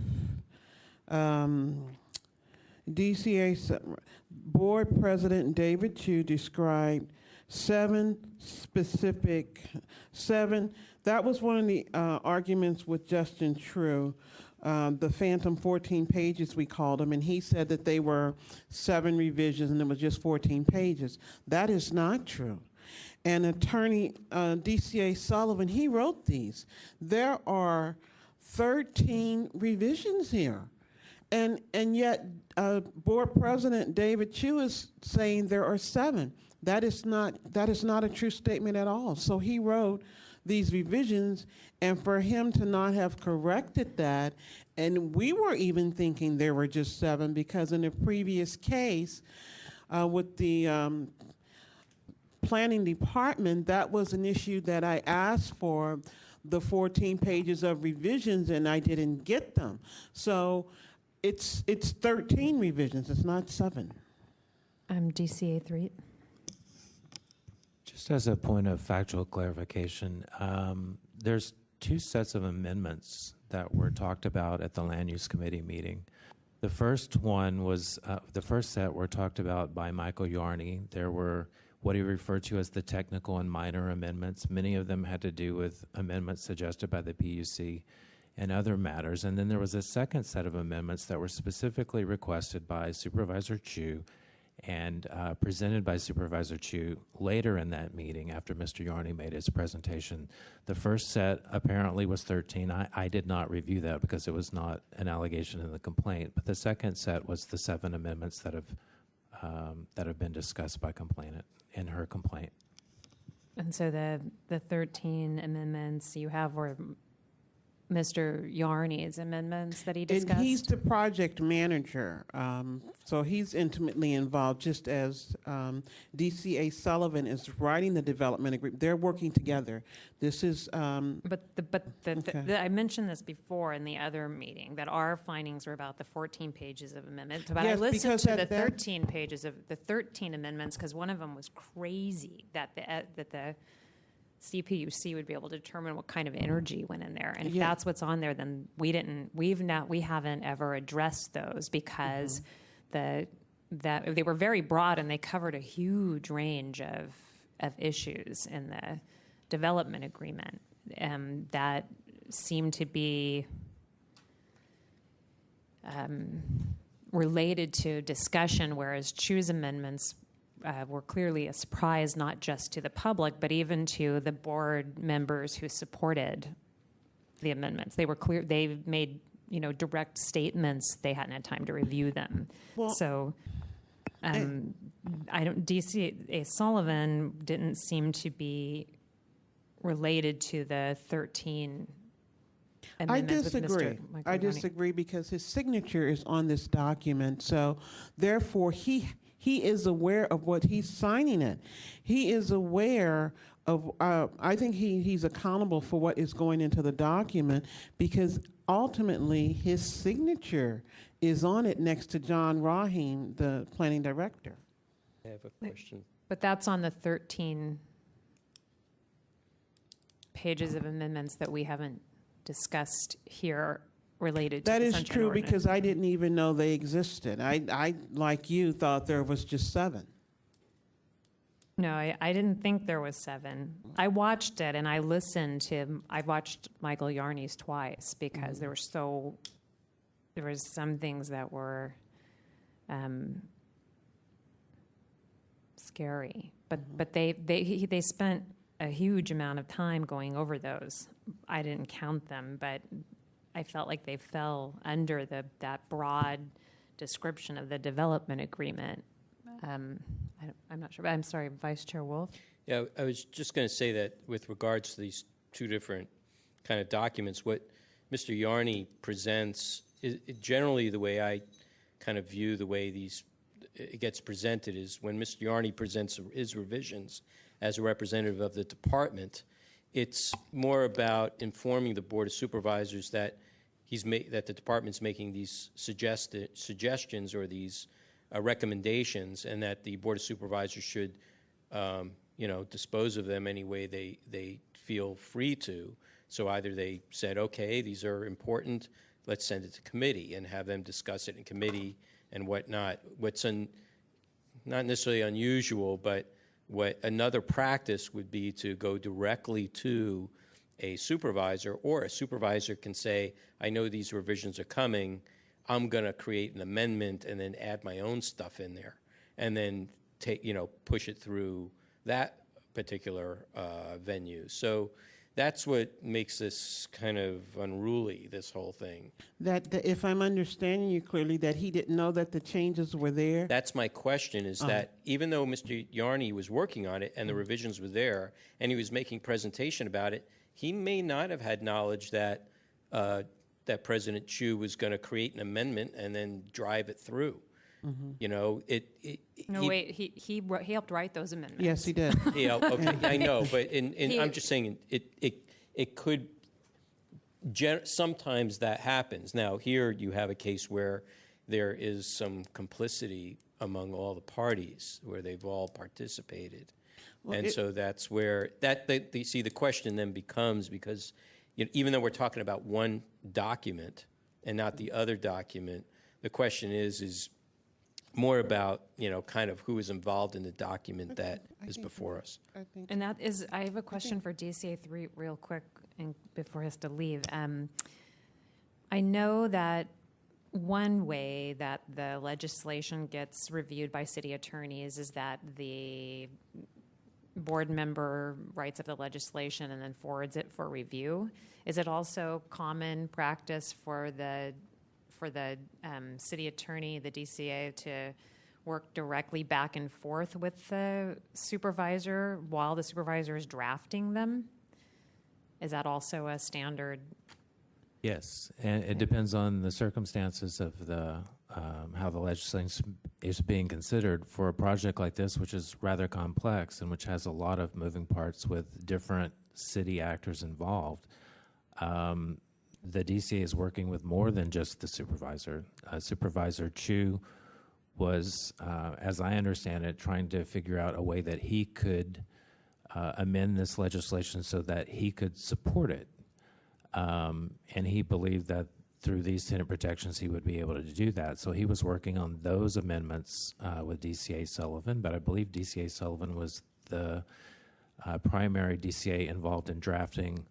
DCA Board President David Chu described seven. That was one of the arguments with Justin True, the phantom 14 pages we called them, and he said that they were 7 revisions and it was just 14 pages. That is not true. And attorney DCA Sullivan, he wrote these. There are 13 revisions here. And yet Board President David Chu is saying there are 7. That is not a true statement at all. So he wrote these revisions, and for him to not have corrected that, and we were even thinking there were just 7, because in a previous case with the planning department, that was an issue that I asked for the 14 pages of revisions, and I didn't get them. So it's 13 revisions. It's not 7. DCA 3. Just as a point of factual clarification, there's 2 sets of amendments that were talked about at the Land Use Committee meeting. The first one was, the first set were talked about by Michael Yarney. There were what he referred to as the technical and minor amendments. Many of them had to do with amendments suggested by the PUC and other matters. And then there was a second set of amendments that were specifically requested by Supervisor Chu and presented by Supervisor Chu later in that meeting after Mr. Yarney made his presentation. The first set apparently was 13. I did not review that because it was not an allegation in the complaint, but the second set was the 7 amendments that have been discussed by complainant in her complaint. And so the 13 amendments you have were Mr. Yarney's amendments that he discussed? And he's the project manager, so he's intimately involved, just as DCA Sullivan is writing the development agreement. They're working together. This is... I mentioned this before in the other meeting, that our findings were about the 14 pages of amendments, but yes, I listened to the 13 pages of the 13 amendments because one of them was crazy, that the CPUC would be able to determine what kind of energy went in there. And if Yeah. that's what's on there, then we haven't ever addressed those because that they were very broad and they covered a huge range of issues in the development agreement that seemed to be related to discussion, whereas Chu's amendments were clearly a surprise not just to the public, but even to the board members who supported the amendments. They were clear. They made direct statements. They hadn't had time to review them. Well, so, DCA Sullivan didn't seem to be related to the 13 I amendments. disagree. With Mr. I disagree because his signature is on this document. So therefore, he is aware of what he's signing it. He is aware of, I think he's accountable for what is going into the document because ultimately his signature is on it next to John Rahim, the planning director. I have a question. But that's on the 13 pages of amendments that we haven't discussed here related to That the is Sunshine true Ordinance. because I didn't even know they existed. I, like you, thought there was just 7. No, I didn't think there was 7. I watched it and I watched Michael Yarney's twice because there was some things that were scary. But they spent a huge amount of time going over those. I didn't count them, but I felt like they fell under that broad description of the development agreement. I'm not sure, but I'm sorry, Vice Chair Wolf? Yeah, I was just going to say that with regards to these two different kind of documents, what Mr. Yarney presents, generally the way I kind of view the way it gets presented is when Mr. Yarney presents his revisions as a representative of the department, it's more about informing the Board of Supervisors that that the department's making these suggestions or these recommendations, and that the Board of Supervisors should, dispose of them any way they feel free to. So either they said, okay, these are important, let's send it to committee and have them discuss it in committee and whatnot. What's not necessarily unusual, but what another practice would be to go directly to a supervisor, or a supervisor can say, I know these revisions are coming, I'm going to create an amendment and then add my own stuff in there, and then push it through that particular venue. So that's what makes this kind of unruly, this whole thing. That if I'm understanding you clearly, that he didn't know that the changes were there? That's my question, is that even though Mr. Yarney was working on it and the revisions were there and he was making presentation about it, he may not have had knowledge that that President Chu was going to create an amendment and then drive it through. He helped write those amendments. Yes, he did. Yeah, okay, I know, but I'm just saying it could. Sometimes that happens. Now here you have a case where there is some complicity among all the parties, where they've all participated, so that's where the question then becomes, because even though we're talking about one document and not the other document, the question is more about, kind of who is involved in the document that is before us. And that is, I have a question for DCA3 real quick before he has to leave. I know that one way that the legislation gets reviewed by city attorneys is that the board member writes up the legislation and then forwards it for review. Is it also common practice for the city attorney, the DCA, to work directly back and forth with the supervisor while the supervisor is drafting them? Is that also a standard? Yes, and it depends on the circumstances of the how the legislation is being considered for a project like this, which is rather complex and which has a lot of moving parts with different city actors involved. The DCA is working with more than just the supervisor. Supervisor Chu was, as I understand it, trying to figure out a way that he could amend this legislation so that he could support it. And he believed that through these tenant protections, he would be able to do that. So he was working on those amendments with DCA Sullivan, but I believe DCA Sullivan was the primary DCA involved in drafting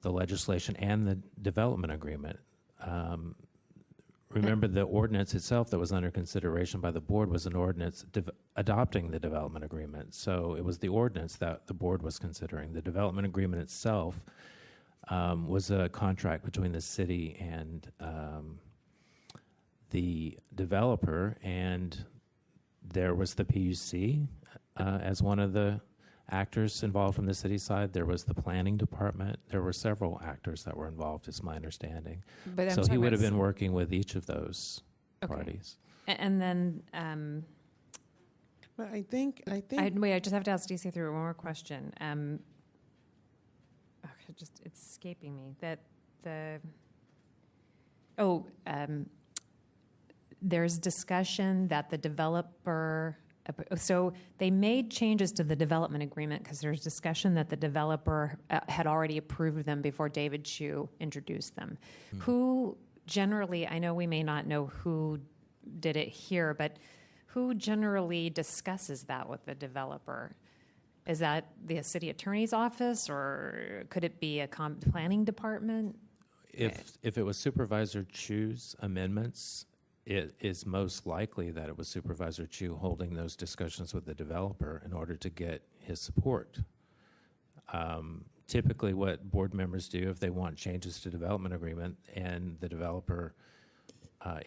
the legislation and the development agreement. Remember, the ordinance itself that was under consideration by the board was an ordinance adopting the development agreement. So it was the ordinance that the board was considering. The development agreement itself was a contract between the city and the developer, and there was the PUC as one of the actors involved from the city side. There was the planning department. There were several actors that were involved, is my understanding. But so he would have been working with each of those parties. And then, But I think wait, I just have to ask DC through one more question. It's escaping me that there's discussion that the developer. So they made changes to the development agreement because there's discussion that the developer had already approved them before David Chu introduced them. Who generally, I know we may not know who did it here, but who generally discusses that with the developer? Is that the city attorney's office, or could it be a planning department? If it was Supervisor Chu's amendments, it is most likely that it was Supervisor Chu holding those discussions with the developer in order to get his support. Typically what board members do if they want changes to development agreement and the developer,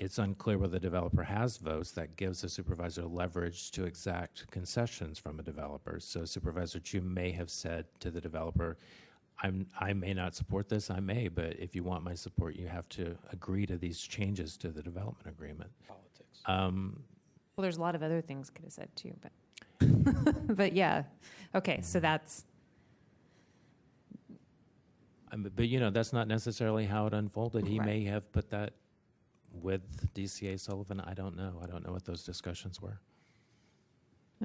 it's unclear whether the developer has votes, that gives the supervisor leverage to exact concessions from a developer. So Supervisor Chu may have said to the developer, I may not support this, I may, but if you want my support, you have to agree to these changes to the development agreement. Politics. Well, there's a lot of other things could have said too, but but yeah. Okay, so that's. But that's not necessarily how it unfolded. He may have put that with DCA Sullivan. I don't know. I don't know what those discussions were.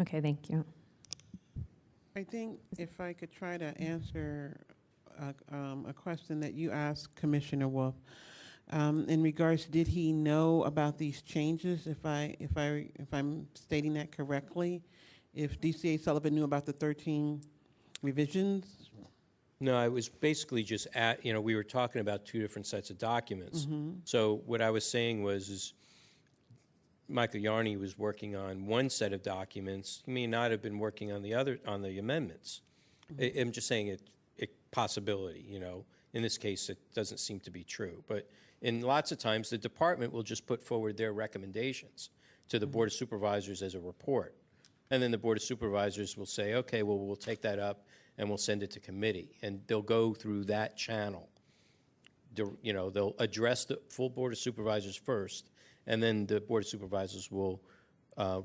Okay, thank you. I think if I could try to answer a question that you asked Commissioner Wolf, in regards, did he know about these changes? If I'm stating that correctly, if DCA Sullivan knew about the 13 revisions. No, I was basically just we were talking about two different sets of documents. Mm-hmm. So what I was saying is Michael Yarney was working on one set of documents. He may not have been working on the other, on the amendments. Mm-hmm. I'm just saying it possibility, In this case, it doesn't seem to be true. But in lots of times, the department will just put forward their recommendations to the Board of Supervisors as a report. And then the Board of Supervisors will say, okay, well, we'll take that up and we'll send it to committee. And they'll go through that channel. They'll address the full Board of Supervisors first, and then the Board of Supervisors will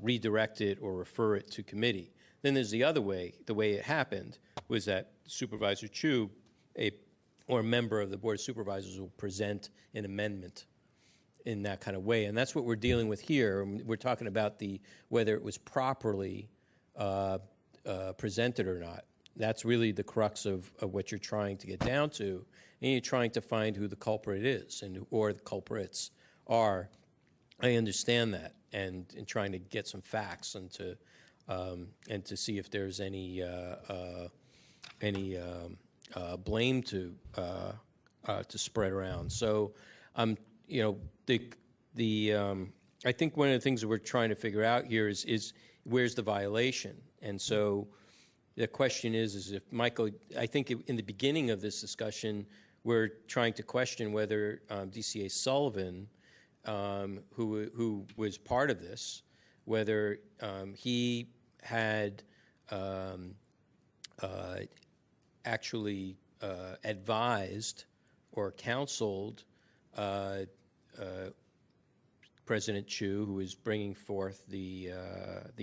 redirect it or refer it to committee. Then there's the other way. The way it happened was that Supervisor Chu, or a member of the Board of Supervisors, will present an amendment in that kind of way. And that's what we're dealing with here. We're talking about whether it was properly presented or not. That's really the crux of what you're trying to get down to. And you're trying to find who the culprit is or the culprits are. I understand that, and trying to get some facts and to see if there's any blame to spread around. So, I think one of the things that we're trying to figure out here is where's the violation, and so the question is if Michael. I think in the beginning of this discussion, we're trying to question whether DCA Sullivan, who was part of this, whether he had actually advised or counseled President Chu, who is bringing forth the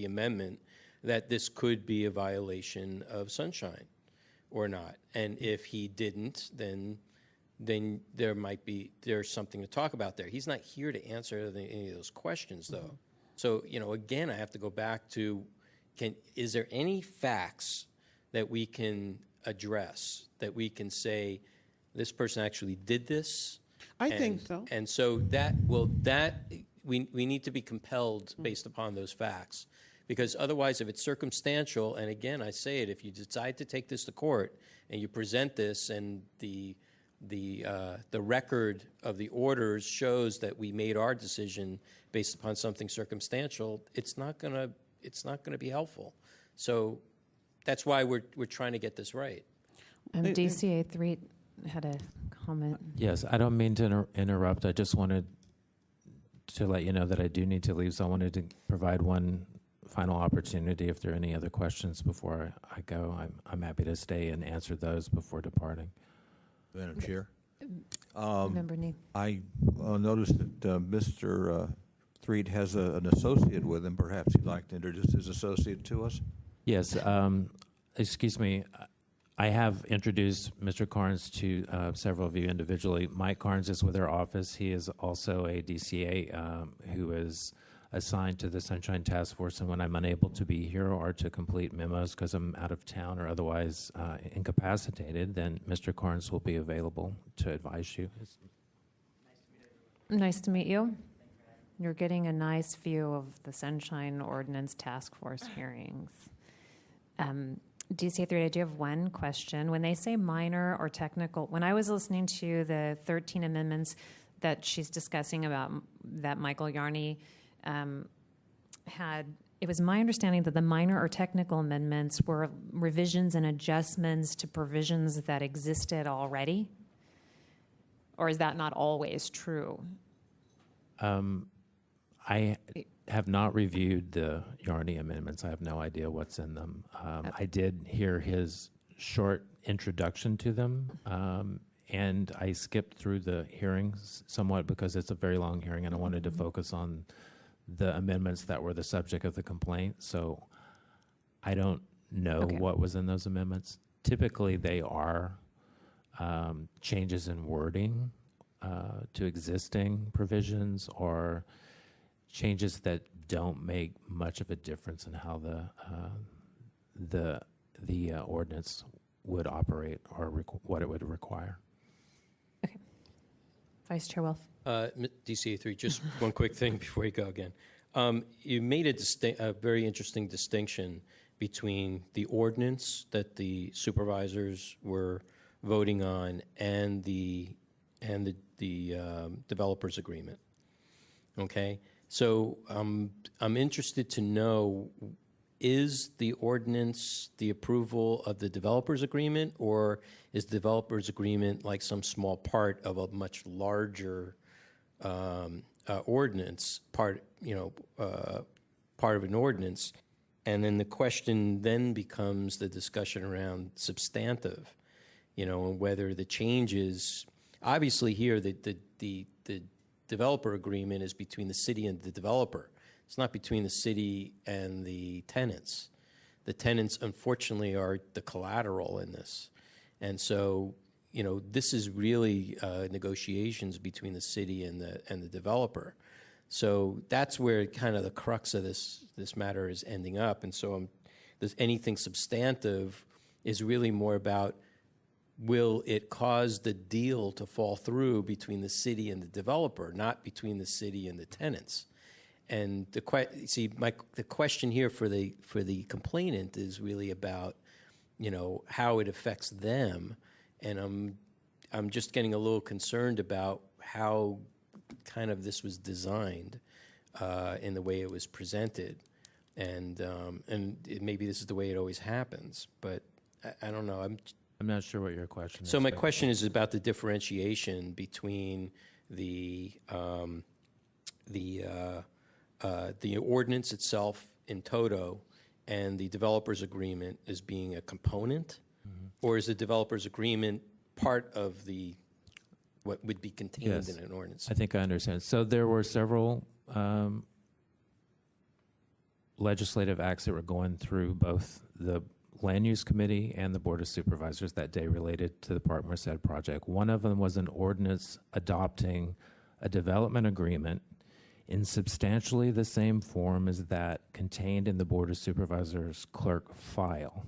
amendment, that this could be a violation of sunshine or not. And if he didn't, then there's something to talk about there. He's not here to answer any of those questions, though. Mm-hmm. So, again, I have to go back to, is there any facts that we can address, that we can say, this person actually did this. I think so. And so we need to be compelled based upon those facts. Because otherwise, if it's circumstantial, and again, I say it, if you decide to take this to court and you present this and the record of the orders shows that we made our decision based upon something circumstantial, it's not gonna be helpful. So that's why we're trying to get this right. DCA 3 had a comment. Yes, I don't mean to interrupt. I just wanted to let you know that I do need to leave, so I wanted to provide one final opportunity. If there are any other questions before I go, I'm happy to stay and answer those before departing. Madam Chair. Member Nee. I noticed that Mr. Threed has an associate with him. Perhaps he'd like to introduce his associate to us. Yes, excuse me. I have introduced Mr. Carnes to several of you individually. Mike Carnes is with our office. He is also a DCA who is assigned to the Sunshine Task Force, and when I'm unable to be here or to complete memos because I'm out of town or otherwise incapacitated, then Mr. Carnes will be available to advise you. Nice to meet you. You're getting a nice view of the Sunshine Ordinance Task Force hearings. DCA 3, I do have one question. When they say minor or technical, when I was listening to the 13 amendments that she's discussing about that Michael Yarney had, it was my understanding that the minor or technical amendments were revisions and adjustments to provisions that existed already? Or is that not always true? I have not reviewed the Yarney amendments. I have no idea what's in them. I did hear his short introduction to them, and I skipped through the hearings somewhat because it's a very long hearing, and I wanted to focus on the amendments that were the subject of the complaint. So I don't know what was in those amendments. Typically, they are changes in wording to existing provisions or changes that don't make much of a difference in how the ordinance would operate or what it would require. Okay. Vice Chair Welf. DCA 3, just one quick thing before you go again. You made a very interesting distinction between the ordinance that the supervisors were voting on and the developers agreement. Okay, so I'm interested to know, is the ordinance the approval of the developers agreement, or is the developers agreement like some small part of a much larger ordinance, part of an ordinance? And then the question then becomes the discussion around substantive, and whether the changes, obviously here the developer agreement is between the city and the developer. It's not between the city and the tenants. The tenants, unfortunately, are the collateral in this. And so, this is really negotiations between the city and the developer. So that's where kind of the crux of this matter is ending up. And so anything substantive is really more about, will it cause the deal to fall through between the city and the developer, not between the city and the tenants? And the question here for the complainant is really about, how it affects them. And I'm just getting a little concerned about how kind of this was designed in the way it was presented, and maybe this is the way it always happens. But I don't know. I'm not sure what your question is. So my question is about the differentiation between the ordinance itself in toto and the developer's agreement as being a component, or is the developer's agreement part of what would be contained in an ordinance? I think I understand. So there were several legislative acts that were going through both the Land Use Committee and the Board of Supervisors that day related to the Park Merced project. One of them was an ordinance adopting a development agreement in substantially the same form as that contained in the Board of Supervisors clerk file.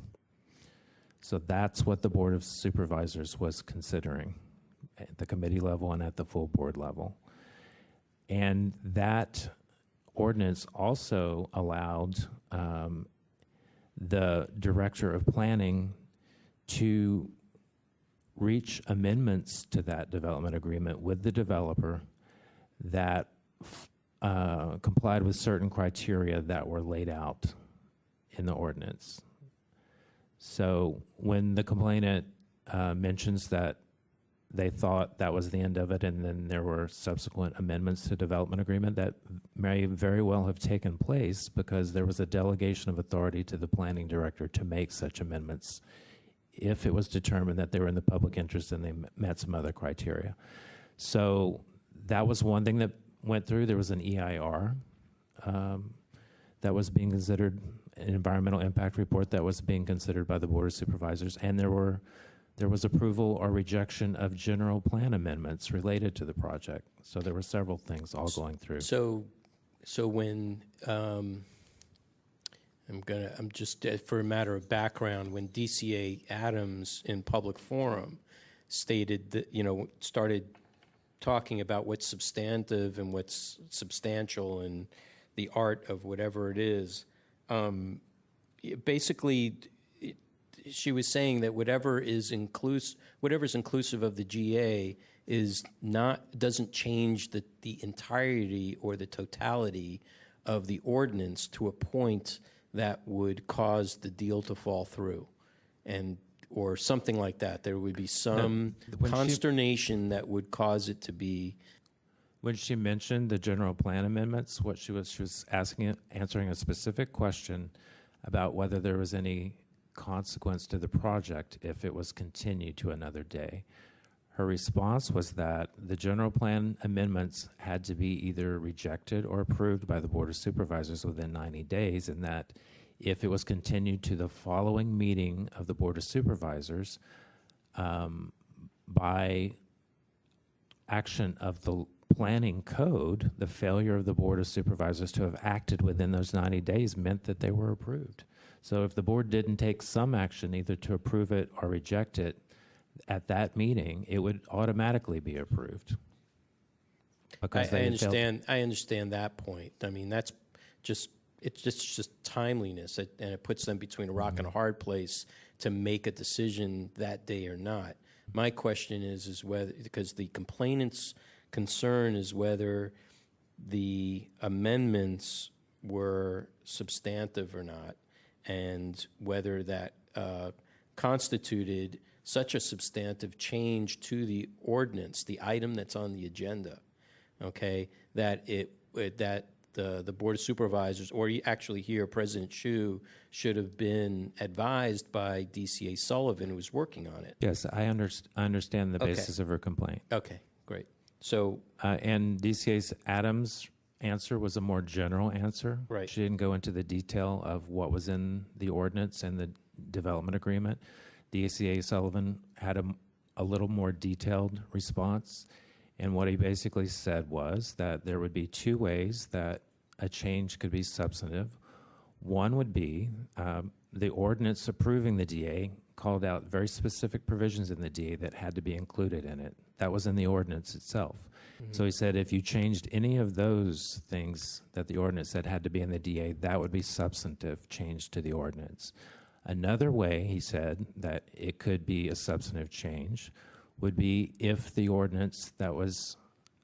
So that's what the Board of Supervisors was considering at the committee level and at the full board level. And that ordinance also allowed the director of planning to reach amendments to that development agreement with the developer that complied with certain criteria that were laid out in the ordinance. So when the complainant mentions that they thought that was the end of it, and then there were subsequent amendments to development agreement, that may very well have taken place because there was a delegation of authority to the planning director to make such amendments if it was determined that they were in the public interest and they met some other criteria. So that was one thing that went through. There was an EIR that was being considered, an environmental impact report that was being considered by the Board of Supervisors, and there was approval or rejection of general plan amendments related to the project. So there were several things all going through. So when I'm just for a matter of background, when DCA Adams in public forum stated that, started talking about what's substantive and what's substantial and the art of whatever it is, basically she was saying that whatever's inclusive of the GA doesn't change the entirety or the totality of the ordinance to a point that would cause the deal to fall through, or something like that. There would be some consternation that would cause it to be. When she mentioned the general plan amendments, she was answering a specific question about whether there was any consequence to the project if it was continued to another day. Her response was that the general plan amendments had to be either rejected or approved by the Board of Supervisors within 90 days, and that if it was continued to the following meeting of the Board of Supervisors, by action of the planning code, the failure of the Board of Supervisors to have acted within those 90 days meant that they were approved. So if the board didn't take some action, either to approve it or reject it, at that meeting, it would automatically be approved. Because I understand that point. I mean, it's just timeliness, and it puts them between a rock and a hard place to make a decision that day or not. My question is whether, because the complainant's concern is whether the amendments were substantive or not, and whether that constituted such a substantive change to the ordinance, the item that's on the agenda, okay, that the Board of Supervisors, or actually here, President Hsu, should have been advised by DCA Sullivan, who was working on it. Yes, I understand the basis of her complaint. Okay, great. So, and DCA Adams' answer was a more general answer. Right. She didn't go into the detail of what was in the ordinance and the development agreement. DCA Sullivan had a little more detailed response, and what he basically said was that there would be two ways that a change could be substantive. One would be the ordinance approving the DA called out very specific provisions in the DA that had to be included in it. That was in the ordinance itself. Mm-hmm. So he said if you changed any of those things that the ordinance said had to be in the DA, that would be substantive change to the ordinance. Another way, he said, that it could be a substantive change would be if the ordinance that was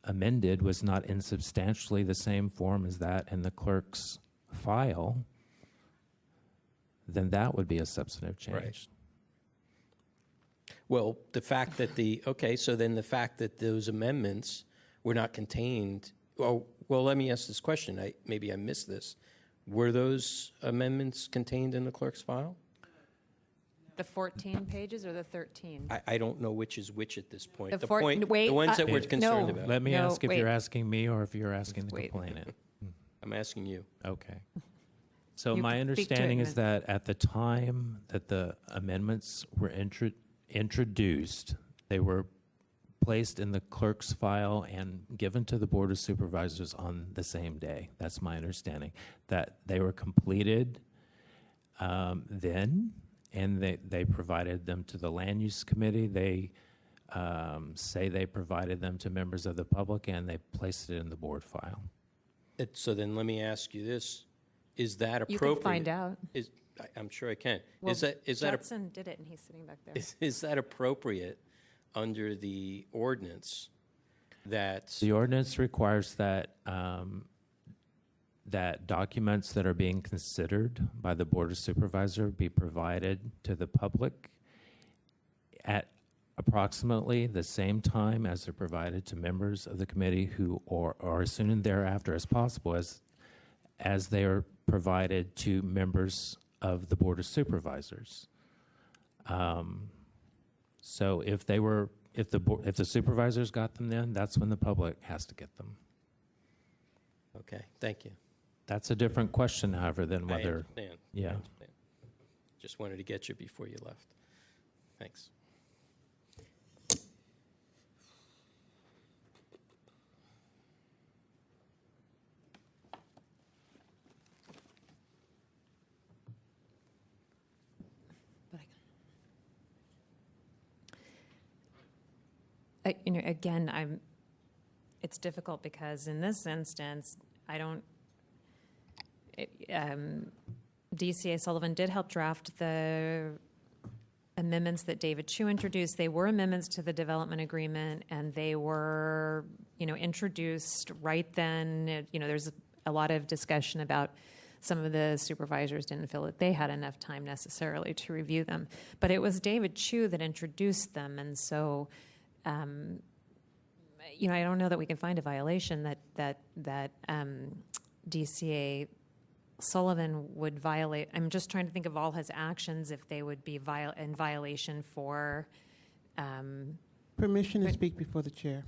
amended was not in substantially the same form as that in the clerk's file, then that would be a substantive change. Right. Well, the fact that the fact that those amendments were not contained, well, let me ask this question. Maybe I missed this. Were those amendments contained in the clerk's file? The 14 pages or the 13? I don't know which is which at this point. The ones that we're concerned about. Let me ask if you're asking me or if you're asking the complainant. I'm asking you. Okay. So my understanding is that at the time that the amendments were introduced, they were placed in the clerk's file and given to the Board of Supervisors on the same day. That's my understanding. That they were completed then, and they provided them to the Land Use Committee. They say they provided them to members of the public, and they placed it in the board file. So then let me ask you this. Is that appropriate? You can find out. I'm sure I can. Well, is that Judson did it, and he's sitting back there. Is that appropriate under the ordinance? That the ordinance requires that that documents that are being considered by the Board of Supervisors be provided to the public at approximately the same time as they're provided to members of the committee who or as soon thereafter as possible as they are provided to members of the Board of Supervisors. So if the supervisors got them, then that's when the public has to get them. Okay, thank you. That's a different question, however, than whether. I understand. Yeah. I understand. Just wanted to get you before you left. Thanks. Again, it's difficult because in this instance, DCA Sullivan did help draft the amendments that David Chu introduced. They were amendments to the development agreement, and they were, introduced right then. There's a lot of discussion about some of the supervisors didn't feel that they had enough time necessarily to review them. But it was David Chu that introduced them, and so I don't know that we can find a violation that DCA Sullivan would violate. I'm just trying to think of all his actions if they would be in violation for permission to speak before the chair.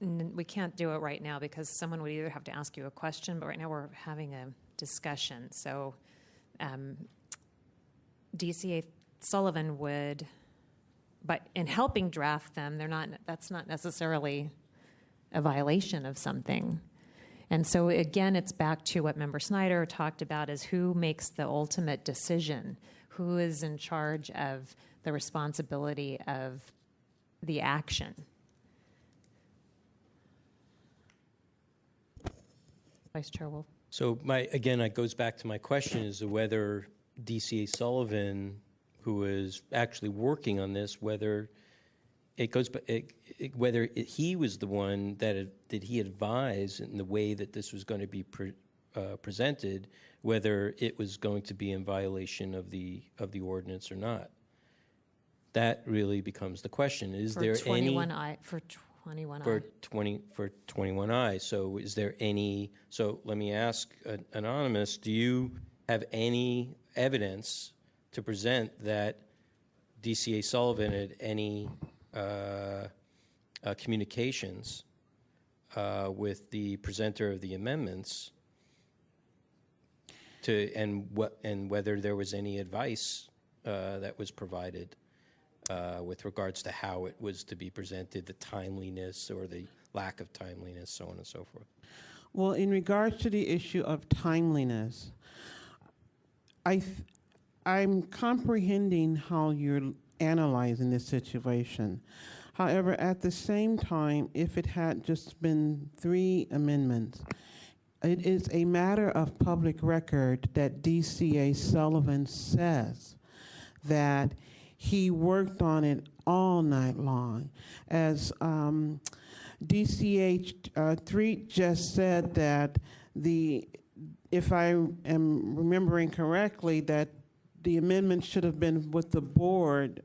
We can't do it right now because someone would either have to ask you a question, but right now we're having a discussion. So DCA Sullivan would. But in helping draft them, that's not necessarily a violation of something. And so again, it's back to what Member Snyder talked about, is who makes the ultimate decision, who is in charge of the responsibility of the action. Vice Chair Wolf. So it goes back to my question is whether DCA Sullivan, who is actually working on this, whether he was the one that he advised in the way that this was going to be presented, whether it was going to be in violation of the ordinance or not. That really becomes the question. Is for there 21I, for 21I. For 21I. So is there any? So let me ask Anonymous. Do you have any evidence to present that DCA Sullivan had any communications with the presenter of the amendments and whether there was any advice that was provided with regards to how it was to be presented, the timeliness or the lack of timeliness, so on and so forth? Well, in regards to the issue of timeliness, I'm comprehending how you're analyzing this situation. However, at the same time, if it had just been 3 amendments, it is a matter of public record that DCA Sullivan says that he worked on it all night long. As DCA 3 just said that if I am remembering correctly, that the amendment should have been with the board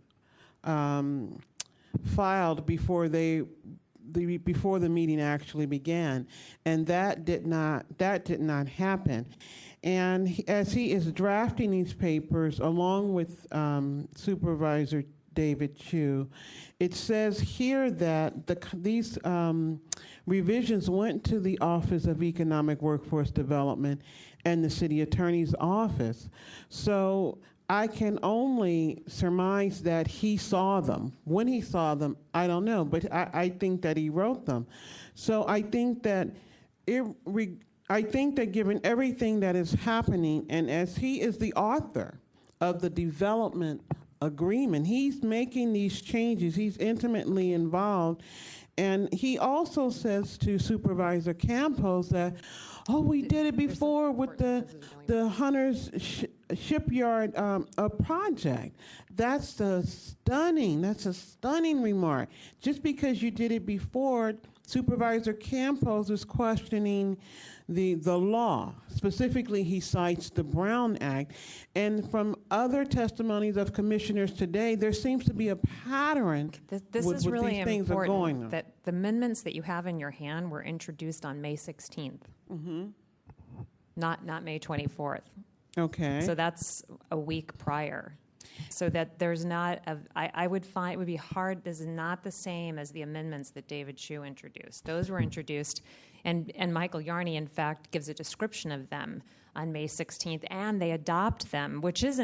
filed before the meeting actually began, and that did not happen. And as he is drafting these papers, along with Supervisor David Chu, it says here that these revisions went to the Office of Economic Workforce Development and the City Attorney's Office. So I can only surmise that he saw them. When he saw them, I don't know, but I think that he wrote them. So I think that given everything that is happening, and as he is the author of the development agreement. He's making these changes. He's intimately involved. And he also says to Supervisor Campos that, oh, we did it before with the Hunter's Shipyard project. That's a stunning remark. Just because you did it before, Supervisor Campos is questioning the law. Specifically, he cites the Brown Act. And from other testimonies of commissioners today, there seems to be a pattern This with is really these things are going important on. that the amendments that you have in your hand were introduced on May 16th, not May 24th. Okay. So that's a week prior. So that there's not, I would find it would be hard, this is not the same as the amendments that David Chu introduced. Those were introduced, and Michael Yarney, in fact, gives a description of them on May 16th, and they adopt them, which is,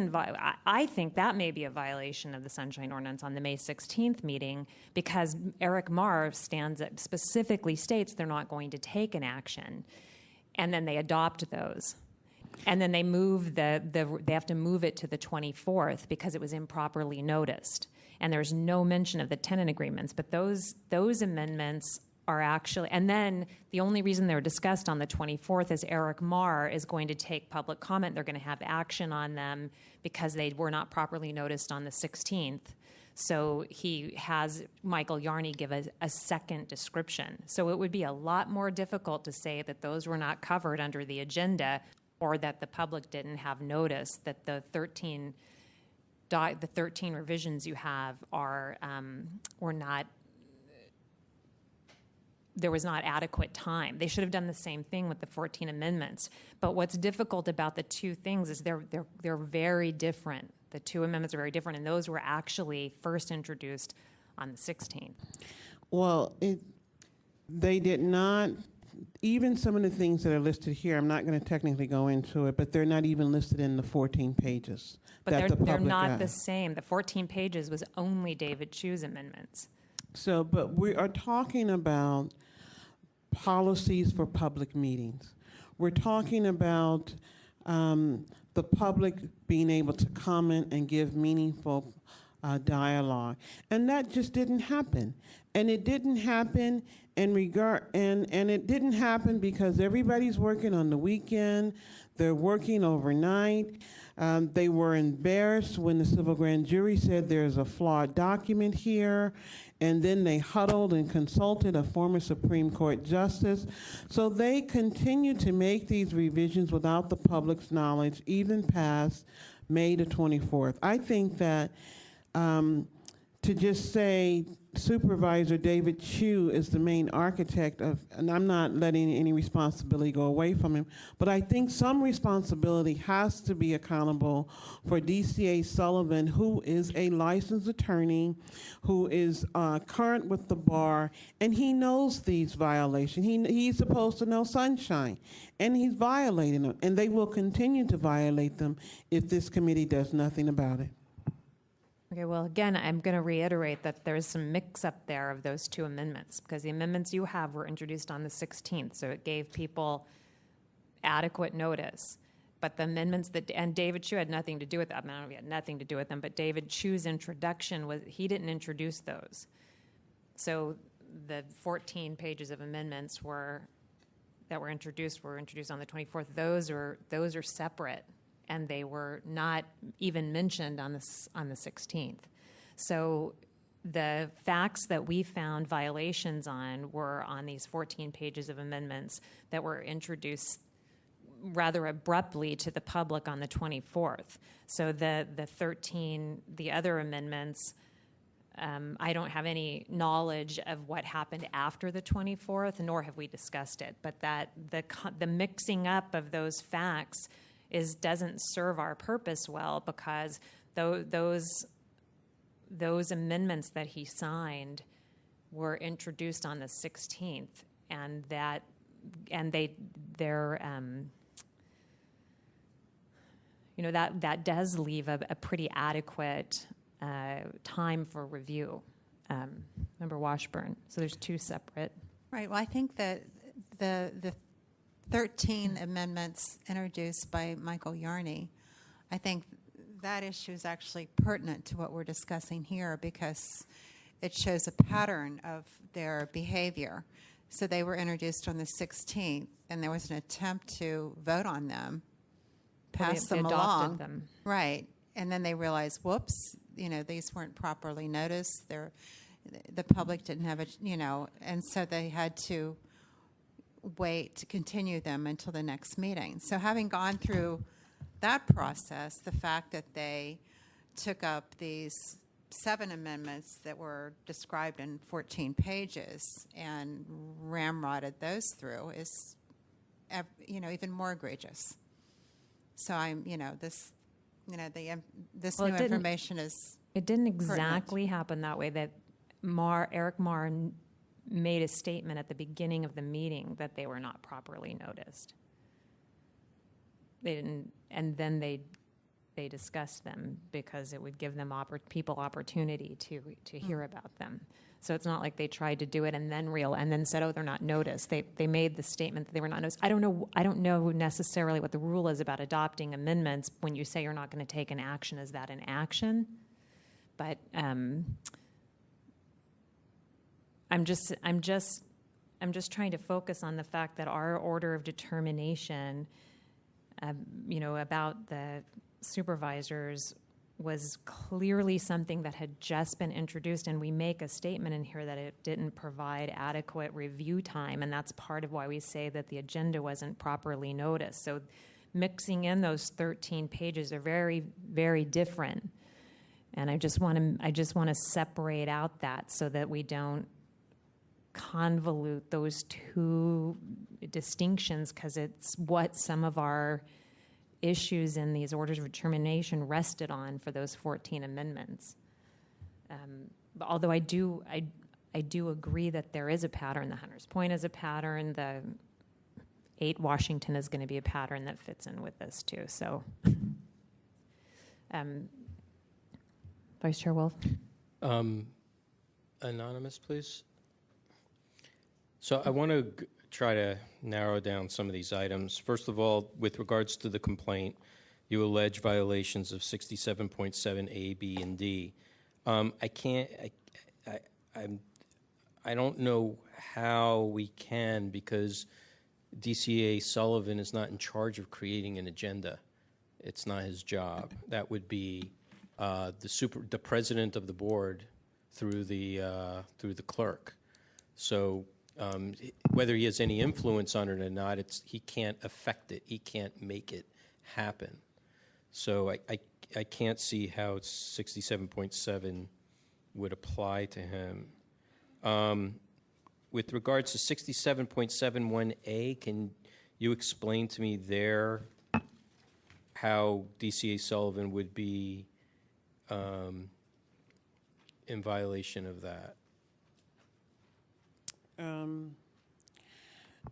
I think that may be a violation of the Sunshine Ordinance on the May 16th meeting, because Eric Marr specifically states they're not going to take an action, and then they adopt those. And then they move they have to move it to the 24th because it was improperly noticed. And there's no mention of the tenant agreements, but those amendments are actually, and then the only reason they're discussed on the 24th is Eric Marr is going to take public comment. They're going to have action on them because they were not properly noticed on the 16th. So he has Michael Yarney give a second description. So it would be a lot more difficult to say that those were not covered under the agenda, or that the public didn't have notice that the 13 revisions you have were not, there was not adequate time. They should have done the same thing with the 14 amendments. But what's difficult about the two things is they're very different. The two amendments are very different, and those were actually first introduced on the 16th. Well, they did not, even some of the things that are listed here, I'm not going to technically go into it, but they're not even listed in the 14 pages. But they're not the same. The 14 pages was only David Chu's amendments. So, but we are talking about policies for public meetings. We're talking about the public being able to comment and give meaningful dialogue. And that just didn't happen. And it didn't happen and it didn't happen because everybody's working on the weekend. They're working overnight. They were embarrassed when the civil grand jury said there's a flawed document here, and then they huddled and consulted a former Supreme Court justice. So they continue to make these revisions without the public's knowledge, even past May the 24th. I think that to just say Supervisor David Chu is the main architect of, and I'm not letting any responsibility go away from him, but I think some responsibility has to be accountable for DCA Sullivan, who is a licensed attorney, who is current with the bar, and he knows these violations. He's supposed to know sunshine, and he's violating them, and they will continue to violate them if this committee does nothing about it. Okay, well, again, I'm going to reiterate that there's some mix-up there of those two amendments, because the amendments you have were introduced on the 16th, so it gave people adequate notice. But the amendments and David Chu had nothing to do with them. I don't know if he had nothing to do with them, but David Chu's introduction he didn't introduce those. So the 14 pages of amendments that were introduced on the 24th. Those are separate, and they were not even mentioned on the 16th. So the facts that we found violations on were on these 14 pages of amendments that were introduced rather abruptly to the public on the 24th. So the other amendments, I don't have any knowledge of what happened after the 24th, nor have we discussed it. But that the mixing up of those facts doesn't serve our purpose well, because those amendments that he signed were introduced on the 16th, and that does leave a pretty adequate time for review. Member Washburn. So there's two separate. Right. Well, I think that the 13 amendments introduced by Michael Yarney, I think that issue is actually pertinent to what we're discussing here because it shows a pattern of their behavior. So they were introduced on the 16th, and there was an attempt to vote on them, pass They them adopted along. them. Right. And then they realized, whoops, these weren't properly noticed. The public didn't have it, and so they had to wait to continue them until the next meeting. So having gone through that process, the fact that they took up these 7 amendments that were described in 14 pages and ramrodded those through is, even more egregious. So this Well, new information is It didn't pertinent. exactly happen that way. That Eric Marr made a statement at the beginning of the meeting that they were not properly noticed. They didn't, and then they discussed them because it would give them people opportunity to hear about them. So it's not like they tried to do it and then said, oh, they're not noticed. They made the statement that they were not noticed. I don't know necessarily what the rule is about adopting amendments. When you say you're not going to take an action, is that an action? But I'm just trying to focus on the fact that our order of determination, about the supervisors was clearly something that had just been introduced, and we make a statement in here that it didn't provide adequate review time, and that's part of why we say that the agenda wasn't properly noticed. So mixing in those 13 pages are very, very different. And I just want to separate out that so that we don't convolute those two distinctions, because it's what some of our issues in these orders of determination rested on for those 14 amendments. But although I do agree that there is a pattern. The Hunters Point is a pattern. The 8 Washington is going to be a pattern that fits in with this too. So, Vice Chair Wolf. Anonymous, please. So I want to try to narrow down some of these items. First of all, with regards to the complaint, you allege violations of 67.7 A, B, and D. I don't know how we can, because DCA Sullivan is not in charge of creating an agenda. It's not his job. That would be the president of the board through the clerk. So whether he has any influence on it or not, he can't affect it. He can't make it happen. So I can't see how 67.7 would apply to him. With regards to 67.71A, can you explain to me there how DCA Sullivan would be in violation of that? In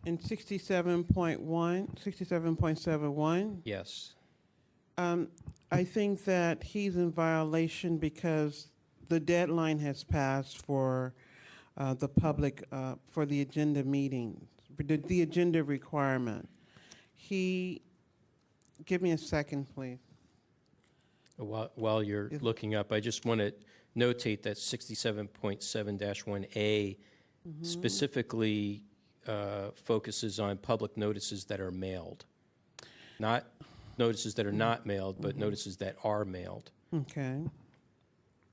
67.71? Yes. I think that he's in violation because the deadline has passed for the public, for the agenda meeting, the agenda requirement. Give me a second, please. While you're looking up, I just want to notate that 67.7-1A specifically focuses on public notices that are mailed. Not notices that are not mailed, but notices that are mailed. Okay.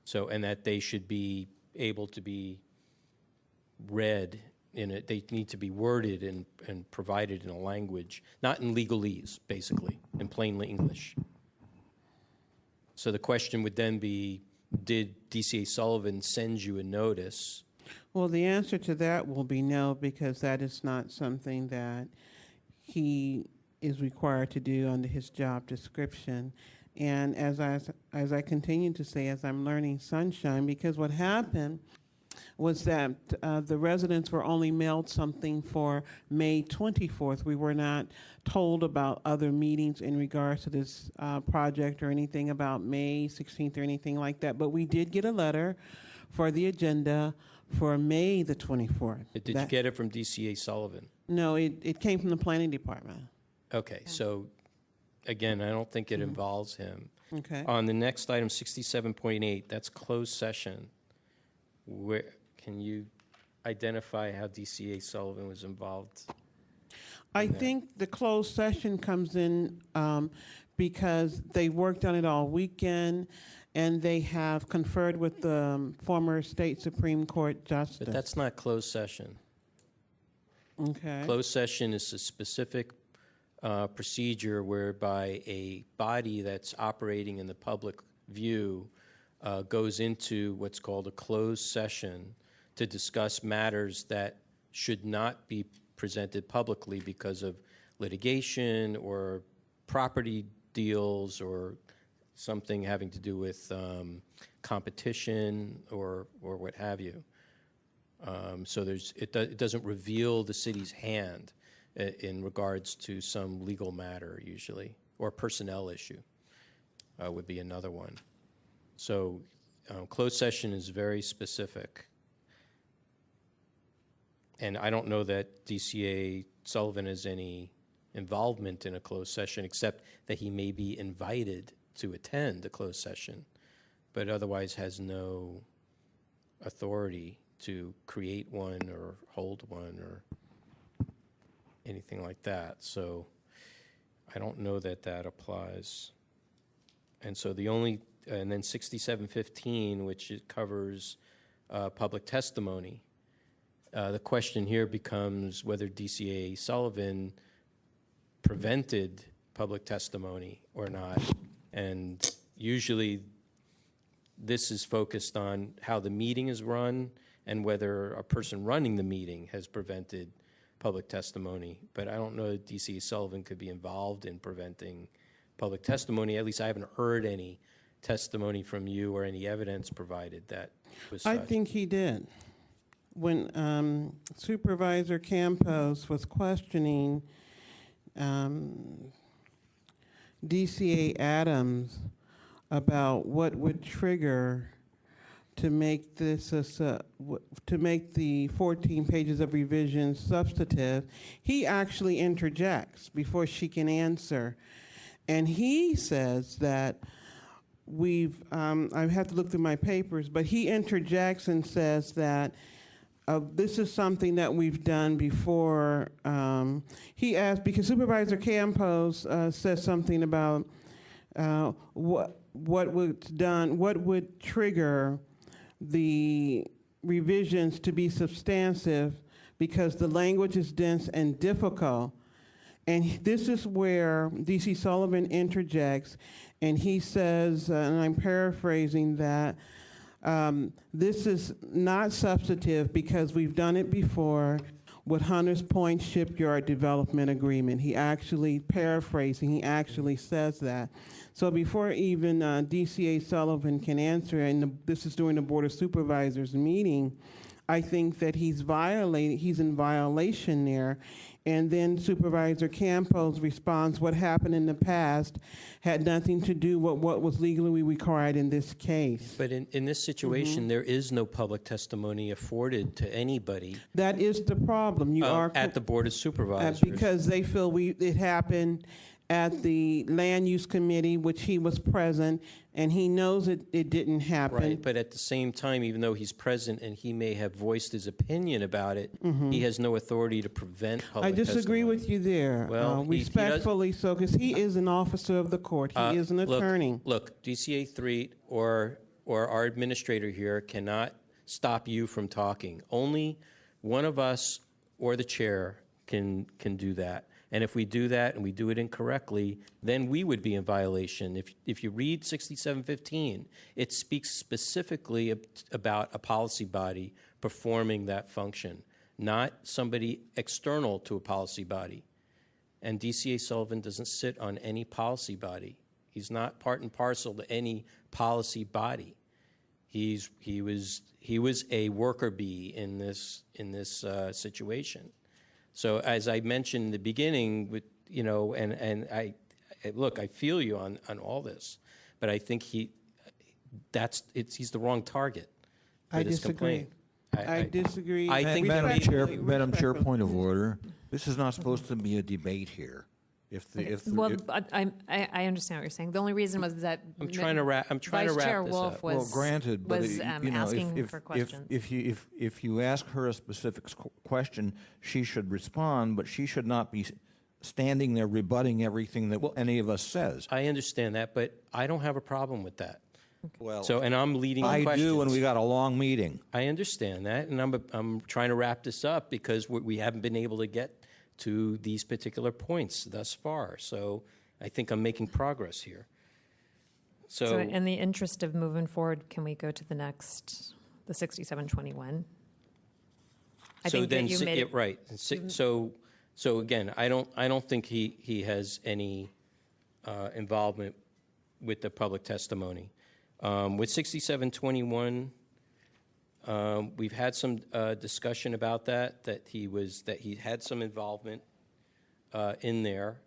So, and that they should be able to be read in it. They need to be worded and provided in a language, not in legalese, basically, in plain English. So the question would then be, did DCA Sullivan send you a notice? Well, the answer to that will be no, because that is not something that he is required to do under his job description. And as I continue to say, as I'm learning sunshine, because what happened was that the residents were only mailed something for May 24th. We were not told about other meetings in regards to this project or anything about May 16th or anything like that. But we did get a letter for the agenda for May the 24th. Did you get it from DCA Sullivan? No, it came from the planning department. Okay, so again, I don't think it involves him. Okay. On the next item, 67.8, that's closed session. Where can you identify how DCA Sullivan was involved? I think the closed session comes in because they worked on it all weekend, and they have conferred with the former state Supreme Court justice. But that's not closed session. Okay. Closed session is a specific procedure whereby a body that's operating in the public view goes into what's called a closed session to discuss matters that should not be presented publicly because of litigation or property deals or something having to do with competition or what have you. So it doesn't reveal the city's hand in regards to some legal matter usually, or personnel issue would be another one. So closed session is very specific. And I don't know that DCA Sullivan has any involvement in a closed session, except that he may be invited to attend a closed session, but otherwise has no authority to create one or hold one or anything like that. So I don't know that that applies. And so and then 6715, which it covers public testimony. The question here becomes whether DCA Sullivan prevented public testimony or not. And usually this is focused on how the meeting is run and whether a person running the meeting has prevented public testimony. But I don't know that DCA Sullivan could be involved in preventing public testimony. At least I haven't heard any testimony from you or any evidence provided that was I such. think he did. When Supervisor Campos was questioning DCA Adams about what would trigger to make this to make the 14 pages of revision substantive, he actually interjects before she can answer, and he says that I have to look through my papers, but he interjects and says that this is something that we've done before. He asked, because Supervisor Campos says something about what would trigger the revisions to be substantive, because the language is dense and difficult. And this is where D.C. Sullivan interjects, and he says, and I'm paraphrasing that, this is not substantive because we've done it before with Hunters Point Shipyard Development Agreement. He actually, paraphrasing, he actually says that. So before even DCA Sullivan can answer, and this is during the Board of Supervisors meeting, I think that he's in violation there. And then Supervisor Campos responds, what happened in the past had nothing to do with what was legally required in this case. But in this situation, there is no public testimony afforded to anybody. That is the problem. You are at the Board of Supervisors. because they feel it happened at the Land Use Committee, which he was present, and he knows it didn't happen. Right, but at the same time, even though he's present and he may have voiced his opinion about it, he has no authority to prevent public I disagree testimony. with you there, Well, respectfully so, because he is an officer of the court. He is an attorney. Look, DCA 3 or our administrator here cannot stop you from talking. Only one of us or the chair can do that. And if we do that and we do it incorrectly, then we would be in violation. If you read 6715, it speaks specifically about a policy body performing that function, not somebody external to a policy body. And DCA Sullivan doesn't sit on any policy body. He's not part and parcel to any policy body. He was a worker bee in this situation. So as I mentioned in the beginning, I feel you on all this, but I think he's the wrong target for this complaint. I disagree. I think, Madam Chair, point of order. This is not supposed to be a debate here. If the, if, Well, if I understand what you're saying. The only reason was that I'm trying to wrap Vice Chair this Wolf up. was, well, granted, but was you know, asking for questions. if you ask her a specific question, she should respond, but she should not be standing there rebutting everything that any of us says. I understand that, but I don't have a problem with that. Well, So, and I'm leading the I questions. do, and we got a long meeting. I understand that, and I'm trying to wrap this up because we haven't been able to get to these particular points thus far. So I think I'm making progress here. So in the interest of moving forward, can we go to the next, the 6721? I So think then, that you made it, right. So again, I don't think he has any involvement with the public testimony. With 6721, we've had some discussion about that he had some involvement in there,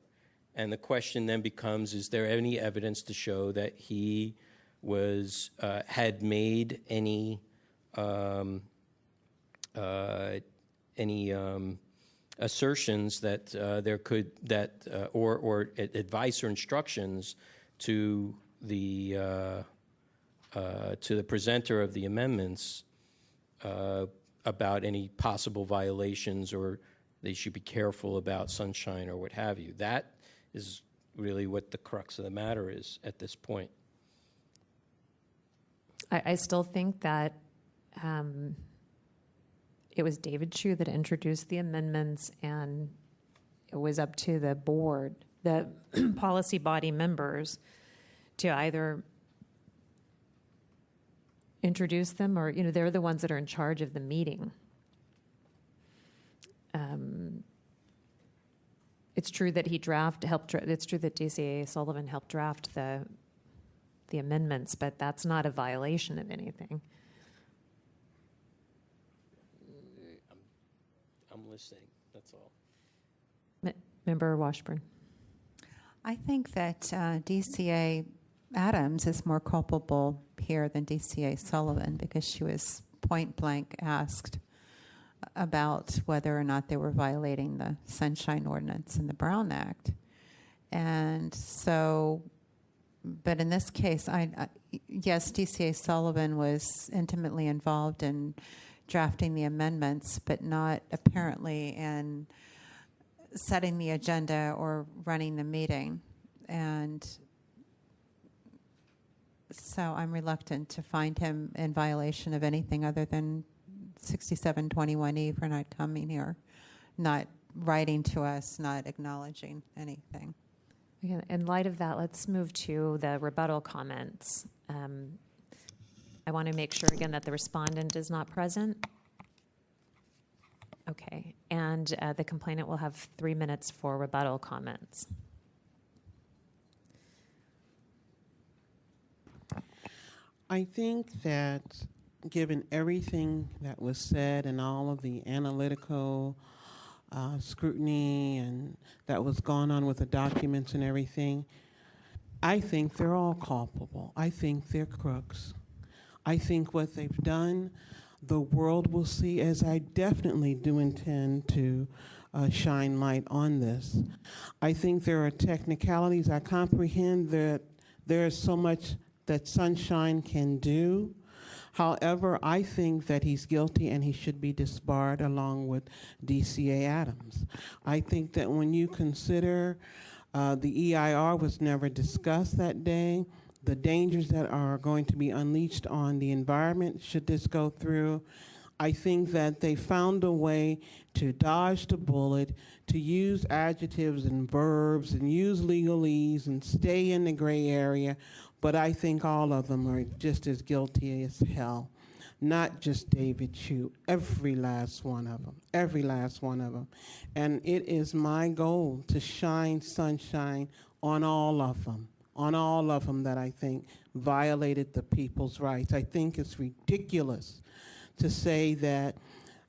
and the question then becomes: is there any evidence to show that he had made any assertions that or advice or instructions to the presenter of the amendments about any possible violations, or they should be careful about sunshine or what have you. That is really what the crux of the matter is at this point. I still think that it was David Chu that introduced the amendments, and it was up to the board, the policy body members, to either introduce them, or they're the ones that are in charge of the meeting. It's true that it's true that DCA Sullivan helped draft the amendments, but that's not a violation of anything. I'm listening. That's all. Member Washburn. I think that DCA Adams is more culpable here than DCA Sullivan, because she was point blank asked about whether or not they were violating the Sunshine Ordinance and the Brown Act. And so, but in this case, yes, DCA Sullivan was intimately involved in drafting the amendments, but not apparently in setting the agenda or running the meeting. And so I'm reluctant to find him in violation of anything other than 6721E for not coming here, not writing to us, not acknowledging anything. Again, in light of that, let's move to the rebuttal comments. I want to make sure again that the respondent is not present. Okay, and the complainant will have 3 minutes for rebuttal comments. I think that given everything that was said and all of the analytical scrutiny and that was going on with the documents and everything, I think they're all culpable. I think they're crooks. I think what they've done, the world will see, as I definitely do intend to shine light on this. I think there are technicalities. I comprehend that there is so much that Sunshine can do. However, I think that he's guilty and he should be disbarred along with DCA Adams. I think that when you consider the EIR was never discussed that day, the dangers that are going to be unleashed on the environment should this go through, I think that they found a way to dodge the bullet, to use adjectives and verbs and use legalese and stay in the gray area, but I think all of them are just as guilty as hell. Not just David Chu, every last one of them, every last one of them. And it is my goal to shine sunshine on all of them that I think violated the people's rights. I think it's ridiculous to say that,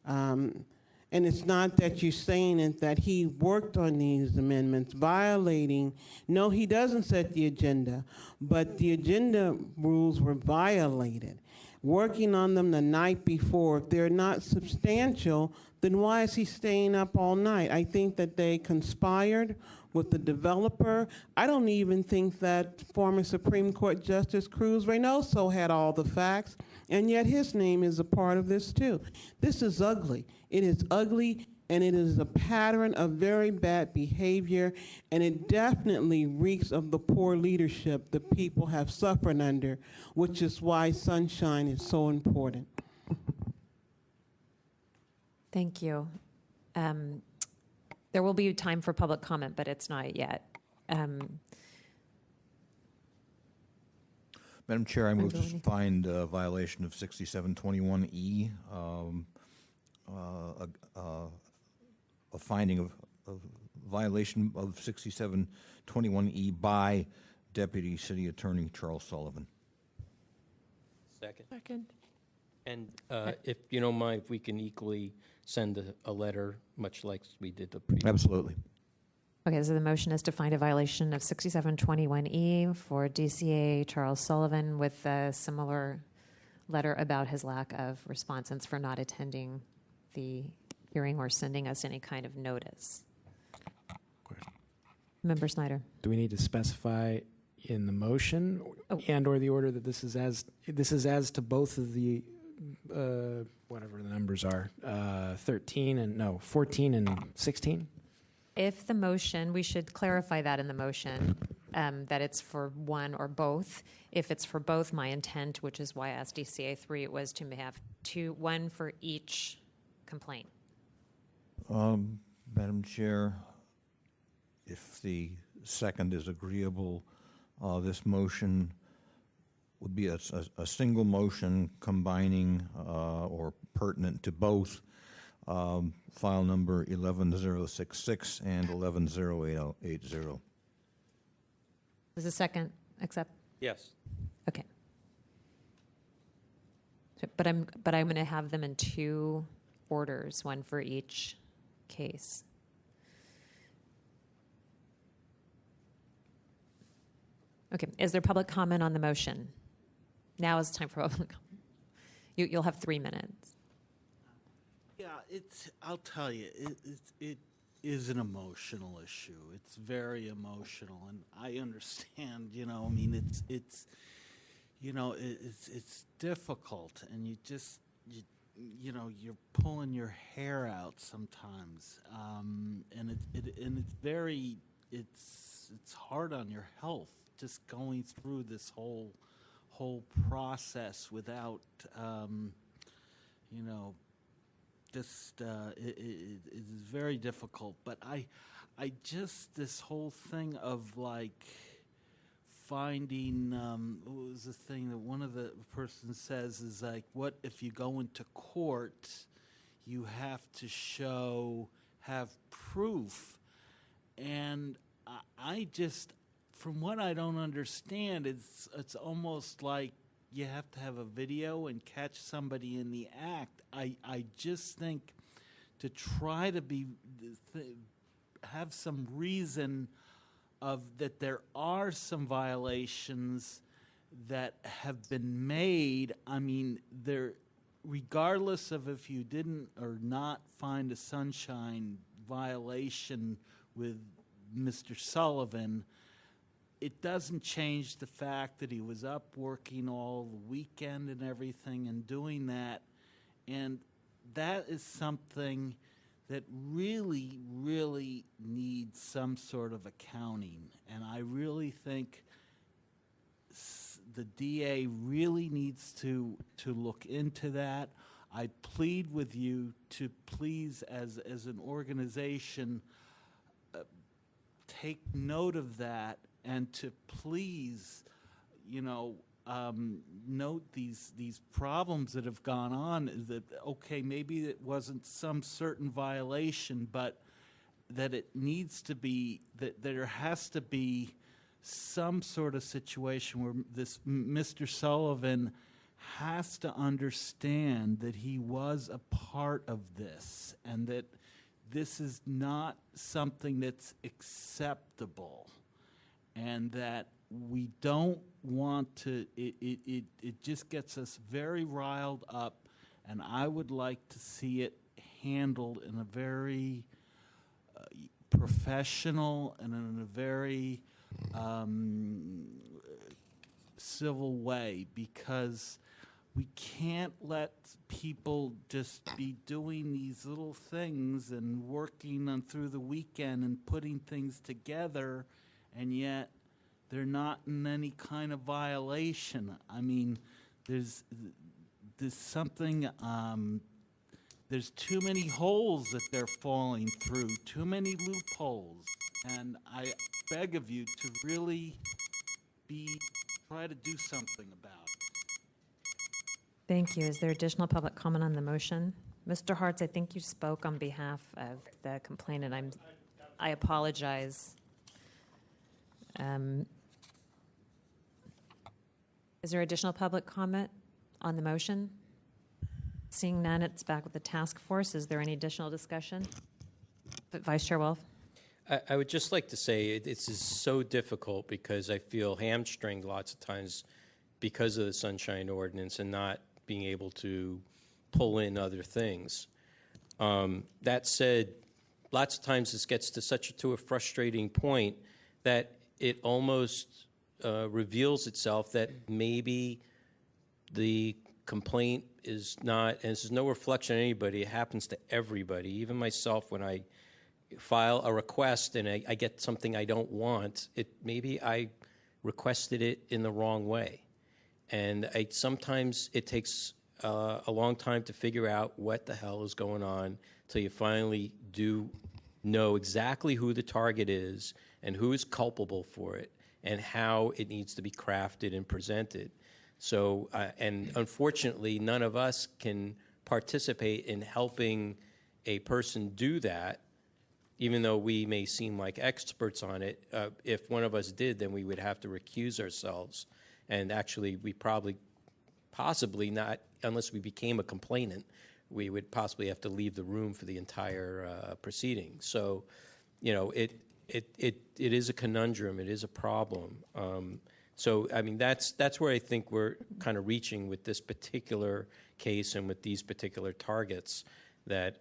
and it's not that you're saying it, that he worked on these amendments violating. No, he doesn't set the agenda, but the agenda rules were violated. working on them the night before. If they're not substantial, then why is he staying up all night? I think that they conspired with the developer. I don't even think that former Supreme Court Justice Cruz Reynoso had all the facts, and yet his name is a part of this too. This is ugly. It is ugly, and it is a pattern of very bad behavior, and it definitely reeks of the poor leadership the people have suffered under, which is why sunshine is so important. Thank you. There will be time for public comment, but it's not yet. Madam Chair, I move to find a violation of 6721E, a finding of violation of 6721E by Deputy City Attorney Charles Sullivan. Second. And if you don't mind, if we can equally send a letter, much like we did the previous. Absolutely. Okay, so the motion is to find a violation of 6721E for DCA Charles Sullivan with a similar letter about his lack of response and for not attending the hearing or sending us any kind of notice. Member Snyder. Do we need to specify in the motion and or the order that this is as to both of the whatever the numbers are, 14 and 16? If the motion, we should clarify that in the motion, that it's for one or both. If it's for both, my intent, which is why I asked DCA 3, it was to have one for each complaint. Madam Chair, if the second is agreeable, this motion would be a single motion combining or pertinent to both file number 11066 and 110880. Does the second accept? Yes. Okay. So, but I'm going to have them in two orders, one for each case. Okay. Is there public comment on the motion? Now is time for public comment. You'll have 3 minutes. Yeah, I'll tell you, it is an emotional issue. It's very emotional, and I understand, I mean, it's difficult, and you're pulling your hair out sometimes, and it's hard on your health just going through this whole process without it is very difficult. But I just, this whole thing of like finding what was the thing that one of the persons says is like, what if you go into court, you have to have proof, and I just, from what I don't understand, it's almost like you have to have a video and catch somebody in the act. I just think to try to have some reason of that there are some violations that have been made. I mean, regardless of if you didn't or not find a sunshine violation with Mr. Sullivan, it doesn't change the fact that he was up working all the weekend and everything and doing that. And that is something that really, really needs some sort of accounting. And I really think the DA really needs to look into that. I plead with you to please, as an organization, take note of that, and to please, note these problems that have gone on. That okay, maybe it wasn't some certain violation, but that it needs to be that there has to be some sort of situation where this Mr. Sullivan has to understand that he was a part of this, and that this is not something that's acceptable, and that we don't want to, it just gets us very riled up, and I would like to see it handled in a very professional and in a very civil way, because we can't let people just be doing these little things and working on through the weekend and putting things together, and yet they're not in any kind of violation. I mean, there's something, there's too many holes that they're falling through, too many loopholes, and I beg of you to really try to do something about it. Thank you. Is there additional public comment on the motion? Mr. Hartz, I think you spoke on behalf of the complainant. I apologize. Is there additional public comment on the motion? Seeing none, it's back with the task force. Is there any additional discussion? Vice Chair Wolf? I would just like to say this is so difficult because I feel hamstringed lots of times because of the Sunshine Ordinance and not being able to pull in other things. That said, lots of times this gets to a frustrating point that it almost reveals itself that maybe the complaint is not, and this is no reflection on anybody, it happens to everybody, even myself. When I file a request and I get something I don't want, maybe I requested it in the wrong way. And sometimes it takes a long time to figure out what the hell is going on till you finally do know exactly who the target is and who is culpable for it and how it needs to be crafted and presented. So, and unfortunately, none of us can participate in helping a person do that, even though we may seem like experts on it. If one of us did, then we would have to recuse ourselves. And actually, we possibly not, unless we became a complainant, we would possibly have to leave the room for the entire proceeding. So, you know, it is a conundrum. It is a problem. So, I mean, that's where I think we're kind of reaching with this particular case and with these particular targets, that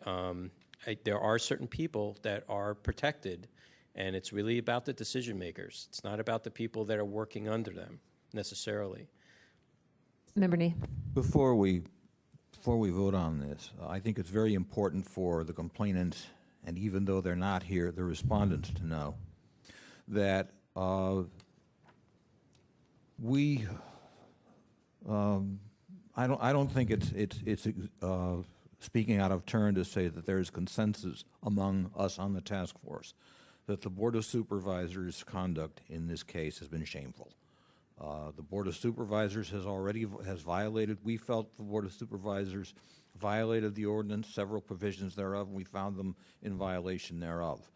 there are certain people that are protected, and it's really about the decision makers. It's not about the people that are working under them necessarily. Member Nee. Before we vote on this, I think it's very important for the complainants, and even though they're not here, the respondents to know that I don't think it's speaking out of turn to say that there is consensus among us on the task force that the Board of Supervisors' conduct in this case has been shameful. The Board of Supervisors has violated. We felt the Board of Supervisors violated the ordinance, several provisions thereof, and we found them in violation thereof.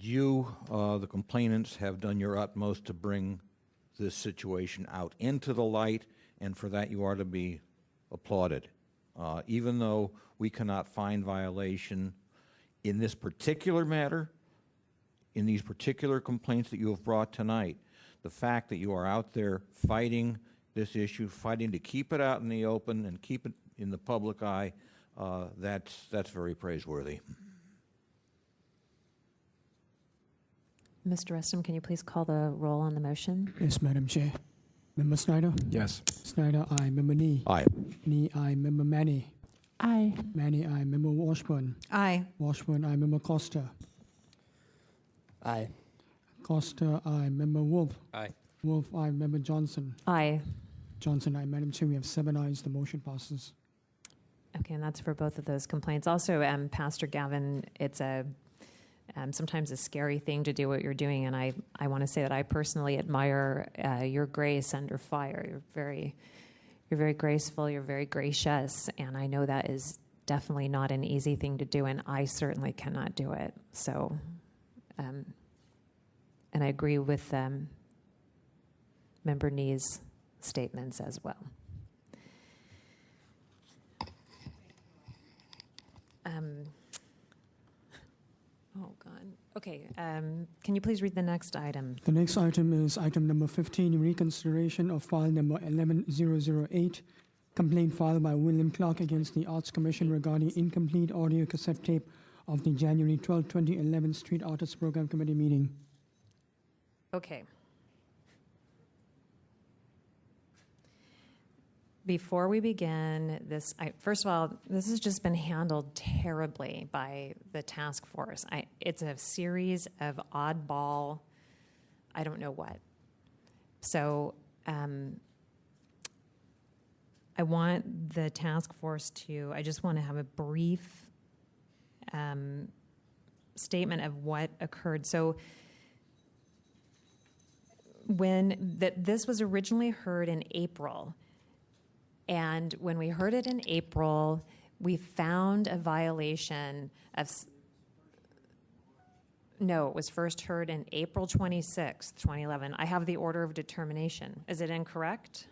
You, the complainants, have done your utmost to bring this situation out into the light, and for that you are to be applauded. Even though we cannot find violation in this particular matter, in these particular complaints that you have brought tonight, the fact that you are out there fighting this issue, fighting to keep it out in the open and keep it in the public eye, that's very praiseworthy. Mr. Reston, can you please call the roll on the motion? Yes, Madam Chair. Member Snyder? Yes. Snyder, aye. Member Nee? Aye. Nee, aye. Member Manny? Aye. Manny, aye. Member Washburn? Aye. Washburn, aye. Member Costa? Aye. Costa, aye. Member Wolf? Aye. Wolf, aye. Member Johnson? Aye. Johnson, aye. Madam Chair, we have 7 ayes. The motion passes. Okay, and that's for both of those complaints. Also, Pastor Gavin, it's sometimes a scary thing to do what you're doing, and I want to say that I personally admire your grace under fire. You're very graceful, you're very gracious, and I know that is definitely not an easy thing to do, and I certainly cannot do it. So, and I agree with Member Nee's statements as well. Oh, God. Okay, can you please read the next item? The next item is item number 15, reconsideration of file number 11008, complaint filed by William Clark against the Arts Commission regarding incomplete audio cassette tape of the January 12, 2011 Street Artists Program Committee meeting. Okay. Before we begin this, first of all, this has just been handled terribly by the task force. It's a series of oddball, I don't know what. So I want the task force to, I just want to have a brief statement of what occurred. So this was originally heard in April. And when we heard it in April, we found a violation of, no, it was first heard in April 26th, 2011. I have the order of determination. Is it incorrect?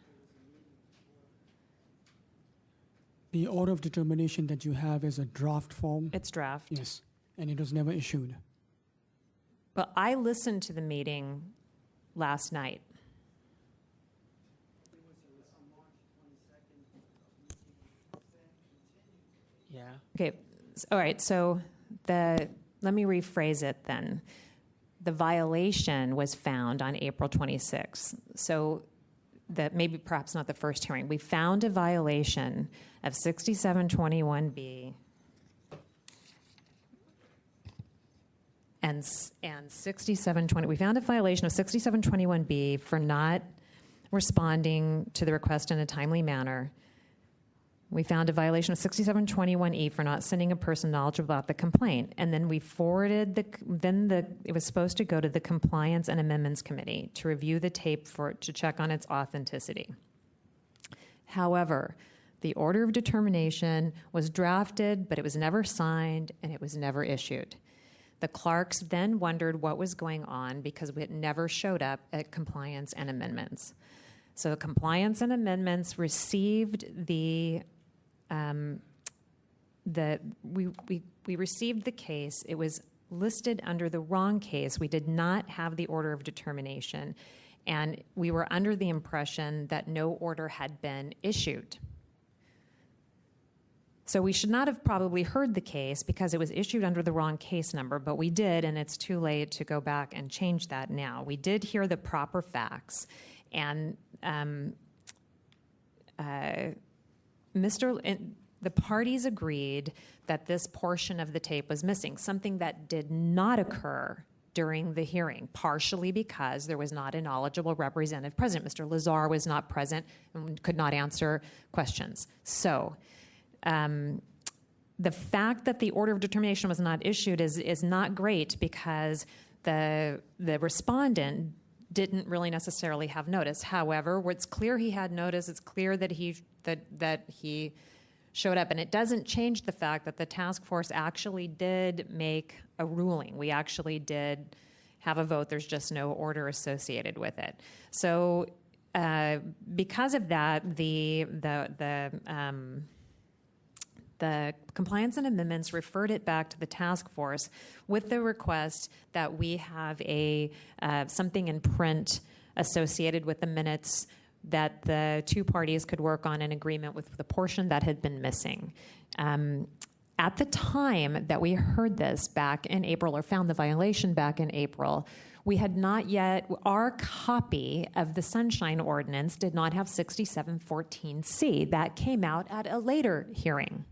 The order of determination that you have is a draft form? It's draft. Yes, and it was never issued. Well, I listened to the meeting last night. Yeah. Okay. All right. So let me rephrase it then. The violation was found on April 26th. So that maybe perhaps not the first hearing. We found a violation of 6721B and 6720. We found a violation of 6721B for not responding to the request in a timely manner. We found a violation of 6721E for not sending a person knowledgeable about the complaint. And then we forwarded it was supposed to go to the Compliance and Amendments Committee to review the tape to check on its authenticity. However, the order of determination was drafted, but it was never signed and it was never issued. The Clarks then wondered what was going on because it never showed up at Compliance and Amendments. So Compliance and Amendments received we received the case. It was listed under the wrong case. We did not have the order of determination, and we were under the impression that no order had been issued. So we should not have probably heard the case because it was issued under the wrong case number, but we did, and it's too late to go back and change that now. We did hear the proper facts, and the parties agreed that this portion of the tape was missing, something that did not occur during the hearing, partially because there was not a knowledgeable representative present. Mr. Lazar was not present and could not answer questions. So the fact that the order of determination was not issued is not great because the respondent didn't really necessarily have notice. However, it's clear he had notice. It's clear that he showed up, and it doesn't change the fact that the task force actually did make a ruling. We actually did have a vote. There's just no order associated with it. So, because of that, the Compliance and Amendments referred it back to the task force with the request that we have something in print associated with the minutes that the two parties could work on an agreement with the portion that had been missing. At the time that we heard this back in April, or found the violation back in April, we had not yet, our copy of the Sunshine Ordinance did not have 6714C. That came out at a later hearing,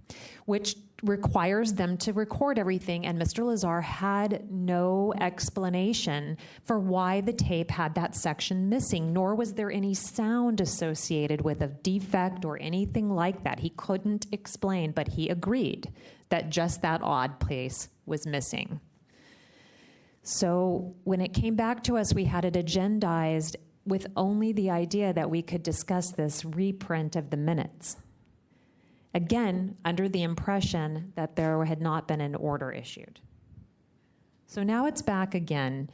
which requires them to record everything, and Mr. Lazar had no explanation for why the tape had that section missing, nor was there any sound associated with a defect or anything like that. He couldn't explain, but he agreed that just that odd place was missing. So when it came back to us, we had it agendized with only the idea that we could discuss this reprint of the minutes. Again, under the impression that there had not been an order issued. So now it's back again.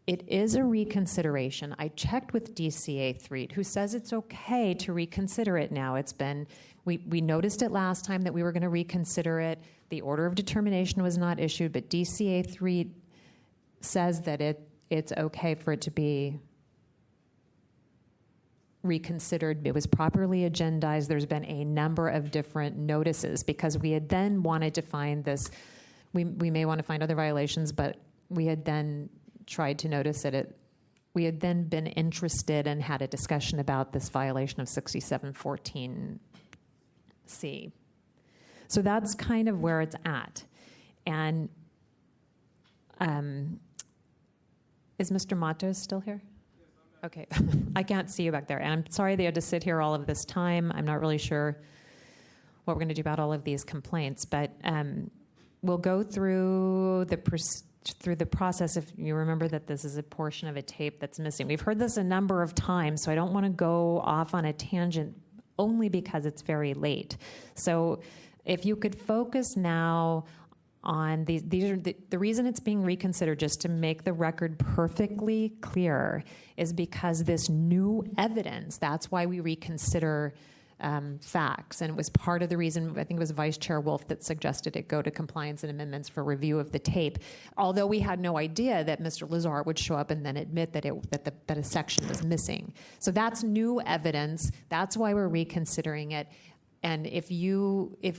It is a reconsideration. I checked with DCA 3, who says it's okay to reconsider it now. It's been, we noticed it last time that we were going to reconsider it. The order of determination was not issued, but DCA 3 says that it's okay for it to be reconsidered. It was properly agendized. There's been a number of different notices because we had then wanted to find this. We may want to find other violations, but we had then tried to notice it. We had then been interested and had a discussion about this violation of 6714C. So that's kind of where it's at. And is Mr. Matos still here? Okay. I can't see you back there. And I'm sorry they had to sit here all of this time. I'm not really sure what we're going to do about all of these complaints, but we'll go through the process. If you remember that this is a portion of a tape that's missing. We've heard this a number of times, so I don't want to go off on a tangent only because it's very late. So if you could focus now on these are the reason it's being reconsidered, just to make the record perfectly clear, is because this new evidence, that's why we reconsider facts. And it was part of the reason, I think it was Vice Chair Wolf that suggested it go to compliance and amendments for review of the tape, although we had no idea that Mr. Lazar would show up and then admit that that a section was missing. So that's new evidence. That's why we're reconsidering it. And if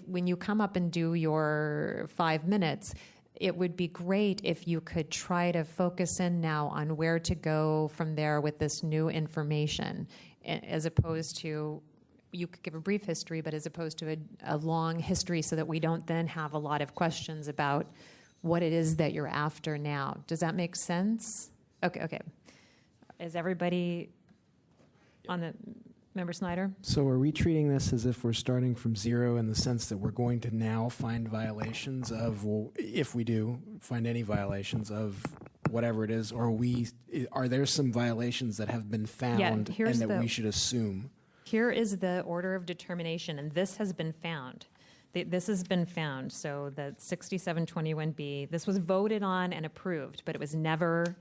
when you come up and do your 5 minutes, it would be great if you could try to focus in now on where to go from there with this new information, as opposed to, you could give a brief history, but as opposed to a long history, so that we don't then have a lot of questions about what it is that you're after now. Does that make sense? Okay. Is everybody on the... Member Snyder? So are we treating this as if we're starting from zero, in the sense that we're going to now find violations of, well, if we do find any violations of whatever it is, or are there some violations that have been found and that we should assume? Here is the order of determination, and this has been found. This has been found. So the 6721B, this was voted on and approved, but it was never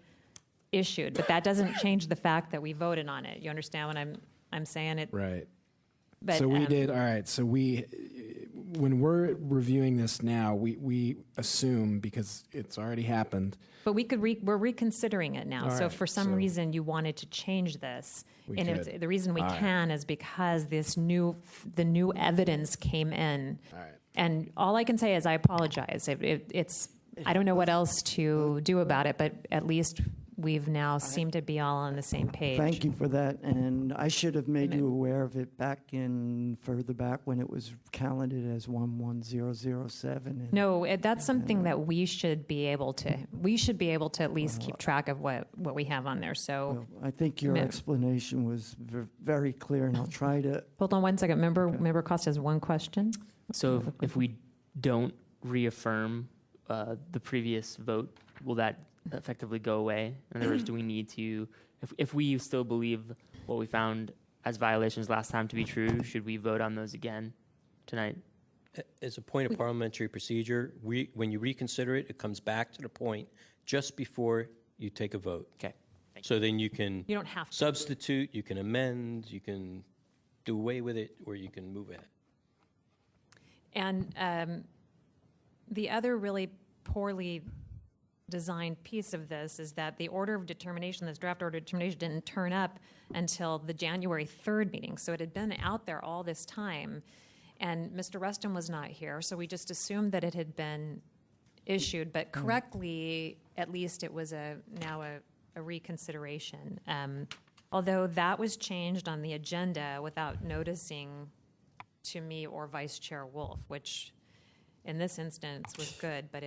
issued. But that doesn't change the fact that we voted on it. You understand what I'm saying? It right. But, so we did. All right. So when we're reviewing this now, we assume, because it's already happened. But we're reconsidering it now. All so right, for some reason you wanted to change this, and the reason we can is because the new evidence came in. All right. And all I can say is I apologize. It's I don't know what else to do about it, but at least we've now seemed to be all on the same page. Thank you for that, and I should have made you aware of it further back when it was calendared as 11007. No, that's something that we should be able to. We should be able to at least keep track of what we have on there. So I think your explanation was very clear, and I'll try to. Hold on one second. Member Costa has one question. So if we don't reaffirm the previous vote, will that effectively go away? In other words, do we need to, if we still believe what we found as violations last time to be true, should we vote on those again tonight? As a point of parliamentary procedure, when you reconsider it, it comes back to the point just before you take a vote. Okay. So then you can don't have to substitute, you can amend, you can do away with it, or you can move ahead. And the other really poorly designed piece of this is that the order of determination, this draft order of determination, didn't turn up until the January 3rd meeting. So it had been out there all this time, and Mr. Rustin was not here, so we just assumed that it had been issued, but correctly, at least it was now a reconsideration. Although that was changed on the agenda without noticing to me or Vice Chair Wolf, which in this instance was good, but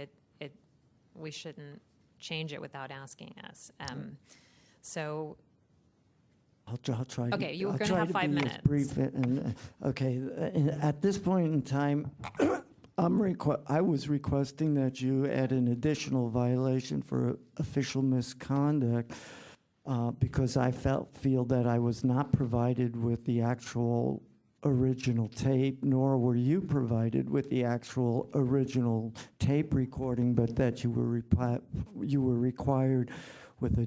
we shouldn't change it without asking us. So I'll try. Okay, you were going to have 5 minutes. Brief okay, at this point in time, I was requesting that you add an additional violation for official misconduct because I feel that I was not provided with the actual original tape, nor were you provided with the actual original tape recording, but that you were required with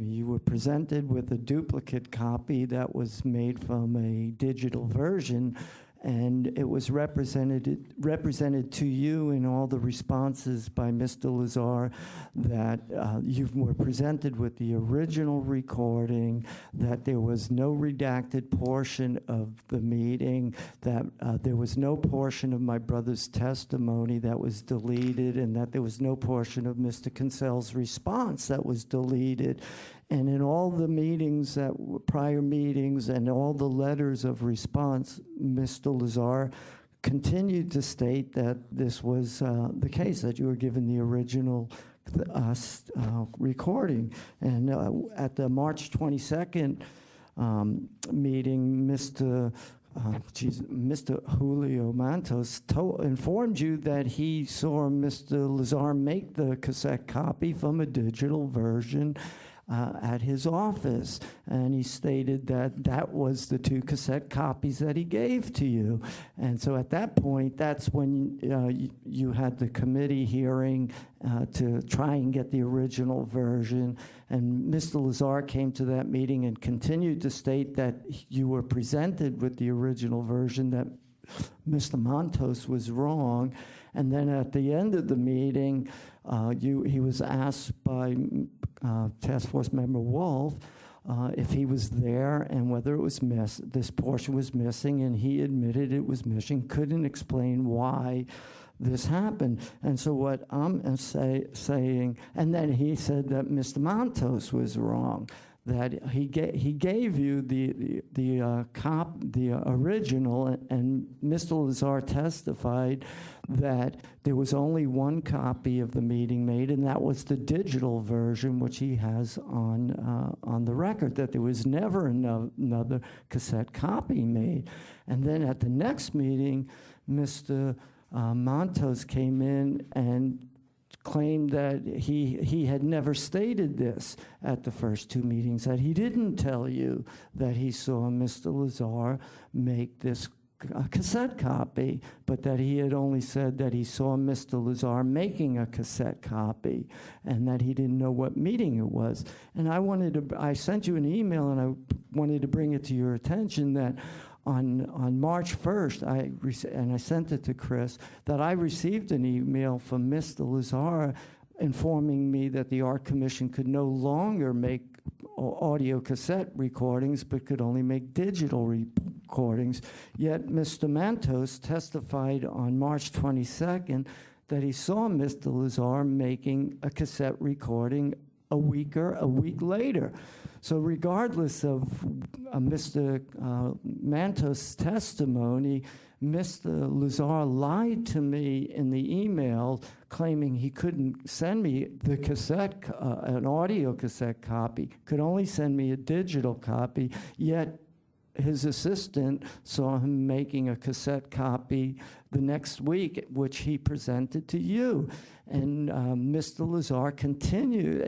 you were presented with a duplicate copy that was made from a digital version, and it was represented to you in all the responses by Mr. Lazar that you were presented with the original recording, that there was no redacted portion of the meeting, that there was no portion of my brother's testimony that was deleted, and that there was no portion of Mr. Kinsell's response that was deleted. And in all the meetings, prior meetings, and all the letters of response, Mr. Lazar continued to state that this was the case, that you were given the original recording. And at the March 22nd meeting, Mr. Julio Mantos informed you that he saw Mr. Lazar make the cassette copy from a digital version at his office, and he stated that that was the 2 cassette copies that he gave to you. And so at that point, that's when you had the committee hearing to try and get the original version, and Mr. Lazar came to that meeting and continued to state that you were presented with the original version, that Mr. Mantos was wrong. And then at the end of the meeting, he was asked by Task Force Member Wolf if he was there and whether it was this portion was missing, and he admitted it was missing, couldn't explain why this happened. And so what I'm saying, and then he said that Mr. Mantos was wrong, that he gave you the original, and Mr. Lazar testified that there was only 1 copy of the meeting made, and that was the digital version, which he has on the record, that there was never another cassette copy made. And then at the next meeting, Mr. Mantos came in and claimed that he had never stated this at the first 2 meetings, that he didn't tell you that he saw Mr. Lazar make this cassette copy, but that he had only said that he saw Mr. Lazar making a cassette copy, and that he didn't know what meeting it was. And I sent you an email, and I wanted to bring it to your attention that on March 1st, I sent it to Chris, that I received an email from Mr. Lazar informing me that the Art Commission could no longer make audio cassette recordings, but could only make digital recordings. Yet Mr. Mantos testified on March 22nd that he saw Mr. Lazar making a cassette recording a week later. So regardless of Mr. Mantos' testimony, Mr. Lazar lied to me in the email, claiming he couldn't send me the cassette, an audio cassette copy, could only send me a digital copy, yet his assistant saw him making a cassette copy the next week, which he presented to you. And Mr. Lazar continued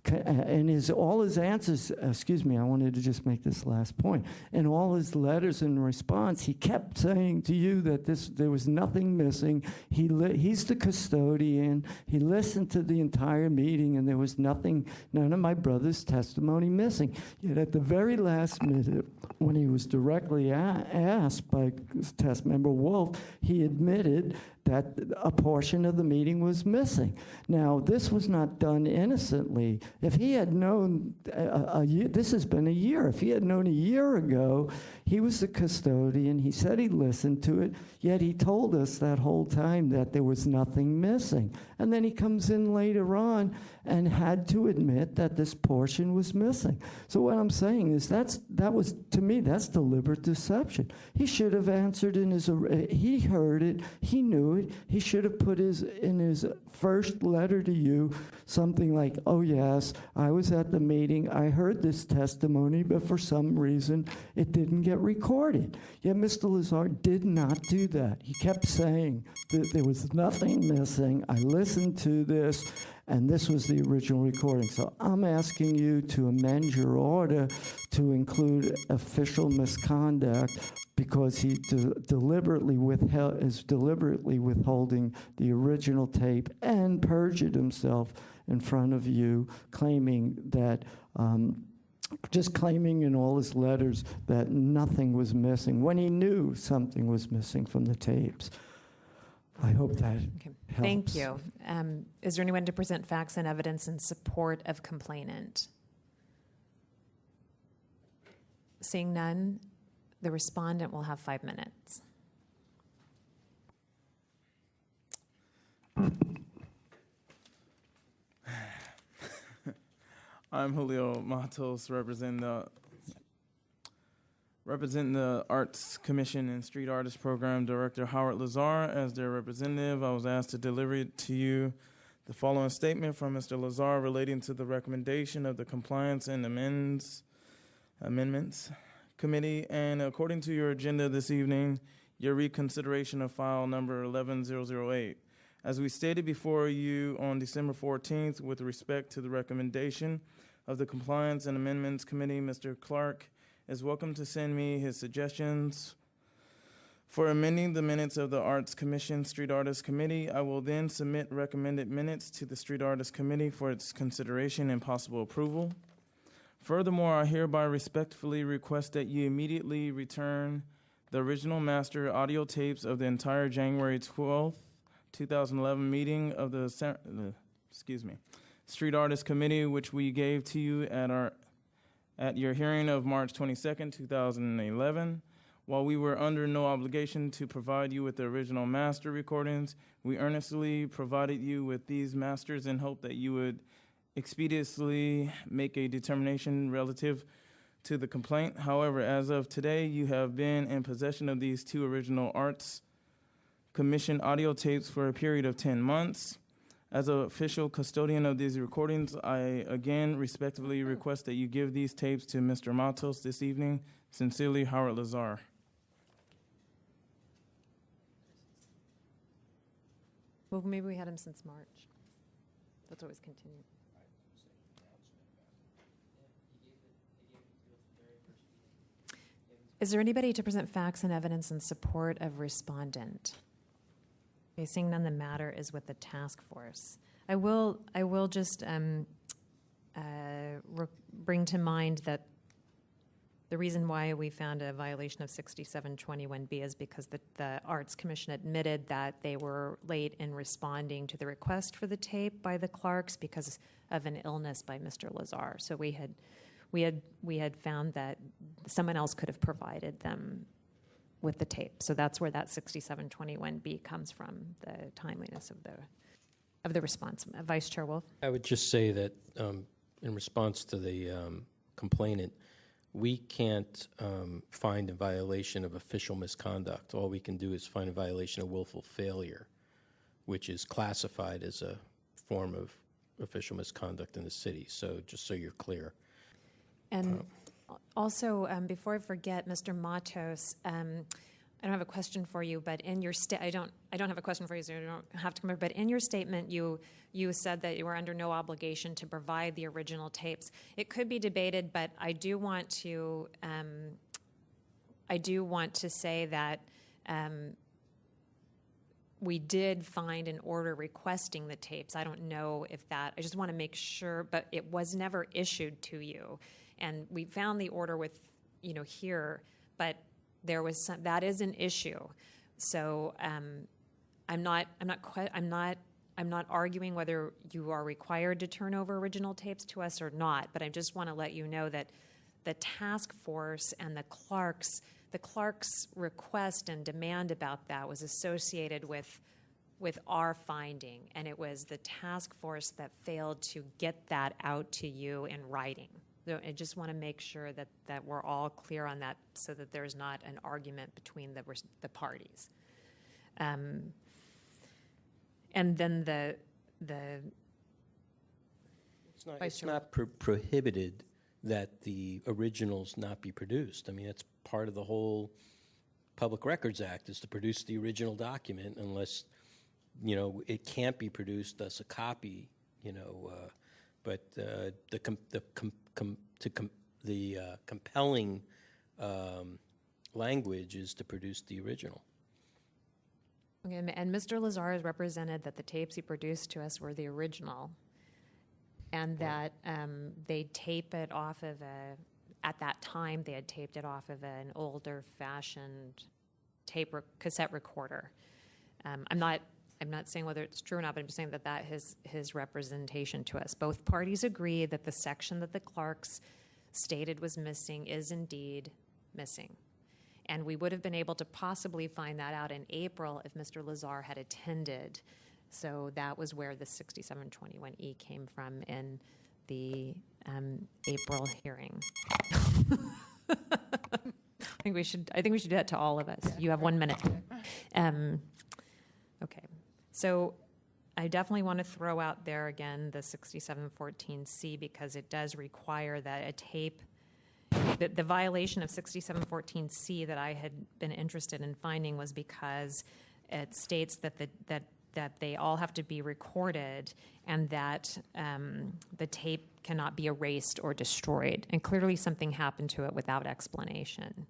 and all his answers, excuse me, I wanted to just make this last point. In all his letters in response, he kept saying to you that there was nothing missing. He's the custodian. He listened to the entire meeting, and there was none of my brother's testimony missing. Yet at the very last minute, when he was directly asked by Task Member Wolf, he admitted that a portion of the meeting was missing. Now, this was not done innocently. If he had known this has been a year. If he had known a year ago, he was the custodian. He said he listened to it, yet he told us that whole time that there was nothing missing. And then he comes in later on and had to admit that this portion was missing. So what I'm saying is that was, to me, that's deliberate deception. He should have answered he heard it, he knew it, he should have put in his first letter to you something like, oh yes, I was at the meeting, I heard this testimony, but for some reason it didn't get recorded. Yet Mr. Lazar did not do that. He kept saying that there was nothing missing, I listened to this, and this was the original recording. So I'm asking you to amend your order to include official misconduct, because he is deliberately withholding the original tape and perjured himself in front of you, claiming that just claiming in all his letters that nothing was missing when he knew something was missing from the tapes. I hope that helps. Thank you. Is there anyone to present facts and evidence in support of complainant? Seeing none, the respondent will have 5 minutes. I'm Julio Matos, representing the Arts Commission and Street Artist Program Director Howard Lazar. As their representative, I was asked to deliver to you the following statement from Mr. Lazar relating to the recommendation of the Compliance and Amendments Committee, and according to your agenda this evening, your reconsideration of file number 11008. As we stated before you on December 14th, with respect to the recommendation of the Compliance and Amendments Committee, Mr. Clark is welcome to send me his suggestions for amending the minutes of the Arts Commission Street Artists Committee. I will then submit recommended minutes to the Street Artists Committee for its consideration and possible approval. Furthermore, I hereby respectfully request that you immediately return the original master audio tapes of the entire January 12th, 2011 meeting of the Street Artists Committee, which we gave to you at your hearing of March 22nd, 2011. While we were under no obligation to provide you with the original master recordings, we earnestly provided you with these masters in hope that you would expeditiously make a determination relative to the complaint. However, as of today, you have been in possession of these 2 original Arts Commission audio tapes for a period of 10 months. As an official custodian of these recordings, I again respectfully request that you give these tapes to Mr. Matos this evening. Sincerely, Howard Lazar. Well, maybe we had him since March. That's always continued. Is there anybody to present facts and evidence in support of respondent? Okay, seeing none, the matter is with the task force. I will just bring to mind that the reason why we found a violation of 6721B is because the Arts Commission admitted that they were late in responding to the request for the tape by the Clarks because of an illness by Mr. Lazar. So we had found that someone else could have provided them with the tape. So that's where that 6721B comes from, the timeliness of the response. Vice Chair Wolf? I would just say that in response to the complainant, we can't find a violation of official misconduct. All we can do is find a violation of willful failure, which is classified as a form of official misconduct in the city. So just so you're clear. And also, before I forget, Mr. Matos, I don't have a question for you, but in your I don't have a question for you, so you don't have to come here. But in your statement, you said that you were under no obligation to provide the original tapes. It could be debated, but I do want to say that we did find an order requesting the tapes. I don't know if that. I just want to make sure, but it was never issued to you. And we found the order with, here, but there was that is an issue. So I'm not arguing whether you are required to turn over original tapes to us or not. But I just want to let you know that the task force and the Clarks request and demand about that was associated with our finding, and it was the task force that failed to get that out to you in writing. So I just want to make sure that we're all clear on that so that there's not an argument between the parties. And then it's not prohibited that the originals not be produced. I mean, it's part of the whole Public Records Act is to produce the original document unless, it can't be produced as a copy, but the compelling language is to produce the original. Okay, and Mr. Lazar has represented that the tapes he produced to us were the original. and that they tape it off of at that time, they had taped it off of an older-fashioned cassette recorder. I'm not saying whether it's true or not, but I'm just saying that his representation to us. Both parties agree that the section that the Clarks stated was missing is indeed missing. And we would have been able to possibly find that out in April if Mr. Lazar had attended. So that was where the 6721E came from in the April hearing. I think we should do that to all of us. You have 1 minute. Okay. So I definitely want to throw out there again the 6714C because it does require that a tape. The violation of 6714C that I had been interested in finding was because it states that that they all have to be recorded and that the tape cannot be erased or destroyed. And clearly something happened to it without explanation.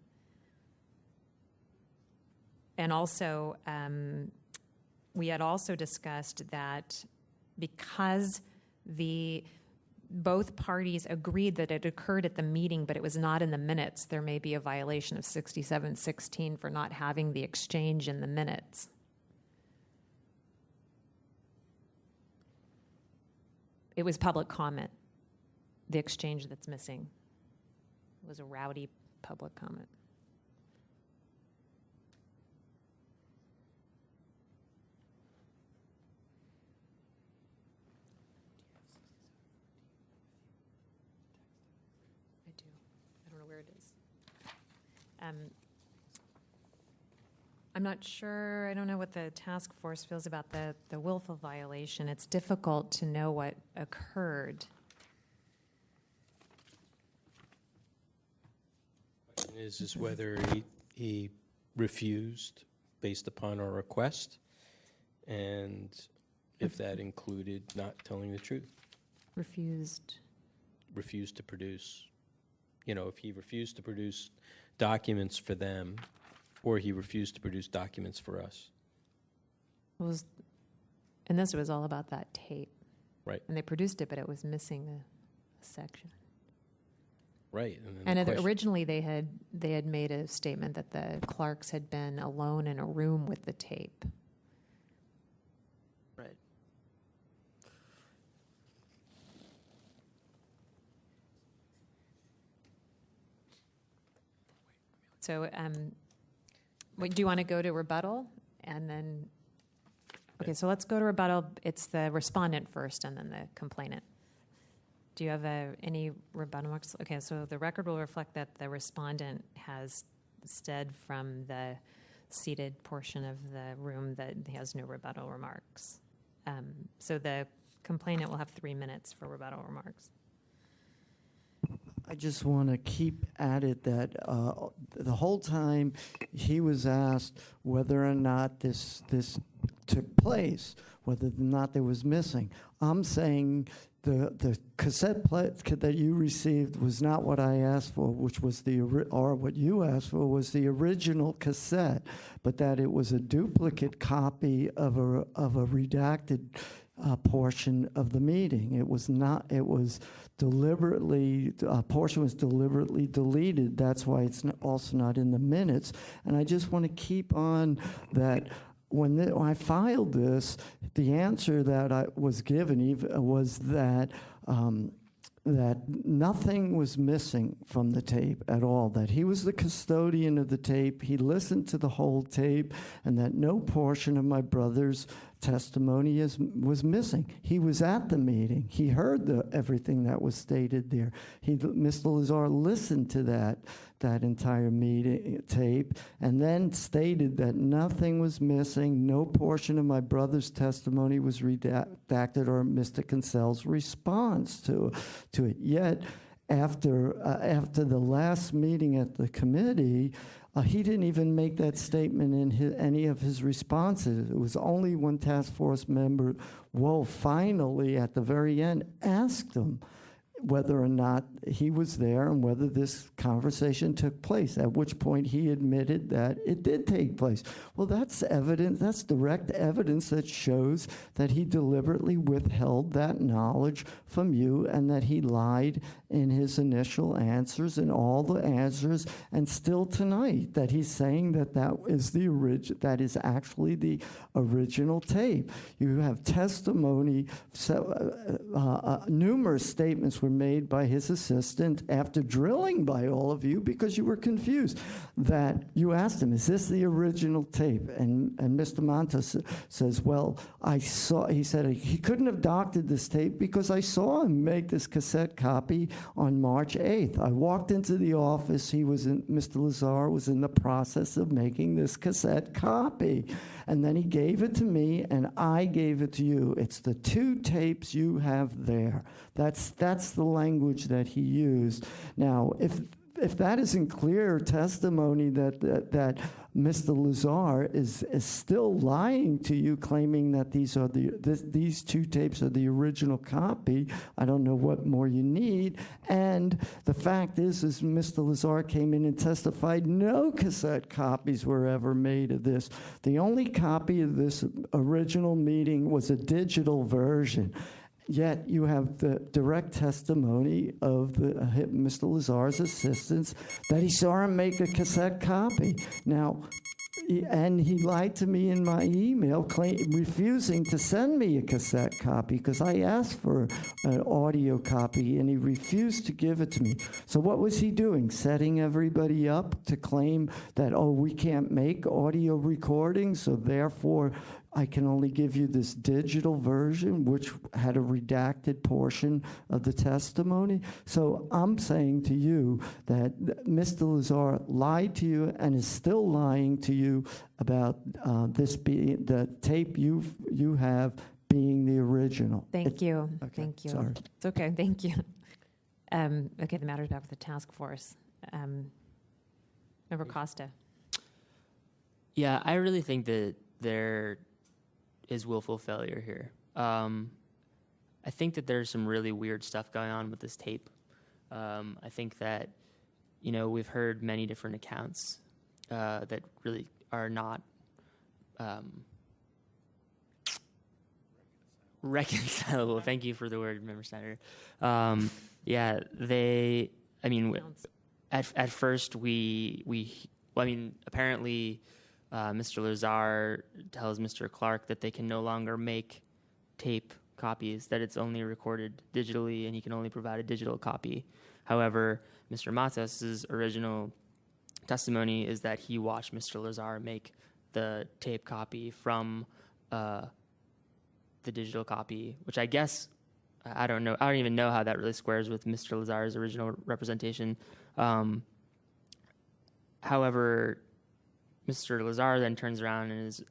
And also, we had also discussed that because both parties agreed that it occurred at the meeting, but it was not in the minutes, there may be a violation of 6716 for not having the exchange in the minutes. It was public comment, the exchange that's missing. It was a rowdy public comment. I do. I don't know where it is. I'm not sure, I don't know what the task force feels about the willful violation. It's difficult to know what occurred. Is whether he refused based upon our request, and if that included not telling the truth. Refused to produce, if he refused to produce documents for them, or he refused to produce documents for us. And this was all about that tape. Right. And they produced it, but it was missing a section. Right. And originally they had made a statement that the Clarks had been alone in a room with the tape. Right. So, do you want to go to rebuttal and then? Okay, so let's go to rebuttal. It's the respondent first, and then the complainant. Do you have any rebuttal marks? Okay, so the record will reflect that the respondent has said from the seated portion of the room that he has no rebuttal remarks. So the complainant will have 3 minutes for rebuttal remarks. I just want to keep at it that the whole time he was asked whether or not this took place, whether or not there was missing. I'm saying the cassette that you received was not what I asked for, which was or what you asked for was the original cassette, but that it was a duplicate copy of a redacted portion of the meeting. It was not. It was deliberately. A portion was deliberately deleted. That's why it's also not in the minutes. And I just want to keep on that. When I filed this, the answer that I was given was that that nothing was missing from the tape at all, that he was the custodian of the tape, he listened to the whole tape, and that no portion of my brother's testimony was missing. He was at the meeting. He heard everything that was stated there. Mr. Lazar listened to that entire meeting tape and then stated that nothing was missing, no portion of my brother's testimony was redacted or Mr. Kinsell's response to it. Yet, after the last meeting at the committee, he didn't even make that statement in any of his responses. It was only when task force member Wolf finally, at the very end, asked him whether or not he was there and whether this conversation took place, at which point he admitted that it did take place. Well, that's evidence, that's direct evidence that shows that he deliberately withheld that knowledge from you and that he lied in his initial answers and all the answers, and still tonight that he's saying that that is actually the original tape. You have testimony, numerous statements were made by his assistant after drilling by all of you because you were confused, that you asked him, is this the original tape? And Mr. Montes says, well, he said he couldn't have doctored this tape because I saw him make this cassette copy on March 8th. I walked into the office, Mr. Lazar was in the process of making this cassette copy. And then he gave it to me, and I gave it to you. It's the two tapes you have there. That's the language that he used. Now, if that isn't clear testimony that Mr. Lazar is still lying to you, claiming that these two tapes are the original copy, I don't know what more you need. And the fact is Mr. Lazar came in and testified no cassette copies were ever made of this. The only copy of this original meeting was a digital version. Yet you have the direct testimony of Mr. Lazar's assistants that he saw him make a cassette copy. Now, and he lied to me in my email, refusing to send me a cassette copy because I asked for an audio copy, and he refused to give it to me. So what was he doing? Setting everybody up to claim that, oh, we can't make audio recordings, so therefore I can only give you this digital version, which had a redacted portion of the testimony. So I'm saying to you that Mr. Lazar lied to you and is still lying to you about this being the tape you have being the original. Thank you. Okay, Thank you. sorry. It's okay. Thank you. Okay, the matter's back with the task force. Member Costa. Yeah, I really think that there is willful failure here. I think that there's some really weird stuff going on with this tape. I think that, we've heard many different accounts that really are not reconcilable. Thank you for the word, Member Snyder. Yeah, at first apparently Mr. Lazar tells Mr. Clark that they can no longer make tape copies, that it's only recorded digitally and he can only provide a digital copy. However, Mr. Matos' original testimony is that he watched Mr. Lazar make the tape copy from the digital copy, which I guess, I don't know, I don't even know how that really squares with Mr. Lazar's original representation. However, Mr. Lazar then turns around and is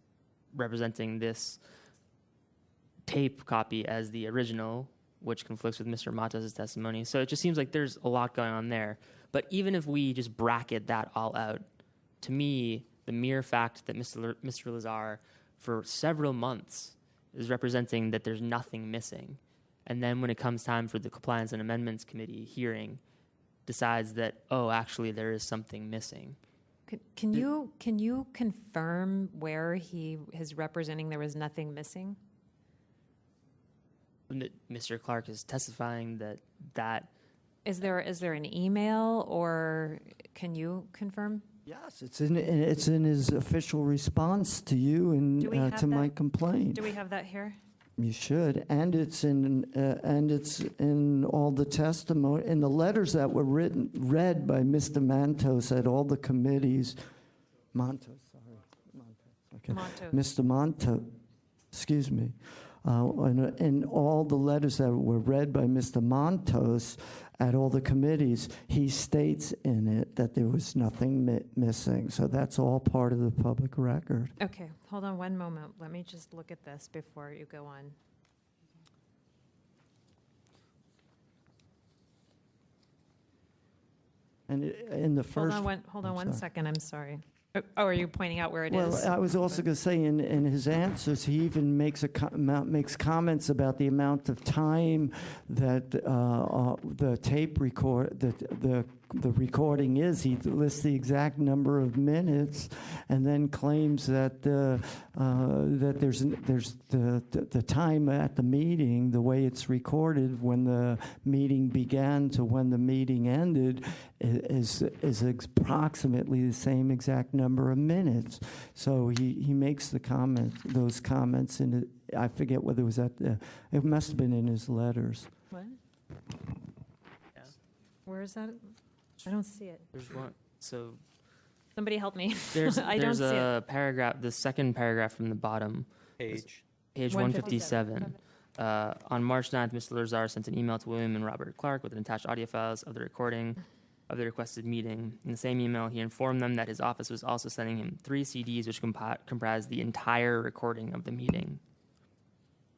representing this tape copy as the original, which conflicts with Mr. Matos' testimony. So it just seems like there's a lot going on there. But even if we just bracket that all out, to me, the mere fact that Mr. Lazar, for several months, is representing that there's nothing missing, and then when it comes time for the Compliance and Amendments Committee hearing, decides that, oh, actually there is something missing. Can you confirm where he is representing there was nothing missing? Mr. Clark is testifying that Is there an email, or can you confirm? Yes, it's in his official response to you and to my complaint. Do we have that here? You should, and it's in all the testimony, in the letters that were read by Mr. Mantos at all the committees. Okay. Mr. Montos, excuse me. In all the letters that were read by Mr. Montos at all the committees, he states in it that there was nothing missing. So that's all part of the public record. Okay, hold on one moment. Let me just look at this before you go on. And in the first... Hold on one second, I'm sorry. Oh, are you pointing out where it is? Well, I was also going to say in his answers, he even makes makes comments about the amount of time that the tape record the recording is. He lists the exact number of minutes, and then claims that that there's the time at the meeting, the way it's recorded when the meeting began to when the meeting ended, is approximately the same exact number of minutes. So he makes those comments in I forget whether it was it must have been in his letters. What? Yeah. Where is that? I don't see it. There's one. So somebody help me. There's I don't see a paragraph, the second paragraph from the bottom. Page 157. On March 9th, Mr. Lazar sent an email to William and Robert Clark with an attached audio files of the recording of the requested meeting. In the same email, he informed them that his office was also sending him 3 CDs which comprised the entire recording of the meeting.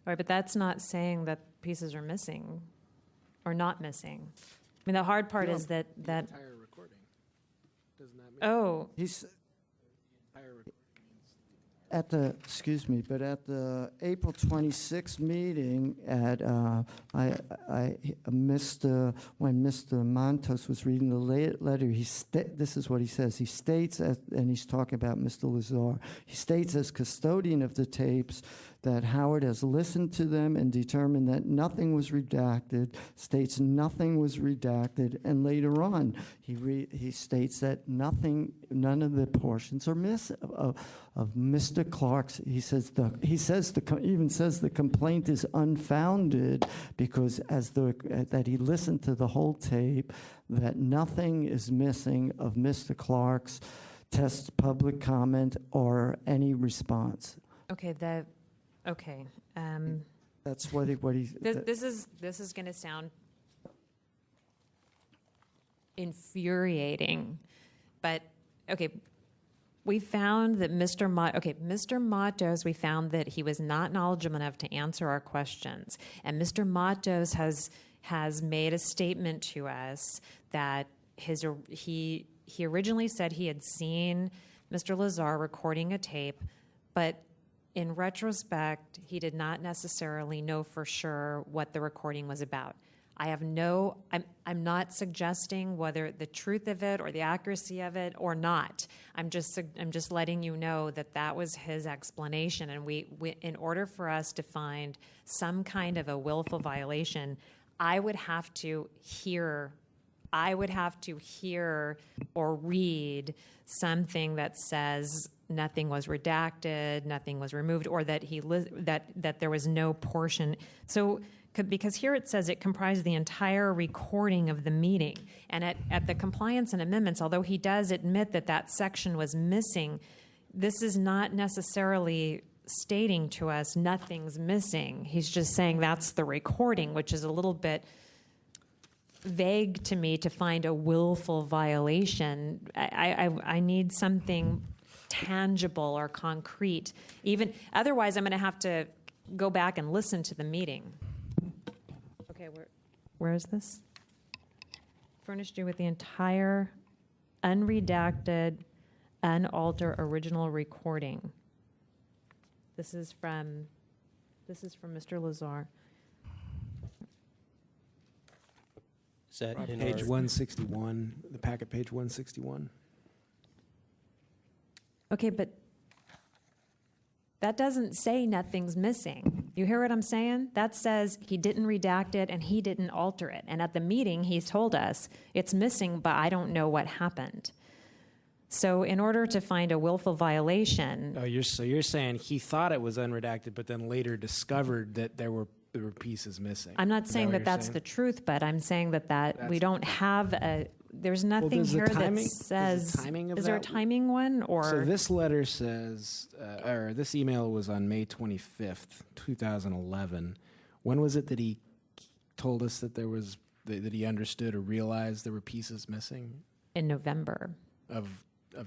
All right, but that's not saying that pieces are missing or not missing. I mean, the hard part is that entire recording. Doesn't that mean? Oh, He's Entire recording. at the but at the April 26th meeting at I missed when Mr. Montos was reading the letter. This is what he says. He states, and he's talking about Mr. Lazar. He states as custodian of the tapes that Howard has listened to them and determined that nothing was redacted. States nothing was redacted, and later on he states that none of the portions are of Mr. Clark's. He says the complaint is unfounded because that he listened to the whole tape, that nothing is missing of Mr. Clark's test, public comment, or any response. okay. Okay. That's what he. This is going to sound infuriating, but okay. We found that Mr. Matos, we found that he was not knowledgeable enough to answer our questions. And Mr. Matos has made a statement to us that he originally said he had seen Mr. Lazar recording a tape, but in retrospect, he did not necessarily know for sure what the recording was about. I'm not suggesting whether the truth of it or the accuracy of it or not. I'm just letting you know that was his explanation. And we in order for us to find some kind of a willful violation, I would have to hear or read something that says nothing was redacted, nothing was removed, or that that there was no portion. So, because here it says it comprised the entire recording of the meeting. And at the compliance and amendments, although he does admit that section was missing, this is not necessarily stating to us nothing's missing. He's just saying that's the recording, which is a little bit vague to me to find a willful violation. I need something tangible or concrete. Even otherwise, I'm going to have to go back and listen to the meeting. Okay, where is this? Furnished you with the entire unredacted, unaltered original recording. This is from Mr. Lazar. Is that in Page our- 161, the packet page 161. Okay, but that doesn't say nothing's missing. You hear what I'm saying? That says he didn't redact it and he didn't alter it. And at the meeting, he's told us it's missing, but I don't know what happened. So in order to find a willful violation... Oh, you're saying he thought it was unredacted, but then later discovered that there were pieces missing. I'm not saying that that's the truth, but I'm saying that we don't have a... There's nothing here that says... Is there a timing one? Or So this letter says, or this email was on May 25th, 2011. When was it that he told us that that he understood or realized there were pieces missing? In November. Of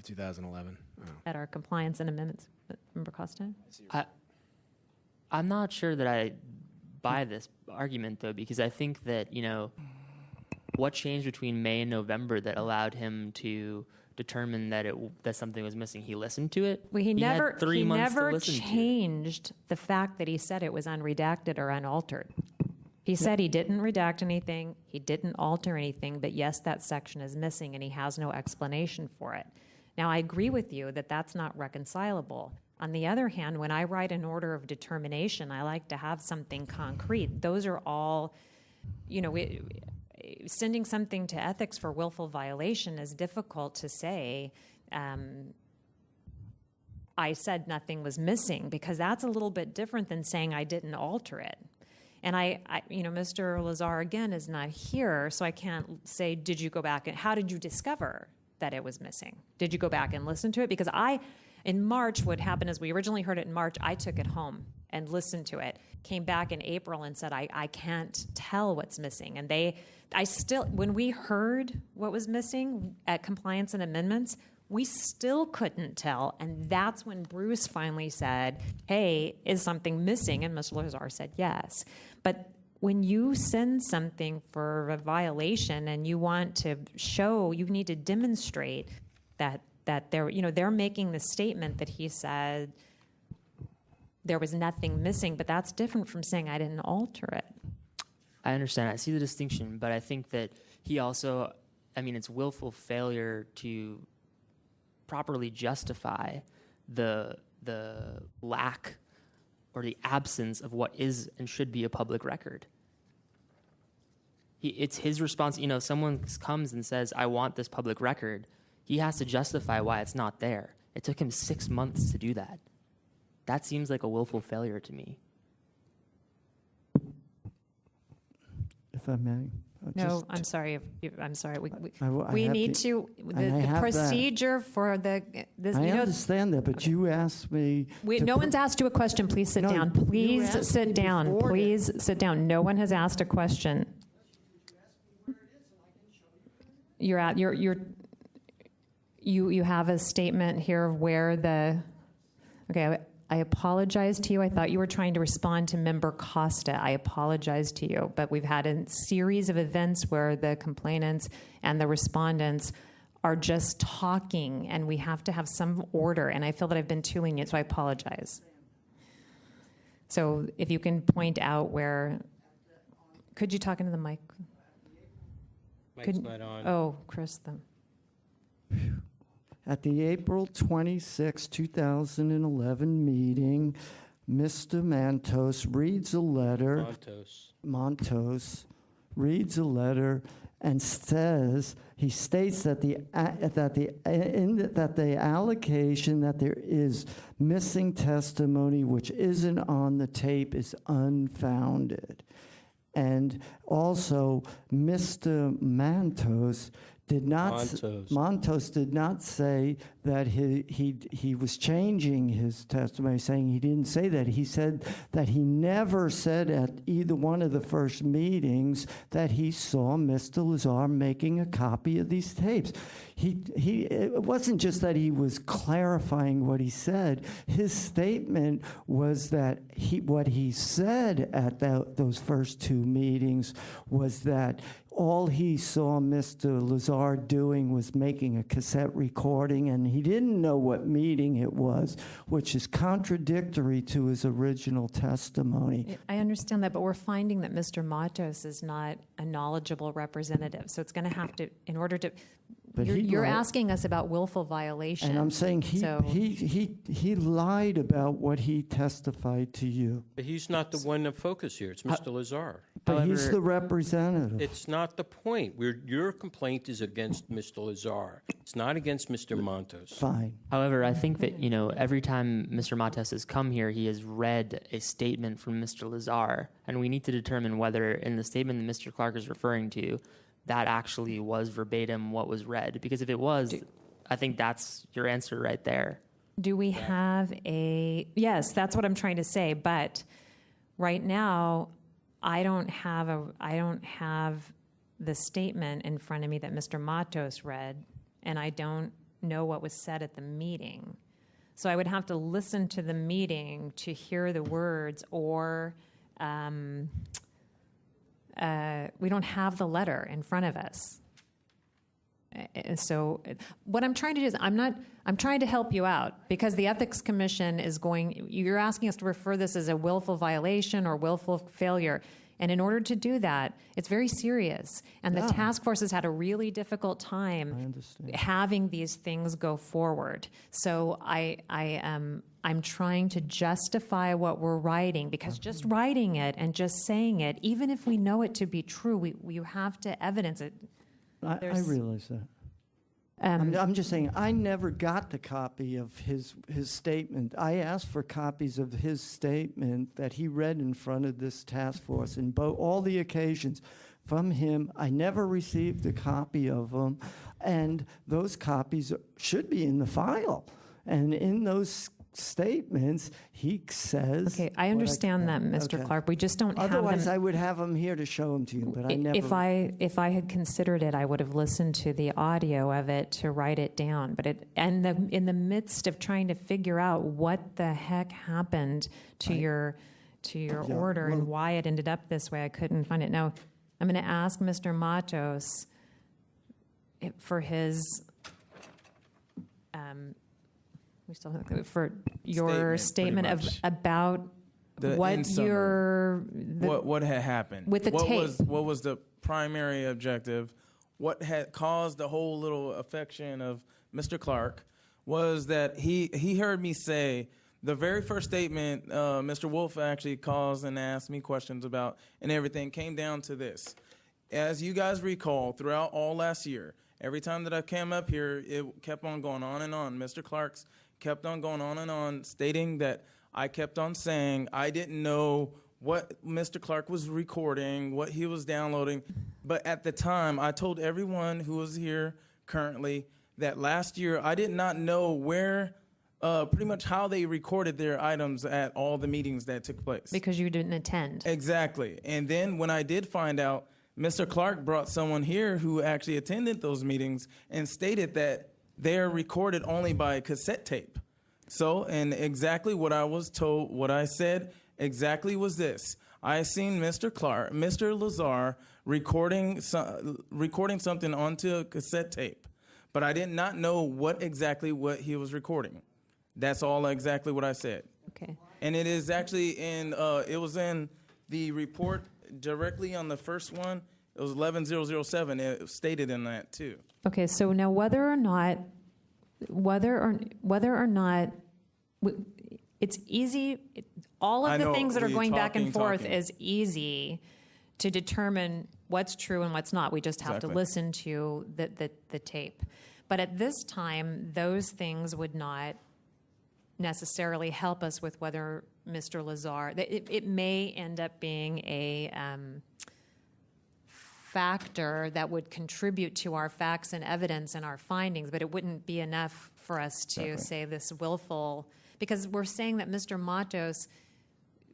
2011. Oh. At our compliance and amendments. Remember Costa? I'm not sure that I buy this argument, though, because I think that, what changed between May and November that allowed him to determined that something was missing. He listened to it. Well, he had never 3 months to never listen to it. changed the fact that he said it was unredacted or unaltered. He said he didn't redact anything, he didn't alter anything, but yes, that section is missing and he has no explanation for it. Now, I agree with you that that's not reconcilable. On the other hand, when I write an order of determination, I like to have something concrete. Those are all, sending something to ethics for willful violation is difficult to say. I said nothing was missing, because that's a little bit different than saying I didn't alter it. And Mr. Lazar again is not here, so I can't say, did you go back and how did you discover that it was missing? Did you go back and listen to it? Because in March, what happened is we originally heard it in March. I took it home and listened to it. Came back in April and said, I can't tell what's missing. And when we heard what was missing at compliance and amendments, we still couldn't tell. And that's when Bruce finally said, hey, is something missing? And Mr. Lazar said yes. But when you send something for a violation and you want to show, you need to demonstrate that they're making the statement that he said there was nothing missing, but that's different from saying I didn't alter it. I understand. I see the distinction, but I think that he also, it's willful failure to properly justify the lack or the absence of what is and should be a public record. It's his response. If someone comes and says, I want this public record, he has to justify why it's not there. It took him 6 months to do that. That seems like a willful failure to me. If I may. No, I'm sorry. I'm sorry. We need the procedure for this. I understand that, but you asked me. No one's asked you a question. Please sit down. Please sit down. Please sit down. No one has asked a question. You have a statement here of where okay, I apologize to you. I thought you were trying to respond to Member Costa. I apologize to you, but we've had a series of events where the complainants and the respondents are just talking, and we have to have some order, and I feel that I've been too lenient, so I apologize. So if you can point out where, could you talk into the mic? Mic's not on. Oh, Chris, then. At the April 26, 2011 meeting, Mr. Mantos reads a letter. Montos reads a letter and states that the allocation that there is missing testimony which isn't on the tape is unfounded. And also, Mr. Montos did not say that he was changing his testimony, saying he didn't say that. He said that he never said at either one of the first meetings that he saw Mr. Lazar making a copy of these tapes. It wasn't just that he was clarifying what he said. His statement was that what he said at those first two meetings was that all he saw Mr. Lazar doing was making a cassette recording, and he didn't know what meeting it was, which is contradictory to his original testimony. I understand that, but we're finding that Mr. Matos is not a knowledgeable representative. So it's going to have to, in order to, you're asking us about willful violation. And I'm saying he lied about what he testified to you. But he's not the one to focus here. It's Mr. Lazar. But he's the representative. It's not the point. Your complaint is against Mr. Lazar. It's not against Mr. Montos. Fine. However, I think that, every time Mr. Montes has come here, he has read a statement from Mr. Lazar, and we need to determine whether in the statement that Mr. Clark is referring to, that actually was verbatim what was read. Because if it was, I think that's your answer right there. Do we have yes, that's what I'm trying to say, but right now, I don't have the statement in front of me that Mr. Matos read, and I don't know what was said at the meeting. So I would have to listen to the meeting to hear the words, or we don't have the letter in front of us. So what I'm trying to do is I'm trying to help you out, because the Ethics Commission you're asking us to refer this as a willful violation or willful failure. And in order to do that, it's very serious. And the task force has had a really difficult time having these things go forward. So I'm trying to justify what we're writing, because just writing it and just saying it, even if we know it to be true, we have to evidence it. I realize that. I'm just saying, I never got the copy of his statement. I asked for copies of his statement that he read in front of this task force in all the occasions from him. I never received a copy of them, and those copies should be in the file. And in those statements, he says... Okay, I understand that, Mr. Clark. We just don't have them. Otherwise, I would have them here to show them to you, but I never... If I had considered it, I would have listened to the audio of it to write it down. But in the midst of trying to figure out what the heck happened to your order and why it ended up this way, I couldn't find it. Now, I'm going to ask Mr. Matos for his... for your statement about what what had happened with the tape. What was the primary objective? What had caused the whole little affection of Mr. Clark was that he heard me say the very first statement Mr. Wolf actually calls and asked me questions about, and everything came down to this. As you guys recall, throughout all last year, every time that I came up here, it kept on going on and on. Mr. Clark's kept on going on and on, stating that I kept on saying I didn't know what Mr. Clark was recording, what he was downloading. But at the time, I told everyone who was here currently that last year I did not know where, pretty much how they recorded their items at all the meetings that took place. Because you didn't attend. Exactly. And then when I did find out, Mr. Clark brought someone here who actually attended those meetings and stated that they're recorded only by cassette tape. So, and exactly what I was told, what I said exactly was this. I seen Mr. Lazar recording something onto a cassette tape, but I did not know what he was recording. That's all exactly what I said. Okay. And it is actually it was in the report directly on the first one. It was 11007. It stated in that too. Okay, so now whether or not it's easy, all of the things that are going back and forth is easy to determine what's true and what's not. We just have to listen to the tape. But at this time, those things would not necessarily help us with whether Mr. Lazar, it may end up being a factor that would contribute to our facts and evidence and our findings, but it wouldn't be enough for us to say this willful, because we're saying that Mr. Matos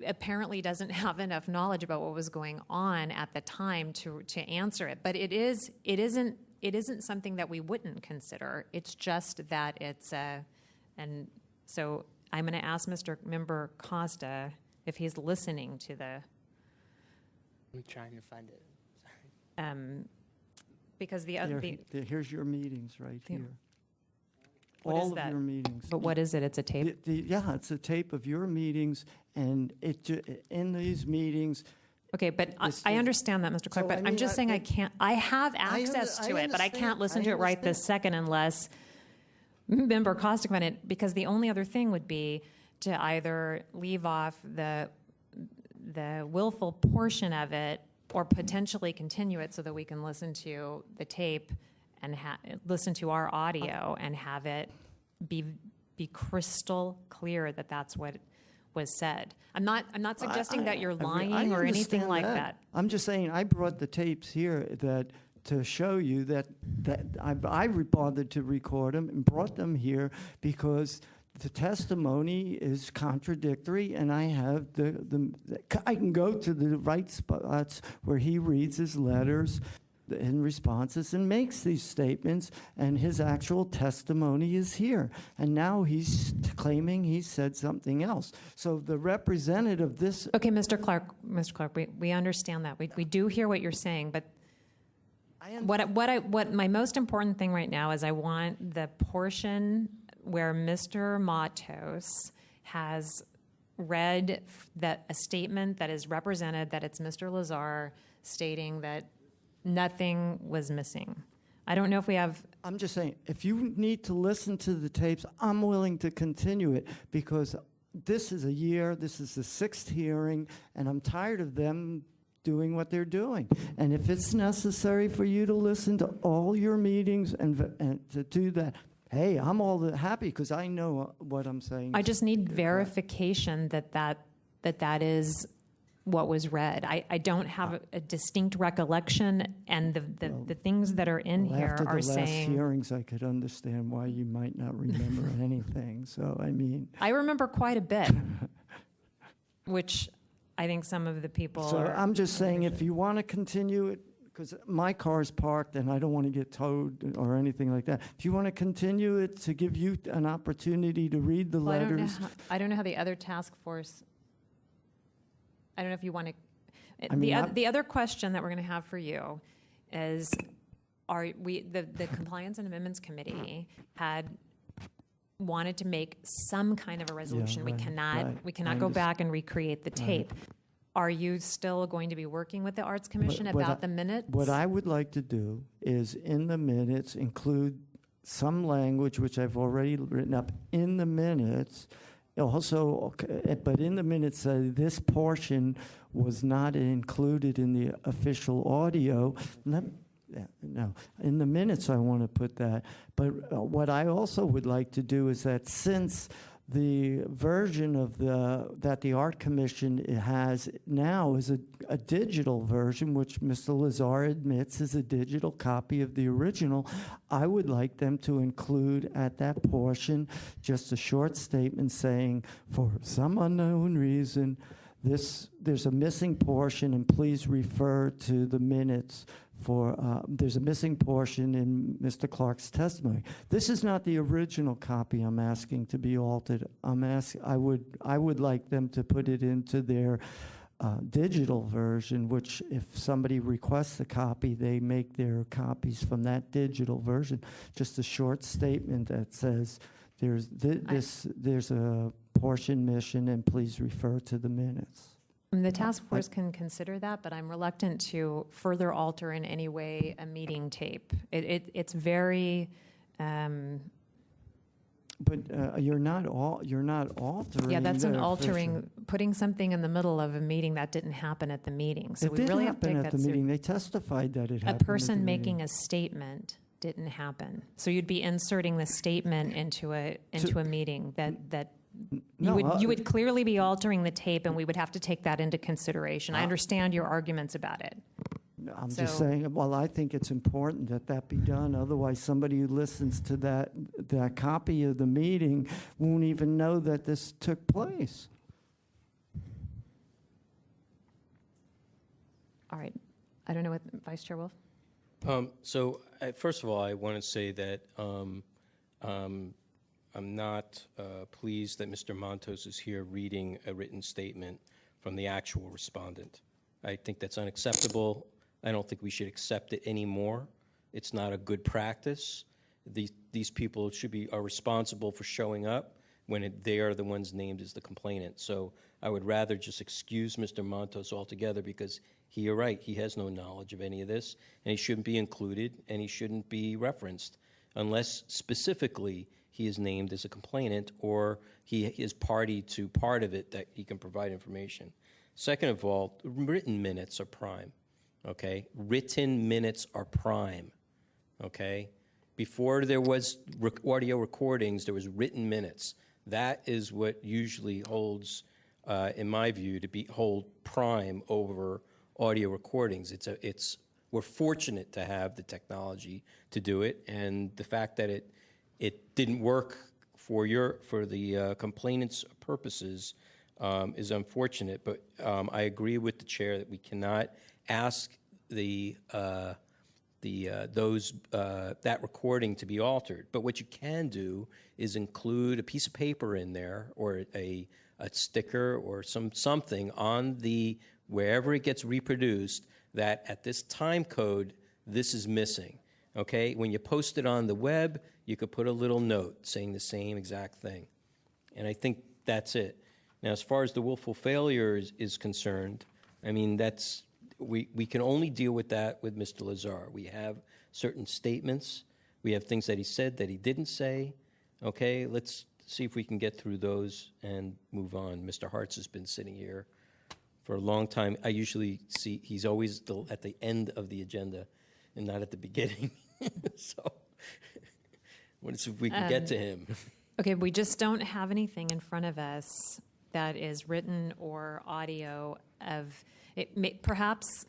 apparently doesn't have enough knowledge about what was going on at the time to answer it. But it isn't something that we wouldn't consider. It's just that and so I'm going to ask Mr. Member Costa if he's listening to the. I'm trying to find it. Because here's your meetings right here. What all is of that? Your meetings. But what is it? It's a tape? It's a tape of your meetings, and in these meetings. Okay, but I understand that, Mr. Clark, but I'm just saying I have access to it, but I can't listen to it right this second unless Member Costa on it, because the only other thing would be to either leave off the willful portion of it or potentially continue it so that we can listen to the tape and listen to our audio and have it be crystal clear that that's what was said. I'm not suggesting that you're lying or anything like that. I'm just saying I brought the tapes here to show you that I bothered to record them and brought them here because the testimony is contradictory, and I have I can go to the right spots where he reads his letters and responses and makes these statements, and his actual testimony is here. And now he's claiming he said something else. So the representative of this... Okay, Mr. Clark, we understand that. We do hear what you're saying, but What my most important thing right now is I want the portion where Mr. Matos has read that a statement that is represented, that it's Mr. Lazar stating that nothing was missing. I don't know if we have... I'm just saying, if you need to listen to the tapes, I'm willing to continue it, because this is a year, this is the 6th hearing, and I'm tired of them doing what they're doing. And if it's necessary for you to listen to all your meetings and to do that, hey, I'm all happy, because I know what I'm saying. I just need verification that is what was read. I don't have a distinct recollection, and the things that are in here after are the last saying... hearings, I could understand why you might not remember anything. So, I mean... I remember quite a bit, which I think some of the people So are... I'm just saying, if you want to continue it, because my car's parked and I don't want to get towed or anything like that. If you want to continue it to give you an opportunity to read the Well, letters... I don't know how the other task force... I don't know if you want to... I mean, the other question that we're going to have for you is, the Compliance and Amendments Committee had wanted to make some kind of a resolution. Yeah, We cannot go back and recreate the tape. Are you still going to be working with the Arts Commission about the minutes? What I would like to do is, in the minutes, include some language, which I've already written up in the minutes. Also, but in the minutes, this portion was not included in the official audio. No, in the minutes I want to put that. But what I also would like to do is that, since the version of that the Art Commission has now is a digital version, which Mr. Lazar admits is a digital copy of the original, I would like them to include at that portion just a short statement saying, for some unknown reason, there's a missing portion, and please refer to the minutes for, there's a missing portion in Mr. Clark's testimony. This is not the original copy I'm asking to be altered. I would like them to put it into their digital version, which, if somebody requests a copy, they make their copies from that digital version. Just a short statement that says, there's a portion missing, and please refer to the minutes. The task force can consider that, but I'm reluctant to further alter in any way a meeting tape. It's very... But you're not altering. Yeah, that's an the altering, official. putting something in the middle of a meeting that didn't happen at the meeting. So It we did really have to happen take at that the meeting. They testified that it happened. A person at the making meeting. a statement didn't happen. So you'd be inserting the statement into a meeting that you would clearly be altering the tape, and we would have to take that into consideration. I understand your arguments about it. I'm just saying, well, I think it's important that be done. Otherwise, somebody who listens to that copy of the meeting won't even know that this took place. All right. I don't know what, Vice Chair Wolf? First of all, I want to say that I'm not pleased that Mr. Montos is here reading a written statement from the actual respondent. I think that's unacceptable. I don't think we should accept it anymore. It's not a good practice. These people are responsible for showing up when they are the ones named as the complainant. So I would rather just excuse Mr. Montos altogether, because you're right, he has no knowledge of any of this, and he shouldn't be included, and he shouldn't be referenced unless specifically he is named as a complainant or he is party to part of it that he can provide information. Second of all, written minutes are prime, okay? Written minutes are prime, okay? Before there was audio recordings, there was written minutes. That is what usually holds, in my view, hold prime over audio recordings. We're fortunate to have the technology to do it, and the fact that it didn't work for the complainant's purposes is unfortunate. But I agree with the chair that we cannot ask that recording to be altered. But what you can do is include a piece of paper in there, or a sticker, or something on wherever it gets reproduced, that at this time code this is missing. Okay? When you post it on the web, you could put a little note saying the same exact thing. And I think that's it. Now, as far as the willful failure is concerned, I mean, we can only deal with that with Mr. Lazar. We have certain statements. We have things that he said that he didn't say. Okay, let's see if we can get through those and move on. Mr. Hartz has been sitting here for a long time. I usually see he's always at the end of the agenda and not at the beginning. So what if we can get to him? Okay, we just don't have anything in front of us that is written or audio of it. Perhaps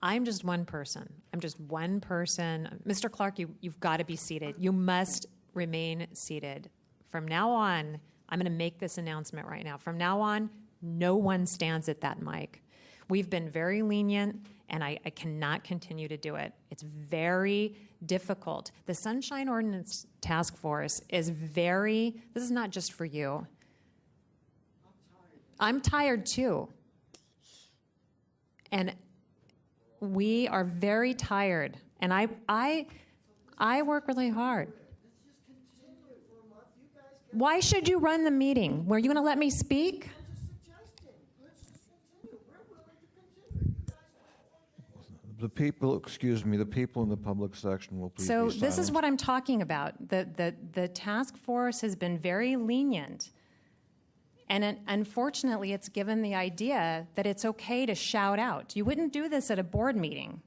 I'm just one person. I'm just one person. Mr. Clark, you've got to be seated. You must remain seated. From now on, I'm going to make this announcement right now. From now on, no one stands at that mic. We've been very lenient, and I cannot continue to do it. It's very difficult. The Sunshine Ordinance Task Force is this is not just for you. I'm tired too. And we are very tired. And I work really hard. Why should you run the meeting? Were you going to let me speak? The people in the public section will please be silent. So this is what I'm talking about. The task force has been very lenient. And unfortunately, it's given the idea that it's okay to shout out. You wouldn't do this at a board meeting.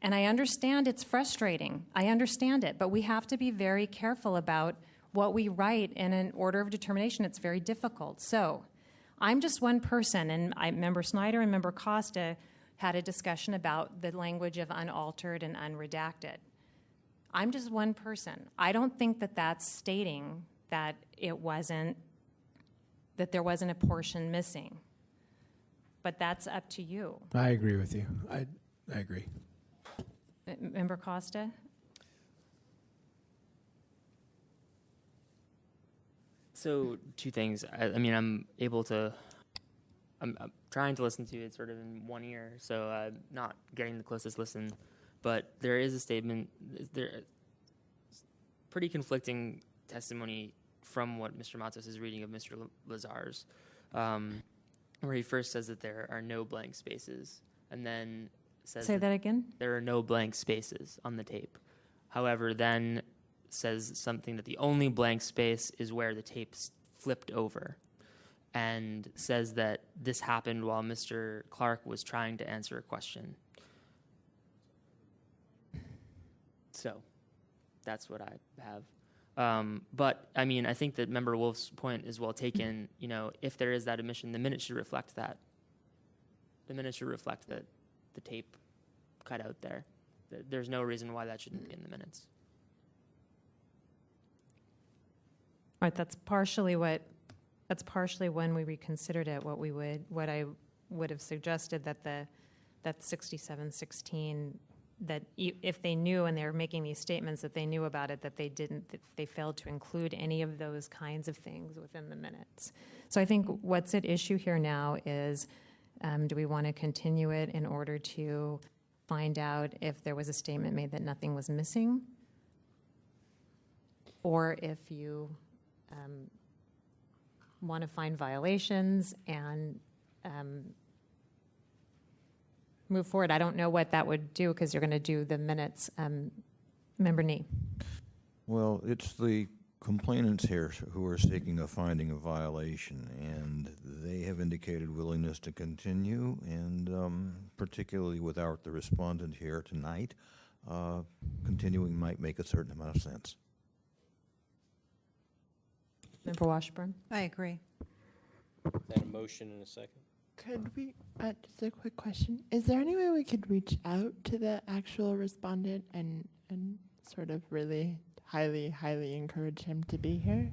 And I understand it's frustrating. I understand it. But we have to be very careful about what we write in an order of determination. It's very difficult. So I'm just one person. And Member Snyder and Member Costa had a discussion about the language of unaltered and unredacted. I'm just one person. I don't think that that's stating that there wasn't a portion missing. But that's up to you. I agree with you. I agree. Member Costa? So two things. I mean, I'm trying to listen to it sort of in one ear, so I'm not getting the closest listen. But there is a statement, pretty conflicting testimony from what Mr. Matos is reading of Mr. Lazar's, where he first says that there are no blank spaces, and then says Say that again? There are no blank spaces on the tape. However, then says something that the only blank space is where the tape's flipped over, and says that this happened while Mr. Clark was trying to answer a question. So that's what I have. But, I mean, I think that Member Wolf's point is well taken. You know, if there is that omission, the minutes should reflect that. The minutes should reflect the tape cut out there. There's no reason why that shouldn't be in the minutes. All right, that's partially when we reconsidered it, what I would have suggested that 6716, that if they knew and they were making these statements that they knew about it, that they failed to include any of those kinds of things within the minutes. So I think what's at issue here now is, do we want to continue it in order to find out if there was a statement made that nothing was missing? Or if you want to find violations and move forward. I don't know what that would do because you're going to do the minutes. Member Nee. Well, it's the complainants here who are seeking a finding of violation, and they have indicated willingness to continue, and particularly without the respondent here tonight, continuing might make a certain amount of sense. Member Washburn? I agree. Is that a motion in a second? Could we, just a quick question, is there any way we could reach out to the actual respondent and sort of really highly encourage him to be here?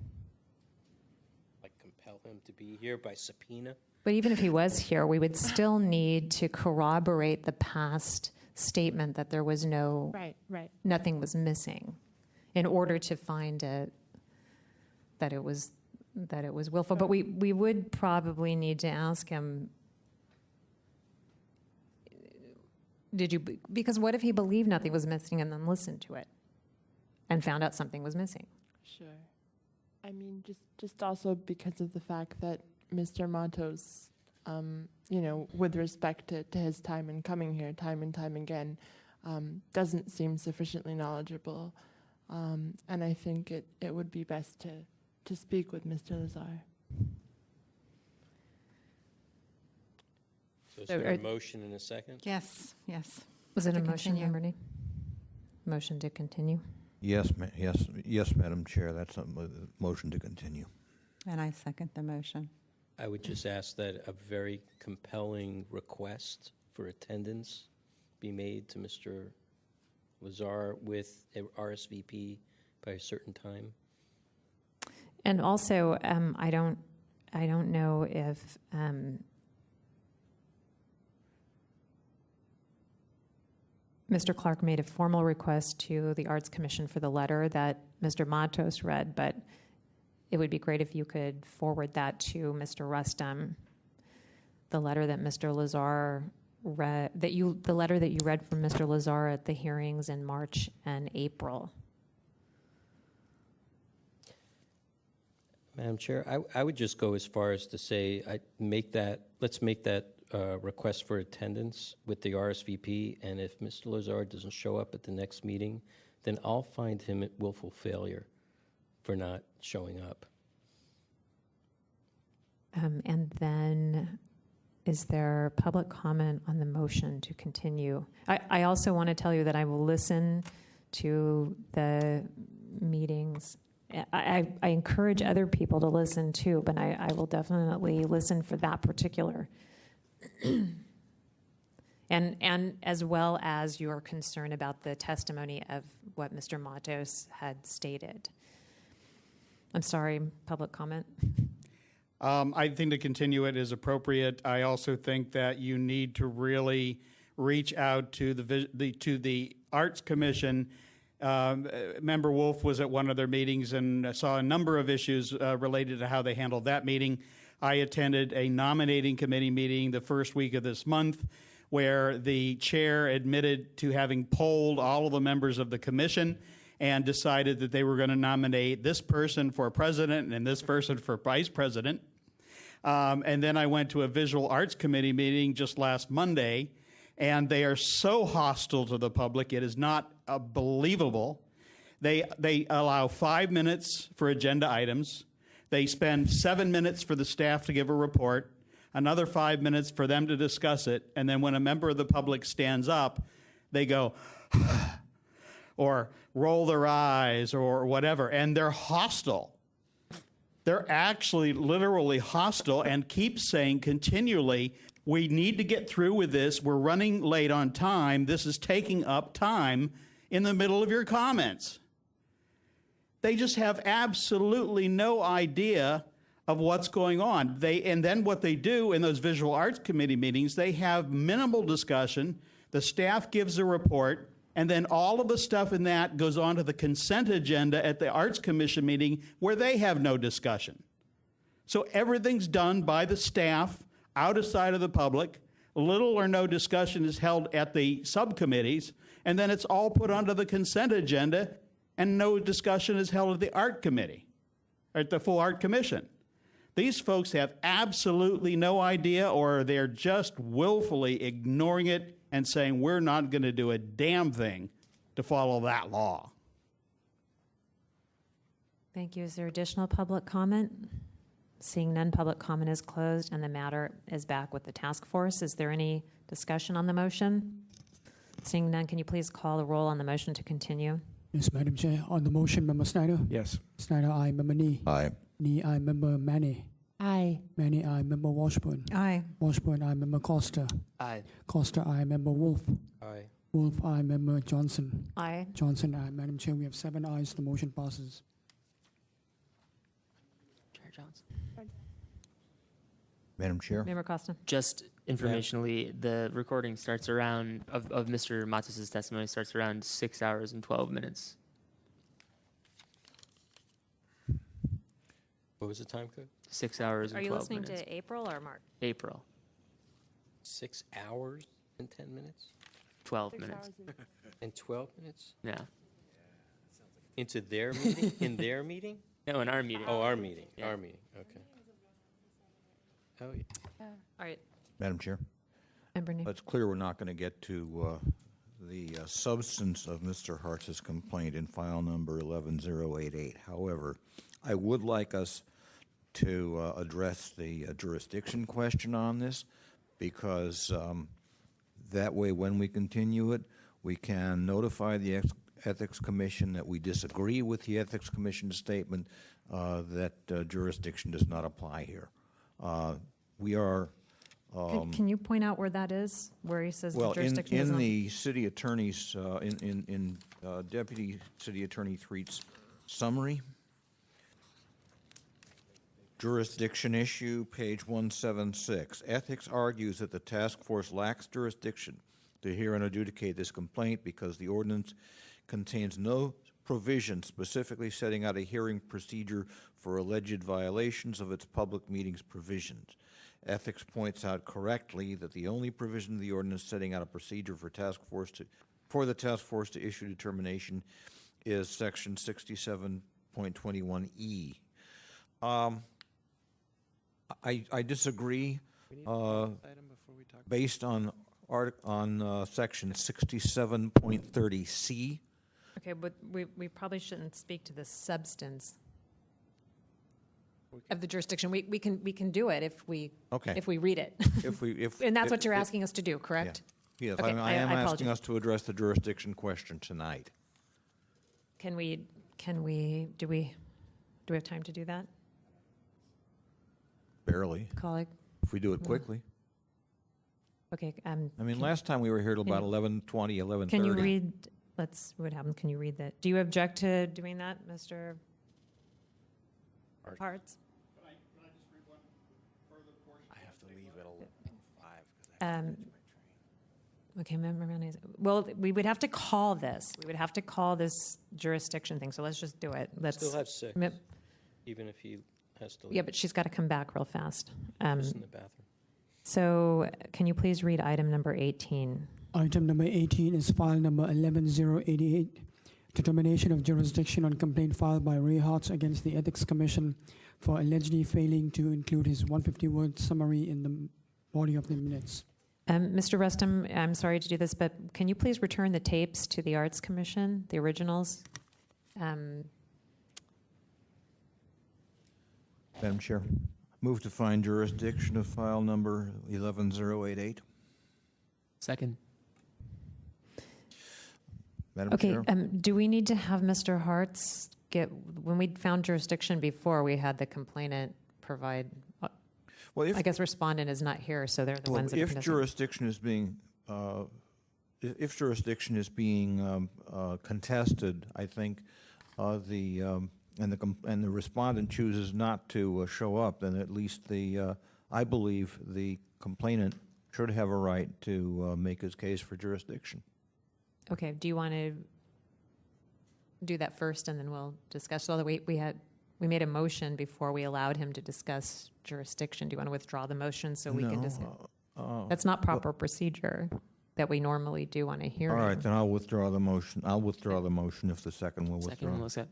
Like compel him to be here by subpoena? But even if he was here, we would still need to corroborate the past statement that there was nothing was missing in order to find that it was willful. But we would probably need to ask him, Did you? Because what if he believed nothing was missing and then listened to it and found out something was missing? Sure. I mean, just also because of the fact that Mr. Matos, with respect to his time in coming here time and time again, doesn't seem sufficiently knowledgeable. And I think it would be best to speak with Mr. Lazar. So is there a motion in a second? Yes, yes. Was it To a motion, continue. Liberty? Motion to continue? Yes, yes, Madam Chair, that's a motion to continue. And I second the motion. I would just ask that a very compelling request for attendance be made to Mr. Lazar with a RSVP by a certain time. And also, I don't know if Mr. Clark made a formal request to the Arts Commission for the letter that Mr. Matos read, but it would be great if you could forward that to Mr. Rustam, the letter that Mr. Lazar read, the letter that you read from Mr. Lazar at the hearings in March and April. Madam Chair, I would just go as far as to say, let's make that request for attendance with the RSVP, and if Mr. Lazar doesn't show up at the next meeting, then I'll find him at willful failure for not showing up. And then, is there public comment on the motion to continue? I also want to tell you that I will listen to the meetings. I encourage other people to listen too, but I will definitely listen for that particular. And as well as your concern about the testimony of what Mr. Matos had stated. I'm sorry, public comment? I think to continue it is appropriate. I also think that you need to really reach out to the Arts Commission. Member Wolf was at one of their meetings and saw a number of issues related to how they handled that meeting. I attended a nominating committee meeting the first week of this month where the chair admitted to having polled all of the members of the commission and decided that they were going to nominate this person for president and this person for vice president. And then I went to a visual arts committee meeting just last Monday, and they are so hostile to the public, it is not believable. They allow 5 minutes for agenda items. They spend 7 minutes for the staff to give a report, another 5 minutes for them to discuss it, and then when a member of the public stands up, they go, or roll their eyes or whatever, and they're hostile. They're actually literally hostile and keep saying continually, we need to get through with this. We're running late on time. This is taking up time in the middle of your comments. They just have absolutely no idea of what's going on. And then what they do in those visual arts committee meetings, they have minimal discussion. The staff gives a report, and then all of the stuff in that goes on to the consent agenda at the Arts Commission meeting where they have no discussion. So everything's done by the staff out of sight of the public. Little or no discussion is held at the subcommittees, and then it's all put onto the consent agenda, and no discussion is held at the art committee, or at the full art commission. These folks have absolutely no idea, or they're just willfully ignoring it and saying we're not going to do a damn thing to follow that law. Thank you. Is there additional public comment? Seeing none, public comment is closed and the matter is back with the task force. Is there any discussion on the motion? Seeing none, can you please call the roll on the motion to continue? Yes, Madam Chair. On the motion, Member Snyder? Yes. Snyder, aye. Member Nee? Aye. Nee, aye. Member Manny? Aye. Manny, aye. Member Washburn? Aye. Washburn, aye. Member Costa? Aye. Costa, aye. Member Wolf? Aye. Wolf, aye. Member Johnson? Aye. Johnson, aye. Madam Chair, we have 7 ayes. The motion passes. Chair Johnson. Madam Chair? Member Costa? Just informationally, the recording starts around, of Mr. Matos' testimony starts around 6 hours and 12 minutes. What was the time code? 6 hours and 12 minutes. Are you listening to April or March? April. 6 hours and 10 minutes? 12 minutes. In 12 minutes? Yeah. Into their meeting? In their meeting? No, in our meeting. Oh, our meeting. Yeah. Our meeting. Okay. Oh, yeah. All right. Madam Chair? Member Name. It's clear we're not going to get to the substance of Mr. Hartz's complaint in file number 11088. However, I would like us to address the jurisdiction question on this, because that way when we continue it, we can notify the Ethics Commission that we disagree with the Ethics Commission statement that jurisdiction does not apply here. We are... Can you point out where that is, where he says well, the jurisdiction in is not? the city attorney's, in Deputy City Attorney Threet's summary, jurisdiction issue, page 176. Ethics argues that the task force lacks jurisdiction to hear and adjudicate this complaint because the ordinance contains no provision specifically setting out a hearing procedure for alleged violations of its public meetings provisions. Ethics points out correctly that the only provision of the ordinance setting out a procedure for the task force to issue determination is section 67.21E. I disagree based on section 67.30C. Okay, but we probably shouldn't speak to the substance of the jurisdiction. We can do it if we read it. And that's what you're asking us to do, correct? Yeah. Yes, Okay, I am apologize. asking us to address the jurisdiction question tonight. Do we have time to do that, Barely, colleague? if we do it quickly. Okay. I mean, last time we were here till about 11:20, 11:30. Can you read? Let's. What happened? Can you read that? Do you object to doing that, Mr. Hartz? I have to leave at 5. Okay, Member Mayonnaise. Well, we would have to call this. We would have to call this jurisdiction thing. So let's just do it. Let's Still have 6, even if he has to leave. Yeah, but she's got to come back real fast. Just in the bathroom. So can you please read item number 18? Item number 18 is file number 11088, determination of jurisdiction on complaint filed by Ray Hartz against the Ethics Commission for allegedly failing to include his 150-word summary in the body of the minutes. Mr. Rustum, I'm sorry to do this, but can you please return the tapes to the Arts Commission, the originals? Madam Chair, move to find jurisdiction of file number 11088. Second. Madam Okay, Chair. do we need to have Mr. Hartz when we found jurisdiction before, we had the complainant provide, Well, I guess respondent is not here, so they're the Well, ones that if can jurisdiction is being contested, I think the respondent chooses not to show up, then at least I believe the complainant should have a right to make his case for jurisdiction. Okay, do you want to do that first and then we'll discuss? So we made a motion before we allowed him to discuss jurisdiction. Do you want to withdraw the motion so we can discuss? That's not proper procedure that we normally do on a hearing. All right, then I'll withdraw the motion. I'll withdraw the motion if the second will withdraw. Second one was set.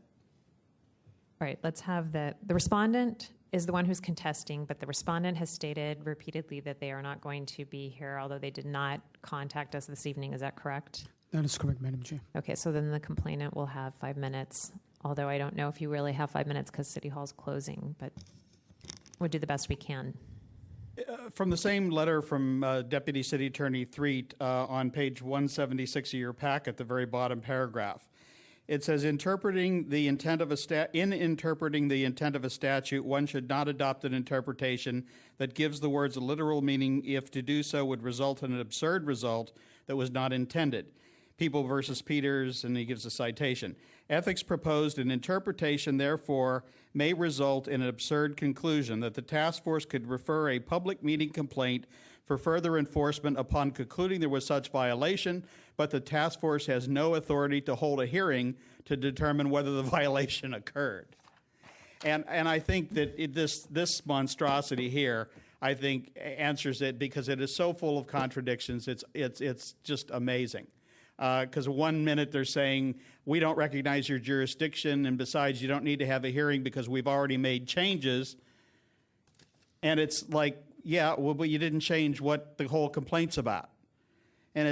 All right, let's have the respondent is the one who's contesting, but the respondent has stated repeatedly that they are not going to be here, although they did not contact us this evening. Is that correct? That is correct, Madam Chair. Okay, so then the complainant will have 5 minutes, although I don't know if you really have 5 minutes because City Hall's closing, but we'll do the best we can. From the same letter from Deputy City Attorney Threet on page 176 of your packet, the very bottom paragraph. It says, in interpreting the intent of a statute, one should not adopt an interpretation that gives the words a literal meaning if to do so would result in an absurd result that was not intended. People versus Peters, and he gives a citation. Ethics proposed an interpretation, therefore, may result in an absurd conclusion that the task force could refer a public meeting complaint for further enforcement upon concluding there was such violation, but the task force has no authority to hold a hearing to determine whether the violation occurred. And I think that this monstrosity here, I think answers it because it is so full of contradictions. It's just amazing. Because 1 minute they're saying, we don't recognize your jurisdiction, and besides, you don't need to have a hearing because we've already made changes. And it's like, yeah, well, but you didn't change what the whole complaint's about. And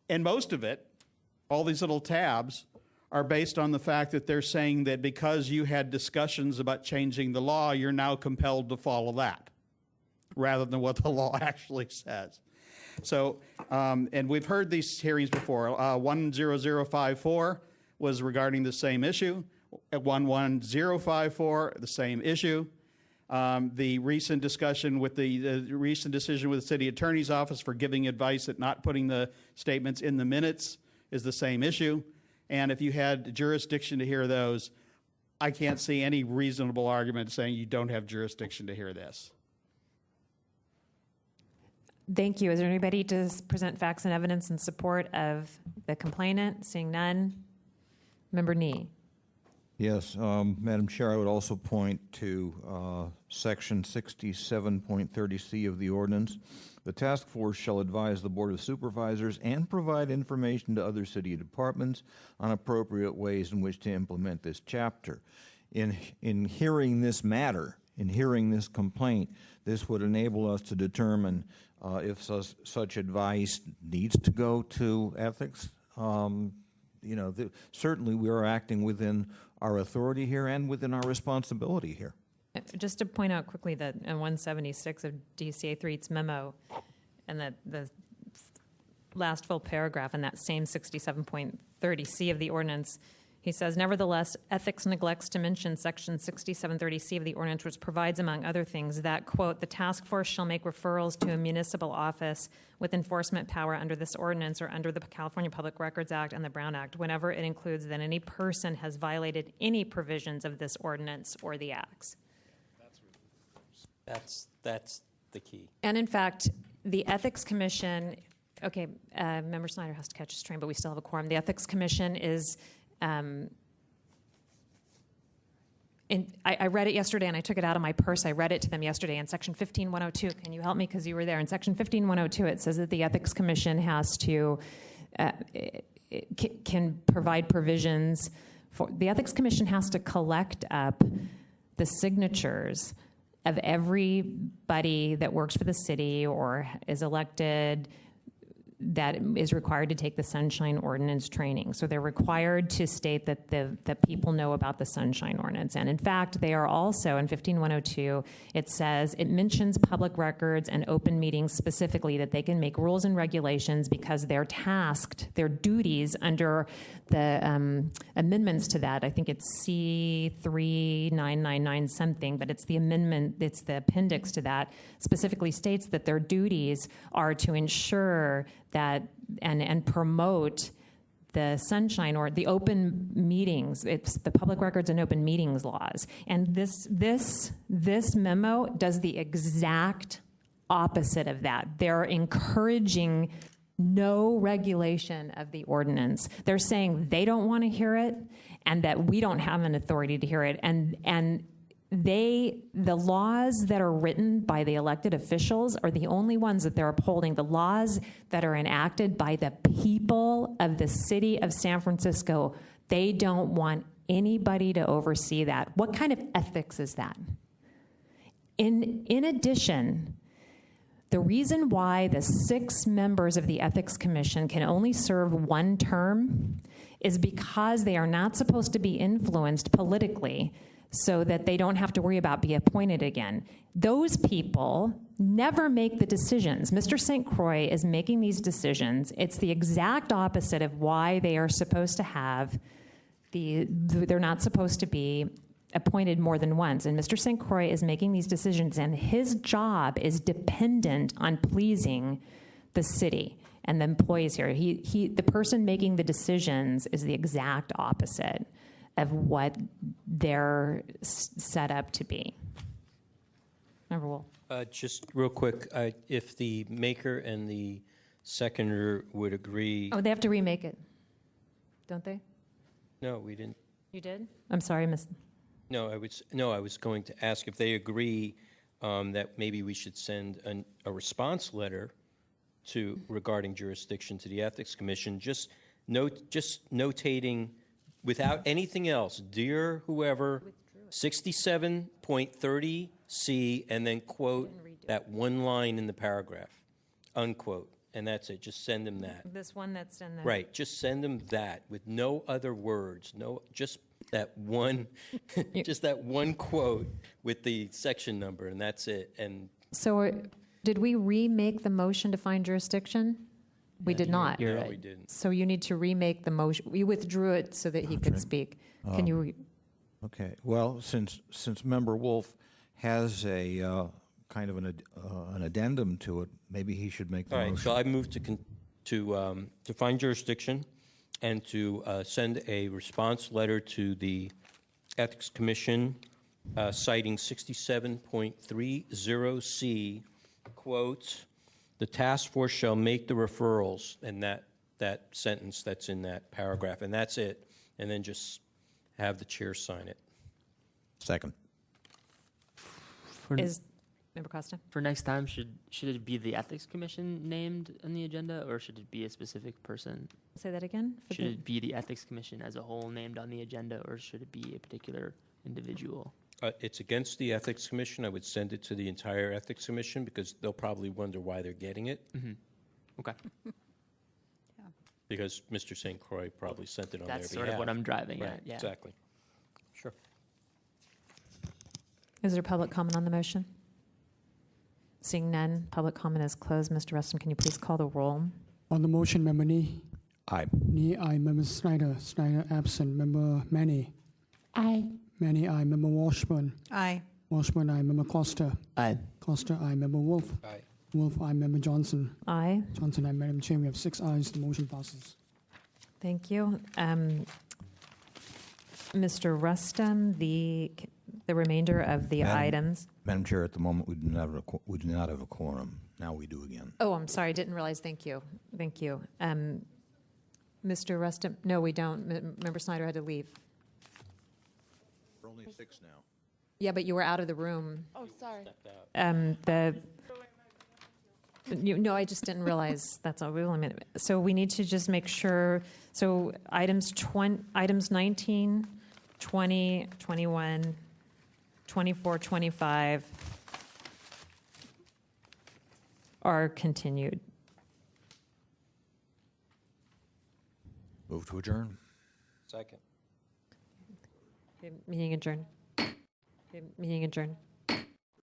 and most of it, all these little tabs, are based on the fact that they're saying that because you had discussions about changing the law, you're now compelled to follow that, rather than what the law actually says. So, and we've heard these hearings before. 10054 was regarding the same issue. At 11054, the same issue. The recent discussion with the recent decision with the city attorney's office for giving advice at not putting the statements in the minutes is the same issue. And if you had jurisdiction to hear those, I can't see any reasonable argument saying you don't have jurisdiction to hear this. Thank you. Is there anybody to present facts and evidence in support of the complainant? Seeing none. Member Nee. Yes, Madam Chair, I would also point to Section 67.30C of the ordinance. The task force shall advise the Board of Supervisors and provide information to other city departments on appropriate ways in which to implement this chapter. In hearing this matter, in hearing this complaint, this would enable us to determine if such advice needs to go to ethics. Certainly we are acting within our authority here and within our responsibility here. Just to point out quickly that in 176 of DCA 3's memo, and that the last full paragraph in that same 67.30C of the ordinance, he says, nevertheless, ethics neglects to mention section 6730C of the ordinance, which provides, among other things, that, quote, the task force shall make referrals to a municipal office with enforcement power under this ordinance or under the California Public Records Act and the Brown Act, whenever it includes that any person has violated any provisions of this ordinance or the acts. That's the key. And in fact, the Ethics Commission, okay, Member Snyder has to catch his train, but we still have a quorum. The Ethics Commission is, I read it yesterday and I took it out of my purse. I read it to them yesterday in section 15102. Can you help me because you were there? In section 15102, it says that the Ethics Commission has to, can provide provisions for, the Ethics Commission has to collect up the signatures of everybody that works for the city or is elected that is required to take the Sunshine Ordinance training. So they're required to state that that people know about the Sunshine Ordinance. And in fact, they are also, in 15102, it says, it mentions public records and open meetings specifically, that they can make rules and regulations because they're tasked, their duties under the amendments to that. I think it's C3999 something, but it's the amendment, it's the appendix to that, specifically states that their duties are to ensure that and promote the Sunshine or the open meetings. It's the public records and open meetings laws. And this memo does the exact opposite of that. They're encouraging no regulation of the ordinance. They're saying they don't want to hear it and that we don't have an authority to hear it. And the laws that are written by the elected officials are the only ones that they're upholding. The laws that are enacted by the people of the city of San Francisco, they don't want anybody to oversee that. What kind of ethics is that? In addition, the reason why the 6 members of the Ethics Commission can only serve 1 term is because they are not supposed to be influenced politically so that they don't have to worry about being appointed again. Those people never make the decisions. Mr. St. Croix is making these decisions. It's the exact opposite of why they are supposed to have they're not supposed to be appointed more than once. And Mr. St. Croix is making these decisions, and his job is dependent on pleasing the city and the employees here. The person making the decisions is the exact opposite of what they're set up to be. Member Wool. Just real quick, if the maker and the seconder would agree. Oh, they have to remake it, don't they? No, we didn't. You did? I'm sorry, Miss. No, I was going to ask if they agree that maybe we should send a response letter to regarding jurisdiction to the Ethics Commission, just notating without anything else, dear whoever, 67.30C, and then quote that one line in the paragraph, unquote, and that's it. Just send them that. This one that's in the Right. Just send them that with no other words. No, just that one, just that one quote with the section number, and that's it. And So did we remake the motion to find jurisdiction? We did not. You're right. We didn't. So you need to remake the motion. We withdrew it so that he could speak. Can you? Okay. Well, since Member Wolf has a kind of an addendum to it, maybe he should make the all right. motion. So I move to find jurisdiction and to send a response letter to the Ethics Commission citing 67.30C, quote, the task force shall make the referrals, and that sentence that's in that paragraph, and that's it, and then just have the chair sign it. Second. Is Member Costa? For next time, should it be the Ethics Commission named on the agenda, or should it be a specific person? Say that again? Should it be the Ethics Commission as a whole named on the agenda, or should it be a particular individual? It's against the Ethics Commission. I would send it to the entire Ethics Commission because they'll probably wonder why they're getting it. Mm-hmm. Okay. Because Mr. St. Croix probably sent it on That's their sort behalf. of what I'm driving Right, at. Yeah. exactly. Sure. Is there public comment on the motion? Seeing none, public comment is closed. Mr. Rustin, can you please call the roll? On the motion, Member Nee. Aye. Nee, aye. Member Snyder. Snyder absent. Member Manny. Aye. Manny, aye. Member Washburn. Aye. Washburn, aye. Member Costa. Aye. Costa, aye. Member Wolf. Aye. Wolf, aye. Member Johnson. Aye. Johnson, aye. Madam Chair, we have 6 ayes. The motion passes. Thank you. Mr. Rustin, the remainder of the items. Madam Chair, at the moment, we do not have a quorum. Now we do again. Oh, I'm sorry. I didn't realize. Thank you. Thank you. Mr. Rustin, no, we don't. Member Snyder had to leave. We're only 6 now. Yeah, but you were out of the room. Oh, sorry. No, I just didn't realize. That's all. Wait a minute. So we need to just make sure. So items 19, 20, 21, 24, 25 are continued. Move to adjourn. Second. Okay, meeting adjourned. Okay, meeting adjourned.